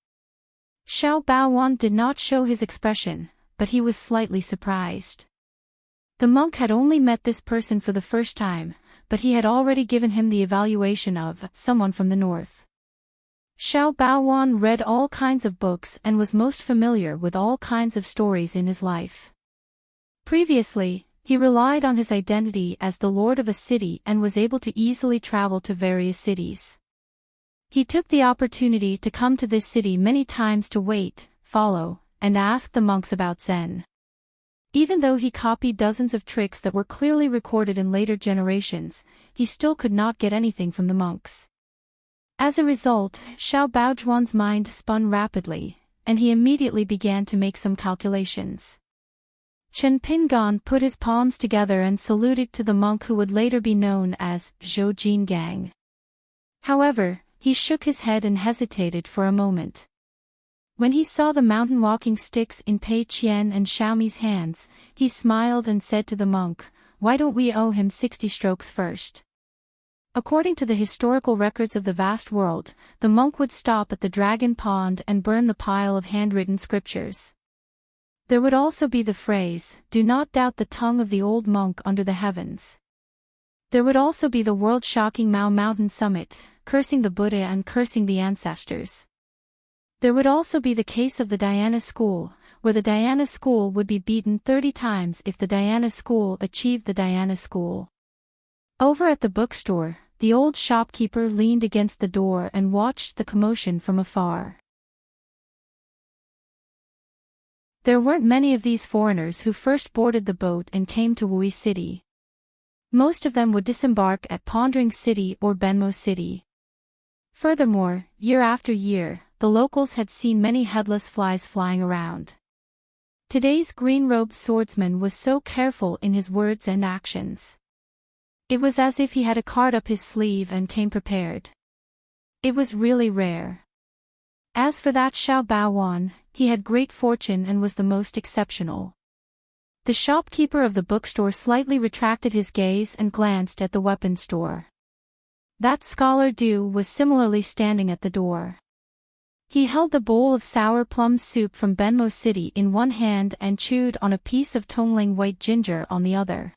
Xiao Baowan did not show his expression, but he was slightly surprised. The monk had only met this person for the first time, but he had already given him the evaluation of someone from the north. Xiao Baowan read all kinds of books and was most familiar with all kinds of stories in his life. Previously, he relied on his identity as the lord of a city and was able to easily travel to various cities. He took the opportunity to come to this city many times to wait, follow, and ask the monks about Zen. Even though he copied dozens of tricks that were clearly recorded in later generations, he still could not get anything from the monks. As a result, Xiao Baozhuan's mind spun rapidly, and he immediately began to make some calculations. Chen Pingan put his palms together and saluted to the monk who would later be known as Zhou Jingang. However, he shook his head and hesitated for a moment. When he saw the mountain walking sticks in Pei Qian and Xiaomi's hands, he smiled and said to the monk, "Why don't we owe him 60 strokes first?" According to the historical records of the vast world, the monk would stop at the dragon pond and burn the pile of handwritten scriptures. There would also be the phrase, "Do not doubt the tongue of the old monk under the heavens." There would also be the world-shocking Mao Mountain summit, cursing the Buddha and cursing the ancestors. There would also be the case of the Diana school, where the Diana school would be beaten 30 times if the Diana school achieved the Diana school. Over at the bookstore, the old shopkeeper leaned against the door and watched the commotion from afar. There weren't many of these foreigners who first boarded the boat and came to Wui City. Most of them would disembark at Pondering City or Benmo City. Furthermore, year after year, the locals had seen many headless flies flying around. Today's green-robed swordsman was so careful in his words and actions. It was as if he had a card up his sleeve and came prepared. It was really rare. As for that Xiao Baowan, he had great fortune and was the most exceptional. The shopkeeper of the bookstore slightly retracted his gaze and glanced at the weapon store. That scholar Du was similarly standing at the door. He held the bowl of sour plum soup from Benmo City in one hand and chewed on a piece of Tongling white ginger on the other.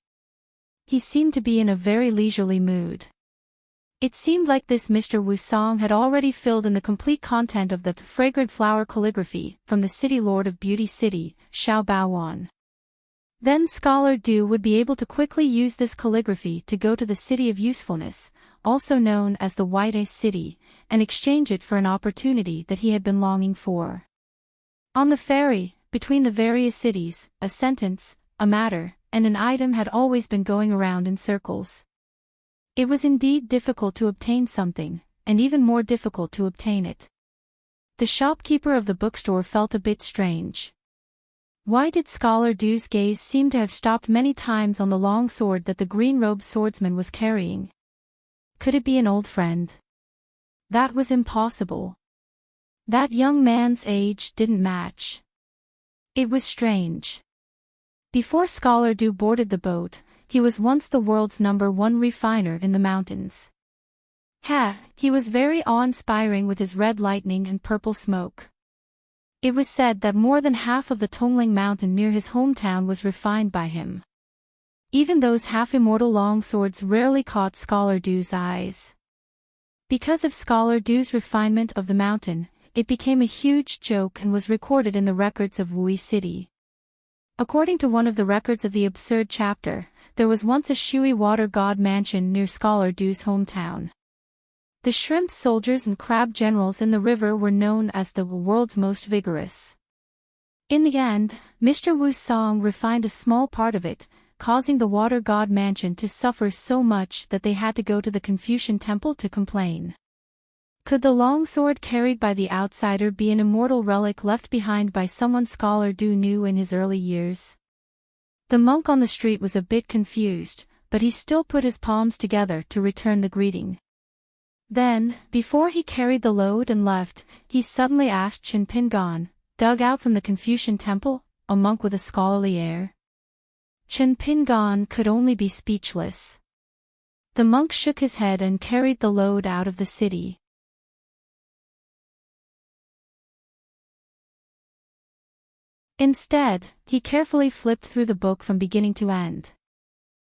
He seemed to be in a very leisurely mood. It seemed like this Mr. Wu Song had already filled in the complete content of the fragrant flower calligraphy from the city lord of Beauty City, Xiao Baowan. Then Scholar Du would be able to quickly use this calligraphy to go to the City of Usefulness, also known as the White Ice City, and exchange it for an opportunity that he had been longing for. On the ferry, between the various cities, a sentence, a matter, and an item had always been going around in circles. It was indeed difficult to obtain something, and even more difficult to obtain it. The shopkeeper of the bookstore felt a bit strange. Why did Scholar Du's gaze seem to have stopped many times on the long sword that the green-robed swordsman was carrying? Could it be an old friend? That was impossible. That young man's age didn't match. It was strange. Before Scholar Du boarded the boat, he was once the world's #1 refiner in the mountains. He was very awe-inspiring with his red lightning and purple smoke. It was said that more than half of the Tongling mountain near his hometown was refined by him. Even those half-immortal long swords rarely caught Scholar Du's eyes. Because of Scholar Du's refinement of the mountain, it became a huge joke and was recorded in the records of Wui City. According to one of the records of the absurd chapter, there was once a Shui water god mansion near Scholar Du's hometown. The shrimp soldiers and crab generals in the river were known as the world's most vigorous. In the end, Mr. Wu Song refined a small part of it, causing the water god mansion to suffer so much that they had to go to the Confucian temple to complain. Could the long sword carried by the outsider be an immortal relic left behind by someone Scholar Du knew in his early years? The monk on the street was a bit confused, but he still put his palms together to return the greeting. Then, before he carried the load and left, he suddenly asked Chen Pingan, dug out from the Confucian temple, a monk with a scholarly air. Chen Pingan could only be speechless. The monk shook his head and carried the load out of the city. Instead, he carefully flipped through the book from beginning to end.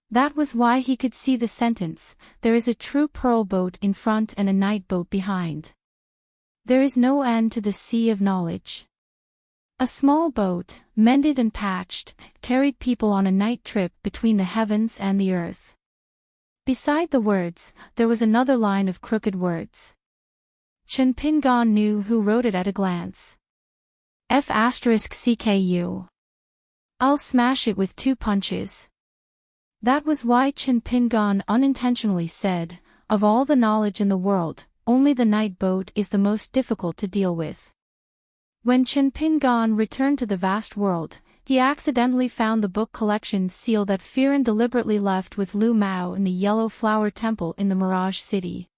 That was why he could see the sentence, "There is a true pearl boat in front and a night boat behind. There is no end to the sea of knowledge." A small boat, mended and patched, carried people on a night trip between the heavens and the earth. Beside the words, there was another line of crooked words. Chen Pingon knew who wrote it at a glance. F*CKU. I'll smash it with 2 punches. That was why Chen Pingon unintentionally said, of all the knowledge in the world, only the night boat is the most difficult to deal with. When Chen Pingon returned to the vast world, he accidentally found the book collection seal that Firen deliberately left with Lu Mao in the Yellow Flower Temple in the Mirage City.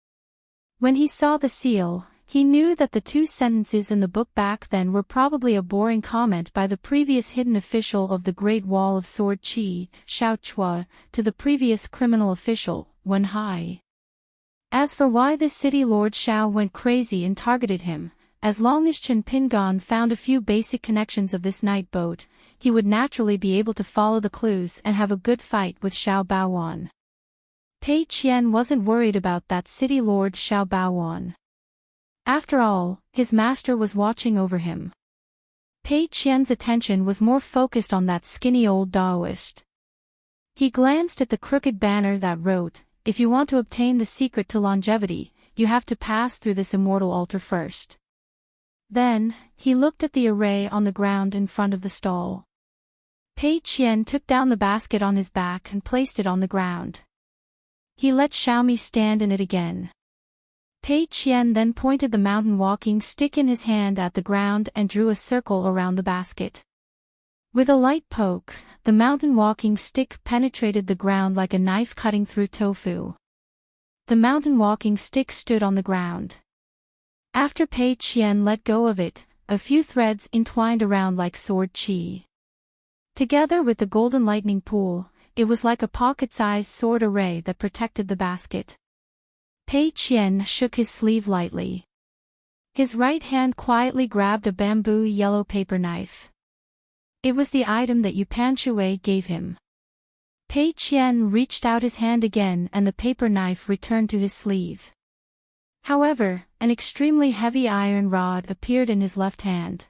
When he saw the seal, he knew that the 2 sentences in the book back then were probably a boring comment by the previous hidden official of the Great Wall of Sword Qi, Xiao Chua, to the previous criminal official, Wen Hai. As for why the city lord Xiao went crazy and targeted him, as long as Chen Pingon found a few basic connections of this night boat, he would naturally be able to follow the clues and have a good fight with Xiao Baowan. Pei Qian wasn't worried about that city lord Xiao Baowan. After all, his master was watching over him. Pei Qian's attention was more focused on that skinny old Daoist. He glanced at the crooked banner that wrote, "If you want to obtain the secret to longevity, you have to pass through this immortal altar first." Then, he looked at the array on the ground in front of the stall. Pei Qian took down the basket on his back and placed it on the ground. He let Xiaomi stand in it again. Pei Qian then pointed the mountain walking stick in his hand at the ground and drew a circle around the basket. With a light poke, the mountain walking stick penetrated the ground like a knife cutting through tofu. The mountain walking stick stood on the ground. After Pei Qian let go of it, a few threads entwined around like sword qi. Together with the golden lightning pool, it was like a pocket-sized sword array that protected the basket. Pei Qian shook his sleeve lightly. His right hand quietly grabbed a bamboo yellow paper knife. It was the item that Yu Panshui gave him. Pei Qian reached out his hand again and the paper knife returned to his sleeve. However, an extremely heavy iron rod appeared in his left hand.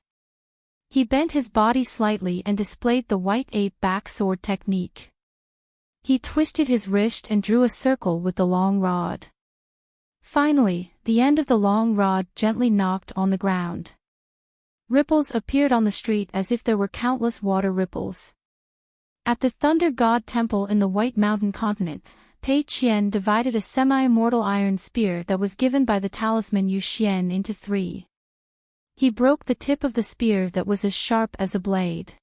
He bent his body slightly and displayed the white ape back sword technique. He twisted his wrist and drew a circle with the long rod. Finally, the end of the long rod gently knocked on the ground. Ripples appeared on the street as if there were countless water ripples. At the Thunder God Temple in the White Mountain Continent, Pei Qian divided a semi-immortal iron spear that was given by the talisman Yu Xian into 3. He broke the tip of the spear that was as sharp as a blade.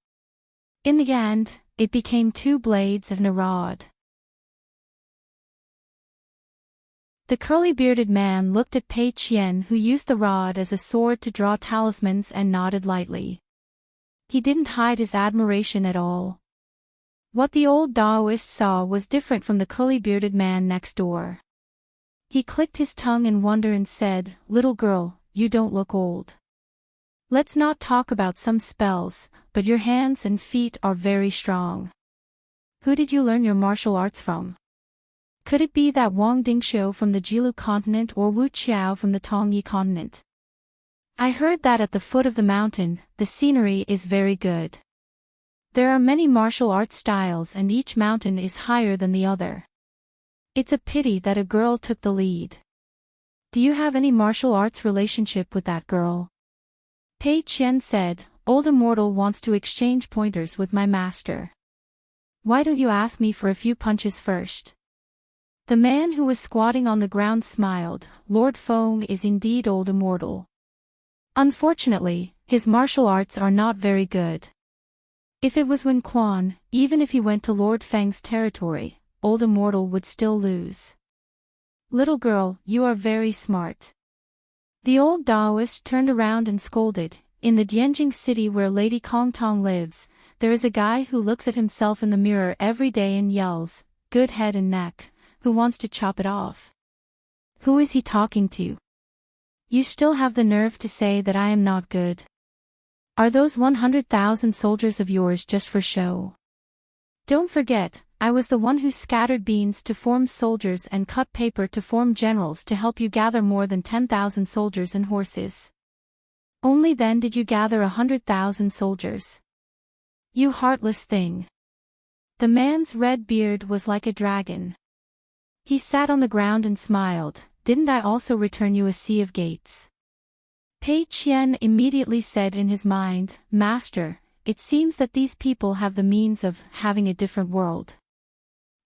In the end, it became 2 blades and a rod. The curly-bearded man looked at Pei Qian, who used the rod as a sword to draw talismans, and nodded lightly. He didn't hide his admiration at all. What the old Daoist saw was different from the curly-bearded man next door. He clicked his tongue in wonder and said, "Little girl, you don't look old. Let's not talk about some spells, but your hands and feet are very strong. Who did you learn your martial arts from? Could it be that Wang Dingxiu from the Jilu continent or Wu Qiao from the Tongyi continent? I heard that at the foot of the mountain, the scenery is very good. There are many martial arts styles and each mountain is higher than the other. It's a pity that a girl took the lead. Do you have any martial arts relationship with that girl?" Pei Qian said, "Old Immortal wants to exchange pointers with my master. Why don't you ask me for a few punches first?" The man who was squatting on the ground smiled. "Lord Feng is indeed Old Immortal. Unfortunately, his martial arts are not very good. If it was Wen Quan, even if he went to Lord Feng's territory, Old Immortal would still lose." "Little girl, you are very smart." The old Daoist turned around and scolded. "In the Dianjing city where Lady Kongtong lives, there is a guy who looks at himself in the mirror every day and yells, 'Good head and neck, who wants to chop it off?' Who is he talking to? You still have the nerve to say that I am not good? Are those 100,000 soldiers of yours just for show? Don't forget, I was the one who scattered beans to form soldiers and cut paper to form generals to help you gather more than 10,000 soldiers and horses. Only then did you gather 100,000 soldiers. You heartless thing. The man's red beard was like a dragon. He sat on the ground and smiled. Didn't I also return you a sea of gates? Pei Qian immediately said in his mind, Master, it seems that these people have the means of having a different world.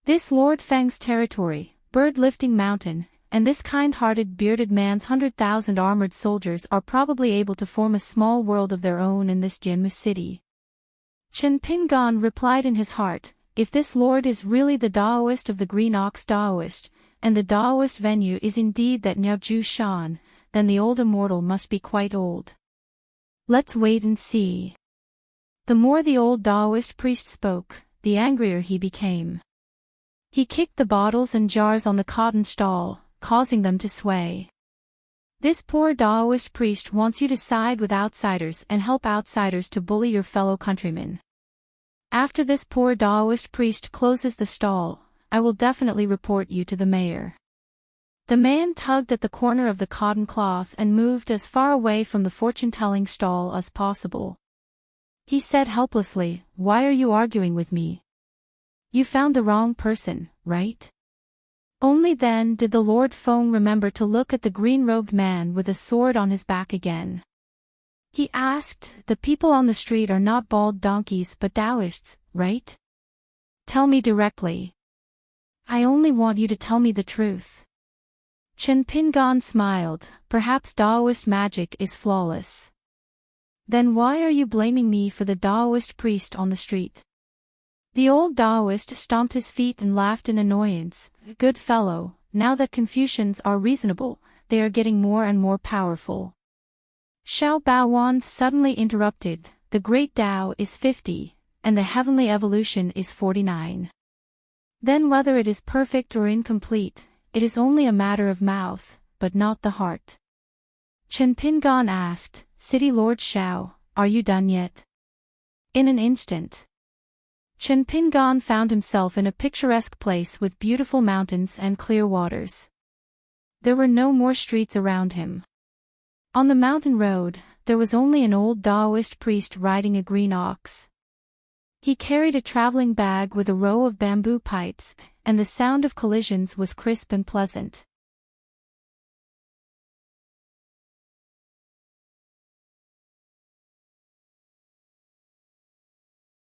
This Lord Feng's territory, bird-lifting mountain, and this kind-hearted bearded man's 100,000 armored soldiers are probably able to form a small world of their own in this Jianmu city. Chen Pingan replied in his heart, if this lord is really the Daoist of the Green Ox Daoist, and the Daoist venue is indeed that Niaoju Shan, then the old immortal must be quite old. Let's wait and see. The more the old Daoist priest spoke, the angrier he became. He kicked the bottles and jars on the cotton stall, causing them to sway. This poor Daoist priest wants you to side with outsiders and help outsiders to bully your fellow countrymen. After this poor Daoist priest closes the stall, I will definitely report you to the mayor. The man tugged at the corner of the cotton cloth and moved as far away from the fortune-telling stall as possible. He said helplessly, Why are you arguing with me? You found the wrong person, right? Only then did the Lord Feng remember to look at the green-robed man with a sword on his back again. He asked, The people on the street are not bald donkeys but Taoists, right? Tell me directly. I only want you to tell me the truth. Chen Pingan smiled, Perhaps Daoist magic is flawless. Then why are you blaming me for the Daoist priest on the street? The old Daoist stomped his feet and laughed in annoyance. Good fellow, now that Confucians are reasonable, they are getting more and more powerful. Xiao Baowan suddenly interrupted, The great Tao is 50, and the heavenly evolution is 49. Then whether it is perfect or incomplete, it is only a matter of mouth, but not the heart. Chen Pingan asked, City Lord Xiao, are you done yet? In an instant. Chen Pingan found himself in a picturesque place with beautiful mountains and clear waters. There were no more streets around him. On the mountain road, there was only an old Daoist priest riding a green ox. He carried a traveling bag with a row of bamboo pipes, and the sound of collisions was crisp and pleasant.